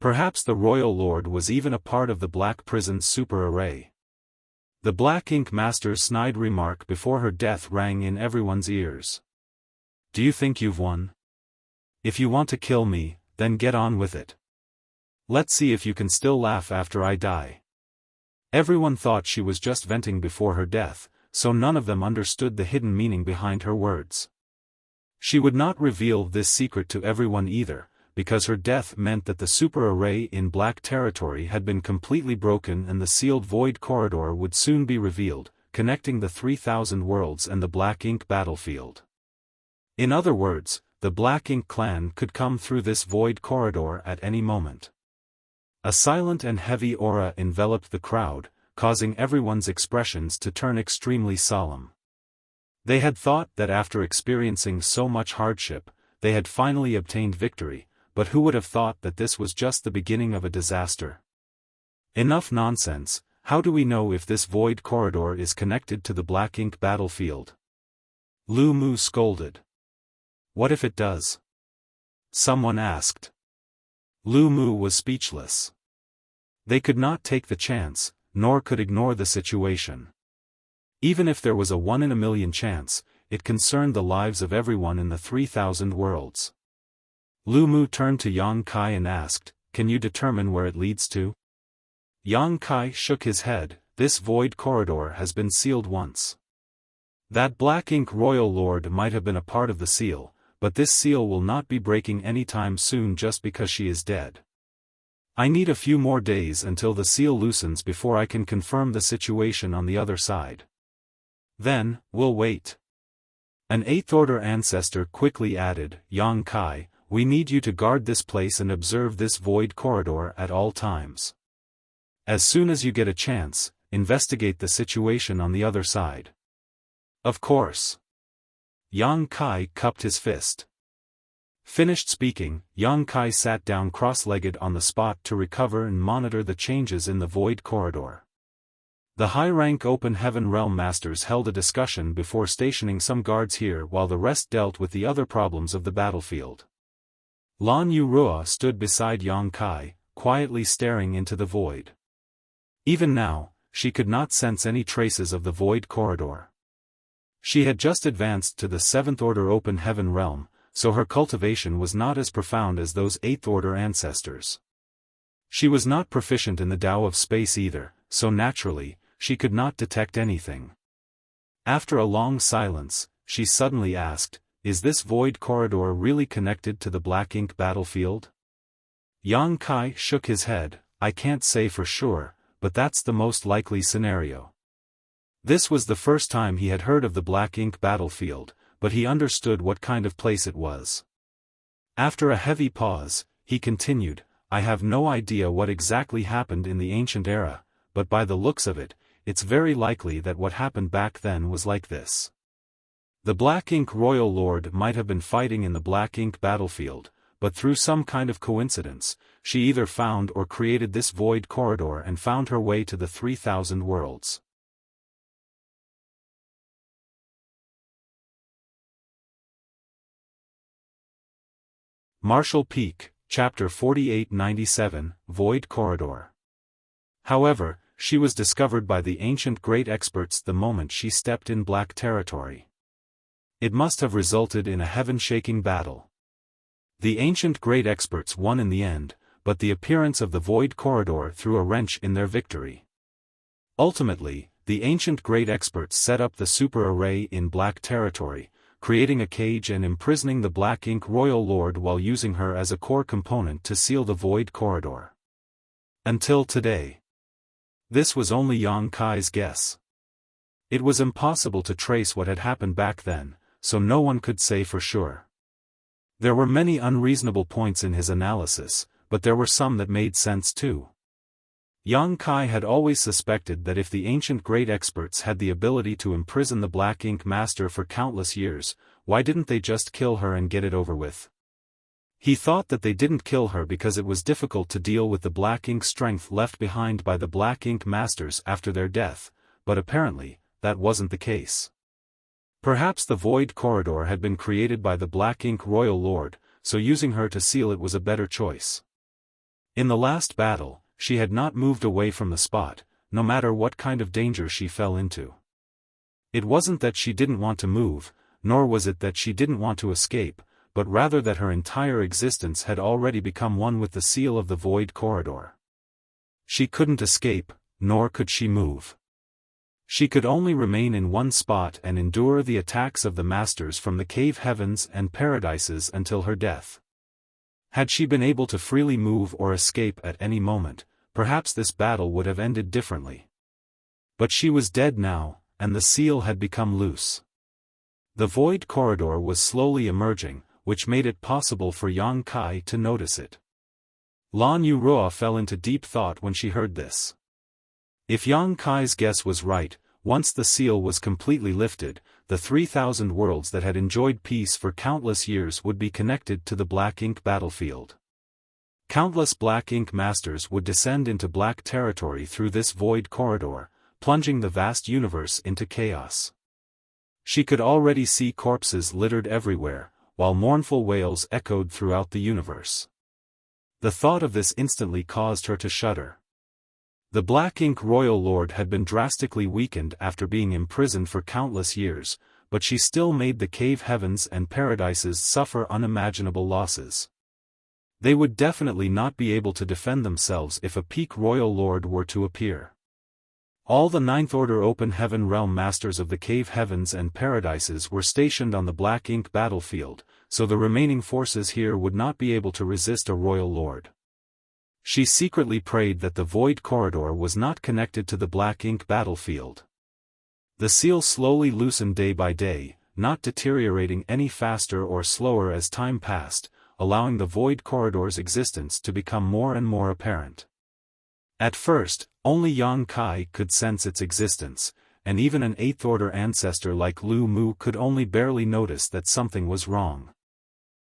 Perhaps the Royal Lord was even a part of the Black Prison's super array." The Black Ink Master's snide remark before her death rang in everyone's ears. "Do you think you've won? If you want to kill me, then get on with it. Let's see if you can still laugh after I die." Everyone thought she was just venting before her death, so none of them understood the hidden meaning behind her words. She would not reveal this secret to everyone either, because her death meant that the super array in Black Territory had been completely broken and the sealed void corridor would soon be revealed, connecting the 3,000 worlds and the Black Ink battlefield. In other words, the Black Ink clan could come through this void corridor at any moment. A silent and heavy aura enveloped the crowd, causing everyone's expressions to turn extremely solemn. They had thought that after experiencing so much hardship, they had finally obtained victory, but who would have thought that this was just the beginning of a disaster? Enough nonsense. How do we know if this void corridor is connected to the Black Ink battlefield? Lu Mu scolded. "What if it does?" someone asked. Lu Mu was speechless. They could not take the chance, nor could ignore the situation. Even if there was a 1 in a million chance, it concerned the lives of everyone in the 3,000 worlds. Lu Mu turned to Yang Kai and asked, "Can you determine where it leads to?" Yang Kai shook his head, "This void corridor has been sealed once. That Black Ink Royal Lord might have been a part of the seal, but this seal will not be breaking anytime soon just because she is dead. I need a few more days until the seal loosens before I can confirm the situation on the other side. Then, we'll wait." An Eighth-order ancestor quickly added, "Yang Kai, we need you to guard this place and observe this void corridor at all times. As soon as you get a chance, investigate the situation on the other side." "Of course." Yang Kai cupped his fist. Finished speaking, Yang Kai sat down cross-legged on the spot to recover and monitor the changes in the void corridor. The high-rank Open Heaven Realm Masters held a discussion before stationing some guards here while the rest dealt with the other problems of the battlefield. Lan Yurua stood beside Yang Kai, quietly staring into the void. Even now, she could not sense any traces of the void corridor. She had just advanced to the 7th order open heaven realm, so her cultivation was not as profound as those 8th order ancestors. She was not proficient in the Tao of space either, so naturally, she could not detect anything. After a long silence, she suddenly asked, "Is this void corridor really connected to the black ink battlefield?" Yang Kai shook his head. "I can't say for sure, but that's the most likely scenario." This was the first time he had heard of the black ink battlefield, but he understood what kind of place it was. After a heavy pause, he continued, "I have no idea what exactly happened in the ancient era, but by the looks of it, it's very likely that what happened back then was like this. The Black Ink Royal Lord might have been fighting in the Black Ink battlefield, but through some kind of coincidence, she either found or created this void corridor and found her way to the 3,000 worlds. Marshall Peak, Chapter 4897, Void Corridor. However, she was discovered by the ancient great experts the moment she stepped in black territory. It must have resulted in a heaven-shaking battle. The ancient great experts won in the end, but the appearance of the void corridor threw a wrench in their victory. Ultimately, the ancient great experts set up the super array in black territory, creating a cage and imprisoning the Black Ink Royal Lord while using her as a core component to seal the void corridor. Until today. This was only Yang Kai's guess. It was impossible to trace what had happened back then, so no one could say for sure. There were many unreasonable points in his analysis, but there were some that made sense too. Yang Kai had always suspected that if the ancient great experts had the ability to imprison the Black Ink Master for countless years, why didn't they just kill her and get it over with? He thought that they didn't kill her because it was difficult to deal with the Black Ink strength left behind by the Black Ink Masters after their death, but apparently, that wasn't the case. Perhaps the void corridor had been created by the Black Ink Royal Lord, so using her to seal it was a better choice. In the last battle, she had not moved away from the spot, no matter what kind of danger she fell into. It wasn't that she didn't want to move, nor was it that she didn't want to escape, but rather that her entire existence had already become one with the seal of the void corridor. She couldn't escape, nor could she move. She could only remain in one spot and endure the attacks of the masters from the cave heavens and paradises until her death. Had she been able to freely move or escape at any moment, perhaps this battle would have ended differently. But she was dead now, and the seal had become loose. The void corridor was slowly emerging, which made it possible for Yang Kai to notice it. Lan Yuruo fell into deep thought when she heard this. If Yang Kai's guess was right, once the seal was completely lifted, the 3,000 worlds that had enjoyed peace for countless years would be connected to the Black Ink battlefield. Countless Black Ink Masters would descend into black territory through this void corridor, plunging the vast universe into chaos. She could already see corpses littered everywhere, while mournful wails echoed throughout the universe. The thought of this instantly caused her to shudder. The Black Ink Royal Lord had been drastically weakened after being imprisoned for countless years, but she still made the cave heavens and paradises suffer unimaginable losses. They would definitely not be able to defend themselves if a peak Royal Lord were to appear. All the 9th Order Open Heaven Realm Masters of the cave heavens and paradises were stationed on the Black Ink battlefield, so the remaining forces here would not be able to resist a Royal Lord. She secretly prayed that the void corridor was not connected to the Black Ink battlefield. The seal slowly loosened day by day, not deteriorating any faster or slower as time passed, allowing the void corridor's existence to become more and more apparent. At first, only Yang Kai could sense its existence, and even an 8th Order ancestor like Lu Mu could only barely notice that something was wrong.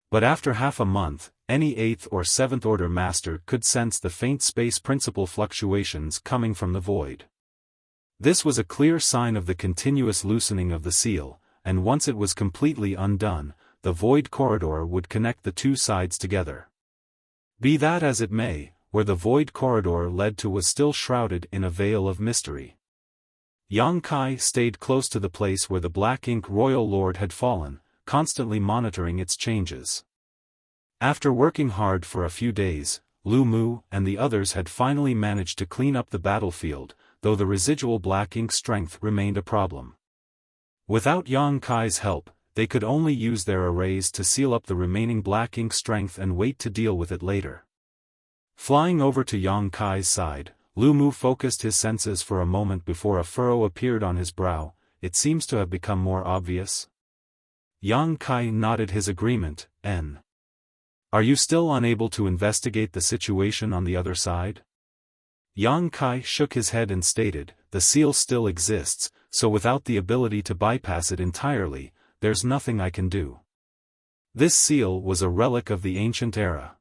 But after half a month, any 8th or 7th Order Master could sense the faint space principle fluctuations coming from the void. This was a clear sign of the continuous loosening of the seal, and once it was completely undone, the void corridor would connect the two sides together. Be that as it may, where the void corridor led to was still shrouded in a veil of mystery. Yang Kai stayed close to the place where the Black Ink Royal Lord had fallen, constantly monitoring its changes. After working hard for a few days, Lu Mu and the others had finally managed to clean up the battlefield, though the residual black ink strength remained a problem. Without Yang Kai's help, they could only use their arrays to seal up the remaining black ink strength and wait to deal with it later. Flying over to Yang Kai's side, Lu Mu focused his senses for a moment before a furrow appeared on his brow. It seems to have become more obvious. Yang Kai nodded his agreement. Are you still unable to investigate the situation on the other side? Yang Kai shook his head and stated, the seal still exists, so without the ability to bypass it entirely, there's nothing I can do. This seal was a relic of the ancient era.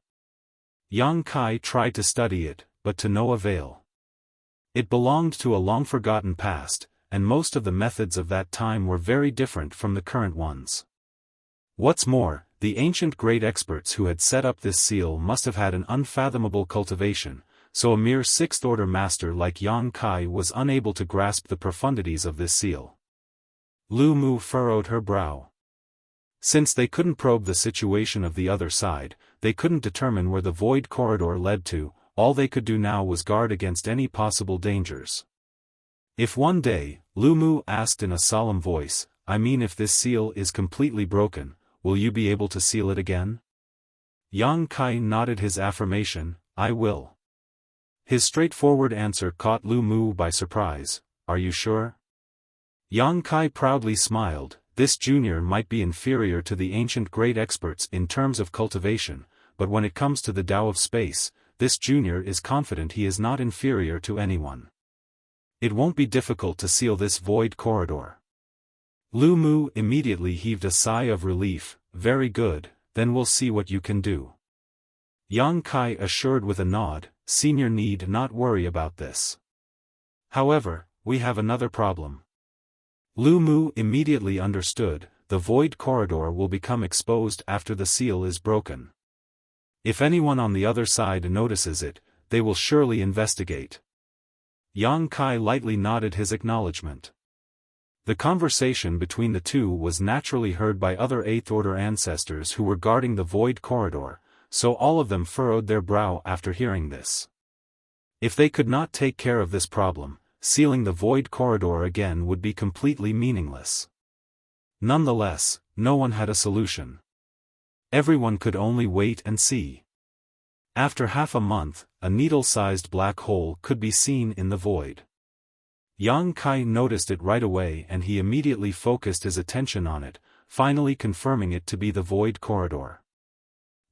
Yang Kai tried to study it, but to no avail. It belonged to a long-forgotten past, and most of the methods of that time were very different from the current ones. What's more, the ancient great experts who had set up this seal must have had an unfathomable cultivation, so a mere sixth-order master like Yang Kai was unable to grasp the profundities of this seal. Lu Mu furrowed her brow. Since they couldn't probe the situation of the other side, they couldn't determine where the void corridor led to. All they could do now was guard against any possible dangers. If one day, Lu Mu asked in a solemn voice, if this seal is completely broken, will you be able to seal it again? Yang Kai nodded his affirmation, I will. His straightforward answer caught Lu Mu by surprise. Are you sure? Yang Kai proudly smiled. This junior might be inferior to the ancient great experts in terms of cultivation, but when it comes to the Tao of space, this junior is confident he is not inferior to anyone. It won't be difficult to seal this void corridor. Lu Mu immediately heaved a sigh of relief. Very good, then we'll see what you can do. Yang Kai assured with a nod, Senior need not worry about this. However, we have another problem. Lu Mu immediately understood, the void corridor will become exposed after the seal is broken. If anyone on the other side notices it, they will surely investigate. Yang Kai lightly nodded his acknowledgement. The conversation between the two was naturally heard by other Eighth-Order ancestors who were guarding the void corridor, so all of them furrowed their brow after hearing this. If they could not take care of this problem, sealing the void corridor again would be completely meaningless. Nonetheless, no one had a solution. Everyone could only wait and see. After half a month, a needle-sized black hole could be seen in the void. Yang Kai noticed it right away and he immediately focused his attention on it, finally confirming it to be the void corridor.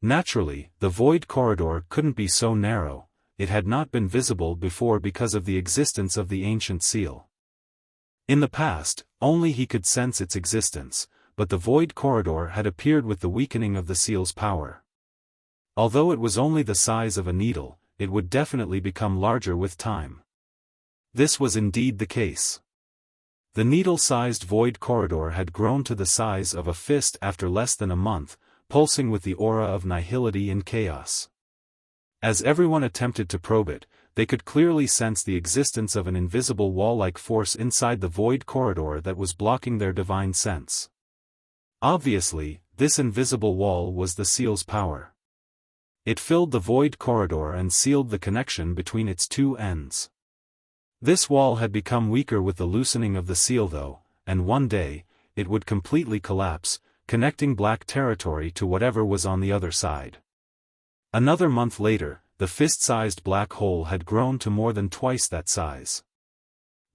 Naturally, the void corridor couldn't be so narrow. It had not been visible before because of the existence of the ancient seal. In the past, only he could sense its existence, but the void corridor had appeared with the weakening of the seal's power. Although it was only the size of a needle, it would definitely become larger with time. This was indeed the case. The needle-sized void corridor had grown to the size of a fist after less than a month, pulsing with the aura of nihility and chaos. As everyone attempted to probe it, they could clearly sense the existence of an invisible wall-like force inside the void corridor that was blocking their divine sense. Obviously, this invisible wall was the seal's power. It filled the void corridor and sealed the connection between its two ends. This wall had become weaker with the loosening of the seal though, and one day, it would completely collapse, connecting black territory to whatever was on the other side. Another month later, the fist-sized black hole had grown to more than twice that size.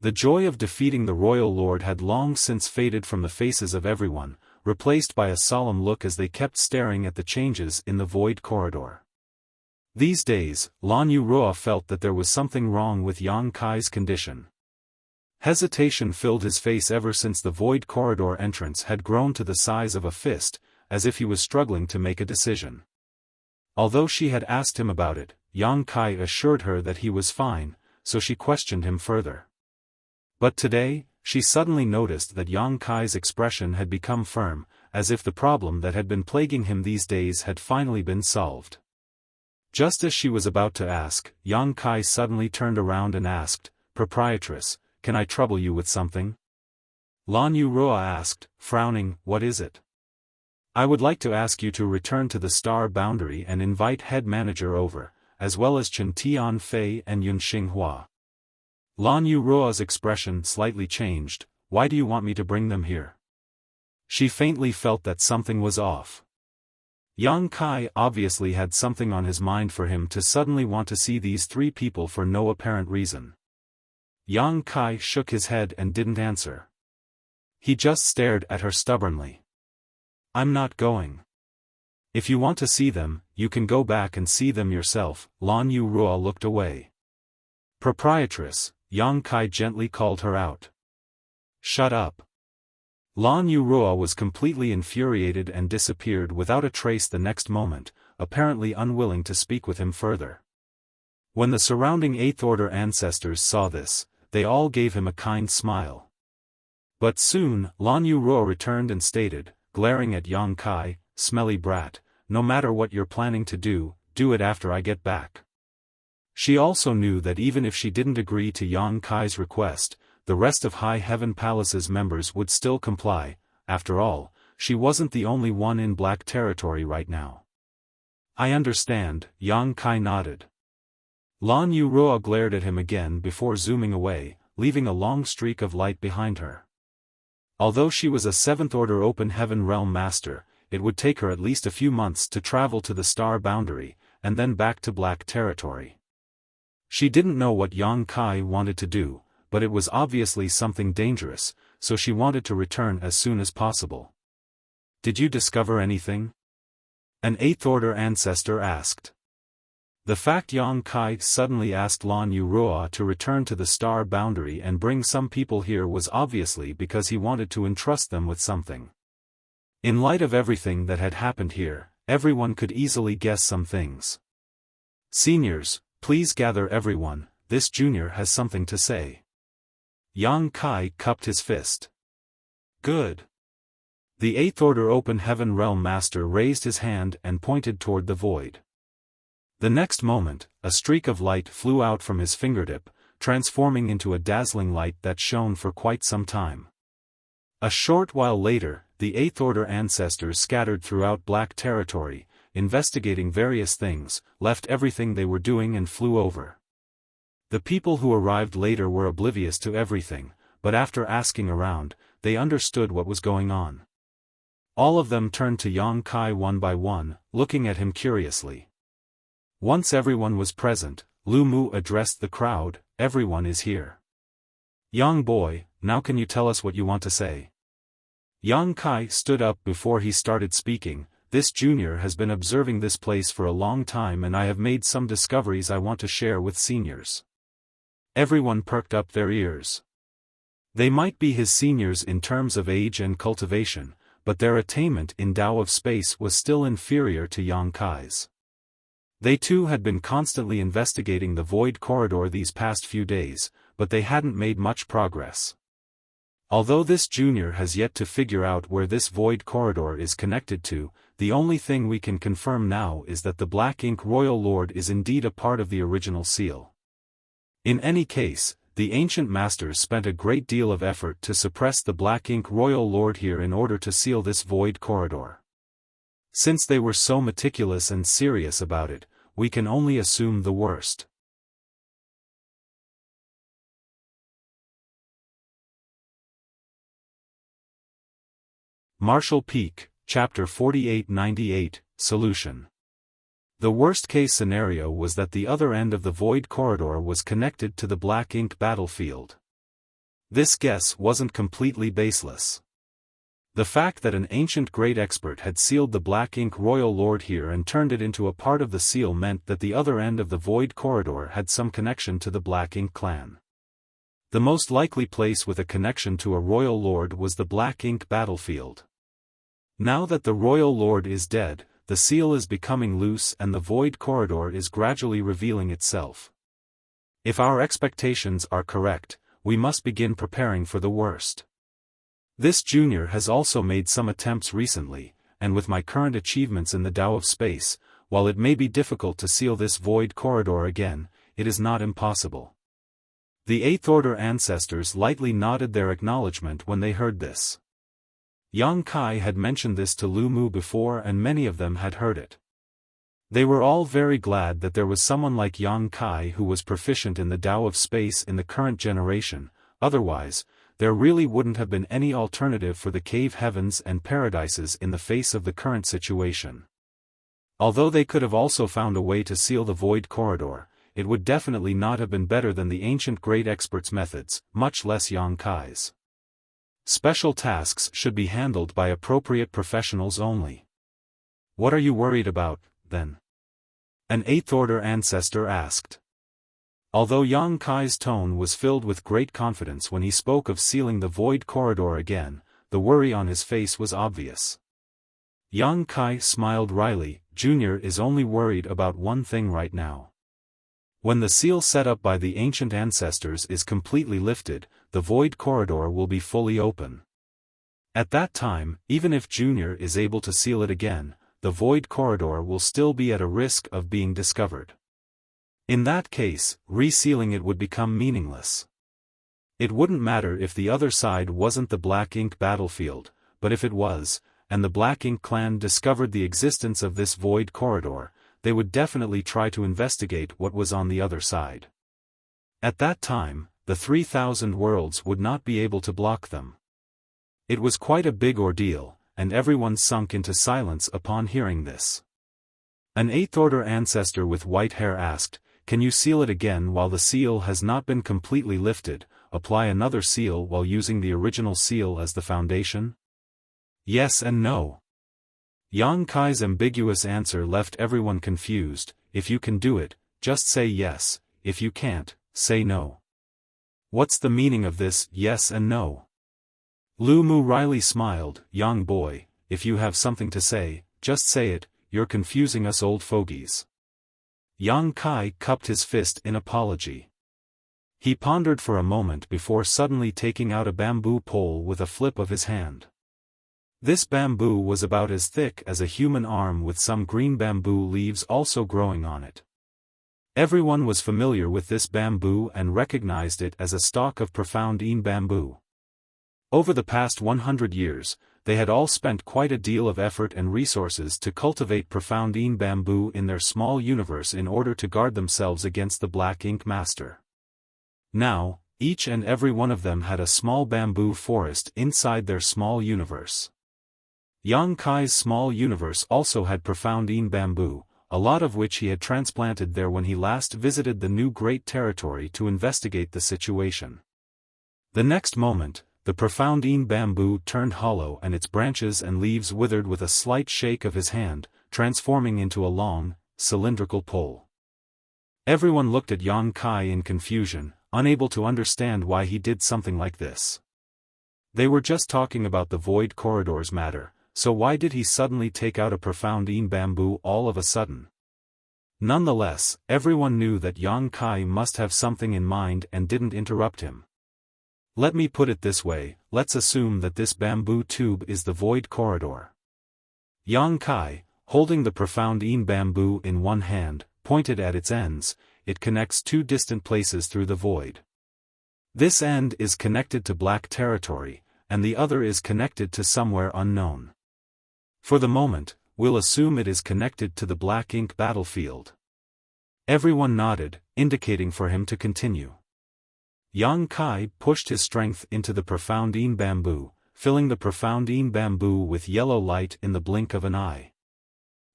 The joy of defeating the Royal Lord had long since faded from the faces of everyone, replaced by a solemn look as they kept staring at the changes in the void corridor. These days, Lan Yurua felt that there was something wrong with Yang Kai's condition. Hesitation filled his face ever since the void corridor entrance had grown to the size of a fist, as if he was struggling to make a decision. Although she had asked him about it, Yang Kai assured her that he was fine, so she questioned him further. But today, she suddenly noticed that Yang Kai's expression had become firm, as if the problem that had been plaguing him these days had finally been solved. Just as she was about to ask, Yang Kai suddenly turned around and asked, "Proprietress, can I trouble you with something?" Lan Yurua asked, frowning, "What is it?" "I would like to ask you to return to the Star Boundary and invite head manager over, as well as Chen Tianfei and Yun Xinghua." Lan Yurua's expression slightly changed. "Why do you want me to bring them here?" She faintly felt that something was off. Yang Kai obviously had something on his mind for him to suddenly want to see these three people for no apparent reason. Yang Kai shook his head and didn't answer. He just stared at her stubbornly. "I'm not going. If you want to see them, you can go back and see them yourself." Lan Yurua looked away. "Proprietress," Yang Kai gently called her out. "Shut up." Lan Yurua was completely infuriated and disappeared without a trace the next moment, apparently unwilling to speak with him further. When the surrounding Eighth Order ancestors saw this, they all gave him a kind smile. But soon, Lan Yurua returned and stated, glaring at Yang Kai, "Smelly brat, no matter what you're planning to do it after I get back." She also knew that even if she didn't agree to Yang Kai's request, the rest of High Heaven Palace's members would still comply. After all, she wasn't the only one in Black Territory right now. "I understand," Yang Kai nodded. Lan Yurua glared at him again before zooming away, leaving a long streak of light behind her. Although she was a Seventh Order Open Heaven Realm Master, it would take her at least a few months to travel to the Star Boundary, and then back to Black Territory. She didn't know what Yang Kai wanted to do, but it was obviously something dangerous, so she wanted to return as soon as possible. "Did you discover anything?" an Eighth Order ancestor asked. The fact Yang Kai suddenly asked Lan Yurua to return to the Star Boundary and bring some people here was obviously because he wanted to entrust them with something. In light of everything that had happened here, everyone could easily guess some things. "Seniors, please gather everyone, this junior has something to say." Yang Kai cupped his fist. "Good." The Eighth Order Open Heaven Realm Master raised his hand and pointed toward the void. The next moment, a streak of light flew out from his fingertip, transforming into a dazzling light that shone for quite some time. A short while later, the Eighth Order ancestors scattered throughout Black Territory, investigating various things, left everything they were doing and flew over. The people who arrived later were oblivious to everything, but after asking around, they understood what was going on. All of them turned to Yang Kai one by one, looking at him curiously. Once everyone was present, Lu Mu addressed the crowd, "Everyone is here. Young boy, now can you tell us what you want to say?" Yang Kai stood up before he started speaking. "This junior has been observing this place for a long time and I have made some discoveries I want to share with seniors." Everyone perked up their ears. They might be his seniors in terms of age and cultivation, but their attainment in Tao of Space was still inferior to Yang Kai's. They too had been constantly investigating the Void Corridor these past few days, but they hadn't made much progress. Although this junior has yet to figure out where this Void Corridor is connected to, the only thing we can confirm now is that the Black Ink Royal Lord is indeed a part of the original seal. In any case, the ancient masters spent a great deal of effort to suppress the Black Ink Royal Lord here in order to seal this Void Corridor. Since they were so meticulous and serious about it, we can only assume the worst. Marshall Peak, Chapter 4898, Solution. The worst-case scenario was that the other end of the Void Corridor was connected to the Black Ink battlefield. This guess wasn't completely baseless. The fact that an ancient great expert had sealed the Black Ink Royal Lord here and turned it into a part of the seal meant that the other end of the Void Corridor had some connection to the Black Ink clan. The most likely place with a connection to a Royal Lord was the Black Ink battlefield. Now that the Royal Lord is dead, the seal is becoming loose and the Void Corridor is gradually revealing itself. If our expectations are correct, we must begin preparing for the worst. This junior has also made some attempts recently, and with my current achievements in the Tao of Space, while it may be difficult to seal this void corridor again, it is not impossible. The Eighth-order ancestors lightly nodded their acknowledgement when they heard this. Yang Kai had mentioned this to Lu Mu before and many of them had heard it. They were all very glad that there was someone like Yang Kai who was proficient in the Tao of space in the current generation, otherwise, there really wouldn't have been any alternative for the cave heavens and paradises in the face of the current situation. Although they could have also found a way to seal the void corridor, it would definitely not have been better than the ancient great experts' methods, much less Yang Kai's. Special tasks should be handled by appropriate professionals only. What are you worried about, then? An Eighth-order ancestor asked. Although Yang Kai's tone was filled with great confidence when he spoke of sealing the void corridor again, the worry on his face was obvious. Yang Kai smiled wryly. Junior is only worried about one thing right now. When the seal set up by the ancient ancestors is completely lifted, the void corridor will be fully open. At that time, even if Junior is able to seal it again, the void corridor will still be at a risk of being discovered. In that case, resealing it would become meaningless. It wouldn't matter if the other side wasn't the Black Ink battlefield, but if it was, and the Black Ink clan discovered the existence of this void corridor, they would definitely try to investigate what was on the other side. At that time, the 3,000 worlds would not be able to block them. It was quite a big ordeal, and everyone sunk into silence upon hearing this. An Eighth-order ancestor with white hair asked, "Can you seal it again while the seal has not been completely lifted, apply another seal while using the original seal as the foundation?" Yes and no. Yang Kai's ambiguous answer left everyone confused. If you can do it, just say yes, if you can't, say no. What's the meaning of this yes and no? Lu Mu wryly smiled. Young boy, if you have something to say, just say it, you're confusing us old fogies. Yang Kai cupped his fist in apology. He pondered for a moment before suddenly taking out a bamboo pole with a flip of his hand. This bamboo was about as thick as a human arm with some green bamboo leaves also growing on it. Everyone was familiar with this bamboo and recognized it as a stalk of profound Yin bamboo. Over the past 100 years, they had all spent quite a deal of effort and resources to cultivate profound Yin bamboo in their small universe in order to guard themselves against the Black Ink Master. Now, each and every one of them had a small bamboo forest inside their small universe. Yang Kai's small universe also had profound Yin bamboo, a lot of which he had transplanted there when he last visited the new Great Territory to investigate the situation. The next moment, the profound Yin bamboo turned hollow and its branches and leaves withered with a slight shake of his hand, transforming into a long, cylindrical pole. Everyone looked at Yang Kai in confusion, unable to understand why he did something like this. They were just talking about the void corridors matter. So why did he suddenly take out a profound Yin bamboo all of a sudden? Nonetheless, everyone knew that Yang Kai must have something in mind and didn't interrupt him. Let me put it this way, let's assume that this bamboo tube is the void corridor. Yang Kai, holding the profound Yin bamboo in one hand, pointed at its ends. It connects two distant places through the void. This end is connected to Black Territory, and the other is connected to somewhere unknown. For the moment, we'll assume it is connected to the Black Ink battlefield. Everyone nodded, indicating for him to continue. Yang Kai pushed his strength into the profound Yin bamboo, filling the profound Yin bamboo with yellow light in the blink of an eye.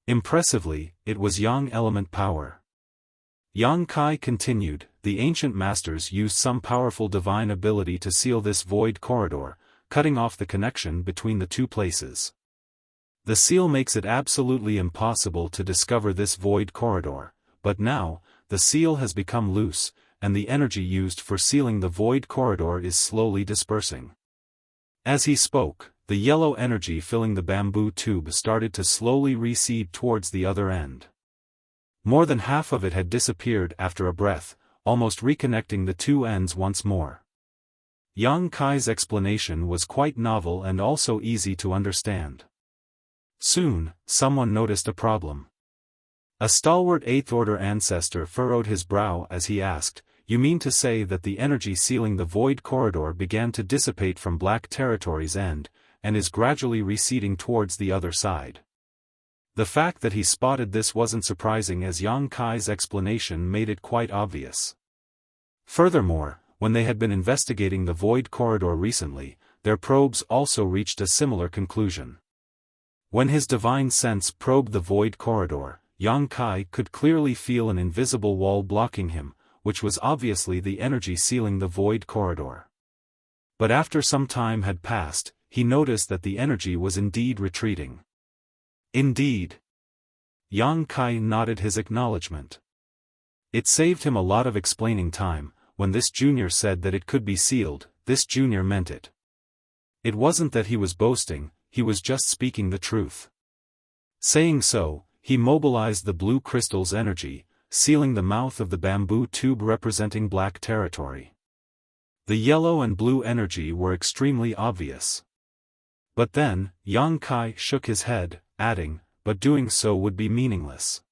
Impressively, it was Yang element power. Yang Kai continued, the ancient masters used some powerful divine ability to seal this void corridor, cutting off the connection between the two places. The seal makes it absolutely impossible to discover this void corridor, but now, the seal has become loose, and the energy used for sealing the void corridor is slowly dispersing. As he spoke, the yellow energy filling the bamboo tube started to slowly recede towards the other end. More than half of it had disappeared after a breath, almost reconnecting the two ends once more. Yang Kai's explanation was quite novel and also easy to understand. Soon, someone noticed a problem. A stalwart 8th Order ancestor furrowed his brow as he asked, "You mean to say that the energy sealing the void corridor began to dissipate from Black Territory's end, and is gradually receding towards the other side?" The fact that he spotted this wasn't surprising, as Yang Kai's explanation made it quite obvious. Furthermore, when they had been investigating the void corridor recently, their probes also reached a similar conclusion. When his divine sense probed the void corridor, Yang Kai could clearly feel an invisible wall blocking him, which was obviously the energy sealing the void corridor. But after some time had passed, he noticed that the energy was indeed retreating. Indeed. Yang Kai nodded his acknowledgement. It saved him a lot of explaining time. When this junior said that it could be sealed, this junior meant it. It wasn't that he was boasting, he was just speaking the truth. Saying so, he mobilized the blue crystal's energy, sealing the mouth of the bamboo tube representing Black Territory. The yellow and blue energy were extremely obvious. But then, Yang Kai shook his head, adding, "But doing so would be meaningless.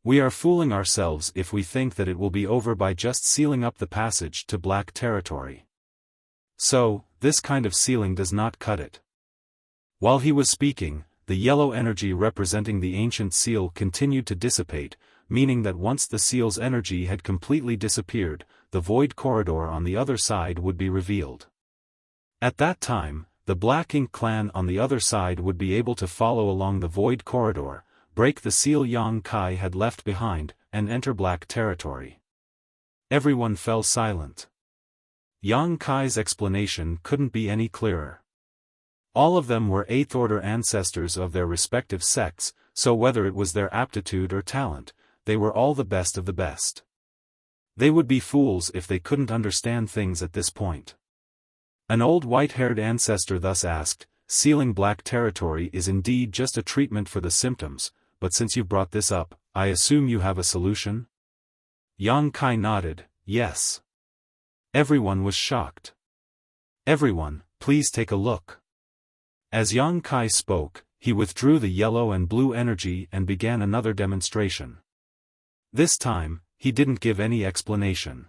We are fooling ourselves if we think that it will be over by just sealing up the passage to Black Territory. So, this kind of sealing does not cut it." While he was speaking, the yellow energy representing the ancient seal continued to dissipate, meaning that once the seal's energy had completely disappeared, the void corridor on the other side would be revealed. At that time, the Black Ink clan on the other side would be able to follow along the void corridor, break the seal Yang Kai had left behind, and enter Black Territory. Everyone fell silent. Yang Kai's explanation couldn't be any clearer. All of them were 8th Order ancestors of their respective sects, so whether it was their aptitude or talent, they were all the best of the best. They would be fools if they couldn't understand things at this point. An old white-haired ancestor thus asked, "Sealing Black Territory is indeed just a treatment for the symptoms, but since you've brought this up, I assume you have a solution?" Yang Kai nodded, "Yes." Everyone was shocked. "Everyone, please take a look." As Yang Kai spoke, he withdrew the yellow and blue energy and began another demonstration. This time, he didn't give any explanation.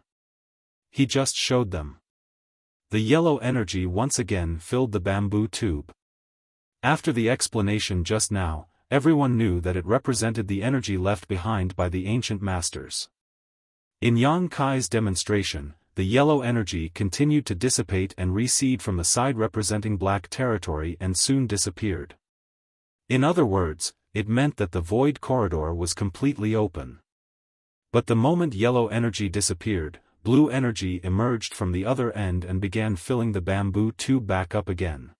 He just showed them. The yellow energy once again filled the bamboo tube. After the explanation just now, everyone knew that it represented the energy left behind by the ancient masters. In Yang Kai's demonstration, the yellow energy continued to dissipate and recede from the side representing Black Territory and soon disappeared. In other words, it meant that the void corridor was completely open. But the moment yellow energy disappeared, blue energy emerged from the other end and began filling the bamboo tube back up again.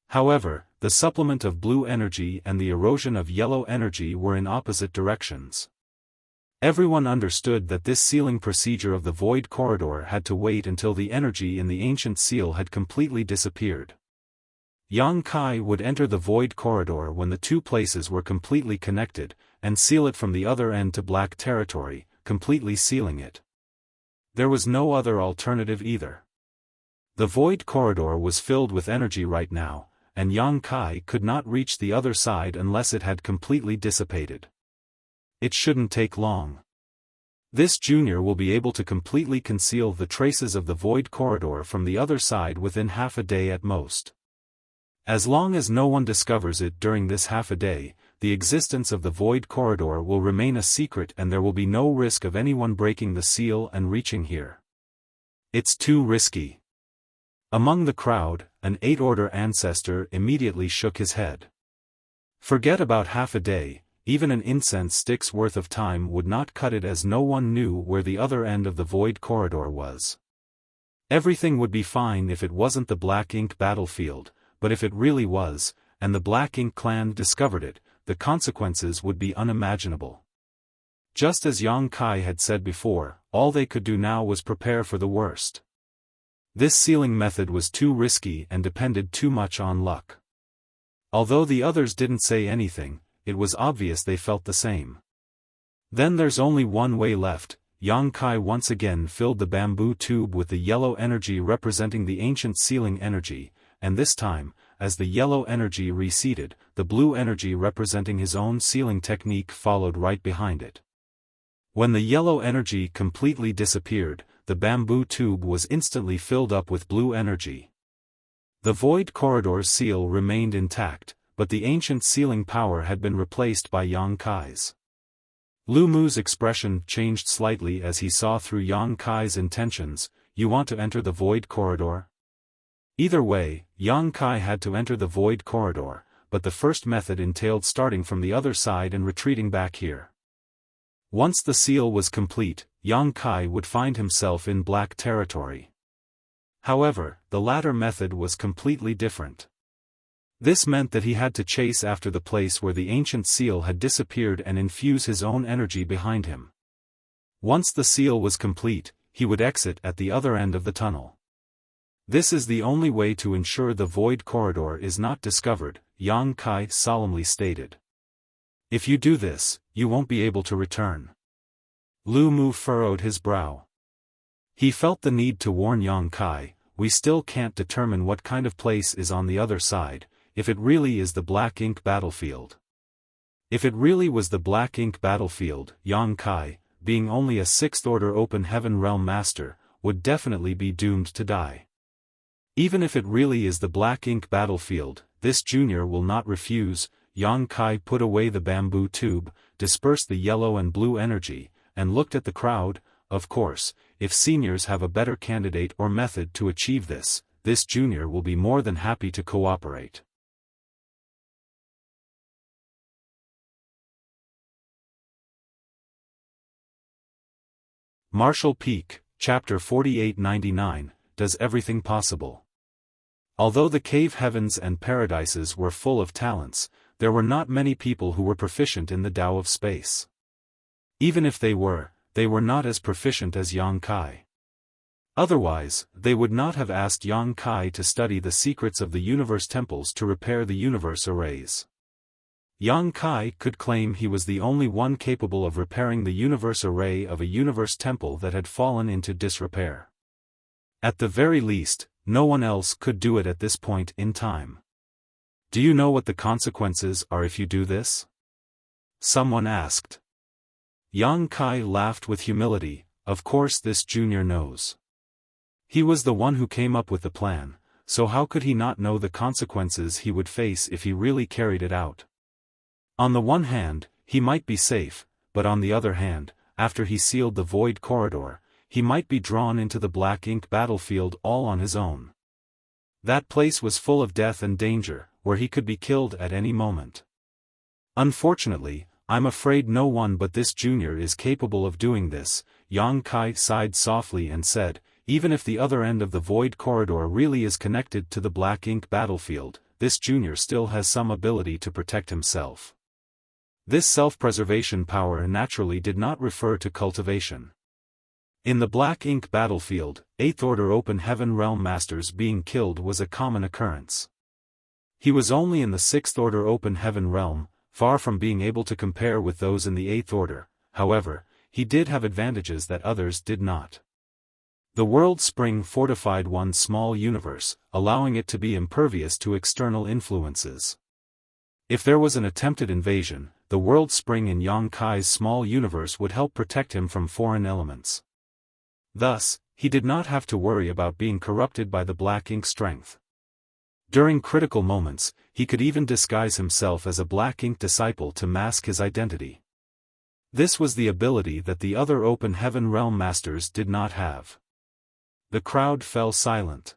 However, the supplement of blue energy and the erosion of yellow energy were in opposite directions. Everyone understood that this sealing procedure of the void corridor had to wait until the energy in the ancient seal had completely disappeared. Yang Kai would enter the void corridor when the two places were completely connected, and seal it from the other end to Black Territory, completely sealing it. There was no other alternative either. The void corridor was filled with energy right now, and Yang Kai could not reach the other side unless it had completely dissipated. It shouldn't take long. This junior will be able to completely conceal the traces of the void corridor from the other side within half a day at most. As long as no one discovers it during this half a day, the existence of the void corridor will remain a secret and there will be no risk of anyone breaking the seal and reaching here. It's too risky. Among the crowd, an 8th Order ancestor immediately shook his head. Forget about half a day. Even an incense stick's worth of time would not cut it, as no one knew where the other end of the void corridor was. Everything would be fine if it wasn't the Black Ink battlefield, but if it really was, and the Black Ink clan discovered it, the consequences would be unimaginable. Just as Yang Kai had said before, all they could do now was prepare for the worst. This sealing method was too risky and depended too much on luck. Although the others didn't say anything, it was obvious they felt the same. Then there's only one way left. Yang Kai once again filled the bamboo tube with the yellow energy representing the ancient sealing energy, and this time, as the yellow energy receded, the blue energy representing his own sealing technique followed right behind it. When the yellow energy completely disappeared, the bamboo tube was instantly filled up with blue energy. The void corridor's seal remained intact, but the ancient sealing power had been replaced by Yang Kai's. Lu Mu's expression changed slightly as he saw through Yang Kai's intentions. You want to enter the void corridor? Either way, Yang Kai had to enter the void corridor, but the first method entailed starting from the other side and retreating back here. Once the seal was complete, Yang Kai would find himself in black territory. However, the latter method was completely different. This meant that he had to chase after the place where the ancient seal had disappeared and infuse his own energy behind him. Once the seal was complete, he would exit at the other end of the tunnel. This is the only way to ensure the void corridor is not discovered, Yang Kai solemnly stated. If you do this, you won't be able to return. Lu Mu furrowed his brow. He felt the need to warn Yang Kai, we still can't determine what kind of place is on the other side, if it really is the black ink battlefield. If it really was the black ink battlefield, Yang Kai, being only a sixth-order open heaven realm master, would definitely be doomed to die. Even if it really is the black ink battlefield, this junior will not refuse. Yang Kai put away the bamboo tube, dispersed the yellow and blue energy, and looked at the crowd. Of course, if seniors have a better candidate or method to achieve this junior will be more than happy to cooperate. Martial Peak, Chapter 4899, Does Everything Possible? Although the cave heavens and paradises were full of talents, there were not many people who were proficient in the Tao of space. Even if they were not as proficient as Yang Kai. Otherwise, they would not have asked Yang Kai to study the secrets of the universe temples to repair the universe arrays. Yang Kai could claim he was the only one capable of repairing the universe array of a universe temple that had fallen into disrepair. At the very least, no one else could do it at this point in time. Do you know what the consequences are if you do this? Someone asked. Yang Kai laughed with humility. Of course this junior knows. He was the one who came up with the plan, so how could he not know the consequences he would face if he really carried it out? On the one hand, he might be safe, but on the other hand, after he sealed the void corridor, he might be drawn into the black ink battlefield all on his own. That place was full of death and danger, where he could be killed at any moment. Unfortunately, I'm afraid no one but this junior is capable of doing this. Yang Kai sighed softly and said, even if the other end of the void corridor really is connected to the black ink battlefield, this junior still has some ability to protect himself. This self-preservation power naturally did not refer to cultivation. In the black ink battlefield, 8th Order Open Heaven Realm Masters being killed was a common occurrence. He was only in the 6th Order Open Heaven Realm, far from being able to compare with those in the 8th Order. However, he did have advantages that others did not. The World Spring fortified one small universe, allowing it to be impervious to external influences. If there was an attempted invasion, the World Spring in Yang Kai's small universe would help protect him from foreign elements. Thus, he did not have to worry about being corrupted by the black ink strength. During critical moments, he could even disguise himself as a black ink disciple to mask his identity. This was the ability that the other Open Heaven Realm Masters did not have. The crowd fell silent.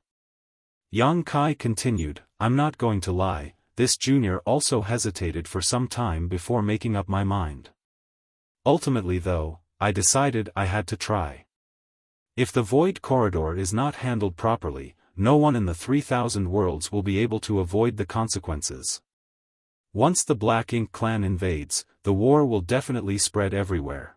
Yang Kai continued, I'm not going to lie, this junior also hesitated for some time before making up my mind. Ultimately though, I decided I had to try. If the void corridor is not handled properly, no one in the 3,000 worlds will be able to avoid the consequences. Once the Black Ink clan invades, the war will definitely spread everywhere.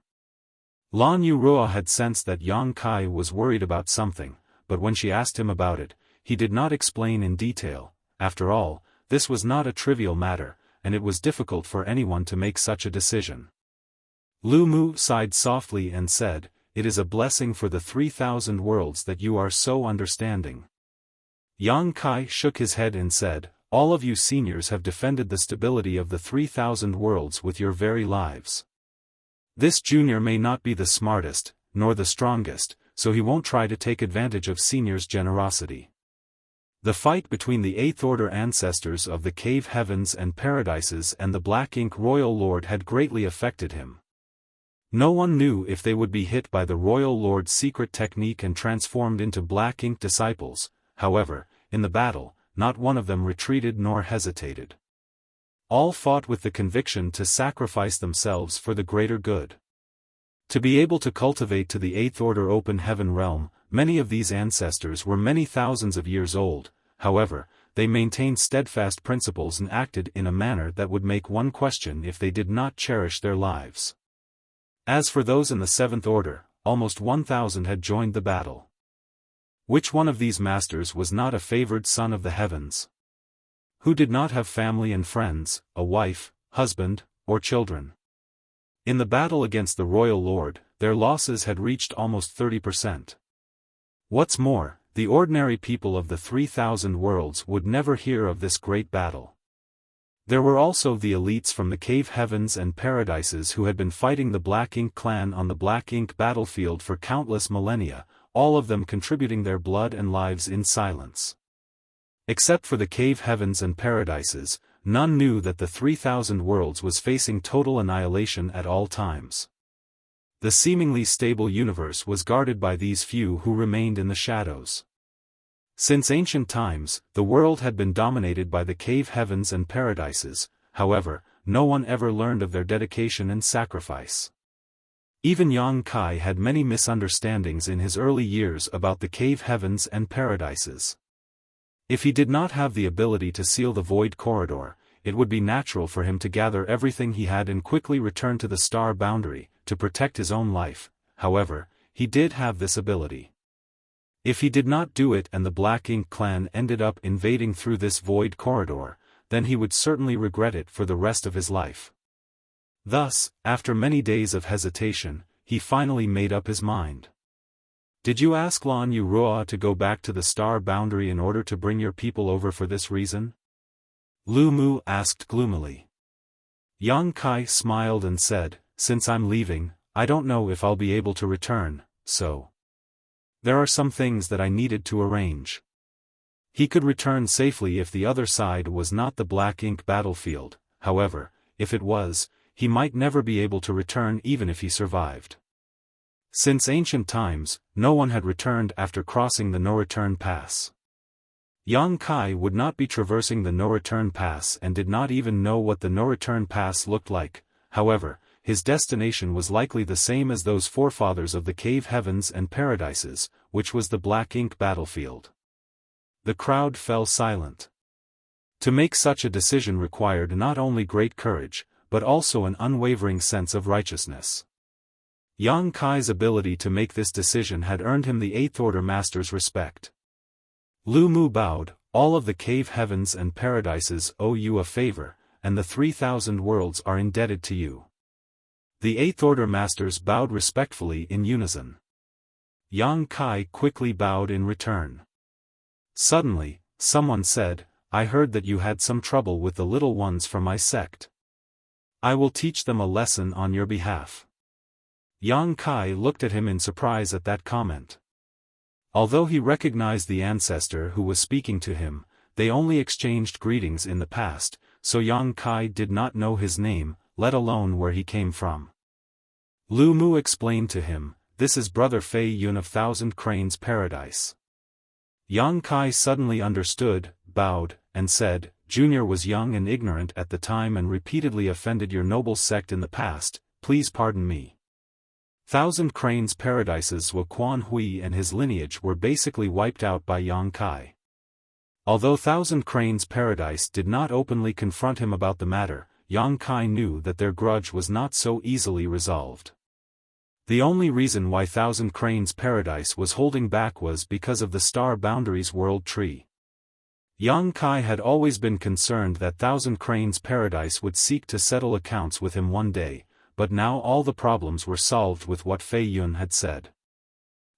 Lan Yurua had sensed that Yang Kai was worried about something, but when she asked him about it, he did not explain in detail. After all, this was not a trivial matter, and it was difficult for anyone to make such a decision. Lu Mu sighed softly and said, it is a blessing for the 3,000 worlds that you are so understanding. Yang Kai shook his head and said, all of you seniors have defended the stability of the 3,000 worlds with your very lives. This junior may not be the smartest, nor the strongest, so he won't try to take advantage of seniors' generosity. The fight between the Eighth Order ancestors of the Cave Heavens and Paradises and the Black Ink Royal Lord had greatly affected him. No one knew if they would be hit by the Royal Lord's secret technique and transformed into Black Ink disciples. However, in the battle, not one of them retreated nor hesitated. All fought with the conviction to sacrifice themselves for the greater good. To be able to cultivate to the Eighth Order open heaven realm, many of these ancestors were many thousands of years old. However, they maintained steadfast principles and acted in a manner that would make one question if they did not cherish their lives. As for those in the Seventh Order, almost 1,000 had joined the battle. Which one of these masters was not a favored son of the heavens? Who did not have family and friends, a wife, husband, or children? In the battle against the Royal Lord, their losses had reached almost 30%. What's more, the ordinary people of the 3,000 worlds would never hear of this great battle. There were also the elites from the Cave Heavens and Paradises who had been fighting the Black Ink clan on the Black Ink battlefield for countless millennia, all of them contributing their blood and lives in silence. Except for the Cave Heavens and Paradises, none knew that the 3,000 worlds was facing total annihilation at all times. The seemingly stable universe was guarded by these few who remained in the shadows. Since ancient times, the world had been dominated by the Cave Heavens and Paradises. However, no one ever learned of their dedication and sacrifice. Even Yang Kai had many misunderstandings in his early years about the Cave Heavens and Paradises. If he did not have the ability to seal the Void Corridor, it would be natural for him to gather everything he had and quickly return to the Star Boundary, to protect his own life. However, he did have this ability. If he did not do it and the Black Ink clan ended up invading through this Void Corridor, then he would certainly regret it for the rest of his life. Thus, after many days of hesitation, he finally made up his mind. Did you ask Lan Yu Ruoa to go back to the Star Boundary in order to bring your people over for this reason? Lu Mu asked gloomily. Yang Kai smiled and said, since I'm leaving, I don't know if I'll be able to return, so there are some things that I needed to arrange. He could return safely if the other side was not the Black Ink battlefield. However, if it was, he might never be able to return even if he survived. Since ancient times, no one had returned after crossing the no-return pass. Yang Kai would not be traversing the no-return pass and did not even know what the no-return pass looked like. However, his destination was likely the same as those forefathers of the Cave Heavens and Paradises, which was the Black Ink battlefield. The crowd fell silent. To make such a decision required not only great courage, but also an unwavering sense of righteousness. Yang Kai's ability to make this decision had earned him the Eighth Order Master's respect. Lu Mu bowed, all of the Cave Heavens and Paradises owe you a favor, and the 3,000 worlds are indebted to you. The Eighth Order Masters bowed respectfully in unison. Yang Kai quickly bowed in return. Suddenly, someone said, I heard that you had some trouble with the little ones from my sect. I will teach them a lesson on your behalf. Yang Kai looked at him in surprise at that comment. Although he recognized the ancestor who was speaking to him, they only exchanged greetings in the past, so Yang Kai did not know his name, let alone where he came from. Lu Mu explained to him, this is Brother Fei Yun of Thousand Cranes Paradise. Yang Kai suddenly understood, bowed, and said, Junior was young and ignorant at the time and repeatedly offended your noble sect in the past, please pardon me. Thousand Cranes Paradises Wu Quan Hui and his lineage were basically wiped out by Yang Kai. Although Thousand Cranes Paradise did not openly confront him about the matter, Yang Kai knew that their grudge was not so easily resolved. The only reason why Thousand Cranes Paradise was holding back was because of the Star Boundaries World Tree. Yang Kai had always been concerned that Thousand Cranes Paradise would seek to settle accounts with him one day, but now all the problems were solved with what Fei Yun had said.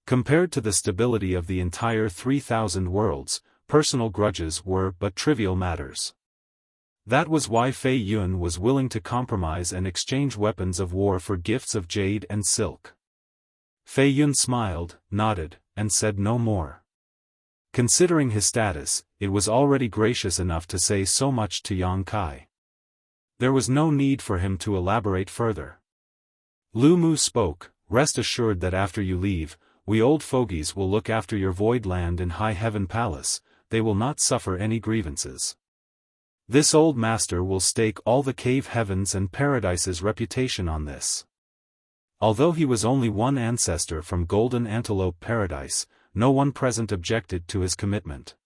Compared to the stability of the entire 3,000 worlds, personal grudges were but trivial matters. That was why Fei Yun was willing to compromise and exchange weapons of war for gifts of jade and silk. Fei Yun smiled, nodded, and said no more. Considering his status, it was already gracious enough to say so much to Yang Kai. There was no need for him to elaborate further. Lu Mu spoke, "Rest assured that after you leave, we old fogies will look after your void land in High Heaven Palace, they will not suffer any grievances. This old master will stake all the cave heavens and paradise's reputation on this." Although he was only one ancestor from Golden Antelope Paradise, no one present objected to his commitment.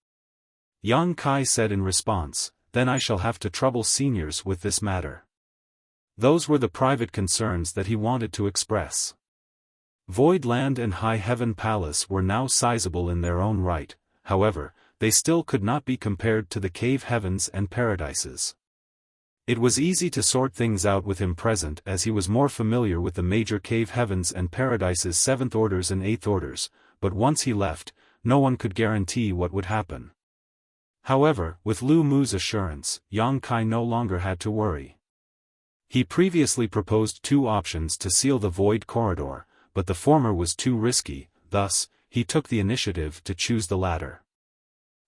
Yang Kai said in response, "Then I shall have to trouble seniors with this matter." Those were the private concerns that he wanted to express. Void Land and High Heaven Palace were now sizable in their own right, however, they still could not be compared to the cave heavens and paradises. It was easy to sort things out with him present as he was more familiar with the major cave heavens and paradises' 7th orders and 8th orders, but once he left, no one could guarantee what would happen. However, with Lu Mu's assurance, Yang Kai no longer had to worry. He previously proposed 2 options to seal the Void Corridor, but the former was too risky, thus, he took the initiative to choose the latter.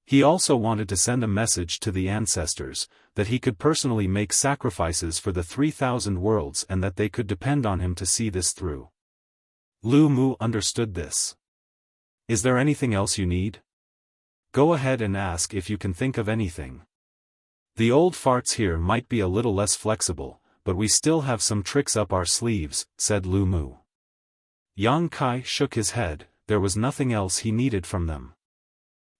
He also wanted to send a message to the ancestors, that he could personally make sacrifices for the 3,000 worlds and that they could depend on him to see this through. Lu Mu understood this. "Is there anything else you need? Go ahead and ask if you can think of anything. The old farts here might be a little less flexible, but we still have some tricks up our sleeves," said Lu Mu. Yang Kai shook his head, there was nothing else he needed from them.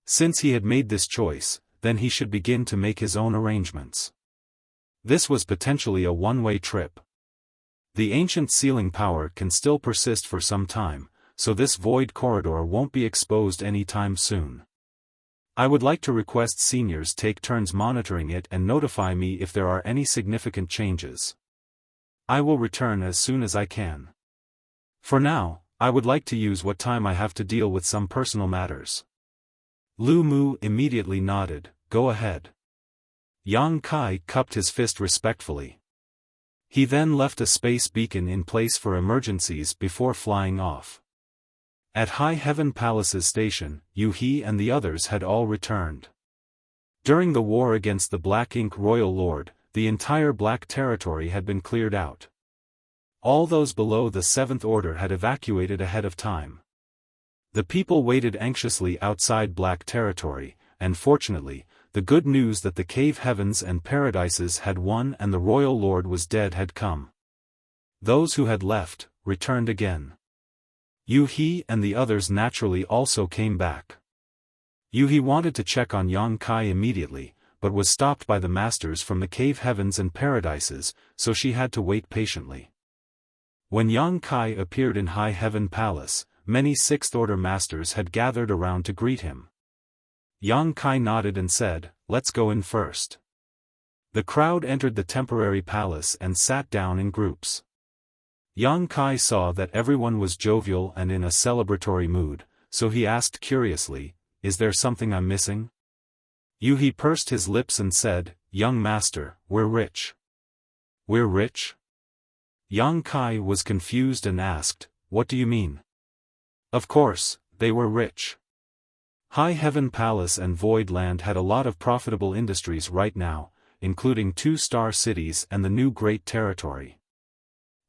Since he had made this choice, then he should begin to make his own arrangements. This was potentially a one-way trip. The ancient sealing power can still persist for some time, so this void corridor won't be exposed any time soon. I would like to request seniors take turns monitoring it and notify me if there are any significant changes. I will return as soon as I can. For now, I would like to use what time I have to deal with some personal matters. Lu Mu immediately nodded, "Go ahead." Yang Kai cupped his fist respectfully. He then left a space beacon in place for emergencies before flying off. At High Heaven Palace's station, Yu He and the others had all returned. During the war against the Black Ink Royal Lord, the entire Black Territory had been cleared out. All those below the 7th Order had evacuated ahead of time. The people waited anxiously outside Black Territory, and fortunately, the good news that the cave heavens and paradises had won and the Royal Lord was dead had come. Those who had left, returned again. Yu He and the others naturally also came back. Yu He wanted to check on Yang Kai immediately, but was stopped by the masters from the cave heavens and paradises, so she had to wait patiently. When Yang Kai appeared in High Heaven Palace, many 6th Order masters had gathered around to greet him. Yang Kai nodded and said, "Let's go in first." The crowd entered the temporary palace and sat down in groups. Yang Kai saw that everyone was jovial and in a celebratory mood, so he asked curiously, "Is there something I'm missing?" Yu He pursed his lips and said, "Young master, we're rich." "We're rich?" Yang Kai was confused and asked, "What do you mean?" Of course, they were rich. High Heaven Palace and Void Land had a lot of profitable industries right now, including 2-star cities and the new Great Territory.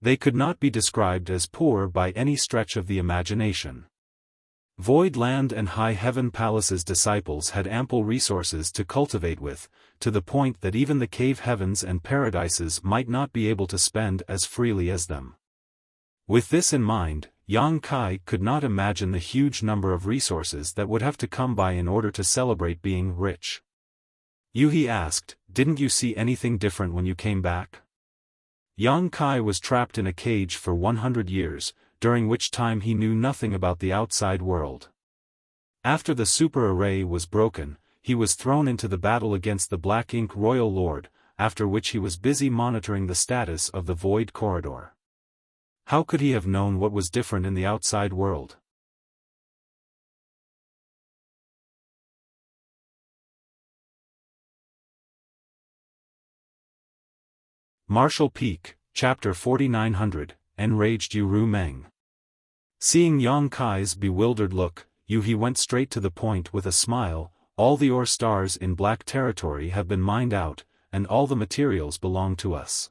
They could not be described as poor by any stretch of the imagination. Void Land and High Heaven Palace's disciples had ample resources to cultivate with, to the point that even the cave heavens and paradises might not be able to spend as freely as them. With this in mind, Yang Kai could not imagine the huge number of resources that would have to come by in order to celebrate being rich. Yu He asked, "Didn't you see anything different when you came back?" Yang Kai was trapped in a cage for 100 years, during which time he knew nothing about the outside world. After the super array was broken, he was thrown into the battle against the Black Ink Royal Lord, after which he was busy monitoring the status of the Void Corridor. How could he have known what was different in the outside world? Martial Peak, Chapter 4900, Enraged Yu Meng. Seeing Yang Kai's bewildered look, He went straight to the point with a smile. All the ore stars in Black Territory have been mined out, and all the materials belong to us.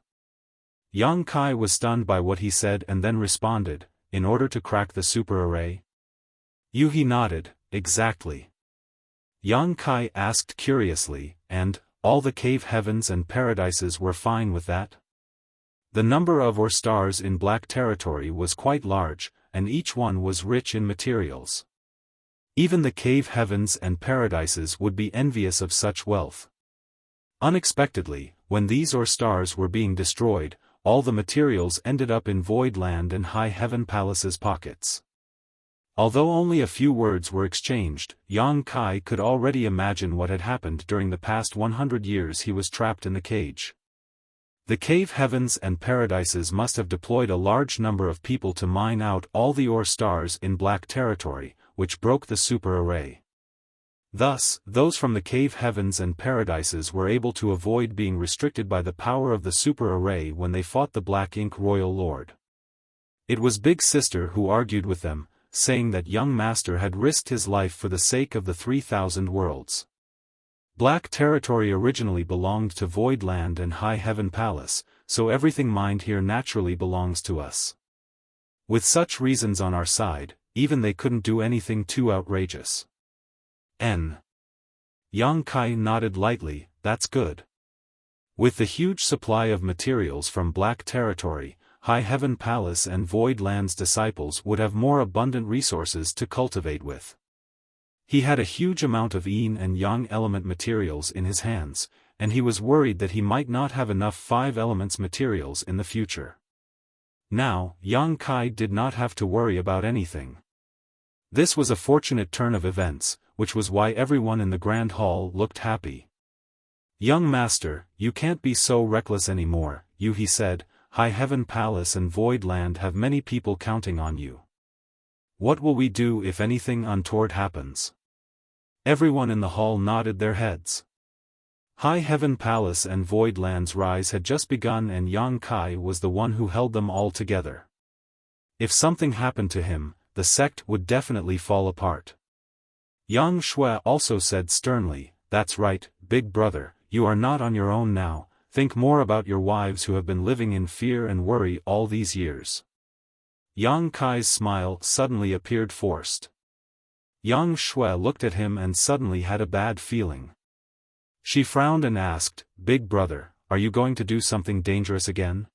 Yang Kai was stunned by what he said and then responded, in order to crack the super array? He nodded, exactly. Yang Kai asked curiously, and, all the cave heavens and paradises were fine with that? The number of ore stars in Black Territory was quite large, and each one was rich in materials. Even the cave heavens and paradises would be envious of such wealth. Unexpectedly, when these ore stars were being destroyed, all the materials ended up in Void Land and High Heaven Palace's pockets. Although only a few words were exchanged, Yang Kai could already imagine what had happened during the past 100 years he was trapped in the cage. The cave heavens and paradises must have deployed a large number of people to mine out all the ore stars in Black Territory, which broke the super array. Thus, those from the cave heavens and paradises were able to avoid being restricted by the power of the super array when they fought the Black Ink Royal Lord. It was Big Sister who argued with them, saying that young master had risked his life for the sake of the 3,000 worlds. Black Territory originally belonged to Void Land and High Heaven Palace, so everything mined here naturally belongs to us. With such reasons on our side, even they couldn't do anything too outrageous. Yang Kai nodded lightly, that's good. With the huge supply of materials from Black Territory, High Heaven Palace and Void Land's disciples would have more abundant resources to cultivate with. He had a huge amount of yin and yang element materials in his hands, and he was worried that he might not have enough 5 elements materials in the future. Now, Yang Kai did not have to worry about anything. This was a fortunate turn of events, which was why everyone in the Grand Hall looked happy. Young master, you can't be so reckless anymore, he said. High Heaven Palace and Void Land have many people counting on you. What will we do if anything untoward happens? Everyone in the hall nodded their heads. High Heaven Palace and Void Land's rise had just begun and Yang Kai was the one who held them all together. If something happened to him, the sect would definitely fall apart. Yang Shui also said sternly, that's right, big brother, you are not on your own now, think more about your wives who have been living in fear and worry all these years. Yang Kai's smile suddenly appeared forced. Yang Shui looked at him and suddenly had a bad feeling. She frowned and asked, big brother, are you going to do something dangerous again?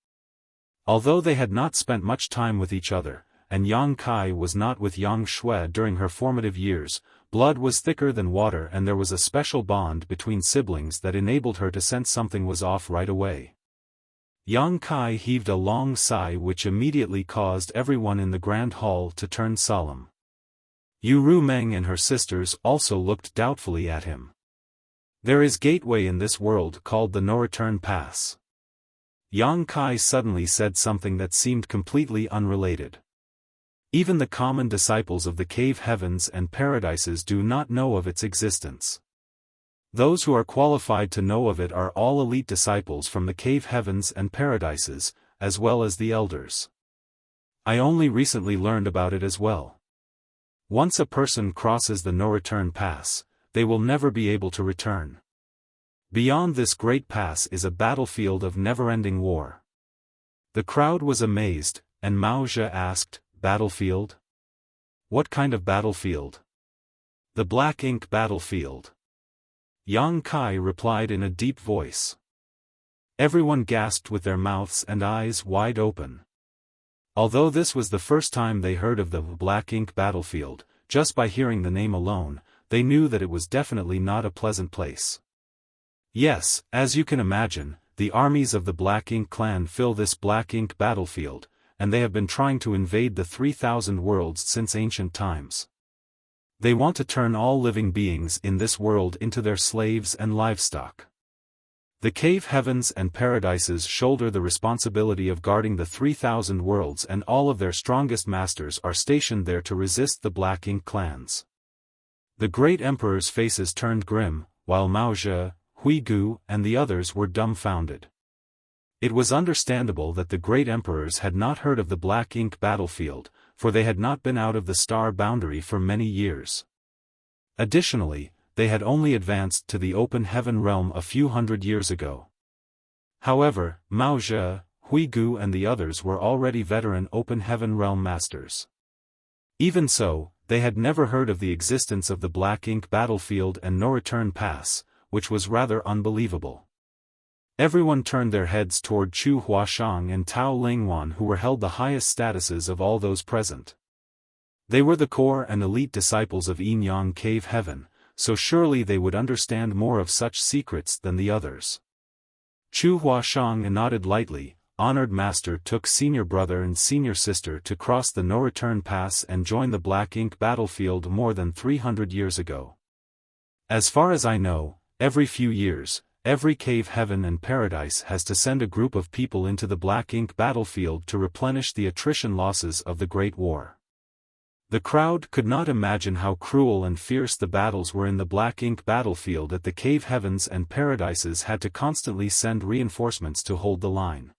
Although they had not spent much time with each other, and Yang Kai was not with Yang Shui during her formative years, blood was thicker than water and there was a special bond between siblings that enabled her to sense something was off right away. Yang Kai heaved a long sigh which immediately caused everyone in the Grand Hall to turn solemn. Yu Meng and her sisters also looked doubtfully at him. There is gateway in this world called the No-Return Pass. Yang Kai suddenly said something that seemed completely unrelated. Even the common disciples of the cave heavens and paradises do not know of its existence. Those who are qualified to know of it are all elite disciples from the cave heavens and paradises, as well as the elders. I only recently learned about it as well. Once a person crosses the no-return pass, they will never be able to return. Beyond this great pass is a battlefield of never-ending war. The crowd was amazed, and Mao Zhe asked, battlefield? What kind of battlefield? The Black Ink battlefield. Yang Kai replied in a deep voice. Everyone gasped with their mouths and eyes wide open. Although this was the first time they heard of the Black Ink battlefield, just by hearing the name alone, they knew that it was definitely not a pleasant place. Yes, as you can imagine, the armies of the Black Ink clan fill this Black Ink battlefield, and they have been trying to invade the 3,000 worlds since ancient times. They want to turn all living beings in this world into their slaves and livestock. The cave heavens and paradises shoulder the responsibility of guarding the 3,000 worlds and all of their strongest masters are stationed there to resist the Black Ink clans. The great emperor's faces turned grim, while Mao Zhe, Hui Gu and the others were dumbfounded. It was understandable that the great emperors had not heard of the black ink battlefield, for they had not been out of the star boundary for many years. Additionally, they had only advanced to the open heaven realm a few hundred years ago. However, Mao Zhe, Hui Gu and the others were already veteran open heaven realm masters. Even so, they had never heard of the existence of the black ink battlefield and no return pass, which was rather unbelievable. Everyone turned their heads toward Chu Huashang and Tao Lingwan, who were held the highest statuses of all those present. They were the core and elite disciples of Yin Yang Cave Heaven, so surely they would understand more of such secrets than the others. Chu Huashang nodded lightly. Honored Master took senior brother and senior sister to cross the no-return pass and join the black ink battlefield more than 300 years ago. As far as I know, every few years, every cave heaven and paradise has to send a group of people into the black ink battlefield to replenish the attrition losses of the Great War. The crowd could not imagine how cruel and fierce the battles were in the black ink battlefield that the cave heavens and paradises had to constantly send reinforcements to hold the line.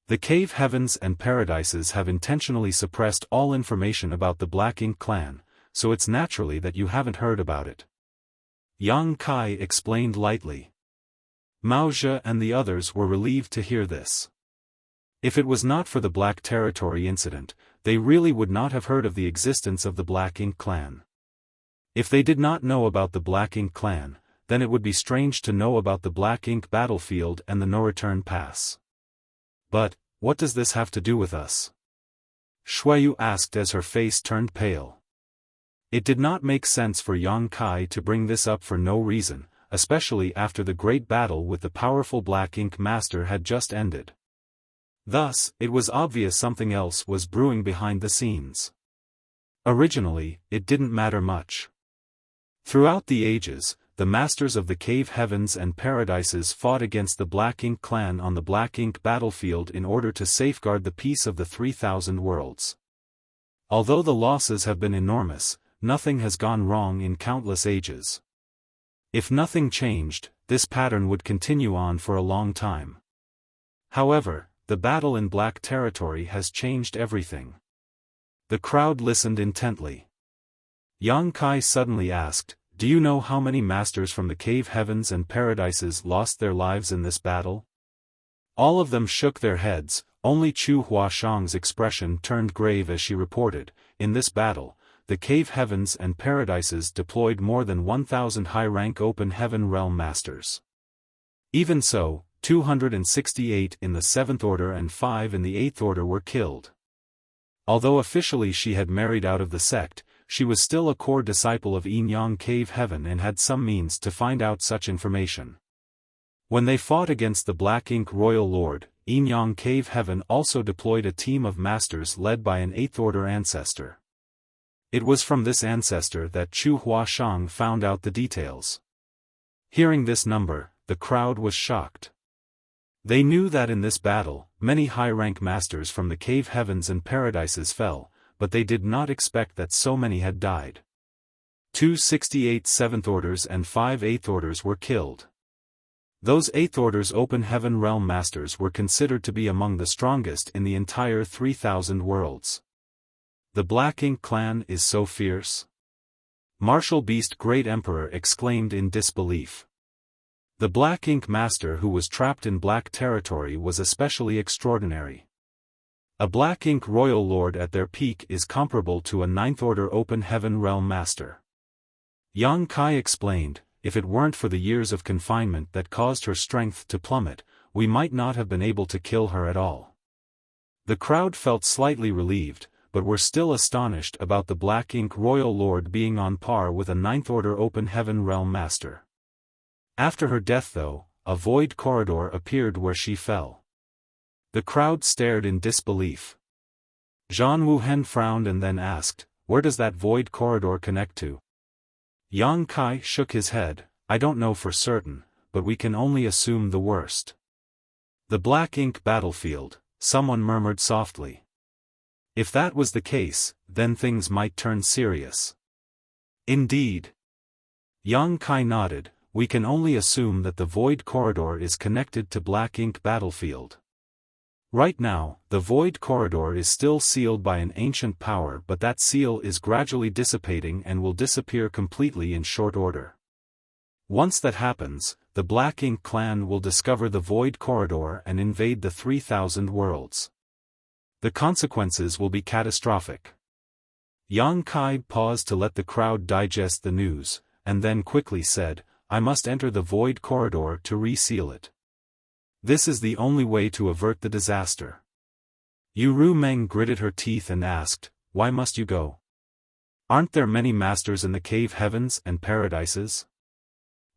The cave heavens and paradises have intentionally suppressed all information about the Black Ink clan, so it's naturally that you haven't heard about it. Yang Kai explained lightly. Mao Zhe and the others were relieved to hear this. If it was not for the Black Territory incident, they really would not have heard of the existence of the Black Ink clan. If they did not know about the Black Ink clan, then it would be strange to know about the Black Ink battlefield and the no-return pass. But, what does this have to do with us? Shuiyu asked as her face turned pale. It did not make sense for Yang Kai to bring this up for no reason, especially after the great battle with the powerful Black Ink Master had just ended. Thus, it was obvious something else was brewing behind the scenes. Originally, it didn't matter much. Throughout the ages, the masters of the cave heavens and paradises fought against the Black Ink clan on the Black Ink battlefield in order to safeguard the peace of the 3,000 worlds. Although the losses have been enormous, nothing has gone wrong in countless ages. If nothing changed, this pattern would continue on for a long time. However, the battle in Black Territory has changed everything. The crowd listened intently. Yang Kai suddenly asked, "Do you know how many masters from the cave heavens and paradises lost their lives in this battle?" All of them shook their heads, only Chu Huashang's expression turned grave as she reported, "In this battle, the cave heavens and paradises deployed more than 1,000 high-rank open heaven realm masters. Even so, 268 in the 7th Order and 5 in the 8th Order were killed." Although officially she had married out of the sect, she was still a core disciple of Yin Yang Cave Heaven and had some means to find out such information. When they fought against the Black Ink Royal Lord, Yin Yang Cave Heaven also deployed a team of masters led by an 8th Order ancestor. It was from this ancestor that Chu Huashang found out the details. Hearing this number, the crowd was shocked. They knew that in this battle, many high-rank masters from the cave heavens and paradises fell, but they did not expect that so many had died. 268 7th Orders and 5 8th Orders were killed. Those 8th Orders open heaven realm masters were considered to be among the strongest in the entire 3,000 worlds. The Black Ink clan is so fierce? Martial Beast Great Emperor exclaimed in disbelief. The Black Ink Master who was trapped in Black Territory was especially extraordinary. A Black Ink Royal Lord at their peak is comparable to a 9th Order Open Heaven Realm Master. Yang Kai explained, "If it weren't for the years of confinement that caused her strength to plummet, we might not have been able to kill her at all." The crowd felt slightly relieved, but were still astonished about the Black Ink Royal Lord being on par with a 9th Order Open Heaven Realm Master. After her death though, a void corridor appeared where she fell. The crowd stared in disbelief. Zhang Wuhen frowned and then asked, "Where does that void corridor connect to?" Yang Kai shook his head, "I don't know for certain, but we can only assume the worst." "The Black Ink battlefield," someone murmured softly. If that was the case, then things might turn serious. Indeed. Yang Kai nodded, we can only assume that the Void Corridor is connected to Black Ink Battlefield. Right now, the Void Corridor is still sealed by an ancient power, but that seal is gradually dissipating and will disappear completely in short order. Once that happens, the Black Ink clan will discover the Void Corridor and invade the 3,000 worlds. The consequences will be catastrophic. Yang Kai paused to let the crowd digest the news, and then quickly said, I must enter the Void Corridor to reseal it. This is the only way to avert the disaster. Yu Meng gritted her teeth and asked, why must you go? Aren't there many masters in the cave heavens and paradises?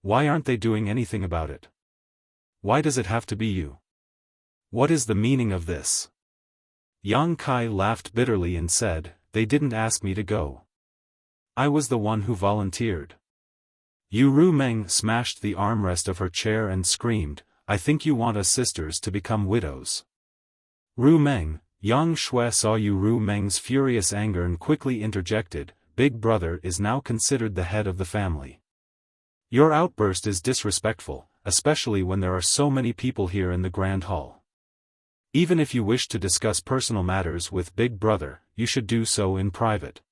Why aren't they doing anything about it? Why does it have to be you? What is the meaning of this? Yang Kai laughed bitterly and said, they didn't ask me to go. I was the one who volunteered. Yu Meng smashed the armrest of her chair and screamed, I think you want us sisters to become widows. Ru Meng, Yang Shui saw Yu Meng's furious anger and quickly interjected, Big Brother is now considered the head of the family. Your outburst is disrespectful, especially when there are so many people here in the Grand Hall. Even if you wish to discuss personal matters with Big Brother, you should do so in private.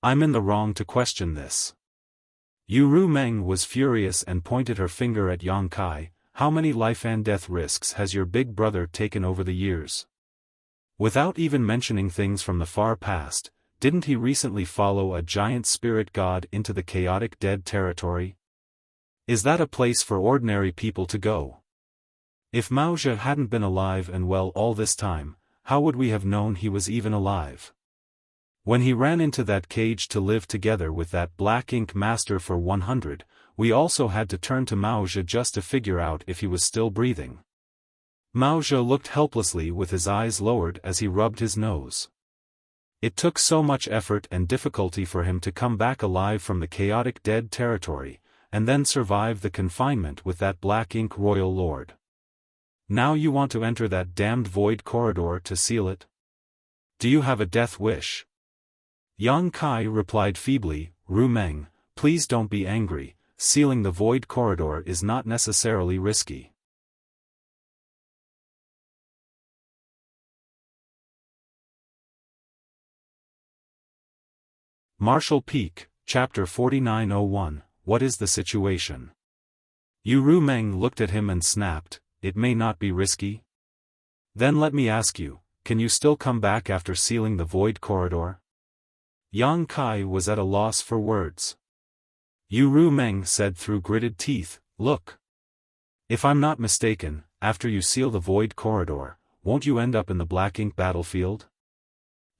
I'm in the wrong to question this. Yu Meng was furious and pointed her finger at Yang Kai. How many life and death risks has your big brother taken over the years? Without even mentioning things from the far past, didn't he recently follow a giant spirit god into the chaotic dead territory? Is that a place for ordinary people to go? If Maozhe hadn't been alive and well all this time, how would we have known he was even alive? When he ran into that cage to live together with that Black Ink master for 100, we also had to turn to Maozhe just to figure out if he was still breathing. Maozhe looked helplessly with his eyes lowered as he rubbed his nose. It took so much effort and difficulty for him to come back alive from the chaotic dead territory, and then survive the confinement with that Black Ink royal lord. Now you want to enter that damned Void Corridor to seal it? Do you have a death wish? Yang Kai replied feebly, Ru Meng, please don't be angry. Sealing the Void Corridor is not necessarily risky. Marshall Peak, Chapter 4901, What is the situation? Yu Meng looked at him and snapped, It may not be risky? Then let me ask you, can you still come back after sealing the Void Corridor? Yang Kai was at a loss for words. Yu Meng said through gritted teeth, Look. If I'm not mistaken, after you seal the Void Corridor, won't you end up in the Black Ink battlefield?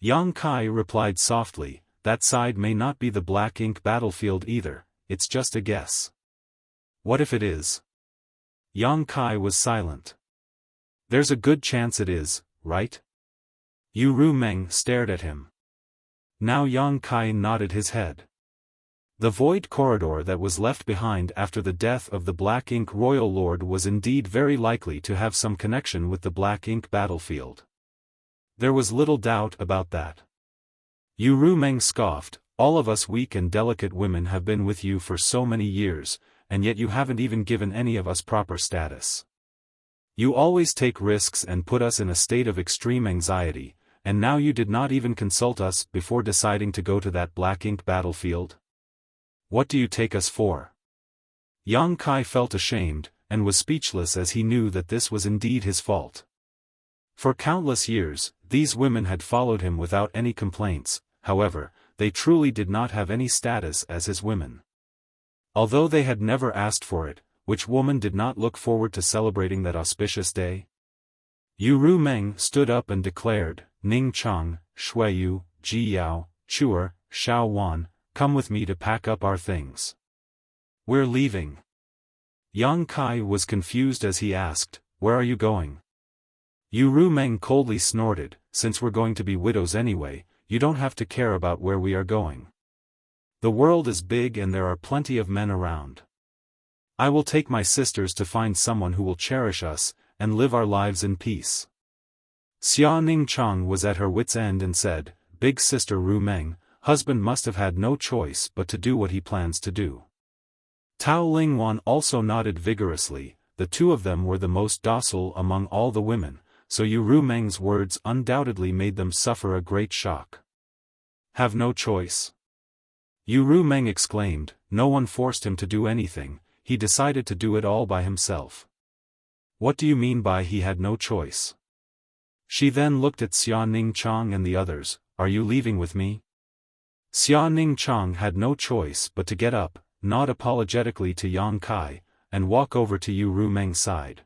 Yang Kai replied softly, That side may not be the Black Ink battlefield either, it's just a guess. What if it is? Yang Kai was silent. There's a good chance it is, right? Yu Meng stared at him. Now Yang Kai nodded his head. The Void Corridor that was left behind after the death of the Black Ink Royal Lord was indeed very likely to have some connection with the Black Ink battlefield. There was little doubt about that. Yu Meng scoffed, All of us weak and delicate women have been with you for so many years, and yet you haven't even given any of us proper status. You always take risks and put us in a state of extreme anxiety, and now you did not even consult us before deciding to go to that Black Ink battlefield? What do you take us for? Yang Kai felt ashamed, and was speechless as he knew that this was indeed his fault. For countless years, these women had followed him without any complaints, however, they truly did not have any status as his women. Although they had never asked for it, which woman did not look forward to celebrating that auspicious day? Yu Meng stood up and declared, Ning Chang, Shuiyu, Ji Yao, Chuer, Xiao Wan, come with me to pack up our things. We're leaving. Yang Kai was confused as he asked, Where are you going? Yu Meng coldly snorted, Since we're going to be widows anyway, you don't have to care about where we are going. The world is big and there are plenty of men around. I will take my sisters to find someone who will cherish us, and live our lives in peace. Xia Ning Chang was at her wit's end and said, Big sister Ru Meng, husband must have had no choice but to do what he plans to do. Tao Lingwan also nodded vigorously. The two of them were the most docile among all the women, so Yu Rumeng's words undoubtedly made them suffer a great shock. Have no choice. Yu Rumeng exclaimed, no one forced him to do anything, he decided to do it all by himself. What do you mean by he had no choice? She then looked at Xia Ningchang and the others, are you leaving with me? Xia Ningchang had no choice but to get up, nod apologetically to Yang Kai, and walk over to Yu Rumeng's side.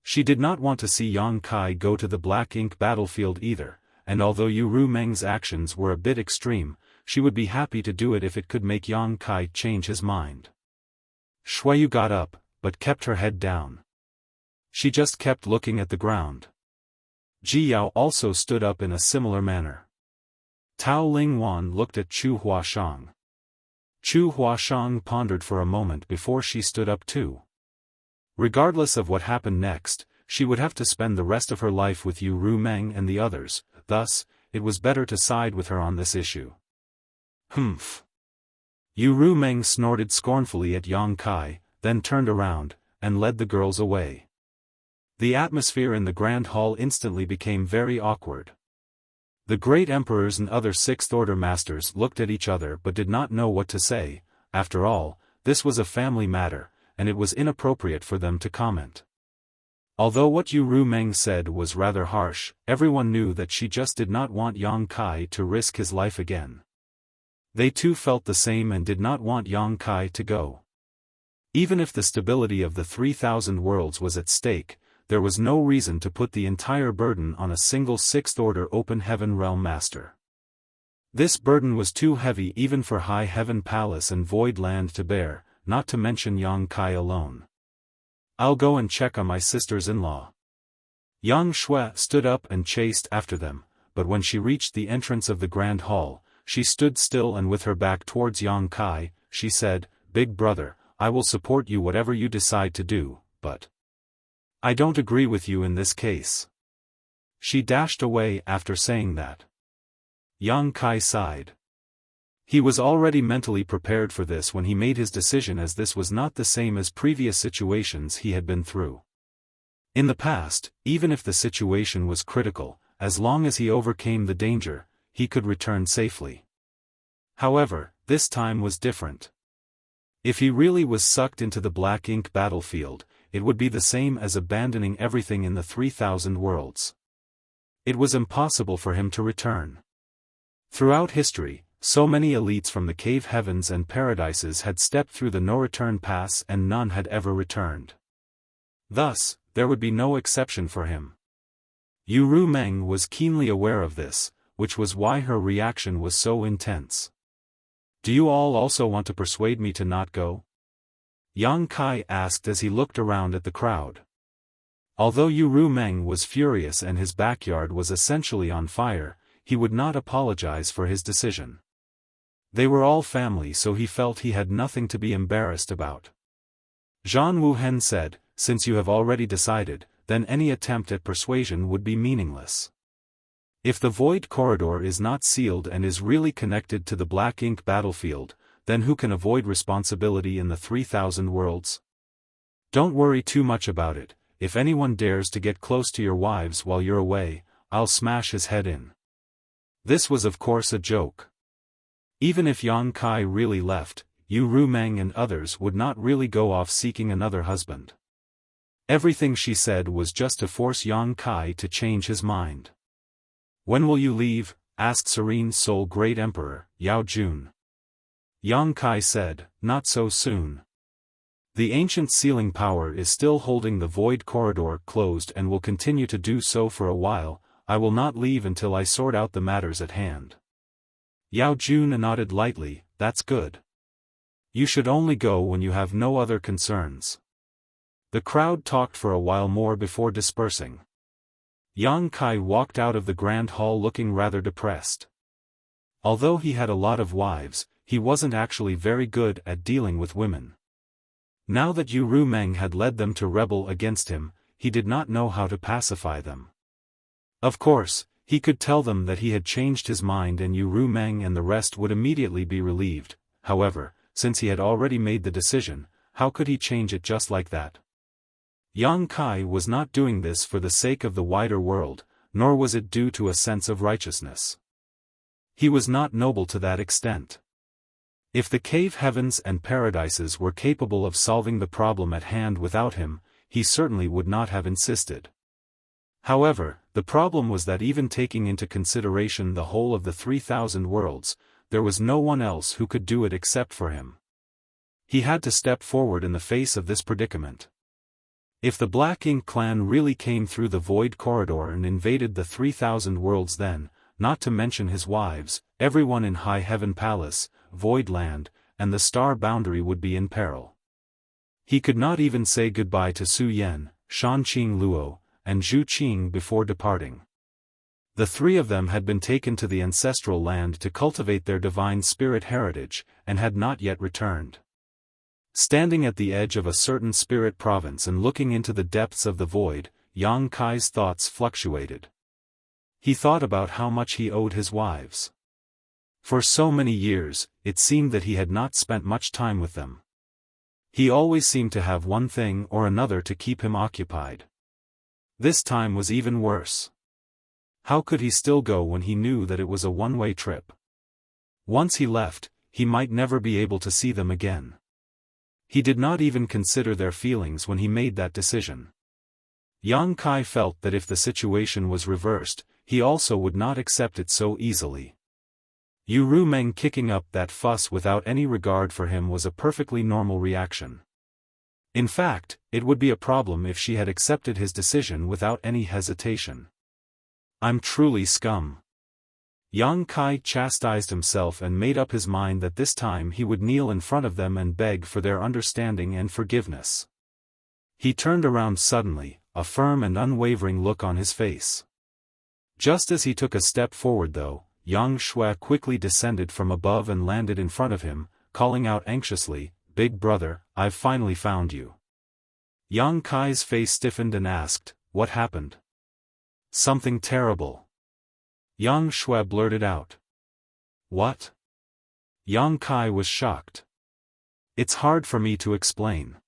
She did not want to see Yang Kai go to the black ink battlefield either, and although Yu Rumeng's actions were a bit extreme, she would be happy to do it if it could make Yang Kai change his mind. Shuiyu got up, but kept her head down. She just kept looking at the ground. Ji Yao also stood up in a similar manner. Tao Lingwan looked at Chu Huashang. Chu Huashang pondered for a moment before she stood up too. Regardless of what happened next, she would have to spend the rest of her life with Yu Rumeng and the others, thus, it was better to side with her on this issue. Humph. Yu Rumeng snorted scornfully at Yang Kai, then turned around, and led the girls away. The atmosphere in the Grand Hall instantly became very awkward. The great emperors and other Sixth-Order masters looked at each other but did not know what to say. After all, this was a family matter, and it was inappropriate for them to comment. Although what Yu Rumeng said was rather harsh, everyone knew that she just did not want Yang Kai to risk his life again. They too felt the same and did not want Yang Kai to go. Even if the stability of the 3,000 worlds was at stake, there was no reason to put the entire burden on a single Sixth-Order Open Heaven Realm Master. This burden was too heavy even for High Heaven Palace and Void Land to bear, not to mention Yang Kai alone. I'll go and check on my sisters-in-law. Yang Shui stood up and chased after them, but when she reached the entrance of the Grand Hall, she stood still and with her back towards Yang Kai, she said, Big brother, I will support you whatever you decide to do, but I don't agree with you in this case. She dashed away after saying that. Yang Kai sighed. He was already mentally prepared for this when he made his decision, as this was not the same as previous situations he had been through. In the past, even if the situation was critical, as long as he overcame the danger, he could return safely. However, this time was different. If he really was sucked into the black ink battlefield, it would be the same as abandoning everything in the 3,000 worlds. It was impossible for him to return. Throughout history, so many elites from the cave heavens and paradises had stepped through the no-return pass and none had ever returned. Thus, there would be no exception for him. Yu Rumeng was keenly aware of this, which was why her reaction was so intense. Do you all also want to persuade me to not go? Yang Kai asked as he looked around at the crowd. Although Yu Rumeng was furious and his backyard was essentially on fire, he would not apologize for his decision. They were all family, so he felt he had nothing to be embarrassed about. Zhan Wuhen said, since you have already decided, then any attempt at persuasion would be meaningless. If the Void Corridor is not sealed and is really connected to the black ink battlefield, then who can avoid responsibility in the 3,000 worlds? Don't worry too much about it. If anyone dares to get close to your wives while you're away, I'll smash his head in. This was of course a joke. Even if Yang Kai really left, Yu Rumeng and others would not really go off seeking another husband. Everything she said was just to force Yang Kai to change his mind. When will you leave? Asked Serene Soul Great Emperor, Yao Jun. Yang Kai said, not so soon. The ancient sealing power is still holding the Void Corridor closed and will continue to do so for a while. I will not leave until I sort out the matters at hand. Yao Jun nodded lightly, that's good. You should only go when you have no other concerns. The crowd talked for a while more before dispersing. Yang Kai walked out of the Grand Hall looking rather depressed. Although he had a lot of wives, he wasn't actually very good at dealing with women. Now that Yu Rumeng had led them to rebel against him, he did not know how to pacify them. Of course, he could tell them that he had changed his mind and Yu Rumeng and the rest would immediately be relieved. However, since he had already made the decision, how could he change it just like that? Yang Kai was not doing this for the sake of the wider world, nor was it due to a sense of righteousness. He was not noble to that extent. If the cave heavens and paradises were capable of solving the problem at hand without him, he certainly would not have insisted. However, the problem was that even taking into consideration the whole of the 3,000 worlds, there was no one else who could do it except for him. He had to step forward in the face of this predicament. If the Black Ink clan really came through the Void Corridor and invaded the 3,000 worlds, then, not to mention his wives, everyone in High Heaven Palace, Void Land, and the Star Boundary would be in peril. He could not even say goodbye to Su Yen, Shanqing Luo, and Zhu Qing before departing. The three of them had been taken to the ancestral land to cultivate their divine spirit heritage, and had not yet returned. Standing at the edge of a certain spirit province and looking into the depths of the void, Yang Kai's thoughts fluctuated. He thought about how much he owed his wives. For so many years, it seemed that he had not spent much time with them. He always seemed to have one thing or another to keep him occupied. This time was even worse. How could he still go when he knew that it was a one-way trip? Once he left, he might never be able to see them again. He did not even consider their feelings when he made that decision. Yang Kai felt that if the situation was reversed, he also would not accept it so easily. Yu Rumeng kicking up that fuss without any regard for him was a perfectly normal reaction. In fact, it would be a problem if she had accepted his decision without any hesitation. I'm truly scum. Yang Kai chastised himself and made up his mind that this time he would kneel in front of them and beg for their understanding and forgiveness. He turned around suddenly, a firm and unwavering look on his face. Just as he took a step forward though, Yang Shui quickly descended from above and landed in front of him, calling out anxiously, "Big brother, I've finally found you." Yang Kai's face stiffened and asked, "What happened?" "Something terrible." Yang Shui blurted out. "What?" Yang Kai was shocked. "It's hard for me to explain.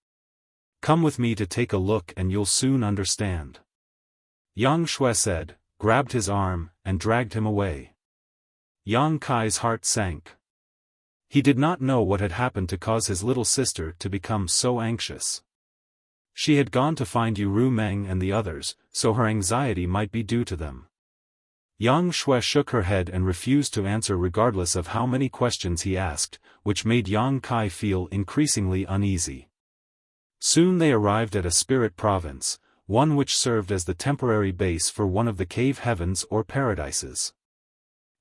Come with me to take a look and you'll soon understand." Yang Shui said, grabbed his arm, and dragged him away. Yang Kai's heart sank. He did not know what had happened to cause his little sister to become so anxious. She had gone to find Yu Rumeng and the others, so her anxiety might be due to them. Yang Shui shook her head and refused to answer regardless of how many questions he asked, which made Yang Kai feel increasingly uneasy. Soon they arrived at a spirit province, one which served as the temporary base for one of the cave heavens or paradises.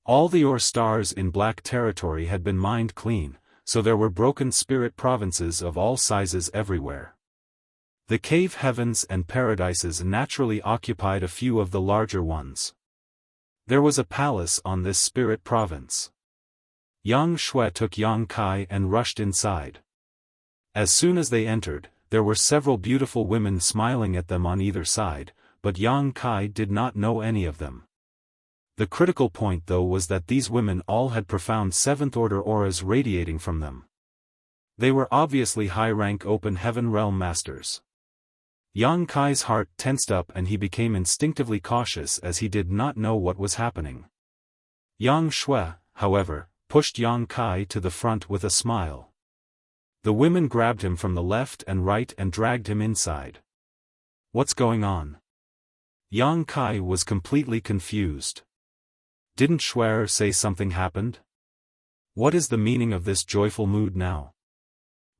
All the ore stars in Black Territory had been mined clean, so there were broken spirit provinces of all sizes everywhere. The cave heavens and paradises naturally occupied a few of the larger ones. There was a palace on this spirit province. Yang Shui took Yang Kai and rushed inside. As soon as they entered, there were several beautiful women smiling at them on either side, but Yang Kai did not know any of them. The critical point though was that these women all had profound seventh-order auras radiating from them. They were obviously high-rank open heaven realm masters. Yang Kai's heart tensed up and he became instinctively cautious as he did not know what was happening. Yang Shui, however, pushed Yang Kai to the front with a smile. The women grabbed him from the left and right and dragged him inside. "What's going on?" Yang Kai was completely confused. Didn't Shui say something happened? What is the meaning of this joyful mood now?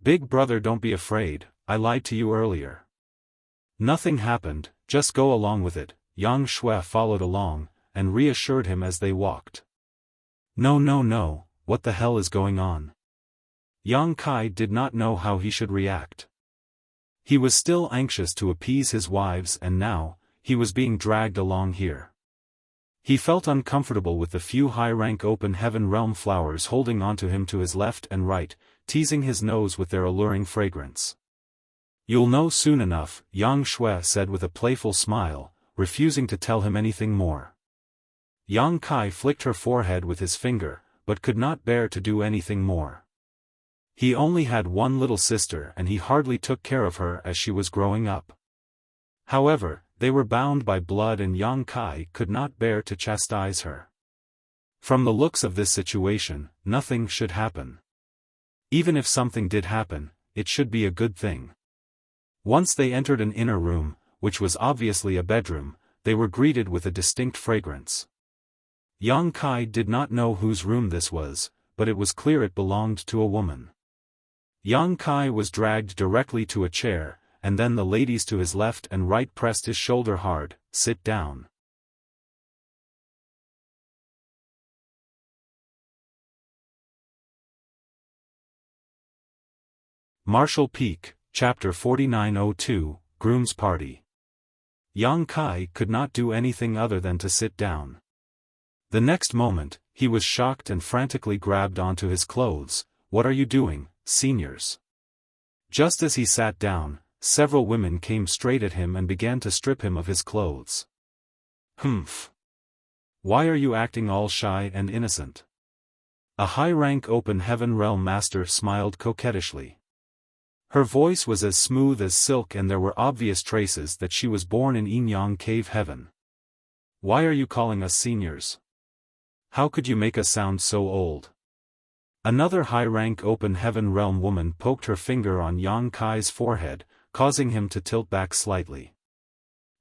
"Big brother, don't be afraid, I lied to you earlier. Nothing happened, just go along with it." Yang Shui followed along, and reassured him as they walked. No, what the hell is going on?" Yang Kai did not know how he should react. He was still anxious to appease his wives and now, he was being dragged along here. He felt uncomfortable with the few high-rank open heaven realm flowers holding onto him to his left and right, teasing his nose with their alluring fragrance. "You'll know soon enough," Yang Shui said with a playful smile, refusing to tell him anything more. Yang Kai flicked her forehead with his finger, but could not bear to do anything more. He only had one little sister and he hardly took care of her as she was growing up. However, they were bound by blood and Yang Kai could not bear to chastise her. From the looks of this situation, nothing should happen. Even if something did happen, it should be a good thing. Once they entered an inner room, which was obviously a bedroom, they were greeted with a distinct fragrance. Yang Kai did not know whose room this was, but it was clear it belonged to a woman. Yang Kai was dragged directly to a chair, and then the ladies to his left and right pressed his shoulder hard. Sit down. Martial Peak, Chapter 4902, Groom's Party. Yang Kai could not do anything other than to sit down. The next moment, he was shocked and frantically grabbed onto his clothes. What are you doing, seniors? Just as he sat down, several women came straight at him and began to strip him of his clothes. Humph. Why are you acting all shy and innocent? A high-rank open heaven realm master smiled coquettishly. Her voice was as smooth as silk and there were obvious traces that she was born in Yin-Yang Cave Heaven. Why are you calling us seniors? How could you make us sound so old? Another high-rank open heaven realm woman poked her finger on Yang Kai's forehead, causing him to tilt back slightly.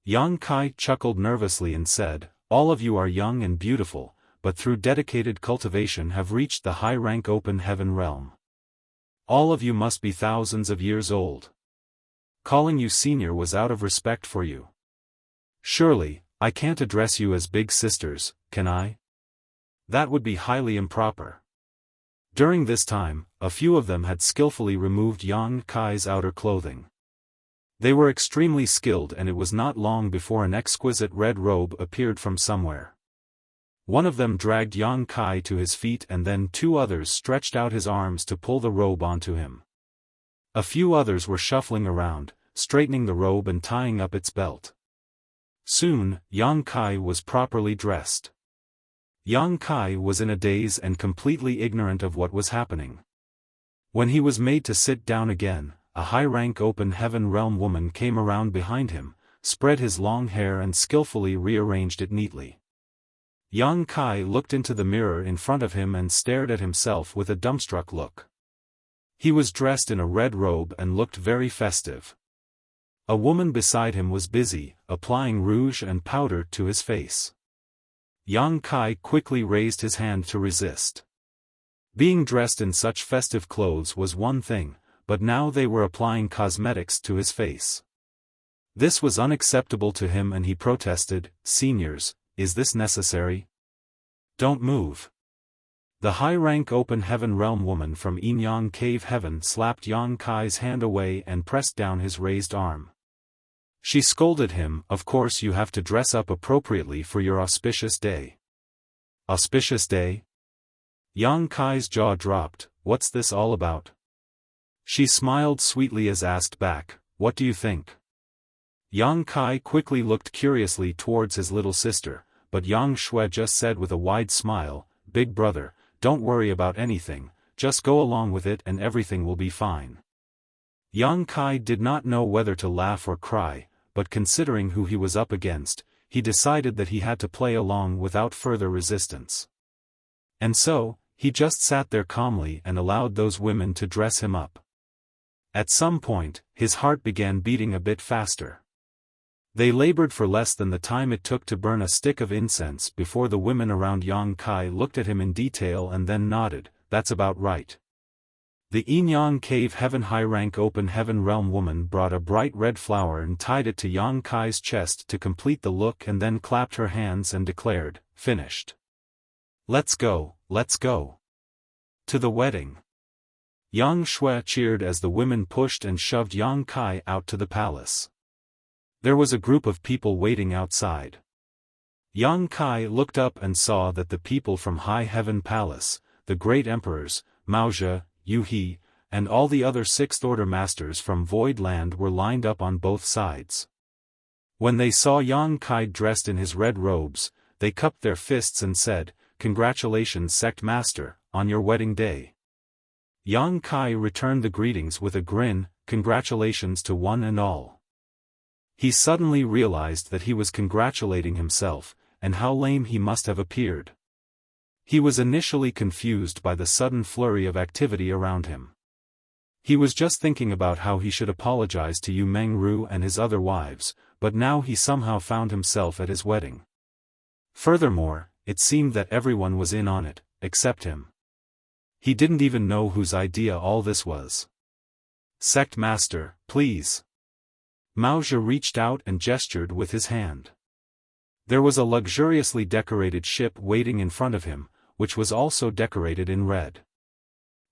Yang Kai chuckled nervously and said, all of you are young and beautiful, but through dedicated cultivation have reached the high-rank open heaven realm. All of you must be thousands of years old. Calling you senior was out of respect for you. Surely, I can't address you as big sisters, can I? That would be highly improper. During this time, a few of them had skillfully removed Yang Kai's outer clothing. They were extremely skilled and it was not long before an exquisite red robe appeared from somewhere. One of them dragged Yang Kai to his feet and then two others stretched out his arms to pull the robe onto him. A few others were shuffling around, straightening the robe and tying up its belt. Soon, Yang Kai was properly dressed. Yang Kai was in a daze and completely ignorant of what was happening. When he was made to sit down again, a high-rank open heaven realm woman came around behind him, spread his long hair and skillfully rearranged it neatly. Yang Kai looked into the mirror in front of him and stared at himself with a dumbstruck look. He was dressed in a red robe and looked very festive. A woman beside him was busy, applying rouge and powder to his face. Yang Kai quickly raised his hand to resist. Being dressed in such festive clothes was one thing, but now they were applying cosmetics to his face. This was unacceptable to him and he protested, seniors, is this necessary? Don't move. The high-rank open heaven realm woman from Yin-Yang Cave Heaven slapped Yang Kai's hand away and pressed down his raised arm. She scolded him, of course you have to dress up appropriately for your auspicious day. Auspicious day? Yang Kai's jaw dropped, what's this all about? She smiled sweetly as asked back, what do you think? Yang Kai quickly looked curiously towards his little sister, but Yang Shui just said with a wide smile, Big brother, don't worry about anything, just go along with it and everything will be fine. Yang Kai did not know whether to laugh or cry, but considering who he was up against, he decided that he had to play along without further resistance. And so, he just sat there calmly and allowed those women to dress him up. At some point, his heart began beating a bit faster. They labored for less than the time it took to burn a stick of incense before the women around Yang Kai looked at him in detail and then nodded, that's about right. The Yin-Yang Cave Heaven high-rank open heaven realm woman brought a bright red flower and tied it to Yang Kai's chest to complete the look and then clapped her hands and declared, finished. Let's go, let's go. To the wedding. Yang Shui cheered as the women pushed and shoved Yang Kai out to the palace. There was a group of people waiting outside. Yang Kai looked up and saw that the people from High Heaven Palace, the great emperors, Maozhe, Yu He, and all the other sixth-order masters from Void Land were lined up on both sides. When they saw Yang Kai dressed in his red robes, they cupped their fists and said, Congratulations Sect Master, on your wedding day. Yang Kai returned the greetings with a grin, congratulations to one and all. He suddenly realized that he was congratulating himself, and how lame he must have appeared. He was initially confused by the sudden flurry of activity around him. He was just thinking about how he should apologize to Yu Mengru and his other wives, but now he somehow found himself at his wedding. Furthermore, it seemed that everyone was in on it, except him. He didn't even know whose idea all this was. Sect Master, please. Mao Zhe reached out and gestured with his hand. There was a luxuriously decorated ship waiting in front of him, which was also decorated in red.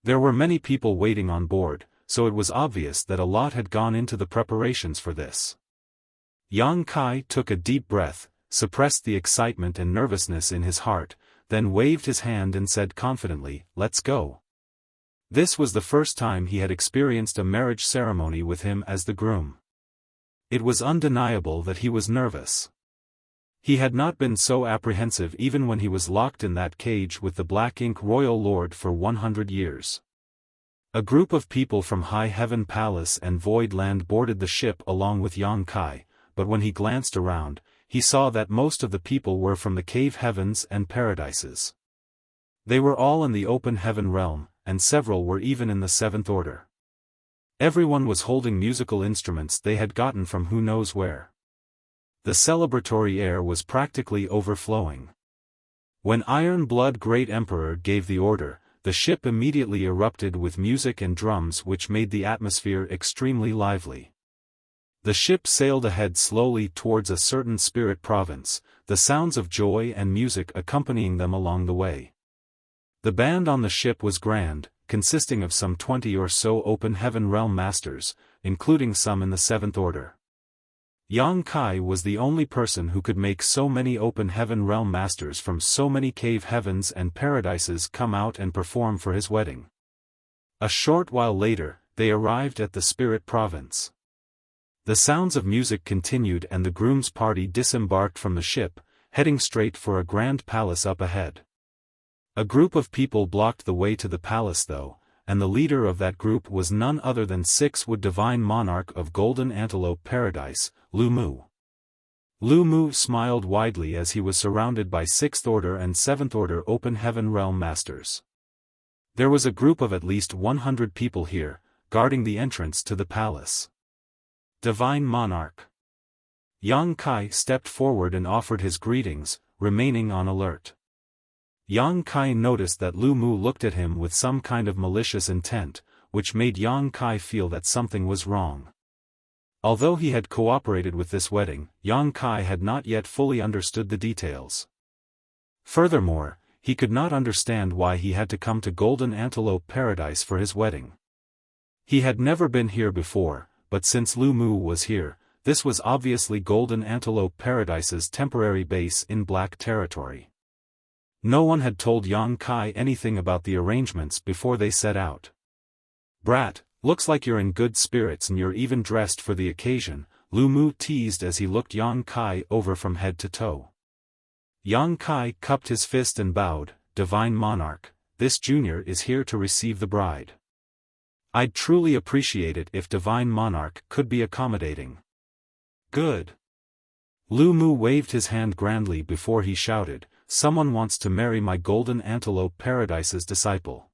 There were many people waiting on board, so it was obvious that a lot had gone into the preparations for this. Yang Kai took a deep breath, suppressed the excitement and nervousness in his heart, then waved his hand and said confidently, "Let's go." This was the first time he had experienced a marriage ceremony with him as the groom. It was undeniable that he was nervous. He had not been so apprehensive even when he was locked in that cage with the Black Ink Royal Lord for 100 years. A group of people from High Heaven Palace and Void Land boarded the ship along with Yang Kai, but when he glanced around, he saw that most of the people were from the cave heavens and paradises. They were all in the open heaven realm, and several were even in the seventh order. Everyone was holding musical instruments they had gotten from who knows where. The celebratory air was practically overflowing. When Iron Blood Great Emperor gave the order, the ship immediately erupted with music and drums which made the atmosphere extremely lively. The ship sailed ahead slowly towards a certain spirit province, the sounds of joy and music accompanying them along the way. The band on the ship was grand, consisting of some 20 or so open heaven realm masters, including some in the seventh order. Yang Kai was the only person who could make so many open heaven realm masters from so many cave heavens and paradises come out and perform for his wedding. A short while later, they arrived at the spirit province. The sounds of music continued and the groom's party disembarked from the ship, heading straight for a grand palace up ahead. A group of people blocked the way to the palace though, and the leader of that group was none other than Six-Wood Divine Monarch of Golden Antelope Paradise, Lu Mu. Lu Mu smiled widely as he was surrounded by 6th Order and 7th Order Open Heaven Realm Masters. There was a group of at least 100 people here, guarding the entrance to the palace. Divine Monarch. Yang Kai stepped forward and offered his greetings, remaining on alert. Yang Kai noticed that Lu Mu looked at him with some kind of malicious intent, which made Yang Kai feel that something was wrong. Although he had cooperated with this wedding, Yang Kai had not yet fully understood the details. Furthermore, he could not understand why he had to come to Golden Antelope Paradise for his wedding. He had never been here before, but since Lu Mu was here, this was obviously Golden Antelope Paradise's temporary base in Black Territory. No one had told Yang Kai anything about the arrangements before they set out. "Brat, looks like you're in good spirits and you're even dressed for the occasion," Lu Mu teased as he looked Yang Kai over from head to toe. Yang Kai cupped his fist and bowed, "Divine Monarch, this junior is here to receive the bride. I'd truly appreciate it if Divine Monarch could be accommodating." "Good." Lu Mu waved his hand grandly before he shouted, "Someone wants to marry my Golden Antelope Paradise's disciple.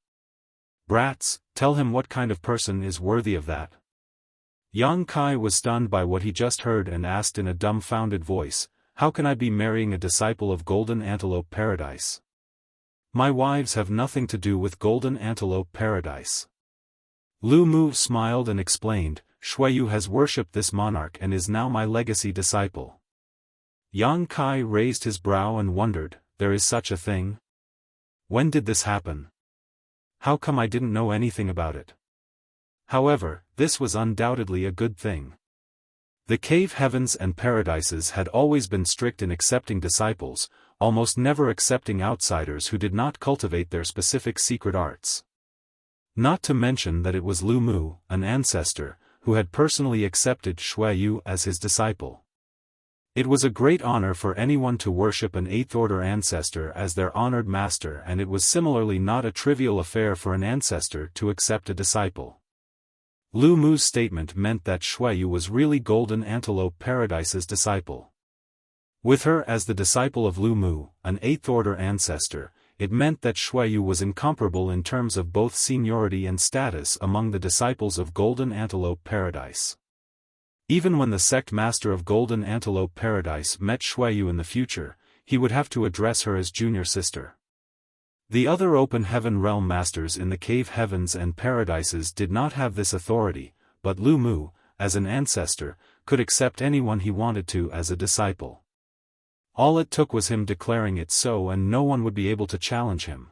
Brats, tell him what kind of person is worthy of that." Yang Kai was stunned by what he just heard and asked in a dumbfounded voice, "How can I be marrying a disciple of Golden Antelope Paradise? My wives have nothing to do with Golden Antelope Paradise." Lu Mu smiled and explained, "Xueyu has worshipped this monarch and is now my legacy disciple." Yang Kai raised his brow and wondered, "There is such a thing? When did this happen? How come I didn't know anything about it?" However, this was undoubtedly a good thing. The cave heavens and paradises had always been strict in accepting disciples, almost never accepting outsiders who did not cultivate their specific secret arts. Not to mention that it was Lu Mu, an ancestor, who had personally accepted Xueyu as his disciple. It was a great honor for anyone to worship an eighth-order ancestor as their honored master, and it was similarly not a trivial affair for an ancestor to accept a disciple. Lu Mu's statement meant that Xueyu was really Golden Antelope Paradise's disciple. With her as the disciple of Lu Mu, an eighth-order ancestor, it meant that Xueyu was incomparable in terms of both seniority and status among the disciples of Golden Antelope Paradise. Even when the sect master of Golden Antelope Paradise met Xueyu in the future, he would have to address her as junior sister. The other open heaven realm masters in the cave heavens and paradises did not have this authority, but Lu Mu, as an ancestor, could accept anyone he wanted to as a disciple. All it took was him declaring it so, and no one would be able to challenge him.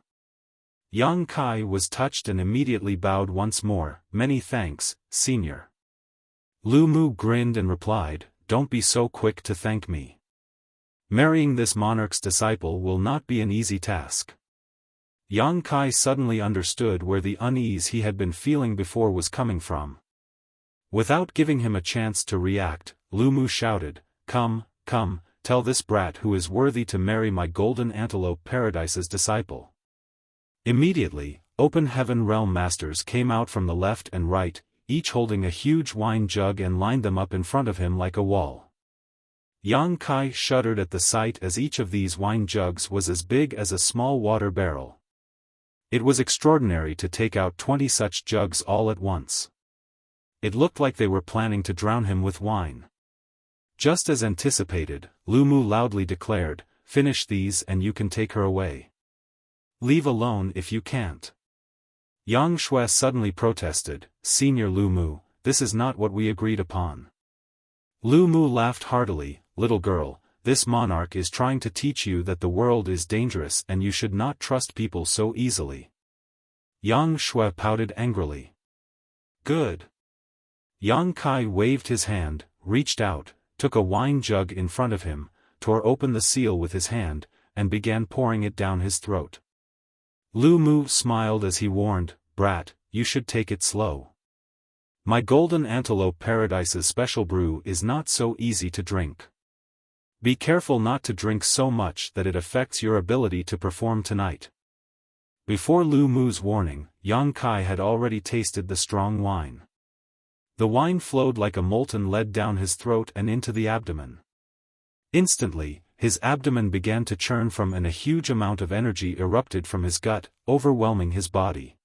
Yang Kai was touched and immediately bowed once more. "Many thanks, senior." Lu Mu grinned and replied, "Don't be so quick to thank me. Marrying this monarch's disciple will not be an easy task." Yang Kai suddenly understood where the unease he had been feeling before was coming from. Without giving him a chance to react, Lu Mu shouted, "Come, come, tell this brat who is worthy to marry my Golden Antelope Paradise's disciple." Immediately, open heaven realm masters came out from the left and right, each holding a huge wine jug, and lined them up in front of him like a wall. Yang Kai shuddered at the sight, as each of these wine jugs was as big as a small water barrel. It was extraordinary to take out 20 such jugs all at once. It looked like they were planning to drown him with wine. Just as anticipated, Lu Mu loudly declared, "Finish these and you can take her away. Leave alone if you can't." Yang Shui suddenly protested, "Senior Lu Mu, this is not what we agreed upon." Lu Mu laughed heartily, "Little girl, this monarch is trying to teach you that the world is dangerous and you should not trust people so easily." Yang Shui pouted angrily. "Good." Yang Kai waved his hand, reached out, took a wine jug in front of him, tore open the seal with his hand, and began pouring it down his throat. Lu Mu smiled as he warned, "Brat, you should take it slow. My Golden Antelope Paradise's special brew is not so easy to drink. Be careful not to drink so much that it affects your ability to perform tonight." Before Lu Mu's warning, Yang Kai had already tasted the strong wine. The wine flowed like a molten lead down his throat and into the abdomen. Instantly, his abdomen began to churn and a huge amount of energy erupted from his gut, overwhelming his body.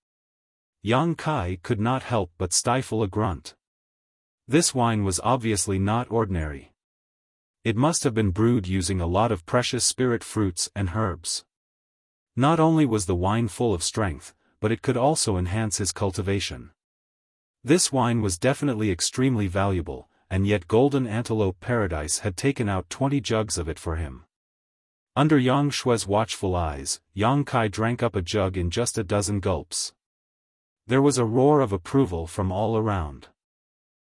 Yang Kai could not help but stifle a grunt. This wine was obviously not ordinary. It must have been brewed using a lot of precious spirit fruits and herbs. Not only was the wine full of strength, but it could also enhance his cultivation. This wine was definitely extremely valuable, and yet Golden Antelope Paradise had taken out 20 jugs of it for him. Under Yang Shui's watchful eyes, Yang Kai drank up a jug in just a dozen gulps. There was a roar of approval from all around.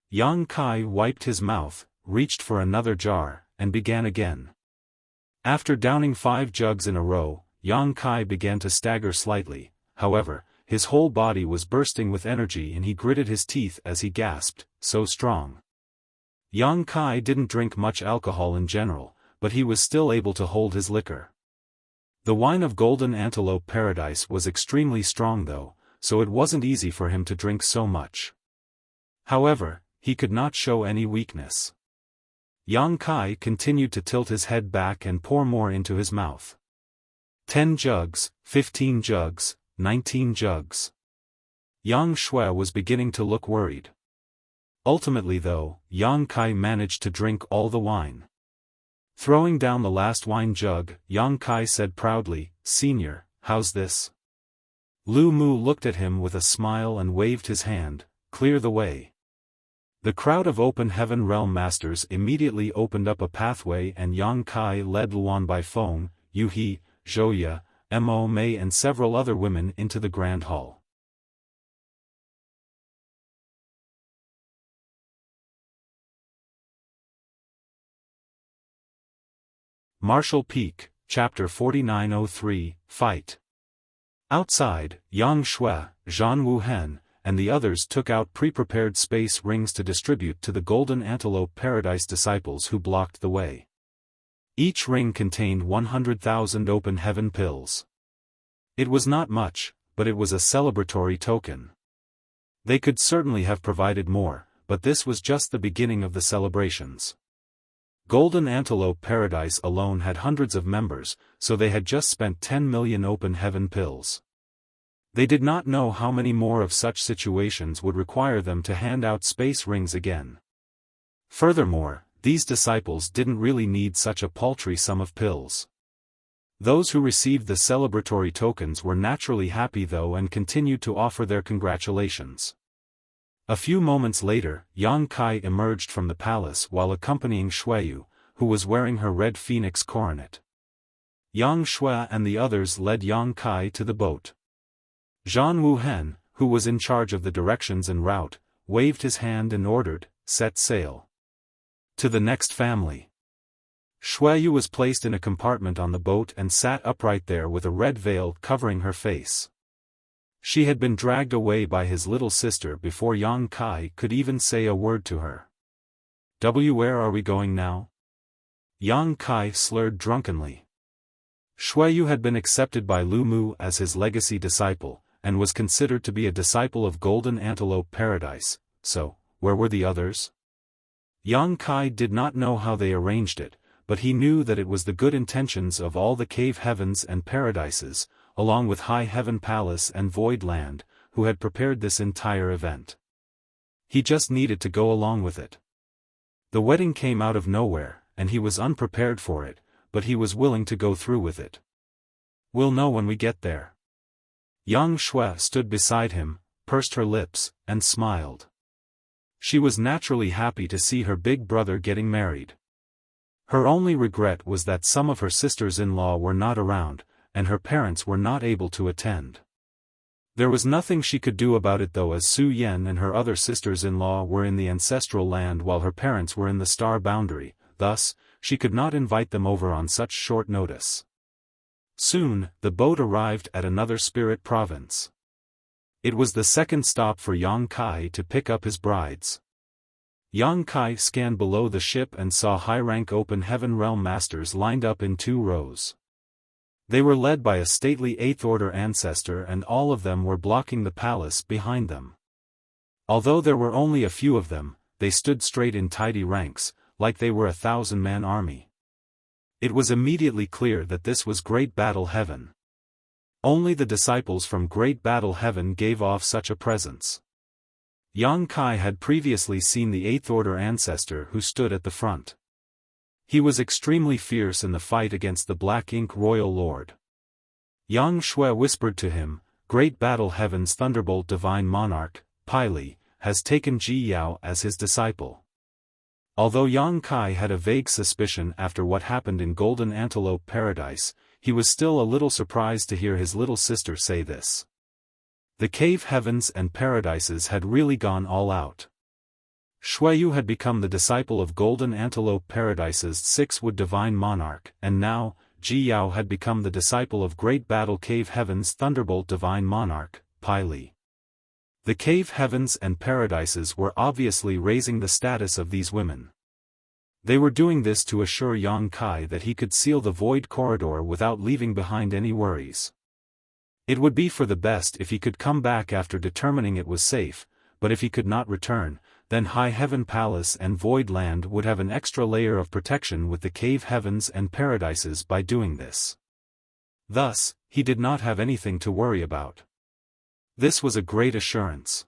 Yang Kai wiped his mouth, reached for another jar, and began again. After downing 5 jugs in a row, Yang Kai began to stagger slightly. However, his whole body was bursting with energy and he gritted his teeth as he gasped, "So strong." Yang Kai didn't drink much alcohol in general, but he was still able to hold his liquor. The wine of Golden Antelope Paradise was extremely strong though, so it wasn't easy for him to drink so much. However, he could not show any weakness. Yang Kai continued to tilt his head back and pour more into his mouth. 10 jugs, 15 jugs, 19 jugs. Yang Shui was beginning to look worried. Ultimately though, Yang Kai managed to drink all the wine. Throwing down the last wine jug, Yang Kai said proudly, "Senior, how's this?" Lu Mu looked at him with a smile and waved his hand, "Clear the way." The crowd of open heaven realm masters immediately opened up a pathway and Yang Kai led Luan Baifeng, Yu He, Zhouya, Mo Mei and several other women into the grand hall. Martial Peak, Chapter 4903, Fight. Outside, Yang Shui, Zhan Wuhen, and the others took out pre-prepared space rings to distribute to the Golden Antelope Paradise disciples who blocked the way. Each ring contained 100,000 open heaven pills. It was not much, but it was a celebratory token. They could certainly have provided more, but this was just the beginning of the celebrations. Golden Antelope Paradise alone had hundreds of members, so they had just spent 10 million open heaven pills. They did not know how many more of such situations would require them to hand out space rings again. Furthermore, these disciples didn't really need such a paltry sum of pills. Those who received the celebratory tokens were naturally happy though and continued to offer their congratulations. A few moments later, Yang Kai emerged from the palace while accompanying Xueyu, who was wearing her red phoenix coronet. Yang Shui and the others led Yang Kai to the boat. Zhan Wuhen, who was in charge of the directions en route, waved his hand and ordered, "Set sail." To the next family. Xueyu was placed in a compartment on the boat and sat upright there with a red veil covering her face. She had been dragged away by his little sister before Yang Kai could even say a word to her. Where are we going now?" Yang Kai slurred drunkenly. Xueyu had been accepted by Lu Mu as his legacy disciple, and was considered to be a disciple of Golden Antelope Paradise, so, where were the others? Yang Kai did not know how they arranged it, but he knew that it was the good intentions of all the cave heavens and paradises, along with High Heaven Palace and Void Land, who had prepared this entire event. He just needed to go along with it. The wedding came out of nowhere, and he was unprepared for it, but he was willing to go through with it. "We'll know when we get there." Yang Shui stood beside him, pursed her lips, and smiled. She was naturally happy to see her big brother getting married. Her only regret was that some of her sisters-in-law were not around, and her parents were not able to attend. There was nothing she could do about it though, as Su Yan and her other sisters-in-law were in the ancestral land while her parents were in the star boundary, thus, she could not invite them over on such short notice. Soon, the boat arrived at another spirit province. It was the second stop for Yang Kai to pick up his brides. Yang Kai scanned below the ship and saw high-rank open heaven realm masters lined up in 2 rows. They were led by a stately 8th-order ancestor and all of them were blocking the palace behind them. Although there were only a few of them, they stood straight in tidy ranks, like they were a 1,000-man army. It was immediately clear that this was Great Battle Heaven. Only the disciples from Great Battle Heaven gave off such a presence. Yang Kai had previously seen the 8th-order ancestor who stood at the front. He was extremely fierce in the fight against the Black Ink Royal Lord. Yang Shui whispered to him, "Great Battle Heaven's Thunderbolt Divine Monarch, Pai Li, has taken Ji Yao as his disciple." Although Yang Kai had a vague suspicion after what happened in Golden Antelope Paradise, he was still a little surprised to hear his little sister say this. The cave heavens and paradises had really gone all out. Xueyu had become the disciple of Golden Antelope Paradise's 6-wood divine monarch, and now, Ji Yao had become the disciple of Great Battle Cave Heaven's Thunderbolt Divine Monarch, Pai Li. The cave heavens and paradises were obviously raising the status of these women. They were doing this to assure Yang Kai that he could seal the void corridor without leaving behind any worries. It would be for the best if he could come back after determining it was safe, but if he could not return, then High Heaven Palace and Void Land would have an extra layer of protection with the cave heavens and paradises by doing this. Thus, he did not have anything to worry about. This was a great assurance.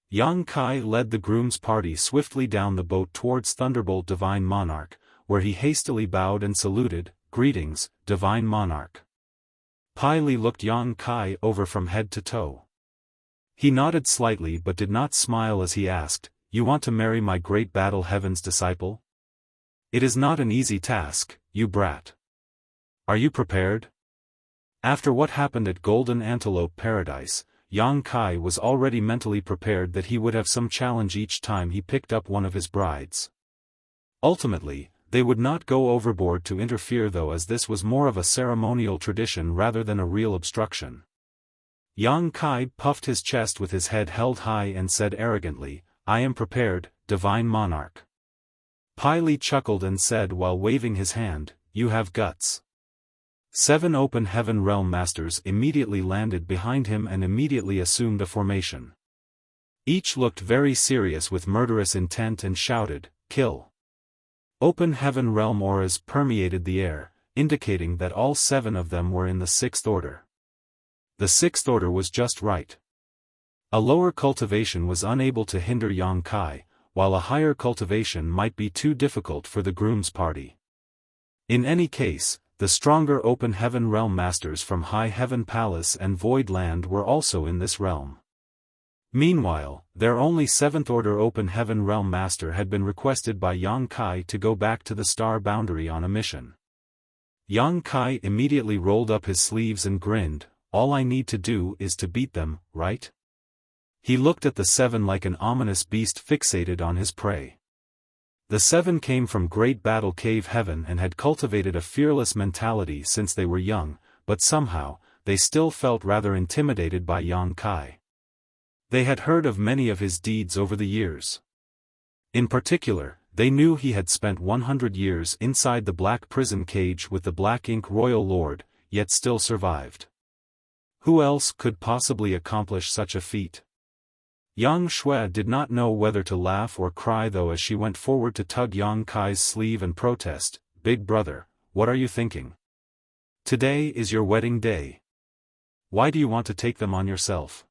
Yang Kai led the groom's party swiftly down the boat towards Thunderbolt Divine Monarch, where he hastily bowed and saluted, "Greetings, Divine Monarch." Pai Li looked Yang Kai over from head to toe. He nodded slightly but did not smile as he asked, "You want to marry my Great Battle Heaven's disciple? It is not an easy task, you brat. Are you prepared?" After what happened at Golden Antelope Paradise, Yang Kai was already mentally prepared that he would have some challenge each time he picked up one of his brides. Ultimately, they would not go overboard to interfere though, as this was more of a ceremonial tradition rather than a real obstruction. Yang Kai puffed his chest with his head held high and said arrogantly, "I am prepared, Divine Monarch." Pai Li chuckled and said while waving his hand, you have guts. 7 open heaven realm masters immediately landed behind him and immediately assumed a formation. Each looked very serious with murderous intent and shouted, "Kill!" Open heaven realm auras permeated the air, indicating that all 7 of them were in the 6th order. The 6th order was just right. A lower cultivation was unable to hinder Yang Kai, while a higher cultivation might be too difficult for the groom's party. In any case, the stronger open heaven realm masters from High Heaven Palace and Void Land were also in this realm. Meanwhile, their only 7th order open heaven realm master had been requested by Yang Kai to go back to the star boundary on a mission. Yang Kai immediately rolled up his sleeves and grinned, "All I need to do is to beat them, right?" He looked at the 7 like an ominous beast fixated on his prey. The 7 came from Great Battle Cave Heaven and had cultivated a fearless mentality since they were young, but somehow, they still felt rather intimidated by Yang Kai. They had heard of many of his deeds over the years. In particular, they knew he had spent 100 years inside the black prison cage with the Black Ink Royal Lord, yet still survived. Who else could possibly accomplish such a feat? Yang Shui did not know whether to laugh or cry though as she went forward to tug Yang Kai's sleeve and protest, "Big brother, what are you thinking? Today is your wedding day. Why do you want to take them on yourself?"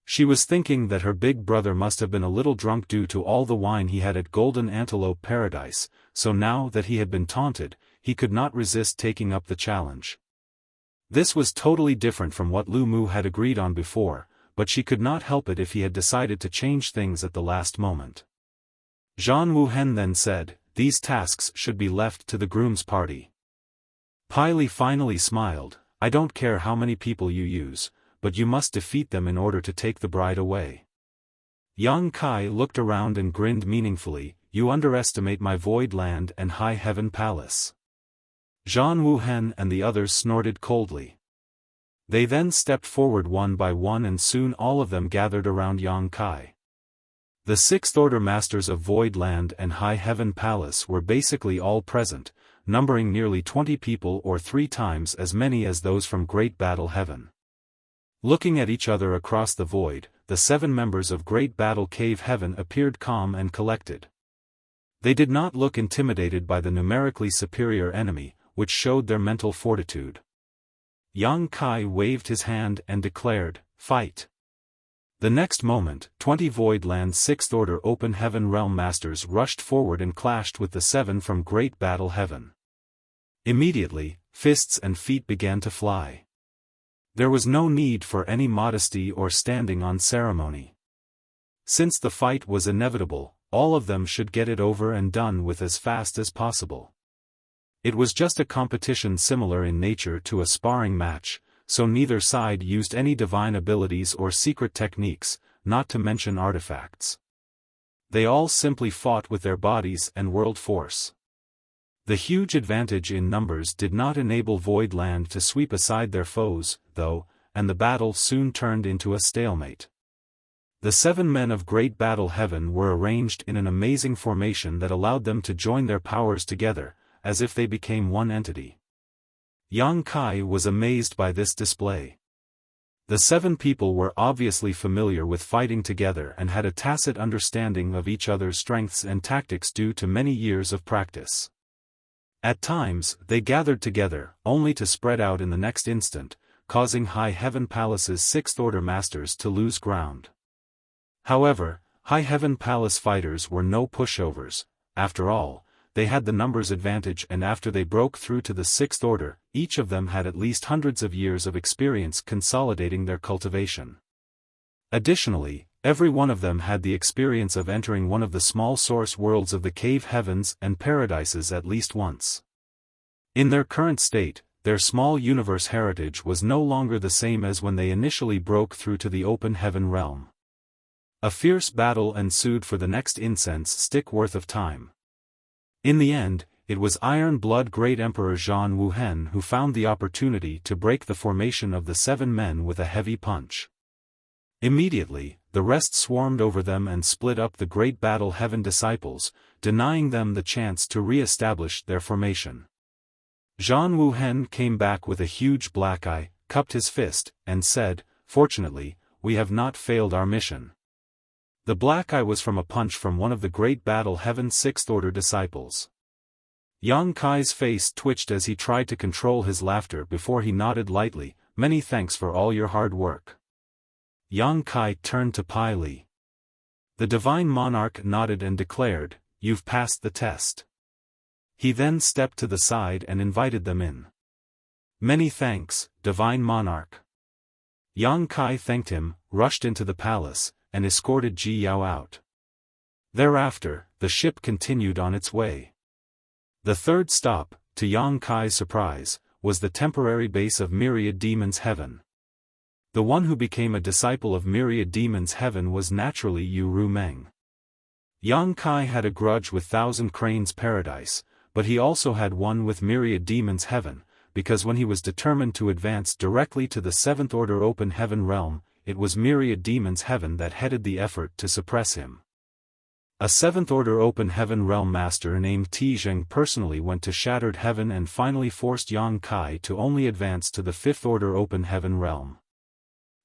She was thinking that her big brother must have been a little drunk due to all the wine he had at Golden Antelope Paradise, so now that he had been taunted, he could not resist taking up the challenge. This was totally different from what Lu Mu had agreed on before, but she could not help it if he had decided to change things at the last moment. Zhan Wuhen then said, "These tasks should be left to the groom's party." Pai Li finally smiled, "I don't care how many people you use, but you must defeat them in order to take the bride away." Yang Kai looked around and grinned meaningfully, "You underestimate my Void Land and High Heaven Palace." Zhan Wuhen and the others snorted coldly. They then stepped forward one by one and soon all of them gathered around Yang Kai. The 6th order masters of Void Land and High Heaven Palace were basically all present, numbering nearly 20 people or 3 times as many as those from Great Battle Heaven. Looking at each other across the void, the 7 members of Great Battle Cave Heaven appeared calm and collected. They did not look intimidated by the numerically superior enemy, which showed their mental fortitude. Yang Kai waved his hand and declared, "Fight." The next moment, 20 Void Land 6th Order Open Heaven Realm Masters rushed forward and clashed with the 7 from Great Battle Heaven. Immediately, fists and feet began to fly. There was no need for any modesty or standing on ceremony. Since the fight was inevitable, all of them should get it over and done with as fast as possible. It was just a competition similar in nature to a sparring match, so neither side used any divine abilities or secret techniques, not to mention artifacts. They all simply fought with their bodies and world force. The huge advantage in numbers did not enable Void Land to sweep aside their foes, though, and the battle soon turned into a stalemate. The 7 men of Great Battle Heaven were arranged in an amazing formation that allowed them to join their powers together, as if they became one entity. Yang Kai was amazed by this display. The 7 people were obviously familiar with fighting together and had a tacit understanding of each other's strengths and tactics due to many years of practice. At times, they gathered together, only to spread out in the next instant, causing High Heaven Palace's 6th Order Masters to lose ground. However, High Heaven Palace fighters were no pushovers. After all, they had the numbers advantage, and after they broke through to the 6th Order, each of them had at least hundreds of years of experience consolidating their cultivation. Additionally, every one of them had the experience of entering one of the small source worlds of the cave heavens and paradises at least once. In their current state, their small universe heritage was no longer the same as when they initially broke through to the open heaven realm. A fierce battle ensued for the next incense stick worth of time. In the end, it was Iron Blood Great Emperor Zhan Wuhen who found the opportunity to break the formation of the 7 men with a heavy punch. Immediately, the rest swarmed over them and split up the Great Battle Heaven disciples, denying them the chance to re-establish their formation. Zhang Wuhen came back with a huge black eye, cupped his fist, and said, "Fortunately, we have not failed our mission." The black eye was from a punch from one of the Great Battle Heaven's sixth-order disciples. Yang Kai's face twitched as he tried to control his laughter before he nodded lightly, "Many thanks for all your hard work." Yang Kai turned to Pai Li. The Divine Monarch nodded and declared, "You've passed the test." He then stepped to the side and invited them in. "Many thanks, Divine Monarch." Yang Kai thanked him, rushed into the palace, and escorted Ji Yao out. Thereafter, the ship continued on its way. The third stop, to Yang Kai's surprise, was the temporary base of Myriad Demons Heaven. The one who became a disciple of Myriad Demons Heaven was naturally Yu Rumeng. Yang Kai had a grudge with Thousand Cranes Paradise, but he also had one with Myriad Demons Heaven, because when he was determined to advance directly to the Seventh Order Open Heaven realm, it was Myriad Demons Heaven that headed the effort to suppress him. A Seventh Order Open Heaven realm master named Tizheng personally went to Shattered Heaven and finally forced Yang Kai to only advance to the Fifth Order Open Heaven realm.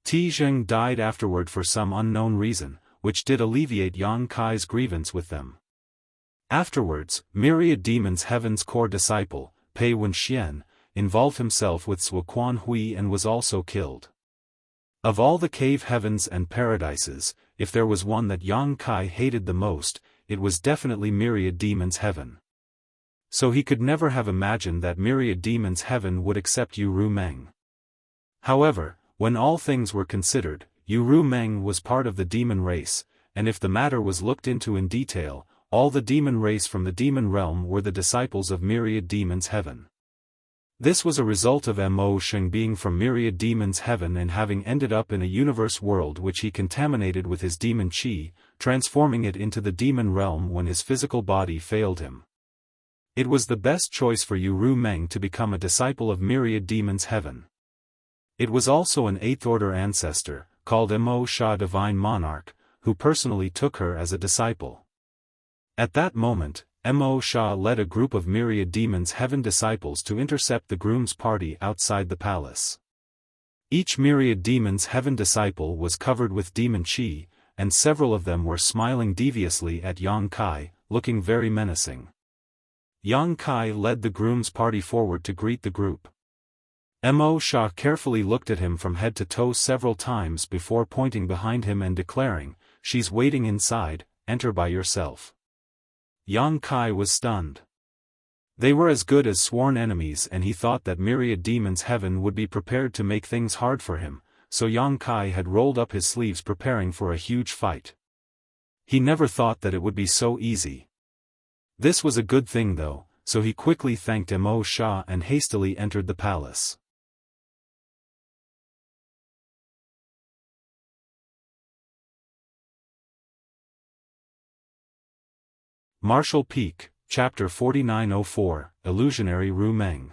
Tizheng died afterward for some unknown reason, which did alleviate Yang Kai's grievance with them. Afterwards, Myriad Demons Heaven's core disciple, Pei Wenxian, involved himself with Suoquan Hui and was also killed. Of all the cave heavens and paradises, if there was one that Yang Kai hated the most, it was definitely Myriad Demons Heaven. So he could never have imagined that Myriad Demons Heaven would accept Yu Rumeng. However, when all things were considered, Yu Rumeng was part of the demon race, and if the matter was looked into in detail, all the demon race from the demon realm were the disciples of Myriad Demons Heaven. This was a result of Mo Sheng being from Myriad Demons Heaven and having ended up in a universe world which he contaminated with his demon chi, transforming it into the demon realm when his physical body failed him. It was the best choice for Yu Rumeng to become a disciple of Myriad Demons Heaven. It was also an eighth-order ancestor, called Mo Sha Divine Monarch, who personally took her as a disciple. At that moment, Mo Sha led a group of Myriad Demons Heaven disciples to intercept the groom's party outside the palace. Each Myriad Demons Heaven disciple was covered with demon chi, and several of them were smiling deviously at Yang Kai, looking very menacing. Yang Kai led the groom's party forward to greet the group. Mo Sha carefully looked at him from head to toe several times before pointing behind him and declaring, "She's waiting inside, enter by yourself." Yang Kai was stunned. They were as good as sworn enemies and he thought that Myriad Demons Heaven would be prepared to make things hard for him, so Yang Kai had rolled up his sleeves preparing for a huge fight. He never thought that it would be so easy. This was a good thing though, so he quickly thanked Mo Sha and hastily entered the palace. Martial Peak, Chapter 4904, Illusionary Rumeng.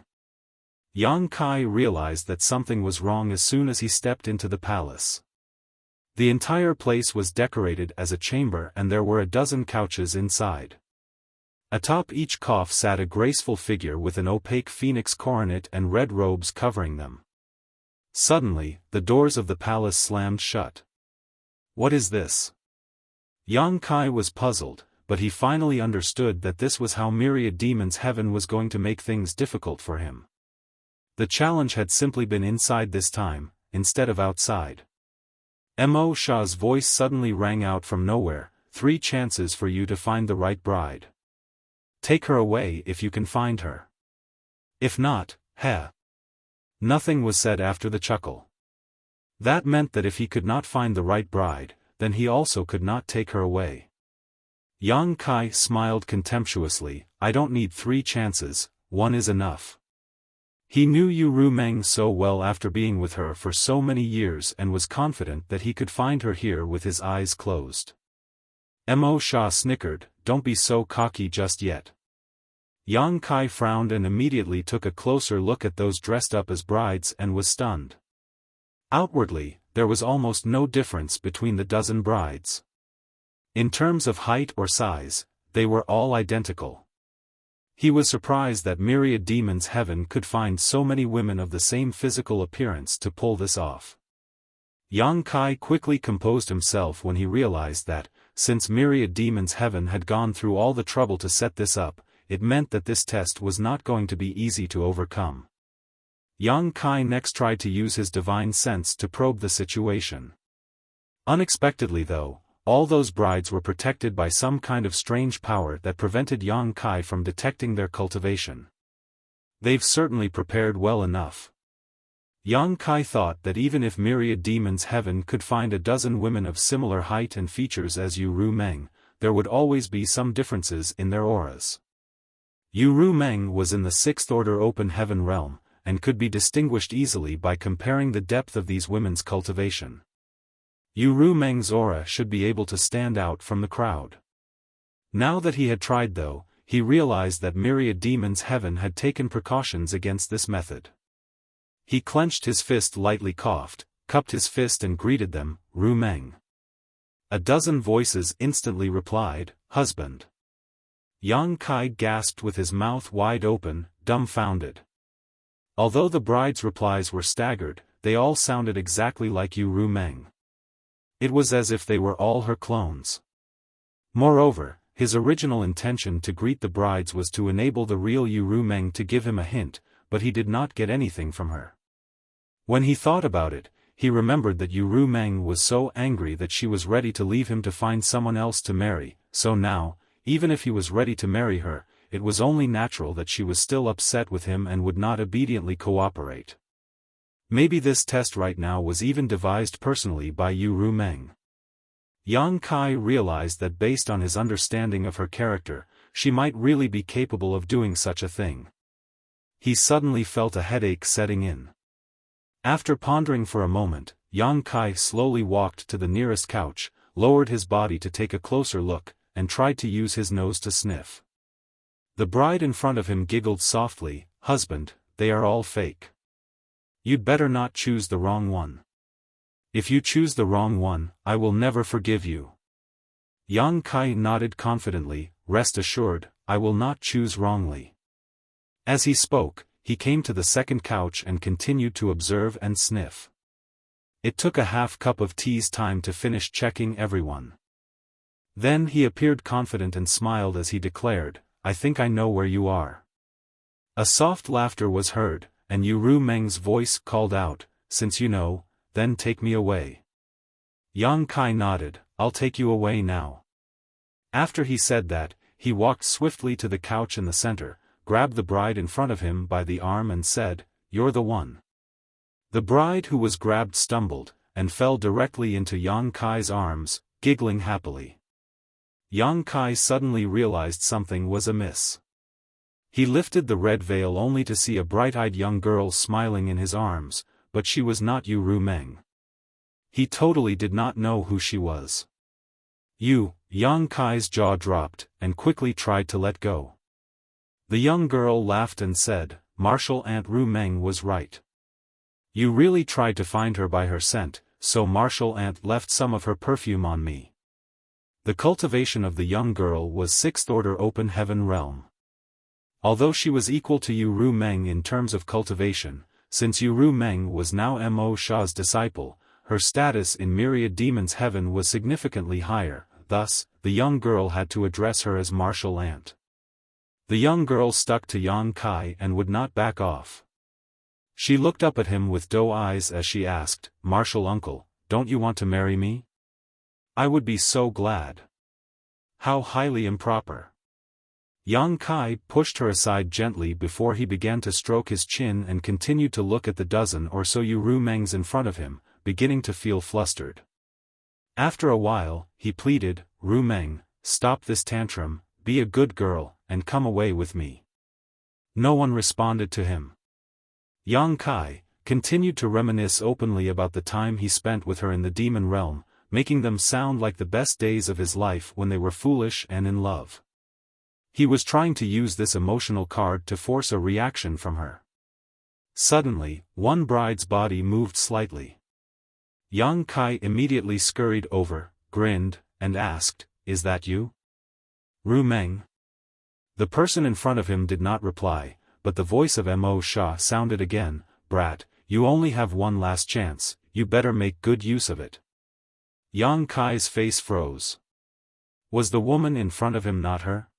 Yang Kai realized that something was wrong as soon as he stepped into the palace. The entire place was decorated as a chamber and there were a dozen couches inside. Atop each cough sat a graceful figure with an opaque phoenix coronet and red robes covering them. Suddenly, the doors of the palace slammed shut. What is this? Yang Kai was puzzled, but he finally understood that this was how Myriad Demons Heaven was going to make things difficult for him. The challenge had simply been inside this time, instead of outside. Mo Sha's voice suddenly rang out from nowhere, 3 chances for you to find the right bride. Take her away if you can find her. If not, heh. Nothing was said after the chuckle. That meant that if he could not find the right bride, then he also could not take her away. Yang Kai smiled contemptuously, I don't need 3 chances, 1 is enough. He knew Yu Rumeng so well after being with her for so many years and was confident that he could find her here with his eyes closed. Mo Sha snickered, don't be so cocky just yet. Yang Kai frowned and immediately took a closer look at those dressed up as brides and was stunned. Outwardly, there was almost no difference between the dozen brides. In terms of height or size, they were all identical. He was surprised that myriad demons heaven could find so many women of the same physical appearance to pull this off. Yang Kai quickly composed himself when he realized that, since myriad demons heaven had gone through all the trouble to set this up, it meant that this test was not going to be easy to overcome. Yang Kai next tried to use his divine sense to probe the situation. Unexpectedly though, all those brides were protected by some kind of strange power that prevented Yang Kai from detecting their cultivation. They've certainly prepared well enough. Yang Kai thought that even if myriad demons heaven could find a dozen women of similar height and features as Yu Ru Meng, there would always be some differences in their auras. Yu Ru Meng was in the sixth order open heaven realm, and could be distinguished easily by comparing the depth of these women's cultivation. Yu Ru Meng's aura should be able to stand out from the crowd. Now that he had tried though, he realized that myriad demons heaven had taken precautions against this method. He clenched his fist, lightly coughed, cupped his fist and greeted them, Ru Meng. A dozen voices instantly replied, husband. Yang Kai gasped with his mouth wide open, dumbfounded. Although the bride's replies were staggered, they all sounded exactly like Yu Ru Meng. It was as if they were all her clones. Moreover, his original intention to greet the brides was to enable the real Yu Ru Meng to give him a hint, but he did not get anything from her. When he thought about it, he remembered that Yu Ru Meng was so angry that she was ready to leave him to find someone else to marry, so now, even if he was ready to marry her, it was only natural that she was still upset with him and would not obediently cooperate. Maybe this test right now was even devised personally by Yu Ru Meng. Yang Kai realized that based on his understanding of her character, she might really be capable of doing such a thing. He suddenly felt a headache setting in. After pondering for a moment, Yang Kai slowly walked to the nearest couch, lowered his body to take a closer look, and tried to use his nose to sniff. The bride in front of him giggled softly, husband, they are all fake. You'd better not choose the wrong one. If you choose the wrong one, I will never forgive you. Yang Kai nodded confidently, rest assured, I will not choose wrongly. As he spoke, he came to the second couch and continued to observe and sniff. It took a half cup of tea's time to finish checking everyone. Then he appeared confident and smiled as he declared, I think I know where you are. A soft laughter was heard, and Yu Ru Meng's voice called out, since you know, then take me away. Yang Kai nodded, I'll take you away now. After he said that, he walked swiftly to the couch in the center, grabbed the bride in front of him by the arm and said, you're the one. The bride who was grabbed stumbled, and fell directly into Yang Kai's arms, giggling happily. Yang Kai suddenly realized something was amiss. He lifted the red veil only to see a bright-eyed young girl smiling in his arms, but she was not Yu Ru Meng. He totally did not know who she was. Yang Kai's jaw dropped, and quickly tried to let go. The young girl laughed and said, Martial Aunt Ru Meng was right. You really tried to find her by her scent, so Martial Aunt left some of her perfume on me. The cultivation of the young girl was sixth order open heaven realm. Although she was equal to Yu Ru Meng in terms of cultivation, since Yu Ru Meng was now Mo Sha's disciple, her status in myriad demons heaven was significantly higher, thus, the young girl had to address her as Martial Aunt. The young girl stuck to Yang Kai and would not back off. She looked up at him with doe eyes as she asked, Martial Uncle, don't you want to marry me? I would be so glad. How highly improper. Yang Kai pushed her aside gently before he began to stroke his chin and continued to look at the dozen or so Yu Ru Mengs in front of him, beginning to feel flustered. After a while, he pleaded, Ru Meng, stop this tantrum, be a good girl, and come away with me. No one responded to him. Yang Kai continued to reminisce openly about the time he spent with her in the demon realm, making them sound like the best days of his life when they were foolish and in love. He was trying to use this emotional card to force a reaction from her. Suddenly, one bride's body moved slightly. Yang Kai immediately scurried over, grinned, and asked, Is that you? Ru Meng? The person in front of him did not reply, but the voice of Mo Sha sounded again, "Brat, you only have one last chance, you better make good use of it." Yang Kai's face froze. Was the woman in front of him not her?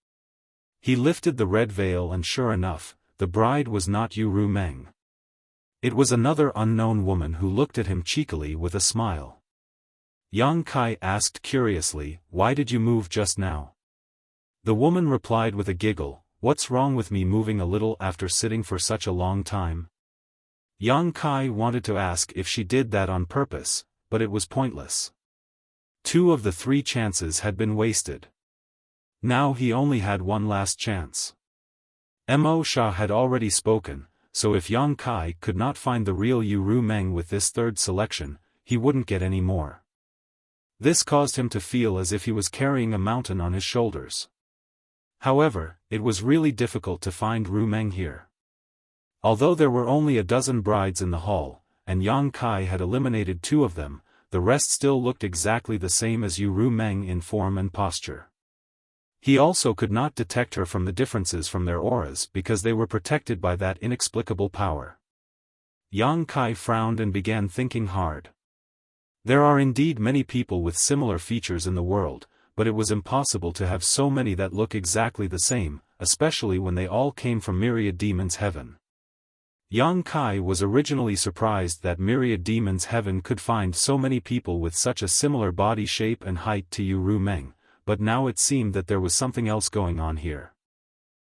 He lifted the red veil and sure enough, the bride was not Yu Ru Meng. It was another unknown woman who looked at him cheekily with a smile. Yang Kai asked curiously, "Why did you move just now?" The woman replied with a giggle, "What's wrong with me moving a little after sitting for such a long time?" Yang Kai wanted to ask if she did that on purpose, but it was pointless. 2 of the 3 chances had been wasted. Now he only had one last chance. Mo Sha had already spoken, so if Yang Kai could not find the real Yu Ru Meng with this 3rd selection, he wouldn't get any more. This caused him to feel as if he was carrying a mountain on his shoulders. However, it was really difficult to find Ru Meng here. Although there were only a dozen brides in the hall, and Yang Kai had eliminated 2 of them, the rest still looked exactly the same as Yu Ru Meng in form and posture. He also could not detect her from the differences from their auras because they were protected by that inexplicable power. Yang Kai frowned and began thinking hard. There are indeed many people with similar features in the world, but it was impossible to have so many that look exactly the same, especially when they all came from Myriad Demons Heaven. Yang Kai was originally surprised that Myriad Demons Heaven could find so many people with such a similar body shape and height to Yu Ru Meng, but now it seemed that there was something else going on here.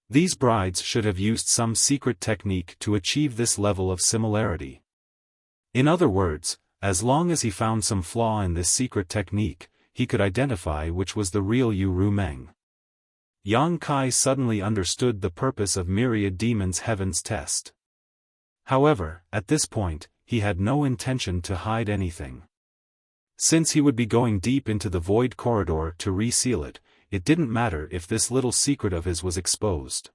These brides should have used some secret technique to achieve this level of similarity. In other words, as long as he found some flaw in this secret technique, he could identify which was the real Yu Ru Meng. Yang Kai suddenly understood the purpose of Myriad Demons Heaven's test. However, at this point, he had no intention to hide anything. Since he would be going deep into the void corridor to reseal it, it didn't matter if this little secret of his was exposed.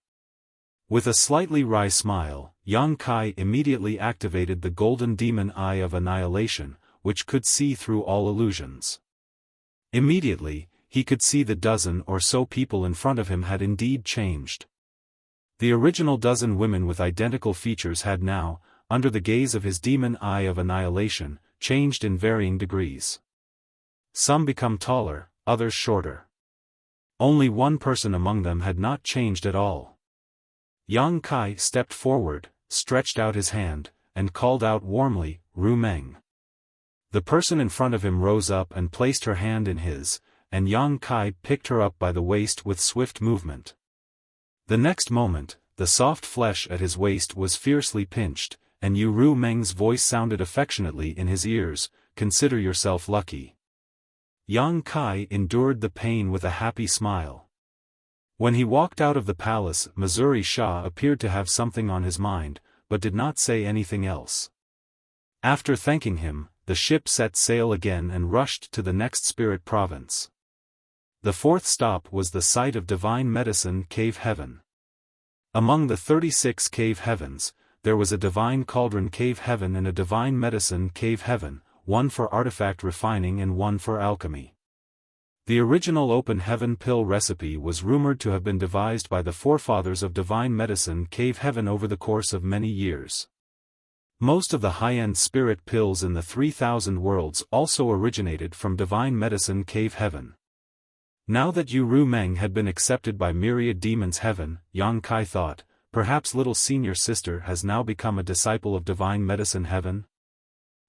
With a slightly wry smile, Yang Kai immediately activated the golden demon eye of annihilation, which could see through all illusions. Immediately, he could see the dozen or so people in front of him had indeed changed. The original dozen women with identical features had now, under the gaze of his demon eye of annihilation, changed in varying degrees. Some become taller, others shorter. Only one person among them had not changed at all. Yang Kai stepped forward, stretched out his hand, and called out warmly, "Ru Meng." The person in front of him rose up and placed her hand in his, and Yang Kai picked her up by the waist with swift movement. The next moment, the soft flesh at his waist was fiercely pinched, and Yu Ru Meng's voice sounded affectionately in his ears, "Consider yourself lucky." Yang Kai endured the pain with a happy smile. When he walked out of the palace, Missouri Shah appeared to have something on his mind, but did not say anything else. After thanking him, the ship set sail again and rushed to the next spirit province. The 4th stop was the site of Divine Medicine Cave Heaven. Among the 36 cave heavens, there was a Divine Cauldron Cave Heaven and a Divine Medicine Cave Heaven, one for artifact refining and one for alchemy. The original open heaven pill recipe was rumored to have been devised by the forefathers of Divine Medicine Cave Heaven over the course of many years. Most of the high-end spirit pills in the 3000 worlds also originated from Divine Medicine Cave Heaven. Now that Yu Ru Meng had been accepted by Myriad Demons Heaven, Yang Kai thought, perhaps little senior sister has now become a disciple of Divine Medicine Heaven?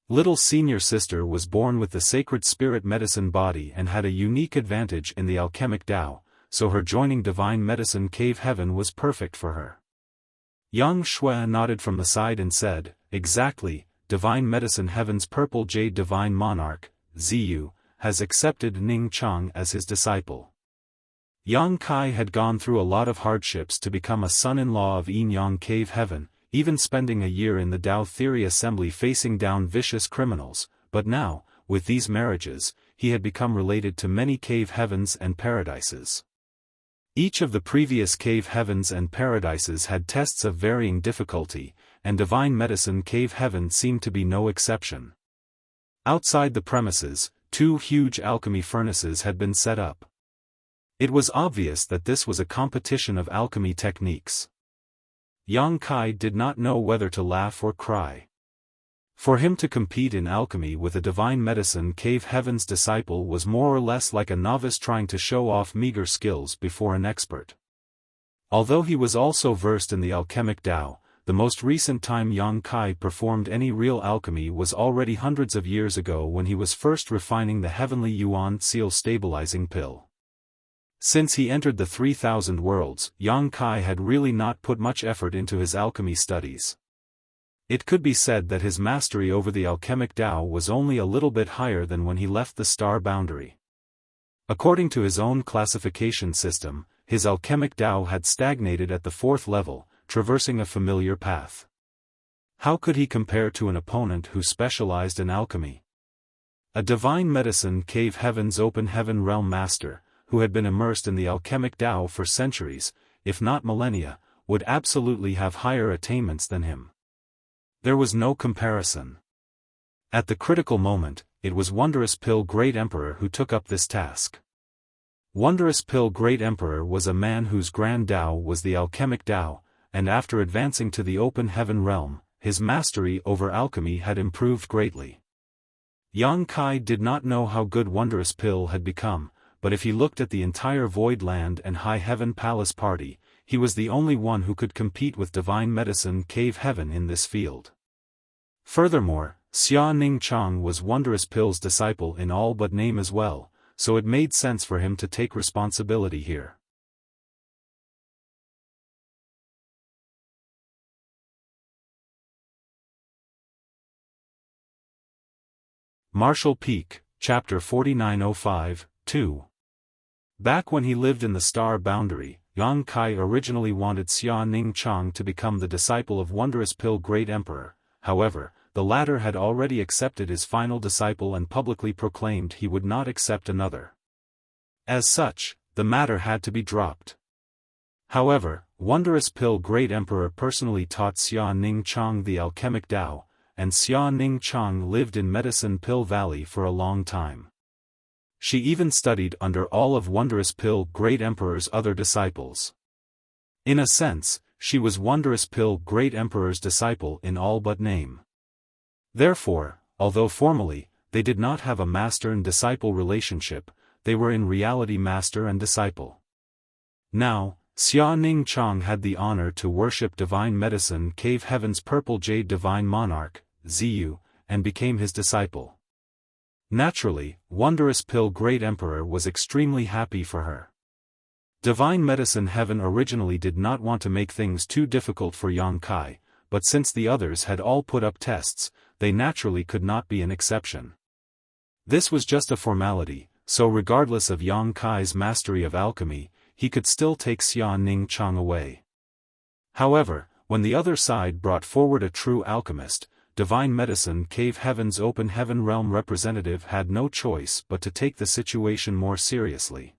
Little senior sister was born with the sacred spirit medicine body and had a unique advantage in the alchemic Tao, so her joining Divine Medicine Cave Heaven was perfect for her. Yang Shui nodded from the side and said, "Exactly, Divine Medicine Heaven's Purple Jade Divine Monarch, Ziyu, has accepted Ning Chang as his disciple." Yang Kai had gone through a lot of hardships to become a son-in-law of Yin Yang Cave Heaven, even spending a year in the Tao Theory Assembly facing down vicious criminals, but now, with these marriages, he had become related to many cave heavens and paradises. Each of the previous cave heavens and paradises had tests of varying difficulty, and Divine Medicine Cave Heaven seemed to be no exception. Outside the premises, 2 huge alchemy furnaces had been set up. It was obvious that this was a competition of alchemy techniques. Yang Kai did not know whether to laugh or cry. For him to compete in alchemy with a divine medicine cave heaven's disciple was more or less like a novice trying to show off meager skills before an expert. Although he was also versed in the alchemic Tao, the most recent time Yang Kai performed any real alchemy was already hundreds of years ago when he was first refining the heavenly Yuan seal stabilizing pill. Since he entered the 3,000 worlds, Yang Kai had really not put much effort into his alchemy studies. It could be said that his mastery over the alchemic Tao was only a little bit higher than when he left the star boundary. According to his own classification system, his alchemic Tao had stagnated at the 4th level, traversing a familiar path. How could he compare to an opponent who specialized in alchemy? A divine medicine cave heaven's open heaven realm master, who had been immersed in the alchemic Tao for centuries, if not millennia, would absolutely have higher attainments than him. There was no comparison. At the critical moment, it was Wondrous Pill Great Emperor who took up this task. Wondrous Pill Great Emperor was a man whose grand Tao was the alchemic Tao, and after advancing to the open heaven realm, his mastery over alchemy had improved greatly. Yang Kai did not know how good Wondrous Pill had become, but if he looked at the entire Void Land and High Heaven Palace party, he was the only one who could compete with Divine Medicine Cave Heaven in this field. Furthermore, Xia Ning Chang was Wondrous Pill's disciple in all but name as well, so it made sense for him to take responsibility here. Marshall Peak, Chapter 4905, 2. Back when he lived in the star boundary, Yang Kai originally wanted Xia Ning Chang to become the disciple of Wondrous Pill Great Emperor. However, the latter had already accepted his final disciple and publicly proclaimed he would not accept another. As such, the matter had to be dropped. However, Wondrous Pill Great Emperor personally taught Xia Ning Chang the alchemic Tao, and Xia Ning Chang lived in Medicine Pill Valley for a long time. She even studied under all of Wondrous Pill Great Emperor's other disciples. In a sense, she was Wondrous Pill Great Emperor's disciple in all but name. Therefore, although formally, they did not have a master and disciple relationship, they were in reality master and disciple. Now, Xia Ning Chang had the honor to worship Divine Medicine Cave Heaven's Purple Jade Divine Monarch, Ziyu, and became his disciple. Naturally, Wondrous Pill Great Emperor was extremely happy for her. Divine Medicine Heaven originally did not want to make things too difficult for Yang Kai, but since the others had all put up tests, they naturally could not be an exception. This was just a formality, so regardless of Yang Kai's mastery of alchemy, he could still take Xia Ning Chang away. However, when the other side brought forward a true alchemist, Divine Medicine Cave Heaven's open heaven realm representative had no choice but to take the situation more seriously.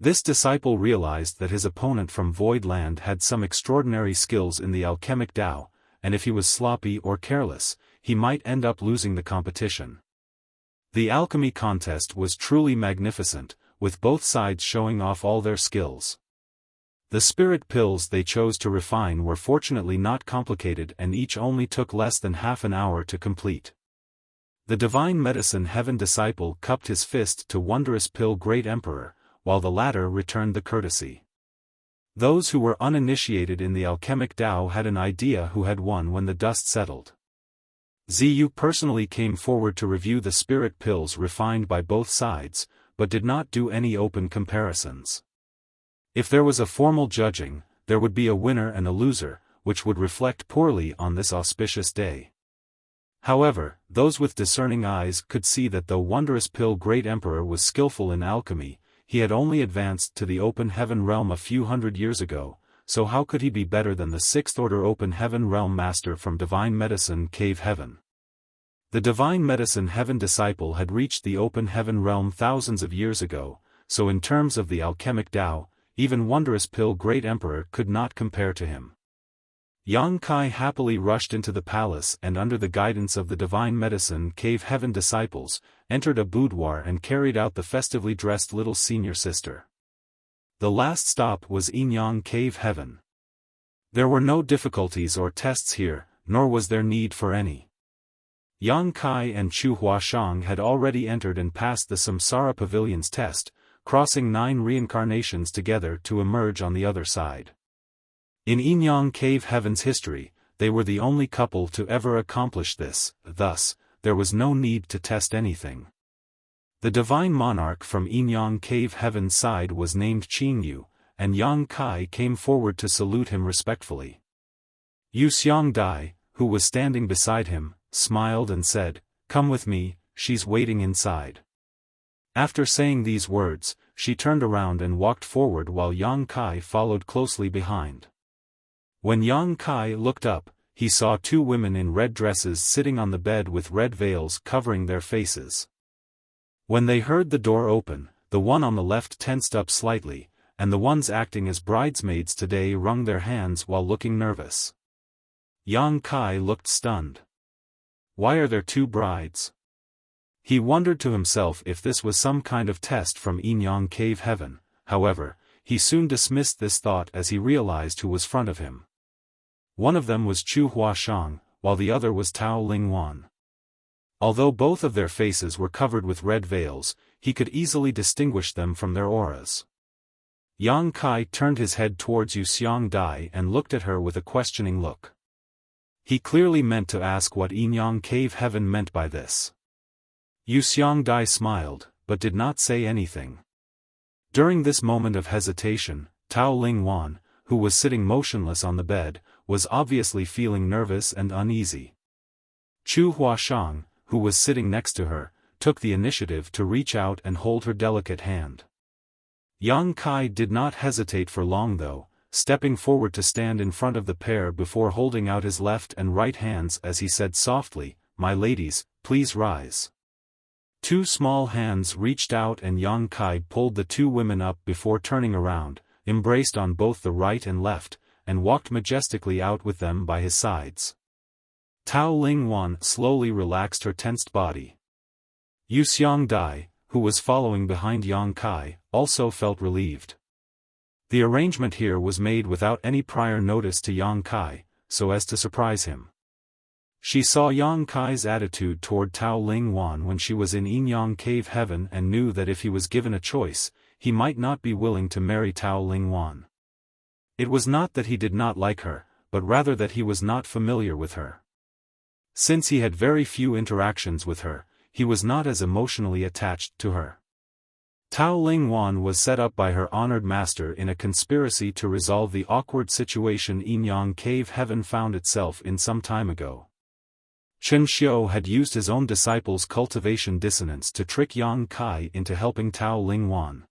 This disciple realized that his opponent from Void Land had some extraordinary skills in the alchemic Tao, and if he was sloppy or careless, he might end up losing the competition. The alchemy contest was truly magnificent, with both sides showing off all their skills. The spirit pills they chose to refine were fortunately not complicated and each only took less than half an hour to complete. The Divine Medicine Heaven disciple cupped his fist to Wondrous Pill Great Emperor, while the latter returned the courtesy. Those who were uninitiated in the alchemic Tao had an idea who had won when the dust settled. Ziyu personally came forward to review the spirit pills refined by both sides, but did not do any open comparisons. If there was a formal judging, there would be a winner and a loser, which would reflect poorly on this auspicious day. However, those with discerning eyes could see that though Wondrous Pill Great Emperor was skillful in alchemy, he had only advanced to the open heaven realm a few hundred years ago, so how could he be better than the 6th order open heaven realm master from Divine Medicine Cave Heaven? The Divine Medicine Heaven disciple had reached the open heaven realm thousands of years ago, so in terms of the alchemic Tao, even Wondrous Pill Great Emperor could not compare to him. Yang Kai happily rushed into the palace and under the guidance of the Divine Medicine Cave Heaven disciples, entered a boudoir and carried out the festively dressed little senior sister. The last stop was Yinyang Cave Heaven. There were no difficulties or tests here, nor was there need for any. Yang Kai and Chu Huashang had already entered and passed the Samsara Pavilion's test, crossing 9 reincarnations together to emerge on the other side. In Yinyang Cave Heaven's history, they were the only couple to ever accomplish this, thus, there was no need to test anything. The divine monarch from Yinyang Cave Heaven's side was named Qingyu, and Yang Kai came forward to salute him respectfully. Yu Xiangdai, who was standing beside him, smiled and said, "Come with me, she's waiting inside." After saying these words, she turned around and walked forward while Yang Kai followed closely behind. When Yang Kai looked up, he saw 2 women in red dresses sitting on the bed with red veils covering their faces. When they heard the door open, the one on the left tensed up slightly, and the ones acting as bridesmaids today wrung their hands while looking nervous. Yang Kai looked stunned. Why are there 2 brides? He wondered to himself if this was some kind of test from Yinyang Cave Heaven. However, he soon dismissed this thought as he realized who was front of him. One of them was Chu Huashang, while the other was Tao Lingwan. Although both of their faces were covered with red veils, he could easily distinguish them from their auras. Yang Kai turned his head towards Yu Xiangdai and looked at her with a questioning look. He clearly meant to ask what Yinyang Cave Heaven meant by this. Yu Xiangdai smiled, but did not say anything. During this moment of hesitation, Tao Lingwan, who was sitting motionless on the bed, was obviously feeling nervous and uneasy. Chu Huashang, who was sitting next to her, took the initiative to reach out and hold her delicate hand. Yang Kai did not hesitate for long though, stepping forward to stand in front of the pair before holding out his left and right hands as he said softly, "My ladies, please rise." 2 small hands reached out and Yang Kai pulled the 2 women up before turning around, embraced on both the right and left, and walked majestically out with them by his sides. Tao Lingwan slowly relaxed her tensed body. Yu Xiangdai, who was following behind Yang Kai, also felt relieved. The arrangement here was made without any prior notice to Yang Kai, so as to surprise him. She saw Yang Kai's attitude toward Tao Lingwan when she was in Yinyang Cave Heaven and knew that if he was given a choice, he might not be willing to marry Tao Lingwan. It was not that he did not like her, but rather that he was not familiar with her. Since he had very few interactions with her, he was not as emotionally attached to her. Tao Lingwan was set up by her honored master in a conspiracy to resolve the awkward situation Yinyang Cave Heaven found itself in some time ago. Chen Xiu had used his own disciple's cultivation dissonance to trick Yang Kai into helping Tao Lingwan.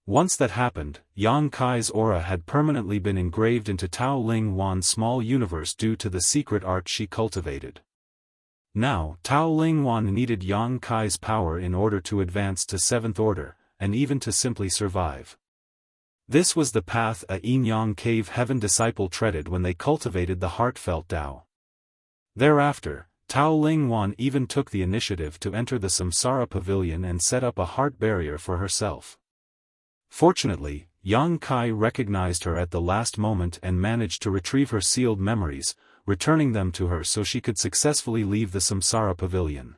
Once that happened, Yang Kai's aura had permanently been engraved into Tao Lingwan's small universe due to the secret art she cultivated. Now, Tao Lingwan needed Yang Kai's power in order to advance to 7th order, and even to simply survive. This was the path a Yinyang Cave Heaven disciple treaded when they cultivated the heartfelt Tao. Thereafter, Tao Lingwan even took the initiative to enter the Samsara Pavilion and set up a heart barrier for herself. Fortunately, Yang Kai recognized her at the last moment and managed to retrieve her sealed memories, returning them to her so she could successfully leave the Samsara Pavilion.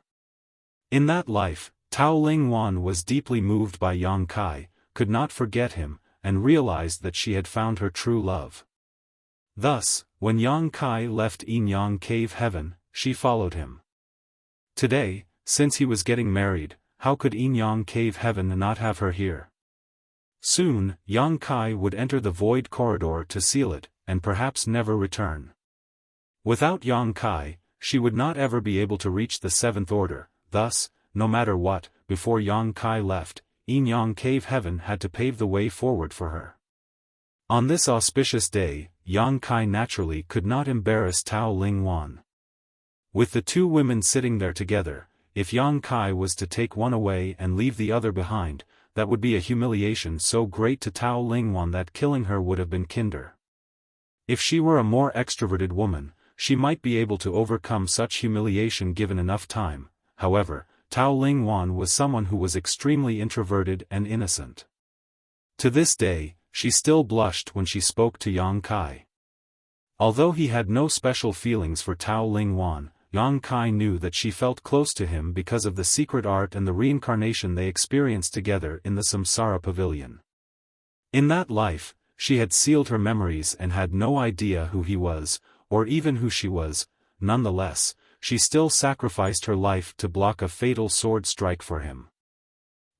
In that life, Tao Lingwan was deeply moved by Yang Kai, could not forget him, and realized that she had found her true love. Thus, when Yang Kai left Yinyang Cave Heaven, she followed him. Today, since he was getting married, how could Yinyang Cave Heaven not have her here? Soon, Yang Kai would enter the void corridor to seal it, and perhaps never return. Without Yang Kai, she would not ever be able to reach the 7th order, thus, no matter what, before Yang Kai left, Yinyang Cave Heaven had to pave the way forward for her. On this auspicious day, Yang Kai naturally could not embarrass Tao Lingwan. With the 2 women sitting there together, if Yang Kai was to take one away and leave the other behind, that would be a humiliation so great to Tao Lingwan that killing her would have been kinder. If she were a more extroverted woman, she might be able to overcome such humiliation given enough time. However, Tao Lingwan was someone who was extremely introverted and innocent. To this day, she still blushed when she spoke to Yang Kai. Although he had no special feelings for Tao Ling Wan, Yang Kai knew that she felt close to him because of the secret art and the reincarnation they experienced together in the Samsara Pavilion. In that life, she had sealed her memories and had no idea who he was, or even who she was. Nonetheless, she still sacrificed her life to block a fatal sword strike for him.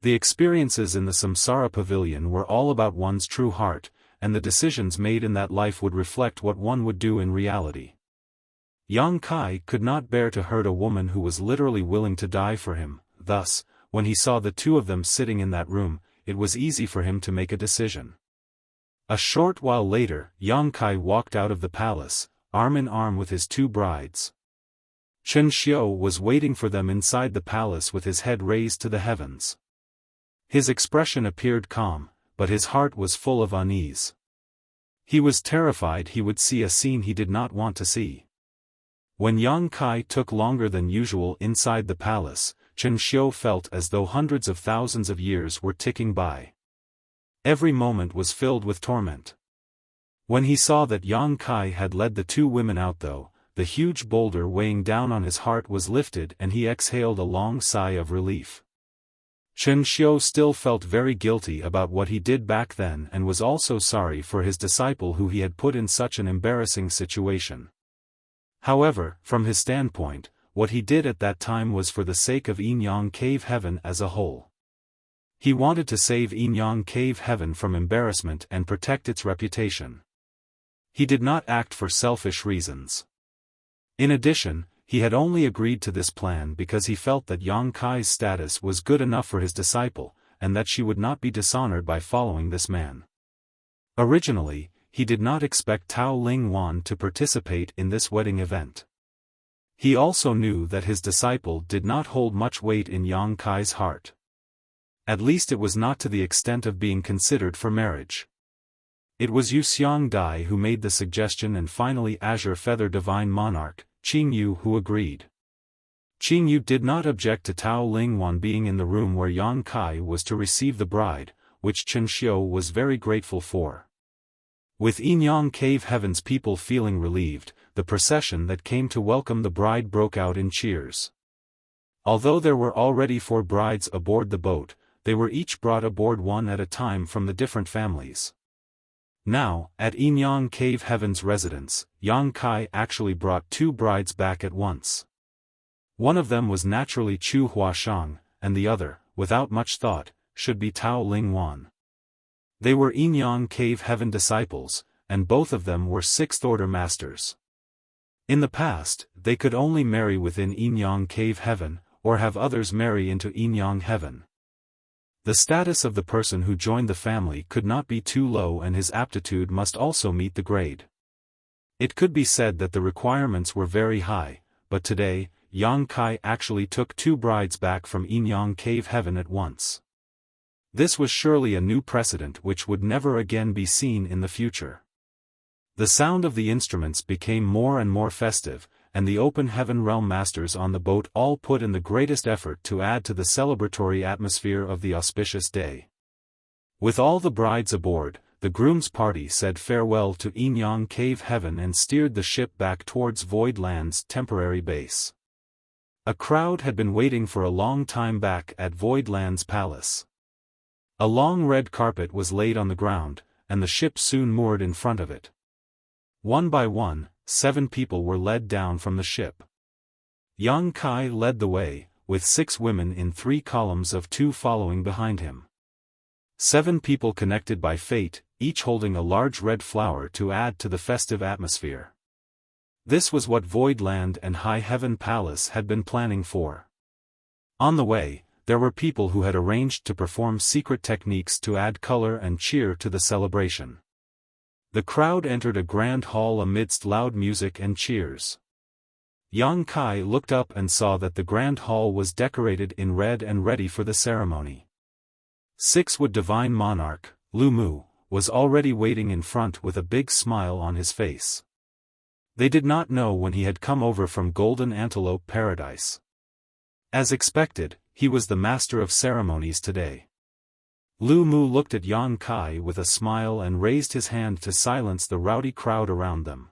The experiences in the Samsara Pavilion were all about one's true heart, and the decisions made in that life would reflect what one would do in reality. Yang Kai could not bear to hurt a woman who was literally willing to die for him. Thus, when he saw the two of them sitting in that room, it was easy for him to make a decision. A short while later, Yang Kai walked out of the palace, arm in arm with his two brides. Chen Xiu was waiting for them inside the palace with his head raised to the heavens. His expression appeared calm, but his heart was full of unease. He was terrified he would see a scene he did not want to see. When Yang Kai took longer than usual inside the palace, Chen Xiu felt as though hundreds of thousands of years were ticking by. Every moment was filled with torment. When he saw that Yang Kai had led the two women out though, the huge boulder weighing down on his heart was lifted and he exhaled a long sigh of relief. Chen Xiu still felt very guilty about what he did back then and was also sorry for his disciple who he had put in such an embarrassing situation. However, from his standpoint, what he did at that time was for the sake of Yinyang Cave Heaven as a whole. He wanted to save Yinyang Cave Heaven from embarrassment and protect its reputation. He did not act for selfish reasons. In addition, he had only agreed to this plan because he felt that Yang Kai's status was good enough for his disciple, and that she would not be dishonored by following this man. Originally, he did not expect Tao Ling Wan to participate in this wedding event. He also knew that his disciple did not hold much weight in Yang Kai's heart. At least it was not to the extent of being considered for marriage. It was Yu Xiang Dai who made the suggestion and finally Azure Feather Divine Monarch, Qing Yu, who agreed. Qing Yu did not object to Tao Ling Wan being in the room where Yang Kai was to receive the bride, which Chen Xiu was very grateful for. With Yinyang Cave Heaven's people feeling relieved, the procession that came to welcome the bride broke out in cheers. Although there were already 4 brides aboard the boat, they were each brought aboard one at a time from the different families. Now, at Yinyang Cave Heaven's residence, Yang Kai actually brought 2 brides back at once. One of them was naturally Chu Huashang, and the other, without much thought, should be Tao Ling Wan. They were Yinyang Cave Heaven disciples, and both of them were 6th-order masters. In the past, they could only marry within Yinyang Cave Heaven, or have others marry into Yinyang Heaven. The status of the person who joined the family could not be too low and his aptitude must also meet the grade. It could be said that the requirements were very high, but today, Yang Kai actually took 2 brides back from Yinyang Cave Heaven at once. This was surely a new precedent which would never again be seen in the future. The sound of the instruments became more and more festive, and the open heaven realm masters on the boat all put in the greatest effort to add to the celebratory atmosphere of the auspicious day. With all the brides aboard, the groom's party said farewell to Yinyang Cave Heaven and steered the ship back towards Void Land's temporary base. A crowd had been waiting for a long time back at Void Land's palace. A long red carpet was laid on the ground, and the ship soon moored in front of it. One by one, 7 people were led down from the ship. Yang Kai led the way, with 6 women in 3 columns of 2 following behind him. 7 people connected by fate, each holding a large red flower to add to the festive atmosphere. This was what Void Land and High Heaven Palace had been planning for. On the way, there were people who had arranged to perform secret techniques to add color and cheer to the celebration. The crowd entered a grand hall amidst loud music and cheers. Yang Kai looked up and saw that the grand hall was decorated in red and ready for the ceremony. 6-wood Divine Monarch, Lu Mu, was already waiting in front with a big smile on his face. They did not know when he had come over from Golden Antelope Paradise. As expected, he was the master of ceremonies today. Lu Mu looked at Yang Kai with a smile and raised his hand to silence the rowdy crowd around them.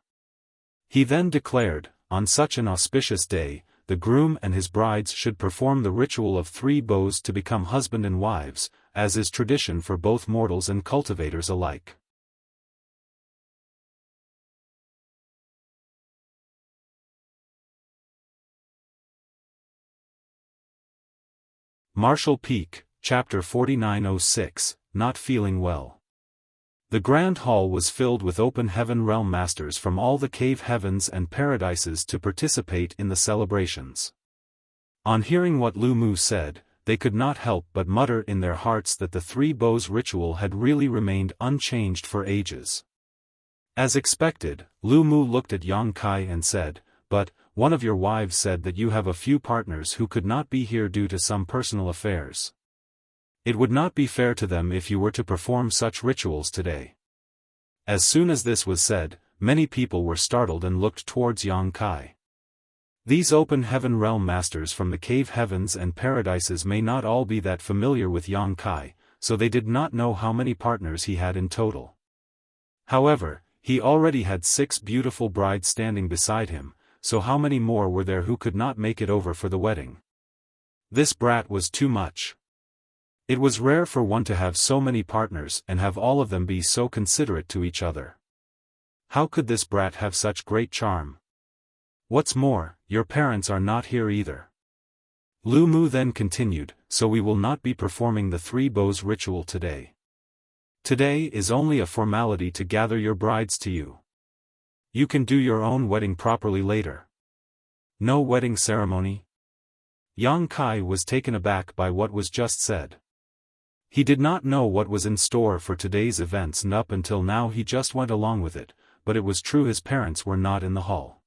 He then declared, on such an auspicious day, the groom and his brides should perform the ritual of 3 bows to become husband and wives, as is tradition for both mortals and cultivators alike. Marshall Peak, Chapter 4906, Not Feeling Well. The Grand Hall was filled with open heaven realm masters from all the cave heavens and paradises to participate in the celebrations. On hearing what Lu Mu said, they could not help but mutter in their hearts that the 3 bows ritual had really remained unchanged for ages. As expected, Lu Mu looked at Yang Kai and said, "But, one of your wives said that you have a few partners who could not be here due to some personal affairs. It would not be fair to them if you were to perform such rituals today." As soon as this was said, many people were startled and looked towards Yang Kai. These open heaven realm masters from the cave heavens and paradises may not all be that familiar with Yang Kai, so they did not know how many partners he had in total. However, he already had 6 beautiful brides standing beside him, so how many more were there who could not make it over for the wedding? This brat was too much. It was rare for one to have so many partners and have all of them be so considerate to each other. How could this brat have such great charm? What's more, your parents are not here either. Lu Mu then continued, so we will not be performing the 3 bows ritual today. Today is only a formality to gather your brides to you. You can do your own wedding properly later. No wedding ceremony? Yang Kai was taken aback by what was just said. He did not know what was in store for today's events, and up until now he just went along with it, but it was true his parents were not in the hall.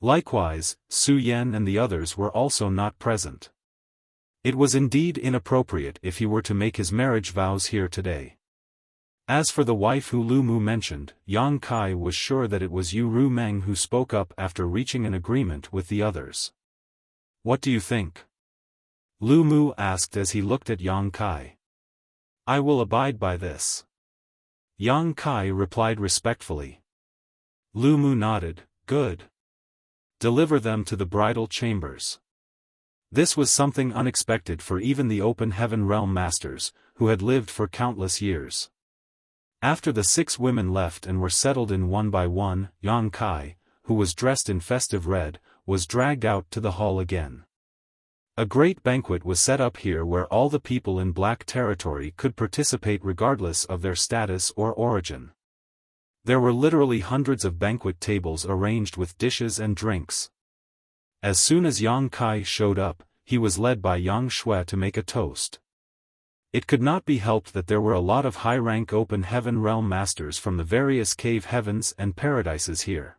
Likewise, Su Yan and the others were also not present. It was indeed inappropriate if he were to make his marriage vows here today. As for the wife who Lu Mu mentioned, Yang Kai was sure that it was Yu Ru Meng who spoke up after reaching an agreement with the others. "What do you think?" Lu Mu asked as he looked at Yang Kai. "I will abide by this." Yang Kai replied respectfully. Lu Mu nodded, "Good. Deliver them to the bridal chambers." This was something unexpected for even the open heaven realm masters, who had lived for countless years. After the 6 women left and were settled in one by one, Yang Kai, who was dressed in festive red, was dragged out to the hall again. A great banquet was set up here where all the people in Black Territory could participate regardless of their status or origin. There were literally hundreds of banquet tables arranged with dishes and drinks. As soon as Yang Kai showed up, he was led by Yang Shui to make a toast. It could not be helped that there were a lot of high-rank open heaven realm masters from the various cave heavens and paradises here.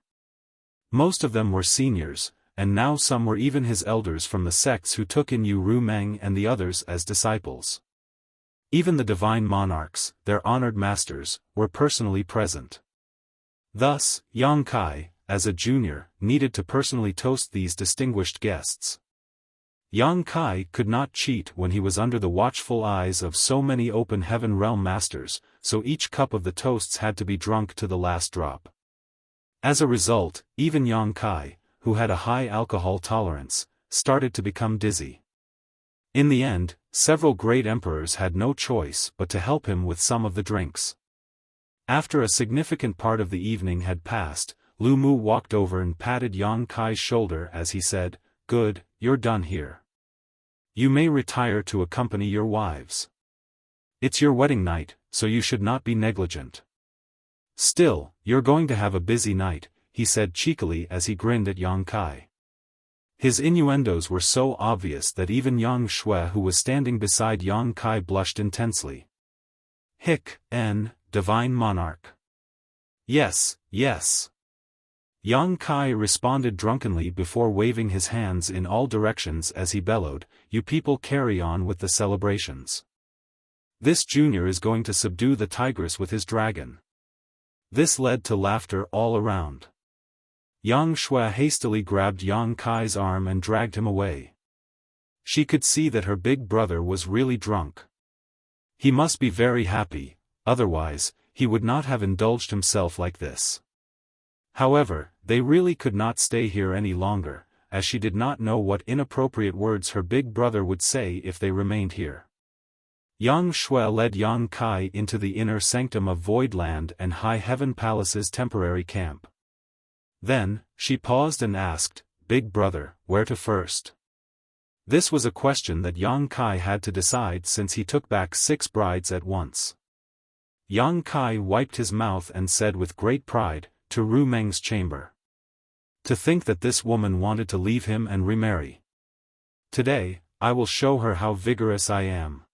Most of them were seniors, and now some were even his elders from the sects who took in Yu Ru Meng and the others as disciples. Even the divine monarchs, their honored masters, were personally present. Thus, Yang Kai, as a junior, needed to personally toast these distinguished guests. Yang Kai could not cheat when he was under the watchful eyes of so many open heaven realm masters, so each cup of the toasts had to be drunk to the last drop. As a result, even Yang Kai, who had a high alcohol tolerance, started to become dizzy. In the end, several great emperors had no choice but to help him with some of the drinks. After a significant part of the evening had passed, Lu Mu walked over and patted Yang Kai's shoulder as he said, "Good, you're done here. You may retire to accompany your wives. It's your wedding night, so you should not be negligent. Still, you're going to have a busy night," he said cheekily as he grinned at Yang Kai. His innuendos were so obvious that even Yang Shui, who was standing beside Yang Kai, blushed intensely. Divine monarch. Yes, yes. Yang Kai responded drunkenly before waving his hands in all directions as he bellowed, "You people carry on with the celebrations. This junior is going to subdue the tigress with his dragon." This led to laughter all around. Yang Shui hastily grabbed Yang Kai's arm and dragged him away. She could see that her big brother was really drunk. He must be very happy, otherwise, he would not have indulged himself like this. However, they really could not stay here any longer, as she did not know what inappropriate words her big brother would say if they remained here. Yang Shui led Yang Kai into the inner sanctum of Voidland and High Heaven Palace's temporary camp. Then, she paused and asked, "Big brother, where to first?" This was a question that Yang Kai had to decide since he took back 6 brides at once. Yang Kai wiped his mouth and said with great pride, "To Ru Meng's chamber." To think that this woman wanted to leave him and remarry. Today, I will show her how vigorous I am.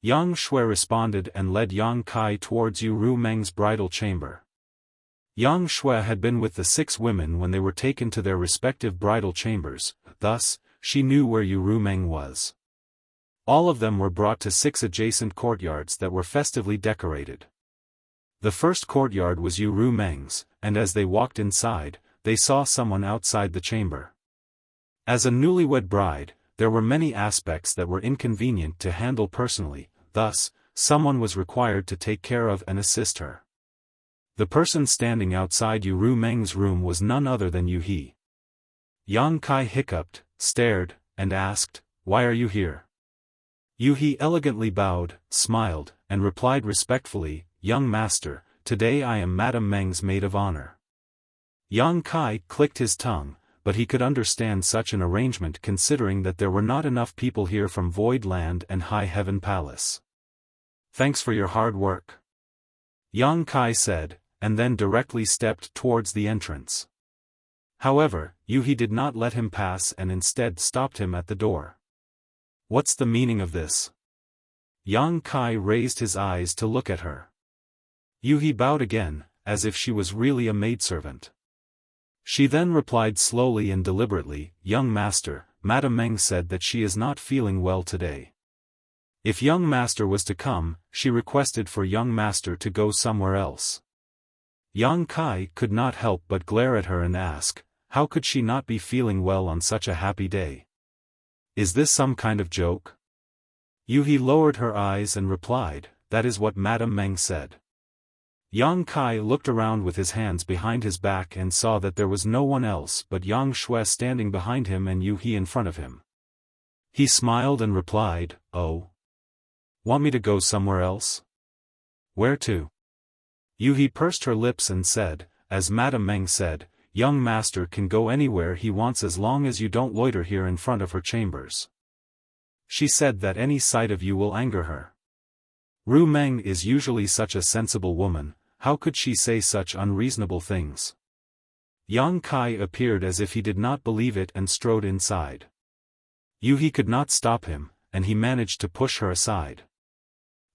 Yang Shui responded and led Yang Kai towards Ru Meng's bridal chamber. Yang Shui had been with the 6 women when they were taken to their respective bridal chambers, thus, she knew where Ru Meng was. All of them were brought to 6 adjacent courtyards that were festively decorated. The first courtyard was Ru Meng's, and as they walked inside, they saw someone outside the chamber. As a newlywed bride, there were many aspects that were inconvenient to handle personally, thus, someone was required to take care of and assist her. The person standing outside Ru Meng's room was none other than Yu He. Yang Kai hiccuped, stared, and asked, "Why are you here?" Yu He elegantly bowed, smiled, and replied respectfully, "Young master, today I am Madame Meng's maid of honor." Yang Kai clicked his tongue, but he could understand such an arrangement considering that there were not enough people here from Void Land and High Heaven Palace. "Thanks for your hard work," Yang Kai said, and then directly stepped towards the entrance. However, Yu He did not let him pass and instead stopped him at the door. "What's the meaning of this?" Yang Kai raised his eyes to look at her. Yu He bowed again, as if she was really a maidservant. She then replied slowly and deliberately, "Young master, Madame Meng said that she is not feeling well today. If young master was to come, she requested for young master to go somewhere else." Yang Kai could not help but glare at her and ask, how could she not be feeling well on such a happy day? Is this some kind of joke? Yu He lowered her eyes and replied, "That is what Madame Meng said." Yang Kai looked around with his hands behind his back and saw that there was no one else but Yang Shui standing behind him and Yu He in front of him. He smiled and replied, "Oh. Want me to go somewhere else? Where to?" Yu He pursed her lips and said, "As Madame Meng said, young master can go anywhere he wants as long as you don't loiter here in front of her chambers. She said that any sight of you will anger her. Ru Meng is usually such a sensible woman, how could she say such unreasonable things?" Yang Kai appeared as if he did not believe it and strode inside. Yu He could not stop him, and he managed to push her aside.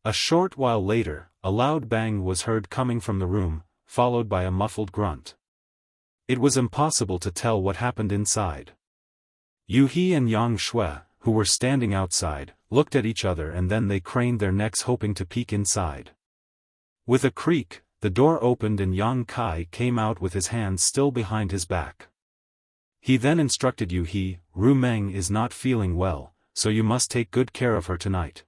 A short while later, a loud bang was heard coming from the room, followed by a muffled grunt. It was impossible to tell what happened inside. Yu He and Yang Shui, who were standing outside, looked at each other and then they craned their necks hoping to peek inside. With a creak, the door opened and Yang Kai came out with his hands still behind his back. He then instructed Yu He, "Ru Meng is not feeling well, so you must take good care of her tonight."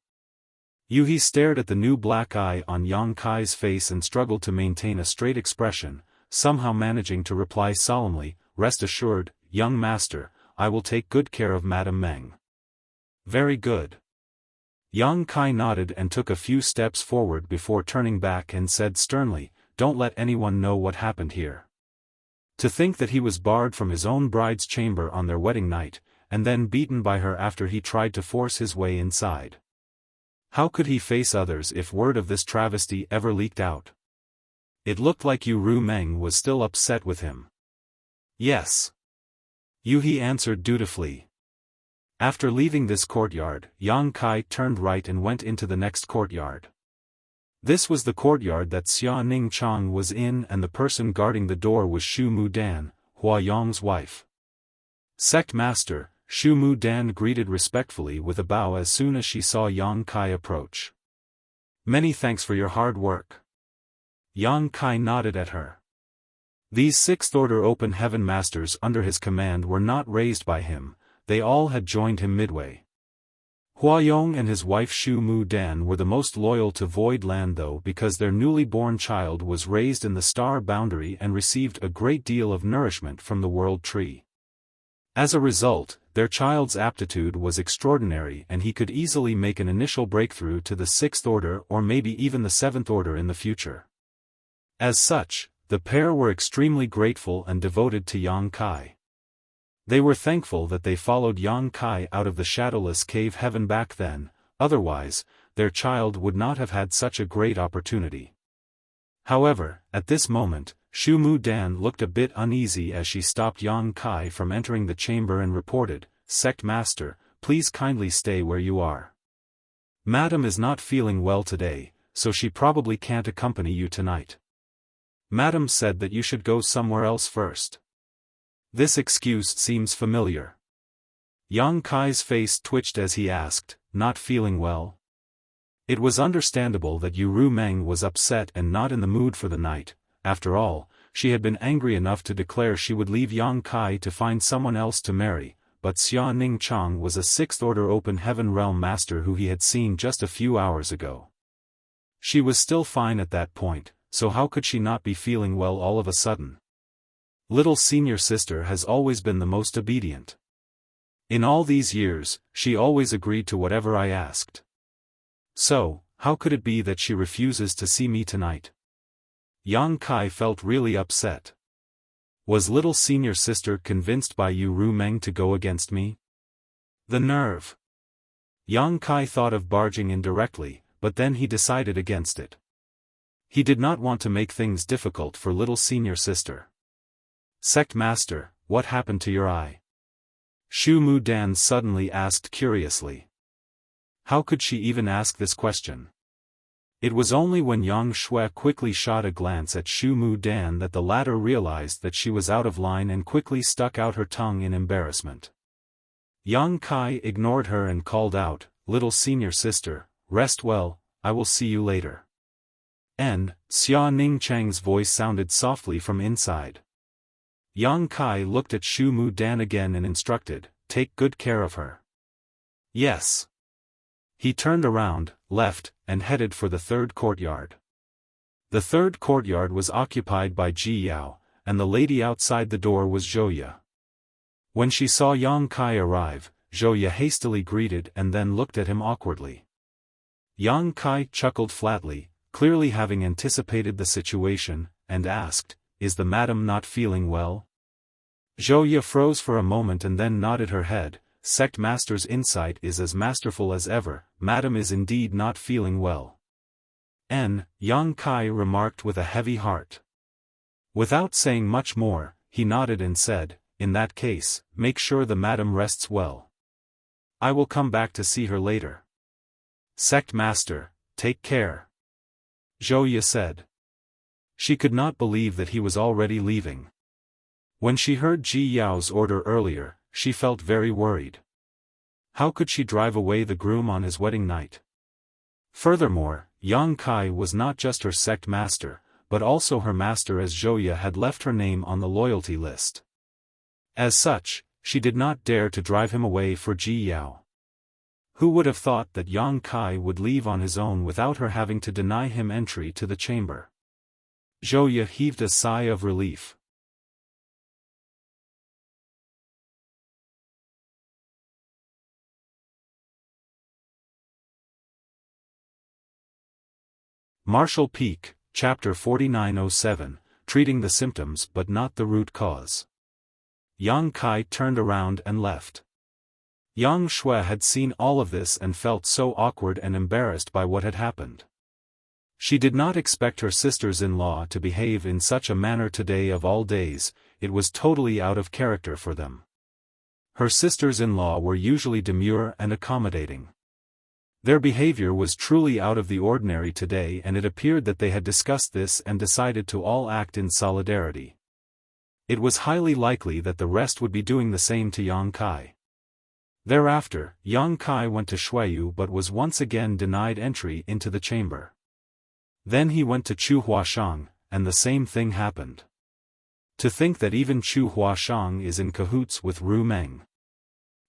Yu He stared at the new black eye on Yang Kai's face and struggled to maintain a straight expression, somehow managing to reply solemnly, "Rest assured, young master, I will take good care of Madame Meng." "Very good." Yang Kai nodded and took a few steps forward before turning back and said sternly, "Don't let anyone know what happened here." To think that he was barred from his own bride's chamber on their wedding night, and then beaten by her after he tried to force his way inside. How could he face others if word of this travesty ever leaked out? It looked like Ru Meng was still upset with him. "Yes." Yu He answered dutifully. After leaving this courtyard, Yang Kai turned right and went into the next courtyard. This was the courtyard that Xia Ning Chang was in and the person guarding the door was Shu Mu Dan, Hua Yong's wife. Sect Master, Shu Mu Dan greeted respectfully with a bow as soon as she saw Yang Kai approach. "Many thanks for your hard work." Yang Kai nodded at her. These 6th Order Open Heaven Masters under his command were not raised by him, they all had joined him midway. Huayong and his wife Xu Mu Dan were the most loyal to Void Land though because their newly born child was raised in the star boundary and received a great deal of nourishment from the world tree. As a result, their child's aptitude was extraordinary and he could easily make an initial breakthrough to the 6th order or maybe even the 7th order in the future. As such, the pair were extremely grateful and devoted to Yang Kai. They were thankful that they followed Yang Kai out of the shadowless cave heaven back then, otherwise, their child would not have had such a great opportunity. However, at this moment, Xu Mu Dan looked a bit uneasy as she stopped Yang Kai from entering the chamber and reported, "Sect Master, please kindly stay where you are. Madam is not feeling well today, so she probably can't accompany you tonight. Madam said that you should go somewhere else first." This excuse seems familiar. Yang Kai's face twitched as he asked, "Not feeling well?" It was understandable that Yu Meng was upset and not in the mood for the night. After all, she had been angry enough to declare she would leave Yang Kai to find someone else to marry, but Xia Ning Chang was a 6th order open heaven realm master who he had seen just a few hours ago. She was still fine at that point, so how could she not be feeling well all of a sudden? Little senior sister has always been the most obedient. In all these years, she always agreed to whatever I asked. So, how could it be that she refuses to see me tonight? Yang Kai felt really upset. Was little senior sister convinced by Yu Meng to go against me? The nerve! Yang Kai thought of barging in directly, but then he decided against it. He did not want to make things difficult for little senior sister. "Sect Master, what happened to your eye?" Xu Mu Dan suddenly asked curiously. How could she even ask this question? It was only when Yang Shui quickly shot a glance at Xu Mu Dan that the latter realized that she was out of line and quickly stuck out her tongue in embarrassment. Yang Kai ignored her and called out, "Little senior sister, rest well, I will see you later." And Xia Ning Chang's voice sounded softly from inside. Yang Kai looked at Xu Mu Dan again and instructed, "Take good care of her." Yes. He turned around, left, and headed for the 3rd courtyard. The 3rd courtyard was occupied by Ji Yao, and the lady outside the door was Zhouya. When she saw Yang Kai arrive, Zhouya hastily greeted and then looked at him awkwardly. Yang Kai chuckled flatly, clearly having anticipated the situation, and asked, "Is the madam not feeling well?" Zhouya froze for a moment and then nodded her head. "Sect Master's insight is as masterful as ever, madam is indeed not feeling well." Yang Kai remarked with a heavy heart. Without saying much more, he nodded and said, "In that case, make sure the madam rests well. I will come back to see her later." "Sect Master, take care," Zhouya said. She could not believe that he was already leaving. When she heard Ji Yao's order earlier, she felt very worried. How could she drive away the groom on his wedding night? Furthermore, Yang Kai was not just her sect master, but also her master as Zhouya had left her name on the loyalty list. As such, she did not dare to drive him away for Ji Yao. Who would have thought that Yang Kai would leave on his own without her having to deny him entry to the chamber? Zhouya heaved a sigh of relief. Martial Peak, Chapter 4907, Treating the Symptoms but Not the Root Cause. Yang Kai turned around and left. Yang Shui had seen all of this and felt so awkward and embarrassed by what had happened. She did not expect her sisters-in-law to behave in such a manner today of all days. It was totally out of character for them. Her sisters-in-law were usually demure and accommodating. Their behavior was truly out of the ordinary today, and it appeared that they had discussed this and decided to all act in solidarity. It was highly likely that the rest would be doing the same to Yang Kai. Thereafter, Yang Kai went to Shuiyu but was once again denied entry into the chamber. Then he went to Chu Huashang, and the same thing happened. To think that even Chu Huashang is in cahoots with Ru Meng.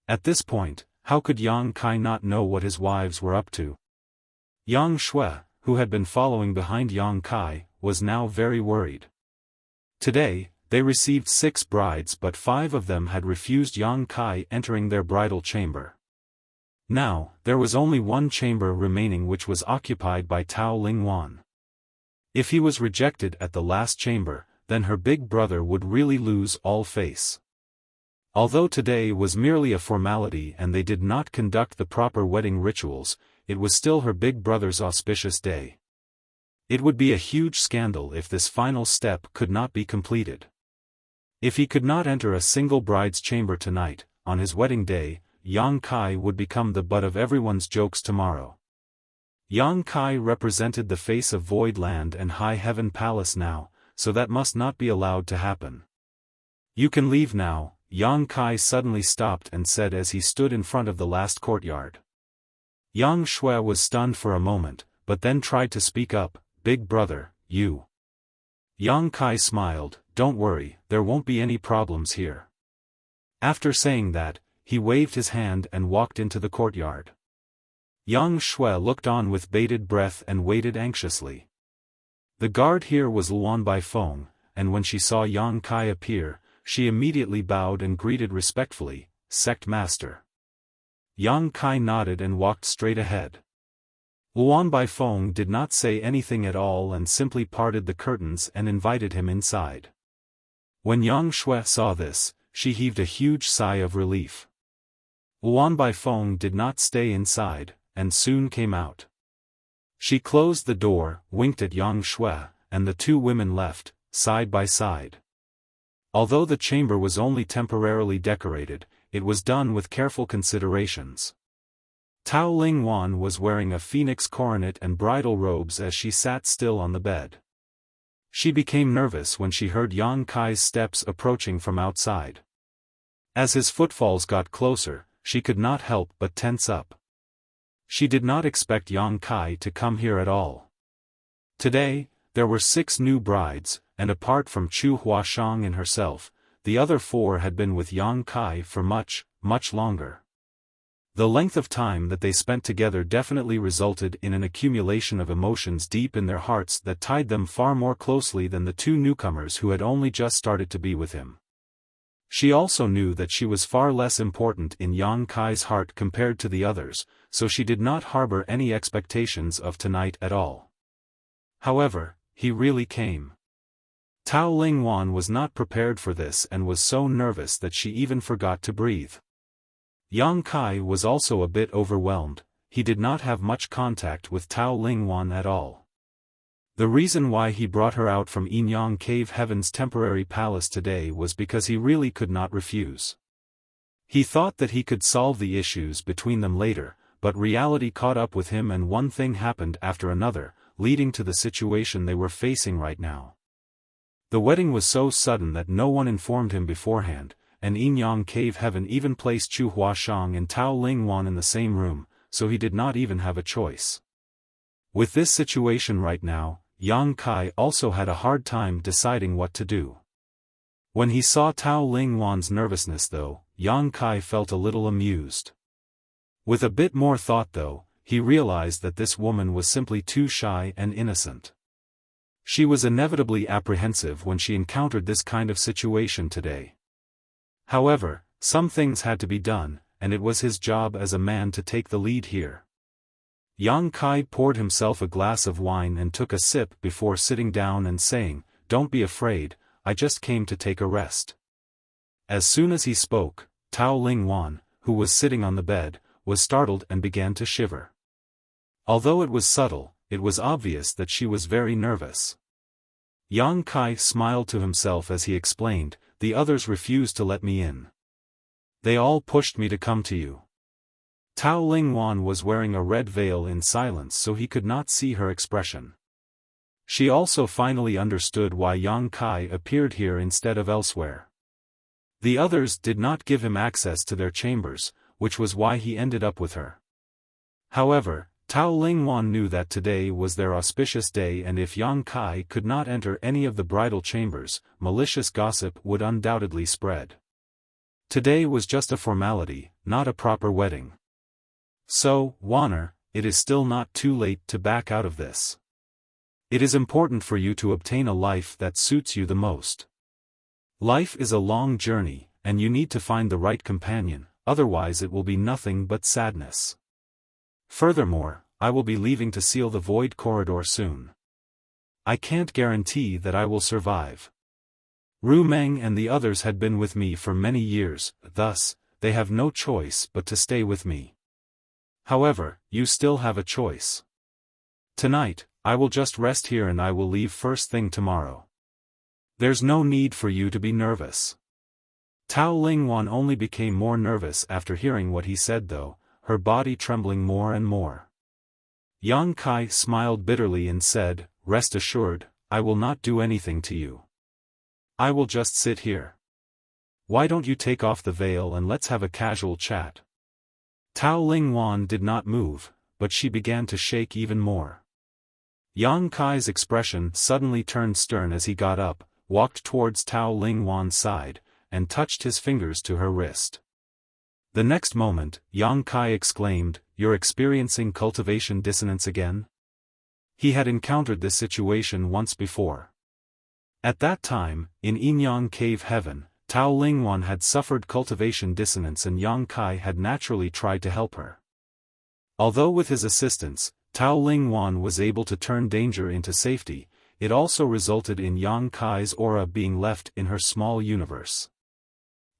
At this point, how could Yang Kai not know what his wives were up to? Yang Shui, who had been following behind Yang Kai, was now very worried. Today, they received 6 brides but 5 of them had refused Yang Kai entering their bridal chamber. Now, there was only one chamber remaining which was occupied by Tao Lingwan. If he was rejected at the last chamber, then her big brother would really lose all face. Although today was merely a formality and they did not conduct the proper wedding rituals, it was still her big brother's auspicious day. It would be a huge scandal if this final step could not be completed. If he could not enter a single bride's chamber tonight, on his wedding day, Yang Kai would become the butt of everyone's jokes tomorrow. Yang Kai represented the face of Void Land and High Heaven Palace now, so that must not be allowed to happen. You can leave now, Yang Kai suddenly stopped and said as he stood in front of the last courtyard. Yang Shui was stunned for a moment, but then tried to speak up, "Big brother, you." Yang Kai smiled, "Don't worry, there won't be any problems here." After saying that, he waved his hand and walked into the courtyard. Yang Shui looked on with bated breath and waited anxiously. The guard here was Luan Baifeng, and when she saw Yang Kai appear, she immediately bowed and greeted respectfully, "Sect Master." Yang Kai nodded and walked straight ahead. Luan Baifeng did not say anything at all and simply parted the curtains and invited him inside. When Yang Shui saw this, she heaved a huge sigh of relief. Luan Baifeng did not stay inside, and soon came out. She closed the door, winked at Yang Shui, and the 2 women left, side by side. Although the chamber was only temporarily decorated, it was done with careful considerations. Tao Lingwan was wearing a phoenix coronet and bridal robes as she sat still on the bed. She became nervous when she heard Yang Kai's steps approaching from outside. As his footfalls got closer, she could not help but tense up. She did not expect Yang Kai to come here at all. Today, there were 6 new brides, and apart from Chu Huashang and herself, the other 4 had been with Yang Kai for much, much longer. The length of time that they spent together definitely resulted in an accumulation of emotions deep in their hearts that tied them far more closely than the 2 newcomers who had only just started to be with him. She also knew that she was far less important in Yang Kai's heart compared to the others, so she did not harbor any expectations of tonight at all. However, he really came. Tao Lingwan was not prepared for this and was so nervous that she even forgot to breathe. Yang Kai was also a bit overwhelmed. He did not have much contact with Tao Lingwan at all. The reason why he brought her out from Yinyang Cave Heaven's temporary palace today was because he really could not refuse. He thought that he could solve the issues between them later, but reality caught up with him and one thing happened after another, leading to the situation they were facing right now. The wedding was so sudden that no one informed him beforehand, and Yinyang Cave Heaven even placed Chu Huashang and Tao Lingwan in the same room, so he did not even have a choice. With this situation right now, Yang Kai also had a hard time deciding what to do. When he saw Tao Lingwan's nervousness though, Yang Kai felt a little amused. With a bit more thought though, he realized that this woman was simply too shy and innocent. She was inevitably apprehensive when she encountered this kind of situation today. However, some things had to be done, and it was his job as a man to take the lead here. Yang Kai poured himself a glass of wine and took a sip before sitting down and saying, "Don't be afraid, I just came to take a rest." As soon as he spoke, Tao Lingwan, who was sitting on the bed, was startled and began to shiver. Although it was subtle, it was obvious that she was very nervous. Yang Kai smiled to himself as he explained, "The others refused to let me in. They all pushed me to come to you." Tao Lingwan was wearing a red veil in silence so he could not see her expression. She also finally understood why Yang Kai appeared here instead of elsewhere. The others did not give him access to their chambers, which was why he ended up with her. However, Tao Lingwan knew that today was their auspicious day and if Yang Kai could not enter any of the bridal chambers, malicious gossip would undoubtedly spread. Today was just a formality, not a proper wedding. So, Wanner, it is still not too late to back out of this. It is important for you to obtain a life that suits you the most. Life is a long journey, and you need to find the right companion, otherwise it will be nothing but sadness. Furthermore, I will be leaving to seal the Void Corridor soon. I can't guarantee that I will survive. Ru Meng and the others had been with me for many years, thus, they have no choice but to stay with me. However, you still have a choice. Tonight, I will just rest here and I will leave first thing tomorrow. There's no need for you to be nervous. Tao Lingwan only became more nervous after hearing what he said though, her body trembling more and more. Yang Kai smiled bitterly and said, "Rest assured, I will not do anything to you. I will just sit here. Why don't you take off the veil and let's have a casual chat?" Tao Lingwan did not move, but she began to shake even more. Yang Kai's expression suddenly turned stern as he got up, walked towards Tao Lingwan's side, and touched his fingers to her wrist. The next moment, Yang Kai exclaimed, "You're experiencing cultivation dissonance again?" He had encountered this situation once before. At that time, in Yinyang Cave Heaven, Tao Lingwan had suffered cultivation dissonance and Yang Kai had naturally tried to help her. Although with his assistance, Tao Lingwan was able to turn danger into safety, it also resulted in Yang Kai's aura being left in her small universe.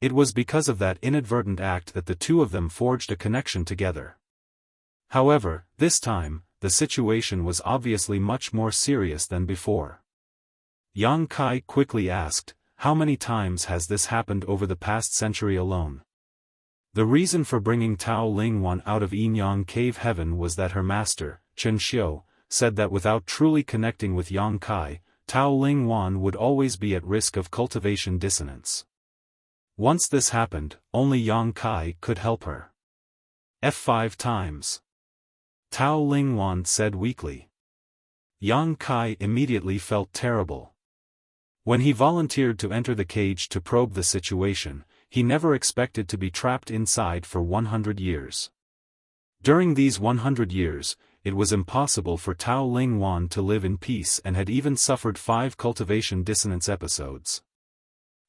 It was because of that inadvertent act that the two of them forged a connection together. However, this time, the situation was obviously much more serious than before. Yang Kai quickly asked, "How many times has this happened over the past century alone?" The reason for bringing Tao Lingwan out of Yinyang Cave Heaven was that her master, Chen Xiu, said that without truly connecting with Yang Kai, Tao Lingwan would always be at risk of cultivation dissonance. Once this happened, only Yang Kai could help her. F5 times. Tao Lingwan said weakly. Yang Kai immediately felt terrible. When he volunteered to enter the cage to probe the situation, he never expected to be trapped inside for 100 years. During these 100 years, it was impossible for Tao Lingwan to live in peace and had even suffered 5 cultivation dissonance episodes.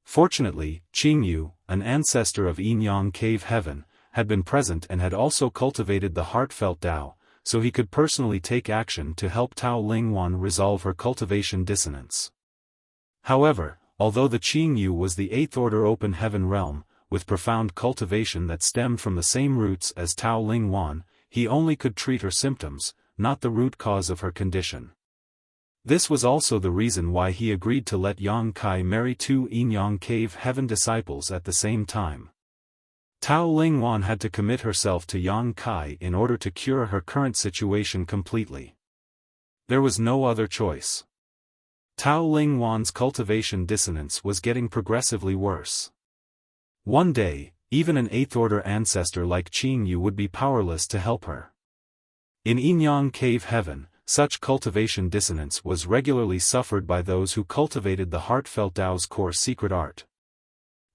Fortunately, Qingyu, an ancestor of Yinyang Cave Heaven, had been present and had also cultivated the heartfelt Tao, so he could personally take action to help Tao Lingwan resolve her cultivation dissonance. However, although the Qingyu was the 8th order open heaven realm, with profound cultivation that stemmed from the same roots as Tao Lingwan, he only could treat her symptoms, not the root cause of her condition. This was also the reason why he agreed to let Yang Kai marry 2 Yinyang Cave Heaven disciples at the same time. Tao Lingwan had to commit herself to Yang Kai in order to cure her current situation completely. There was no other choice. Tao Lingwan's cultivation dissonance was getting progressively worse. One day, even an 8th order ancestor like Qingyu would be powerless to help her. In Yinyang Cave Heaven, such cultivation dissonance was regularly suffered by those who cultivated the heartfelt Tao's core secret art.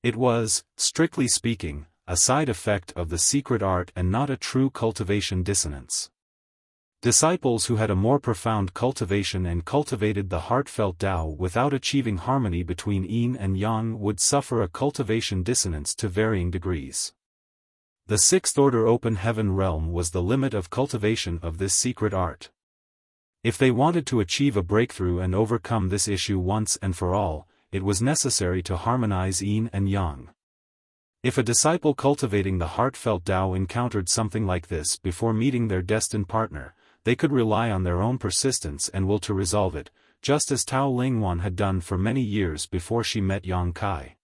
It was, strictly speaking, a side effect of the secret art and not a true cultivation dissonance. Disciples who had a more profound cultivation and cultivated the heartfelt Tao without achieving harmony between yin and yang would suffer a cultivation dissonance to varying degrees. The 6th order open heaven realm was the limit of cultivation of this secret art. If they wanted to achieve a breakthrough and overcome this issue once and for all, it was necessary to harmonize yin and yang. If a disciple cultivating the heartfelt Tao encountered something like this before meeting their destined partner, they could rely on their own persistence and will to resolve it, just as Tao Lingwan had done for many years before she met Yang Kai.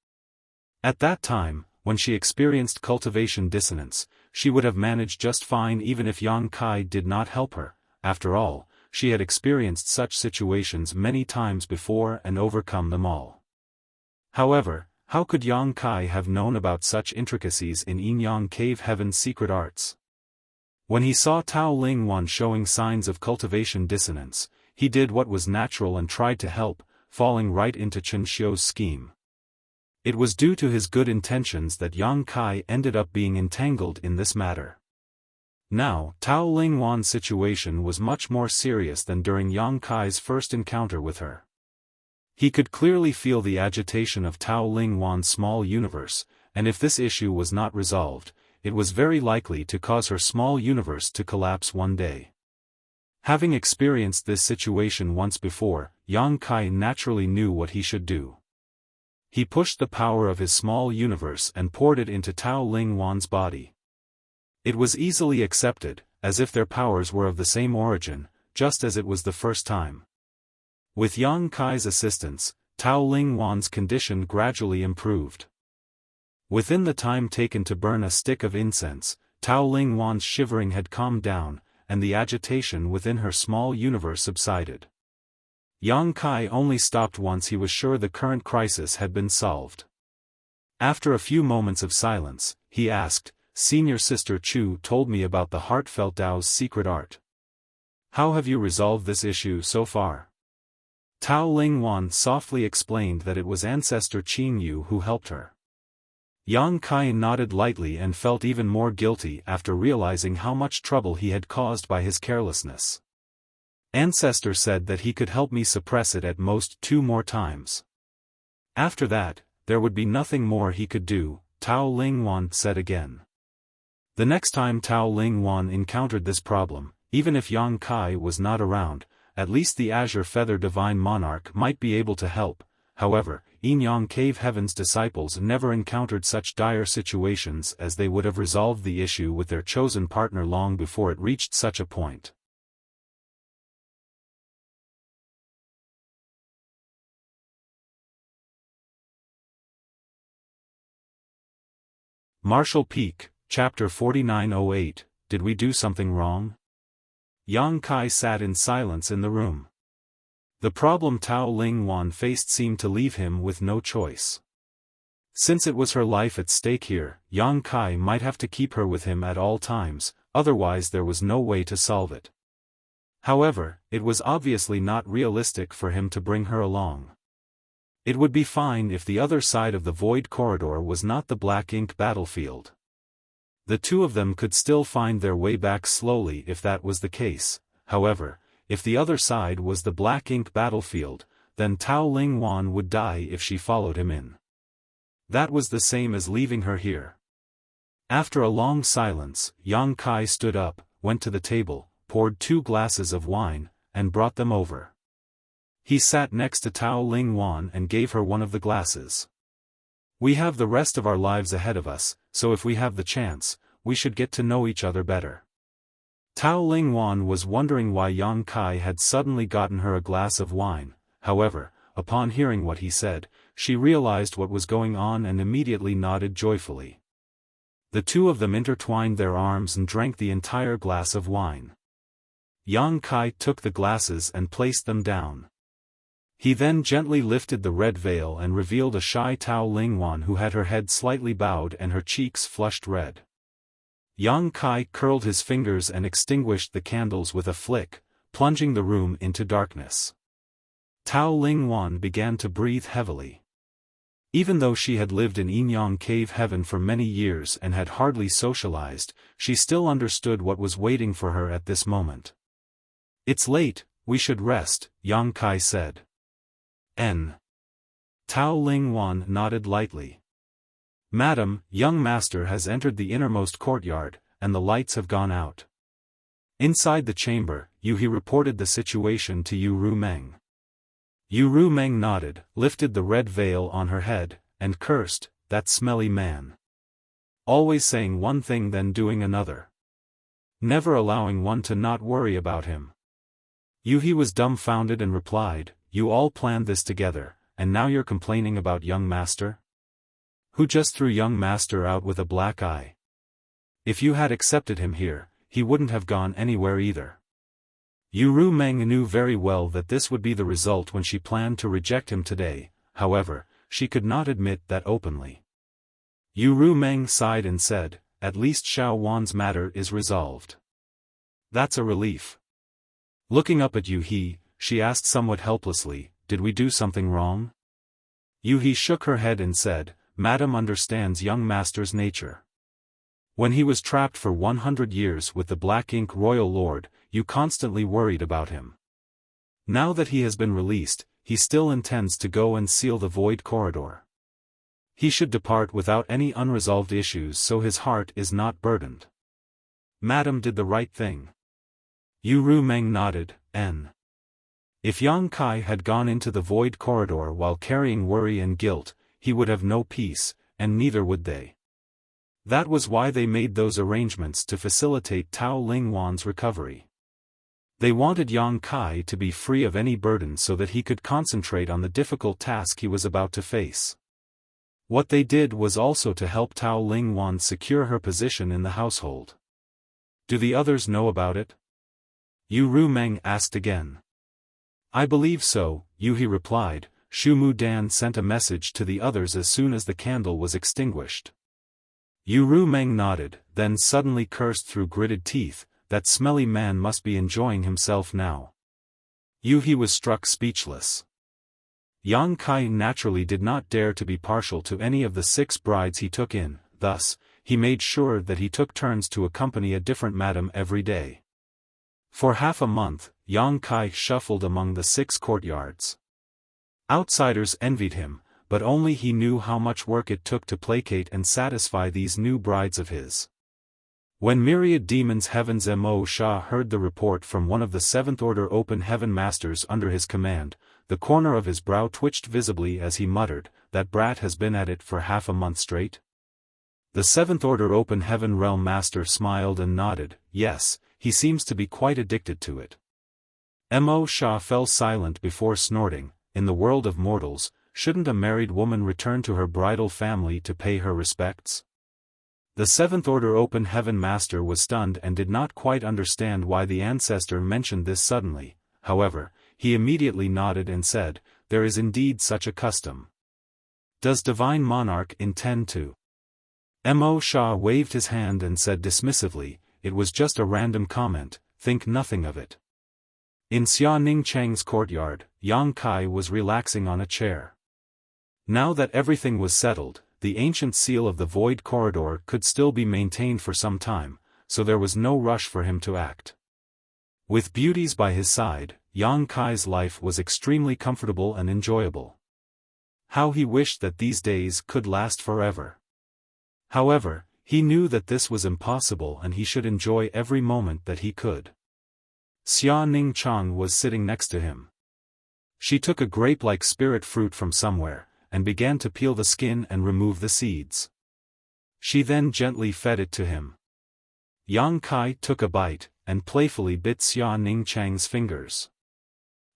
At that time, when she experienced cultivation dissonance, she would have managed just fine even if Yang Kai did not help her. After all, she had experienced such situations many times before and overcome them all. However, how could Yang Kai have known about such intricacies in Yinyang Cave Heaven's secret arts? When he saw Tao Lingwan showing signs of cultivation dissonance, he did what was natural and tried to help, falling right into Chen Xiu's scheme. It was due to his good intentions that Yang Kai ended up being entangled in this matter. Now, Tao Ling Wan's situation was much more serious than during Yang Kai's first encounter with her. He could clearly feel the agitation of Tao Ling Wan's small universe, and if this issue was not resolved, it was very likely to cause her small universe to collapse one day. Having experienced this situation once before, Yang Kai naturally knew what he should do. He pushed the power of his small universe and poured it into Tao Ling Wan's body. It was easily accepted, as if their powers were of the same origin, just as it was the first time. With Yang Kai's assistance, Tao Ling Wan's condition gradually improved. Within the time taken to burn a stick of incense, Tao Ling Wan's shivering had calmed down, and the agitation within her small universe subsided. Yang Kai only stopped once he was sure the current crisis had been solved. After a few moments of silence, he asked, "Senior Sister Chu told me about the heartfelt Tao's secret art. How have you resolved this issue so far?" Tao Ling Wan softly explained that it was Ancestor Qin Yu who helped her. Yang Kai nodded lightly and felt even more guilty after realizing how much trouble he had caused by his carelessness. Ancestor said that he could help me suppress it at most 2 more times. After that, there would be nothing more he could do, Tao Ling Wan said again. The next time Tao Ling Wan encountered this problem, even if Yang Kai was not around, at least the Azure Feather Divine Monarch might be able to help. However, Yin Yang Cave Heaven's disciples never encountered such dire situations, as they would have resolved the issue with their chosen partner long before it reached such a point. Marshall Peak, Chapter 4908, Did we do something wrong? Yang Kai sat in silence in the room. The problem Tao Ling Wan faced seemed to leave him with no choice. Since it was her life at stake here, Yang Kai might have to keep her with him at all times, otherwise there was no way to solve it. However, it was obviously not realistic for him to bring her along. It would be fine if the other side of the void corridor was not the black ink battlefield. The two of them could still find their way back slowly if that was the case. However, if the other side was the black ink battlefield, then Tao Ling Wan would die if she followed him in. That was the same as leaving her here. After a long silence, Yang Kai stood up, went to the table, poured 2 glasses of wine, and brought them over. He sat next to Tao Ling Wan and gave her one of the glasses. "We have the rest of our lives ahead of us, so if we have the chance, we should get to know each other better." Tao Ling Wan was wondering why Yang Kai had suddenly gotten her a glass of wine. However, upon hearing what he said, she realized what was going on and immediately nodded joyfully. The two of them intertwined their arms and drank the entire glass of wine. Yang Kai took the glasses and placed them down. He then gently lifted the red veil and revealed a shy Tao Ling Wan who had her head slightly bowed and her cheeks flushed red. Yang Kai curled his fingers and extinguished the candles with a flick, plunging the room into darkness. Tao Ling Wan began to breathe heavily. Even though she had lived in Yin Yang Cave Heaven for many years and had hardly socialized, she still understood what was waiting for her at this moment. "It's late, we should rest," Yang Kai said. Tao Ling Wan nodded lightly. "Madam, young master has entered the innermost courtyard, and the lights have gone out." Inside the chamber, He reported the situation to Yu Ru Meng. Yu Ru Meng nodded, lifted the red veil on her head, and cursed, "That smelly man. Always saying one thing then doing another. Never allowing one to not worry about him." He was dumbfounded and replied, "You all planned this together, and now you're complaining about young master? Who just threw young master out with a black eye? If you had accepted him here, he wouldn't have gone anywhere either." Yu Ru Meng knew very well that this would be the result when she planned to reject him today. However, she could not admit that openly. Yu Ru Meng sighed and said, "At least Xiao Wan's matter is resolved. That's a relief." Looking up at Yu He, she asked somewhat helplessly, "Did we do something wrong?" Yuhi shook her head and said, "Madam understands young master's nature. When he was trapped for 100 years with the Black Ink Royal Lord, you constantly worried about him. Now that he has been released, he still intends to go and seal the Void Corridor. He should depart without any unresolved issues so his heart is not burdened. Madam did the right thing." Yu Rumeng nodded, If Yang Kai had gone into the Void Corridor while carrying worry and guilt, he would have no peace, and neither would they. That was why they made those arrangements to facilitate Tao Lingwan's recovery. They wanted Yang Kai to be free of any burden so that he could concentrate on the difficult task he was about to face. What they did was also to help Tao Lingwan secure her position in the household. Do the others know about it? Yu Rumeng asked again. I believe so, Yuhi replied. Shu Mu Dan sent a message to the others as soon as the candle was extinguished. Yu Rumeng nodded, then suddenly cursed through gritted teeth, that smelly man must be enjoying himself now. Yuhi was struck speechless. Yang Kai naturally did not dare to be partial to any of the 6 brides he took in, thus, he made sure that he took turns to accompany a different madam every day. For half a month, Yang Kai shuffled among the 6 courtyards. Outsiders envied him, but only he knew how much work it took to placate and satisfy these new brides of his. When Myriad Demons Heaven's Mo Shah heard the report from one of the 7th Order Open Heaven Masters under his command, the corner of his brow twitched visibly as he muttered, "That brat has been at it for half a month straight?" The 7th Order Open Heaven Realm Master smiled and nodded, "Yes, he seems to be quite addicted to it." Mo Shah fell silent before snorting, "In the world of mortals, shouldn't a married woman return to her bridal family to pay her respects?" The 7th Order Open Heaven Master was stunned and did not quite understand why the ancestor mentioned this suddenly. However, he immediately nodded and said, "There is indeed such a custom." "Does Divine Monarch intend to?" Mo Shah waved his hand and said dismissively, "It was just a random comment, think nothing of it." In Xia Ning Chang's courtyard, Yang Kai was relaxing on a chair. Now that everything was settled, the ancient seal of the Void Corridor could still be maintained for some time, so there was no rush for him to act. With beauties by his side, Yang Kai's life was extremely comfortable and enjoyable. How he wished that these days could last forever. However, he knew that this was impossible and he should enjoy every moment that he could. Xia Ning Chang was sitting next to him. She took a grape-like spirit fruit from somewhere, and began to peel the skin and remove the seeds. She then gently fed it to him. Yang Kai took a bite, and playfully bit Xia Ning Chang's fingers.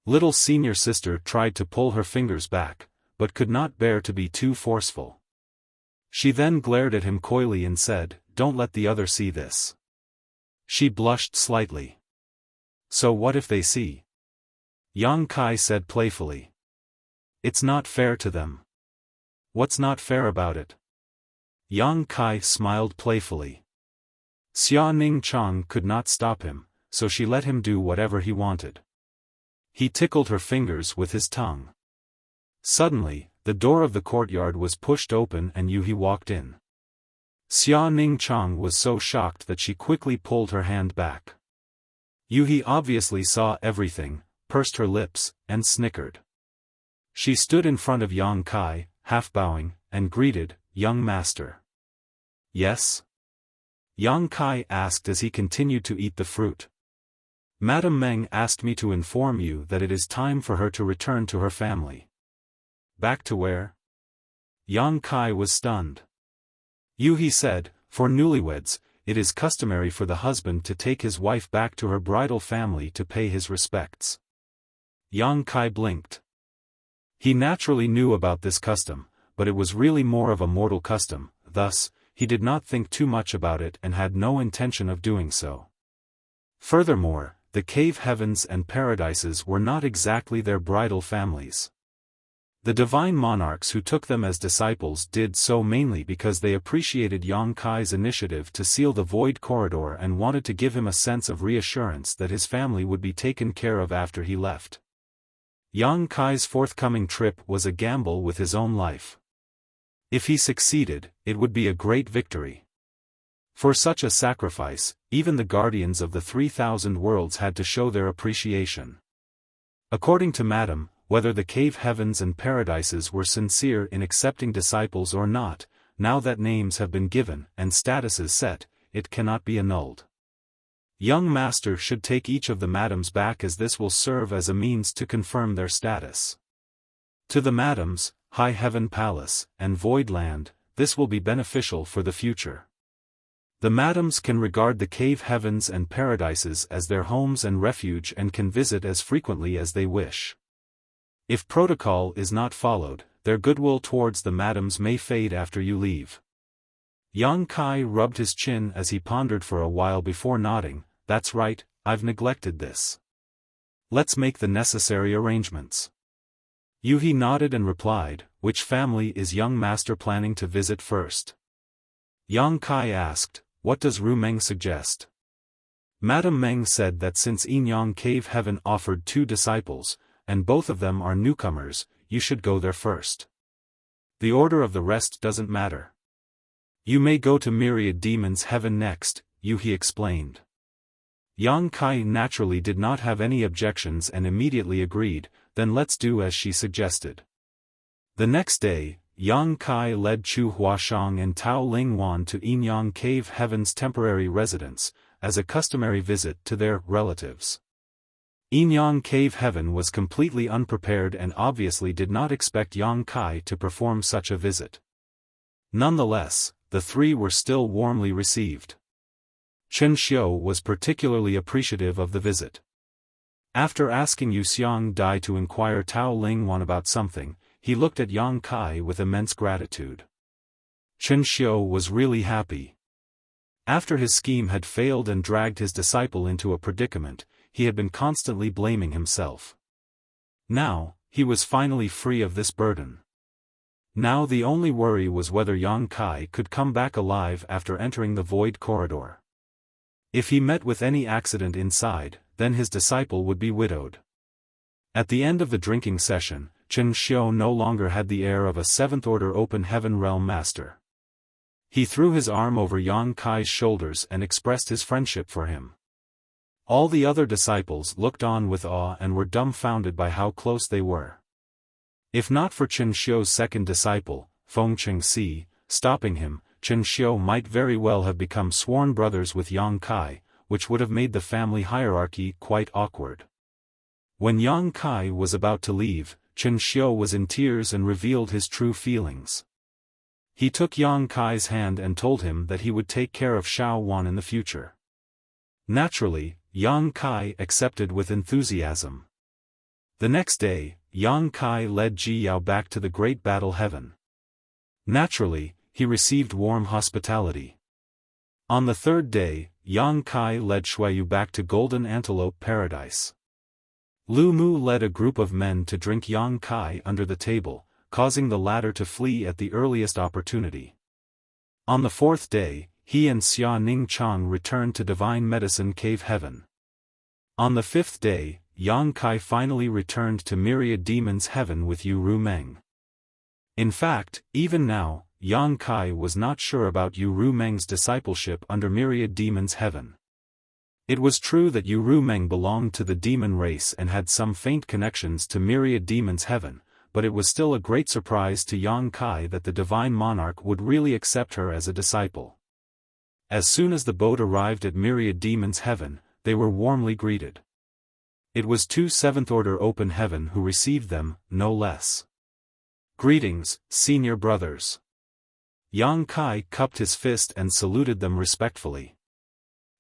Little senior sister tried to pull her fingers back, but could not bear to be too forceful. She then glared at him coyly and said, "Don't let the other see this." She blushed slightly. "So what if they see?" Yang Kai said playfully. "It's not fair to them." "What's not fair about it?" Yang Kai smiled playfully. Xia Ning Chang could not stop him, so she let him do whatever he wanted. He tickled her fingers with his tongue. Suddenly, the door of the courtyard was pushed open and Yuhi walked in. Xia Ning Chang was so shocked that she quickly pulled her hand back. Yuhi obviously saw everything, pursed her lips, and snickered. She stood in front of Yang Kai, half bowing, and greeted, "Young master." "Yes?" Yang Kai asked as he continued to eat the fruit. "Madame Meng asked me to inform you that it is time for her to return to her family." "Back to where?" Yang Kai was stunned. Yuhi said, "For newlyweds, it is customary for the husband to take his wife back to her bridal family to pay his respects." Yang Kai blinked. He naturally knew about this custom, but it was really more of a mortal custom, thus, he did not think too much about it and had no intention of doing so. Furthermore, the cave heavens and paradises were not exactly their bridal families. The divine monarchs who took them as disciples did so mainly because they appreciated Yang Kai's initiative to seal the Void Corridor and wanted to give him a sense of reassurance that his family would be taken care of after he left. Yang Kai's forthcoming trip was a gamble with his own life. If he succeeded, it would be a great victory. For such a sacrifice, even the guardians of the 3,000 worlds had to show their appreciation. According to Madame, whether the cave heavens and paradises were sincere in accepting disciples or not, now that names have been given and statuses set, it cannot be annulled. Young master should take each of the madams back, as this will serve as a means to confirm their status. To the madams, High Heaven Palace, and Void Land, this will be beneficial for the future. The madams can regard the cave heavens and paradises as their homes and refuge and can visit as frequently as they wish. If protocol is not followed, their goodwill towards the madams may fade after you leave. Yang Kai rubbed his chin as he pondered for a while before nodding. That's right, I've neglected this. Let's make the necessary arrangements. Yuhi nodded and replied, which family is young master planning to visit first? Yang Kai asked, what does Ru Meng suggest? Madame Meng said that since Yinyang Cave Heaven offered 2 disciples, and both of them are newcomers, you should go there first. The order of the rest doesn't matter. You may go to Myriad Demons Heaven next, Yuhi explained. Yang Kai naturally did not have any objections and immediately agreed, then let's do as she suggested. The next day, Yang Kai led Chu Huashang and Tao Lingwan to Yinyang Cave Heaven's temporary residence, as a customary visit to their relatives. Yinyang Cave Heaven was completely unprepared and obviously did not expect Yang Kai to perform such a visit. Nonetheless, the 3 were still warmly received. Chen Xiu was particularly appreciative of the visit. After asking Yu Xiang Dai to inquire Tao Lingwan about something, he looked at Yang Kai with immense gratitude. Chen Xiu was really happy. After his scheme had failed and dragged his disciple into a predicament, he had been constantly blaming himself. Now, he was finally free of this burden. Now the only worry was whether Yang Kai could come back alive after entering the void corridor. If he met with any accident inside, then his disciple would be widowed. At the end of the drinking session, Chen Xiu no longer had the air of a 7th-order open heaven realm master. He threw his arm over Yang Kai's shoulders and expressed his friendship for him. All the other disciples looked on with awe and were dumbfounded by how close they were. If not for Chen Xiu's second disciple, Feng Chengxi, stopping him, Chen Xiu might very well have become sworn brothers with Yang Kai, which would have made the family hierarchy quite awkward. When Yang Kai was about to leave, Chen Xiu was in tears and revealed his true feelings. He took Yang Kai's hand and told him that he would take care of Xiaofan in the future. Naturally, Yang Kai accepted with enthusiasm. The next day, Yang Kai led Ji Yao back to the Great Battle Heaven. Naturally, he received warm hospitality. On the 3rd day, Yang Kai led Shuiyu back to Golden Antelope Paradise. Lu Mu led a group of men to drink Yang Kai under the table, causing the latter to flee at the earliest opportunity. On the 4th day, he and Xia Ning Chang returned to Divine Medicine Cave Heaven. On the 5th day, Yang Kai finally returned to Myriad Demons Heaven with Yu Ru Meng. In fact, even now, Yang Kai was not sure about Yu Ru Meng's discipleship under Myriad Demons Heaven. It was true that Yu Ru Meng belonged to the demon race and had some faint connections to Myriad Demons Heaven, but it was still a great surprise to Yang Kai that the Divine Monarch would really accept her as a disciple. As soon as the boat arrived at Myriad Demons Heaven, they were warmly greeted. It was 2 7th-order open heaven who received them, no less. Greetings, senior brothers. Yang Kai cupped his fist and saluted them respectfully.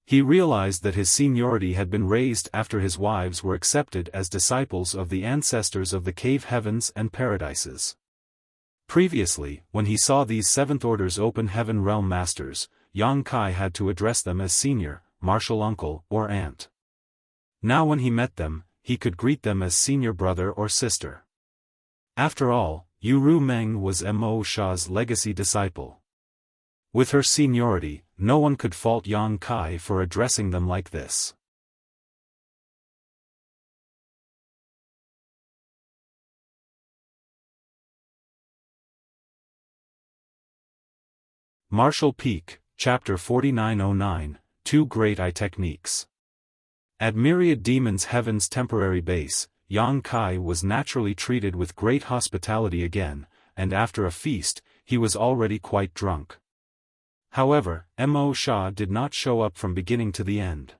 He realized that his seniority had been raised after his wives were accepted as disciples of the ancestors of the cave heavens and paradises. Previously, when he saw these 7th Order's open heaven realm masters, Yang Kai had to address them as senior, martial uncle, or aunt. Now when he met them, he could greet them as senior brother or sister. After all, Yu Ru Meng was Mo Sha's legacy disciple. With her seniority, no one could fault Yang Kai for addressing them like this. Martial Peak, Chapter 4909, Two Great Eye Techniques. At Myriad Demons Heaven's temporary base, Yang Kai was naturally treated with great hospitality again, and after a feast, he was already quite drunk. However, Mo Sha did not show up from beginning to the end.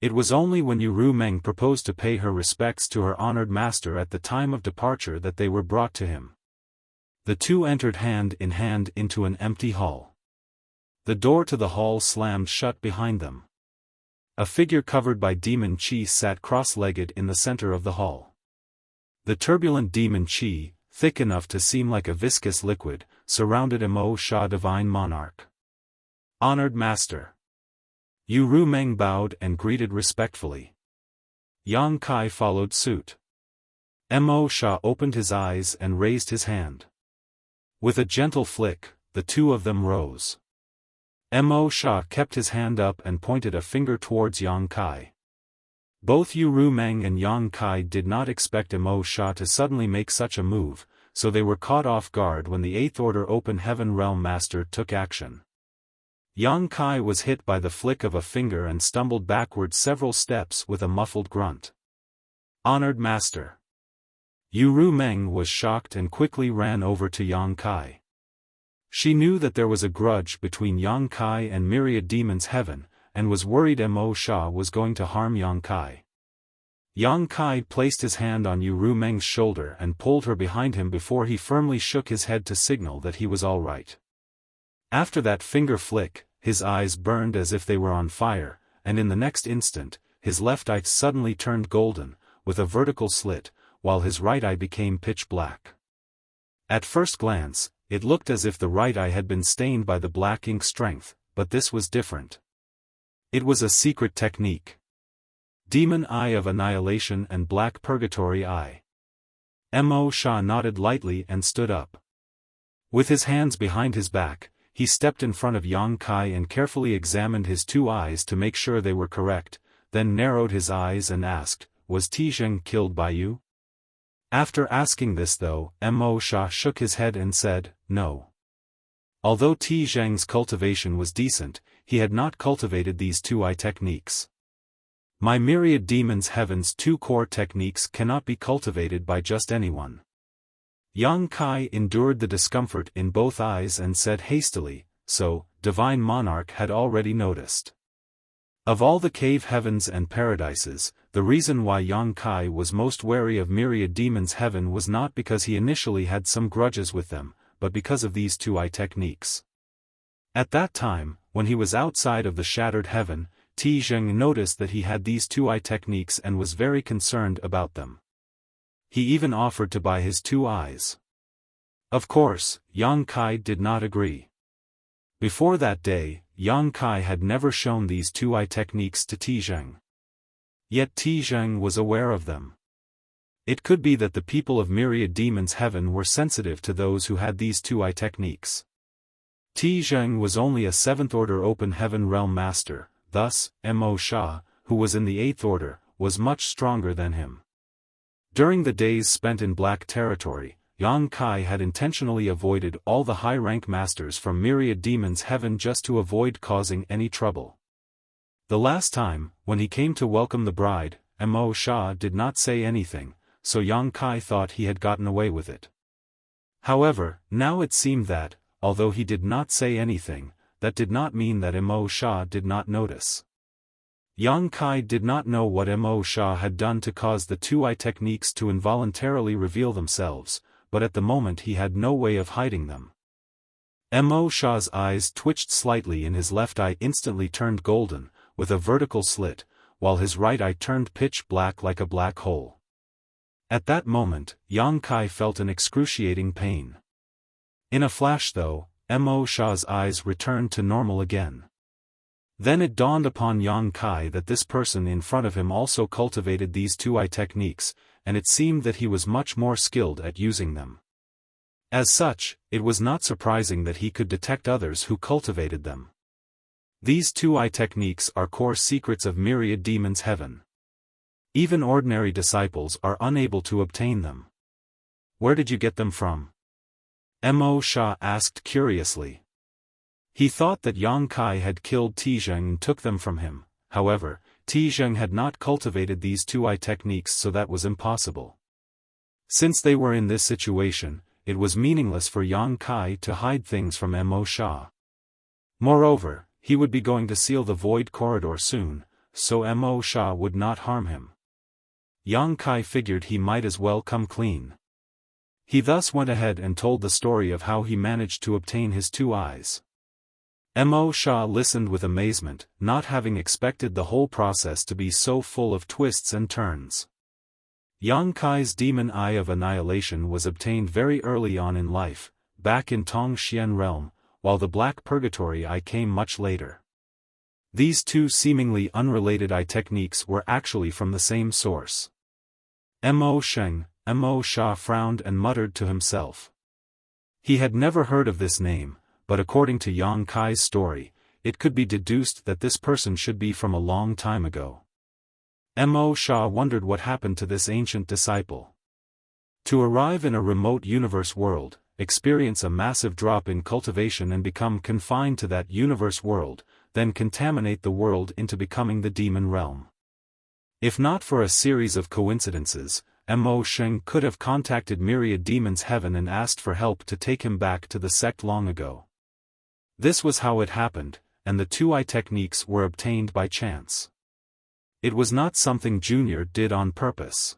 It was only when Ru Meng proposed to pay her respects to her honored master at the time of departure that they were brought to him. The two entered hand in hand into an empty hall. The door to the hall slammed shut behind them. A figure covered by demon chi sat cross-legged in the center of the hall. The turbulent demon chi, thick enough to seem like a viscous liquid, surrounded Mo Sha, divine monarch. Honored master. Ru Meng bowed and greeted respectfully. Yang Kai followed suit. Mo Sha opened his eyes and raised his hand. With a gentle flick, the two of them rose. Mo Sha kept his hand up and pointed a finger towards Yang Kai. Both Ru Meng and Yang Kai did not expect Mo Sha to suddenly make such a move, so they were caught off guard when the Eighth Order Open Heaven Realm Master took action. Yang Kai was hit by the flick of a finger and stumbled backward several steps with a muffled grunt. Honored master. Ru Meng was shocked and quickly ran over to Yang Kai. She knew that there was a grudge between Yang Kai and Myriad Demons Heaven, and was worried Mo Sha was going to harm Yang Kai. Yang Kai placed his hand on Ru Meng's shoulder and pulled her behind him before he firmly shook his head to signal that he was all right. After that finger flick, his eyes burned as if they were on fire, and in the next instant, his left eye suddenly turned golden, with a vertical slit, while his right eye became pitch black. At first glance, it looked as if the right eye had been stained by the black ink strength, but this was different. It was a secret technique. Demon Eye of Annihilation and Black Purgatory Eye. Mo Sha nodded lightly and stood up. With his hands behind his back, he stepped in front of Yang Kai and carefully examined his two eyes to make sure they were correct, then narrowed his eyes and asked, "Was Tizheng killed by you?" After asking this though, Mo Sha shook his head and said, "No." Although Tizheng's cultivation was decent, he had not cultivated these two eye techniques. My Myriad Demons Heaven's two core techniques cannot be cultivated by just anyone. Yang Kai endured the discomfort in both eyes and said hastily, "So, Divine Monarch had already noticed." Of all the cave heavens and paradises, the reason why Yang Kai was most wary of Myriad Demons Heaven was not because he initially had some grudges with them, but because of these two eye techniques. At that time, when he was outside of the Shattered Heaven, Tizheng noticed that he had these two eye techniques and was very concerned about them. He even offered to buy his two eyes. Of course, Yang Kai did not agree. Before that day, Yang Kai had never shown these two eye techniques to Tizheng. Yet Tizheng was aware of them. It could be that the people of Myriad Demons Heaven were sensitive to those who had these two eye techniques. Tizheng was only a Seventh Order Open Heaven Realm Master, thus, Mo Sha, who was in the Eighth Order, was much stronger than him. During the days spent in Black Territory, Yang Kai had intentionally avoided all the high-rank masters from Myriad Demons Heaven just to avoid causing any trouble. The last time, when he came to welcome the bride, Mo Sha did not say anything, so Yang Kai thought he had gotten away with it. However, now it seemed that, although he did not say anything, that did not mean that Mo Sha did not notice. Yang Kai did not know what Mo Sha had done to cause the two eye techniques to involuntarily reveal themselves, but at the moment he had no way of hiding them. Mo Sha's eyes twitched slightly and his left eye instantly turned golden, with a vertical slit, while his right eye turned pitch black like a black hole. At that moment, Yang Kai felt an excruciating pain. In a flash though, Mo Sha's eyes returned to normal again. Then it dawned upon Yang Kai that this person in front of him also cultivated these two eye techniques, and it seemed that he was much more skilled at using them. As such, it was not surprising that he could detect others who cultivated them. These two eye techniques are core secrets of Myriad Demons Heaven. Even ordinary disciples are unable to obtain them. Where did you get them from? Mo Sha asked curiously. He thought that Yang Kai had killed Tizheng and took them from him. However, Tizheng had not cultivated these two-eye techniques, so that was impossible. Since they were in this situation, it was meaningless for Yang Kai to hide things from Mo Sha. Moreover, he would be going to seal the void corridor soon, so Mo Sha would not harm him. Yang Kai figured he might as well come clean. He thus went ahead and told the story of how he managed to obtain his two eyes. Mo Sha listened with amazement, not having expected the whole process to be so full of twists and turns. Yang Kai's demon eye of annihilation was obtained very early on in life, back in Tongxian realm, while the black purgatory eye came much later. These two seemingly unrelated eye techniques were actually from the same source. Mo Sha frowned and muttered to himself. He had never heard of this name, but according to Yang Kai's story, it could be deduced that this person should be from a long time ago. Mo Sha wondered what happened to this ancient disciple. To arrive in a remote universe world, experience a massive drop in cultivation and become confined to that universe world, then contaminate the world into becoming the demon realm. If not for a series of coincidences, Mo Sheng could have contacted Myriad Demons Heaven and asked for help to take him back to the sect long ago. This was how it happened, and the two-eye techniques were obtained by chance. It was not something Junior did on purpose.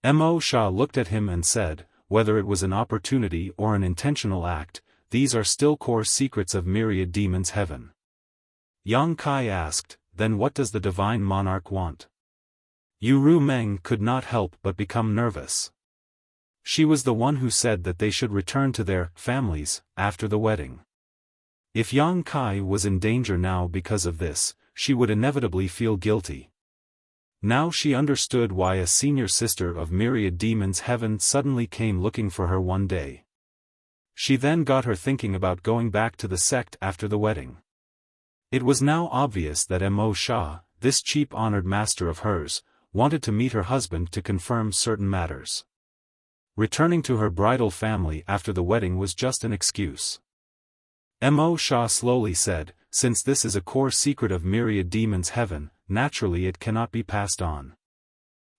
Mo Sha looked at him and said, whether it was an opportunity or an intentional act, these are still core secrets of Myriad Demons Heaven. Yang Kai asked, then what does the Divine Monarch want? Yu Meng could not help but become nervous. She was the one who said that they should return to their families after the wedding. If Yang Kai was in danger now because of this, she would inevitably feel guilty. Now she understood why a senior sister of Myriad Demons Heaven suddenly came looking for her one day. She then got her thinking about going back to the sect after the wedding. It was now obvious that Mo Sha, this cheap honored master of hers, wanted to meet her husband to confirm certain matters. Returning to her bridal family after the wedding was just an excuse. Mo Sha slowly said, since this is a core secret of Myriad Demons Heaven, naturally it cannot be passed on.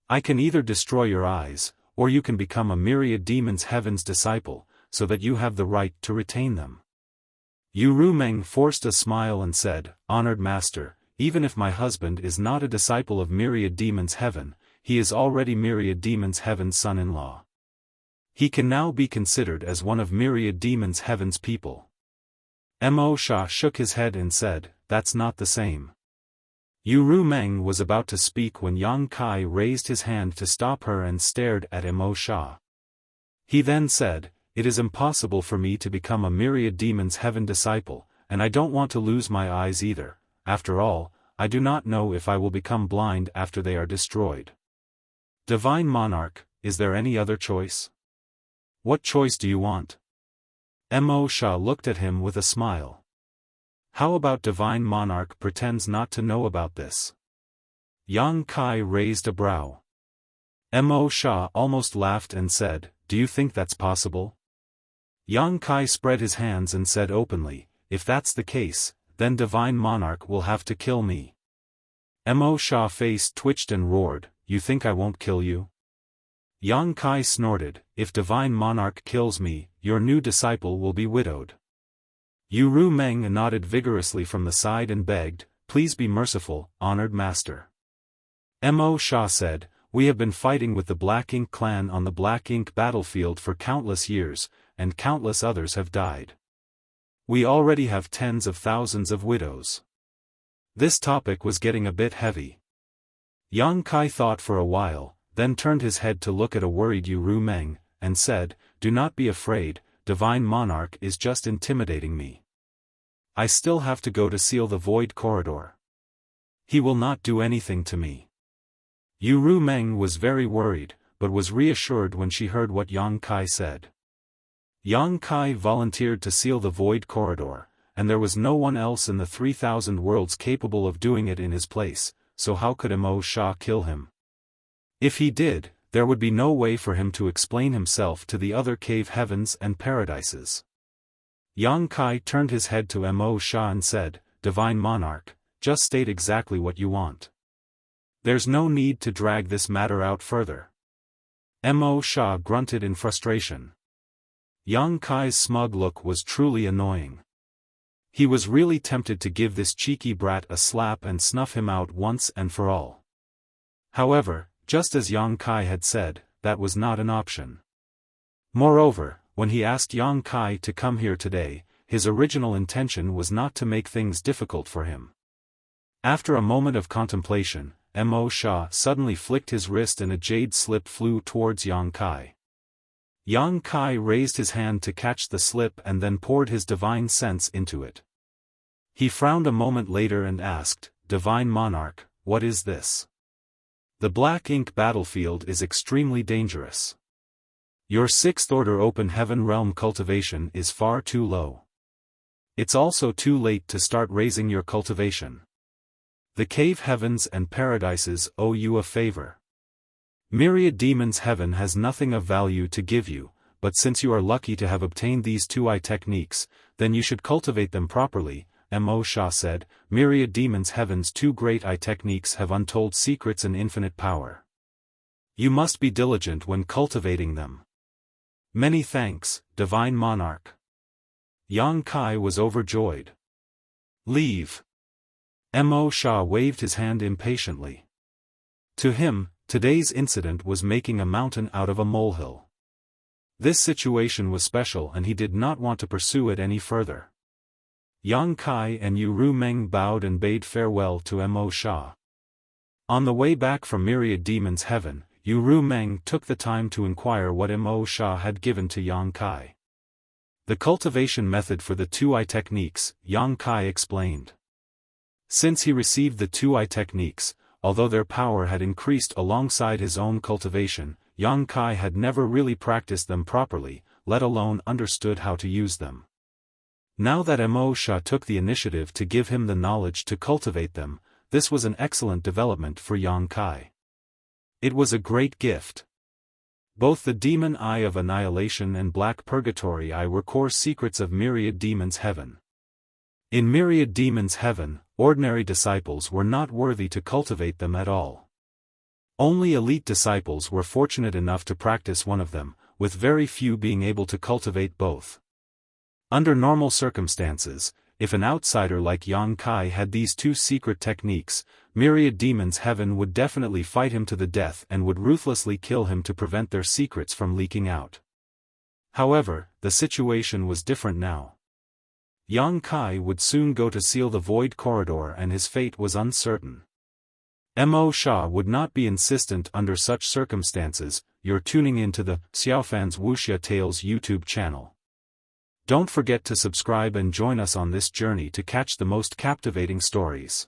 I can either destroy your eyes, or you can become a Myriad Demons Heaven's disciple, so that you have the right to retain them. Yu Meng forced a smile and said, honored master, even if my husband is not a disciple of Myriad Demons Heaven, he is already Myriad Demons Heaven's son-in-law. He can now be considered as one of Myriad Demons Heaven's people. Mo Sha shook his head and said, that's not the same. Yu Meng was about to speak when Yang Kai raised his hand to stop her and stared at Mo Sha. He then said, it is impossible for me to become a Myriad Demons Heaven disciple, and I don't want to lose my eyes either. After all, I do not know if I will become blind after they are destroyed. Divine Monarch, is there any other choice? What choice do you want? Mo Sha looked at him with a smile. How about Divine Monarch pretends not to know about this? Yang Kai raised a brow. Mo Sha almost laughed and said, do you think that's possible? Yang Kai spread his hands and said openly, if that's the case, then Divine Monarch will have to kill me. Mo Sha's face twitched and roared, you think I won't kill you? Yang Kai snorted, if Divine Monarch kills me, your new disciple will be widowed. Yu Meng nodded vigorously from the side and begged, please be merciful, honored master. Mo Sha said, we have been fighting with the Black Ink clan on the Black Ink battlefield for countless years, and countless others have died. We already have tens of thousands of widows. This topic was getting a bit heavy. Yang Kai thought for a while, then turned his head to look at a worried Yu Meng, and said, do not be afraid, Divine Monarch is just intimidating me. I still have to go to seal the void corridor. He will not do anything to me. Yu Meng was very worried, but was reassured when she heard what Yang Kai said. Yang Kai volunteered to seal the void corridor, and there was no one else in the 3,000 worlds capable of doing it in his place, so how could Mo Sha kill him? If he did, there would be no way for him to explain himself to the other cave heavens and paradises. Yang Kai turned his head to Mo Sha and said, "Divine Monarch, just state exactly what you want. There's no need to drag this matter out further." Mo Sha grunted in frustration. Yang Kai's smug look was truly annoying. He was really tempted to give this cheeky brat a slap and snuff him out once and for all. However, just as Yang Kai had said, that was not an option. Moreover, when he asked Yang Kai to come here today, his original intention was not to make things difficult for him. After a moment of contemplation, Mo Sha suddenly flicked his wrist and a jade slip flew towards Yang Kai. Yang Kai raised his hand to catch the slip and then poured his divine sense into it. He frowned a moment later and asked, "Divine Monarch, what is this? The black ink battlefield is extremely dangerous. Your 6th order open heaven realm cultivation is far too low. It's also too late to start raising your cultivation. The cave heavens and paradises owe you a favor. Myriad Demons Heaven has nothing of value to give you, but since you are lucky to have obtained these 2 techniques, then you should cultivate them properly," Mo Sha said. "Myriad Demons Heaven's 2 great techniques have untold secrets and infinite power. You must be diligent when cultivating them." "Many thanks, Divine Monarch." Yang Kai was overjoyed. "Leave." Mo Sha waved his hand impatiently. To him, today's incident was making a mountain out of a molehill. This situation was special and he did not want to pursue it any further. Yang Kai and Yu Rumeng bowed and bade farewell to Mo Sha. On the way back from Myriad Demons Heaven, Yu Rumeng took the time to inquire what Mo Sha had given to Yang Kai. The cultivation method for the 2 techniques, Yang Kai explained. Since he received the 2 techniques, although their power had increased alongside his own cultivation, Yang Kai had never really practiced them properly, let alone understood how to use them. Now that Mo Sha took the initiative to give him the knowledge to cultivate them, this was an excellent development for Yang Kai. It was a great gift. Both the Demon Eye of Annihilation and Black Purgatory Eye were core secrets of Myriad Demons Heaven. In Myriad Demons Heaven, ordinary disciples were not worthy to cultivate them at all. Only elite disciples were fortunate enough to practice one of them, with very few being able to cultivate both. Under normal circumstances, if an outsider like Yang Kai had these 2 secret techniques, Myriad Demons Heaven would definitely fight him to the death and would ruthlessly kill him to prevent their secrets from leaking out. However, the situation was different now. Yang Kai would soon go to seal the Void Corridor and his fate was uncertain. Mo Sha would not be insistent under such circumstances. You're tuning in to the Xiaofan's Wuxia Tales YouTube channel. Don't forget to subscribe and join us on this journey to catch the most captivating stories.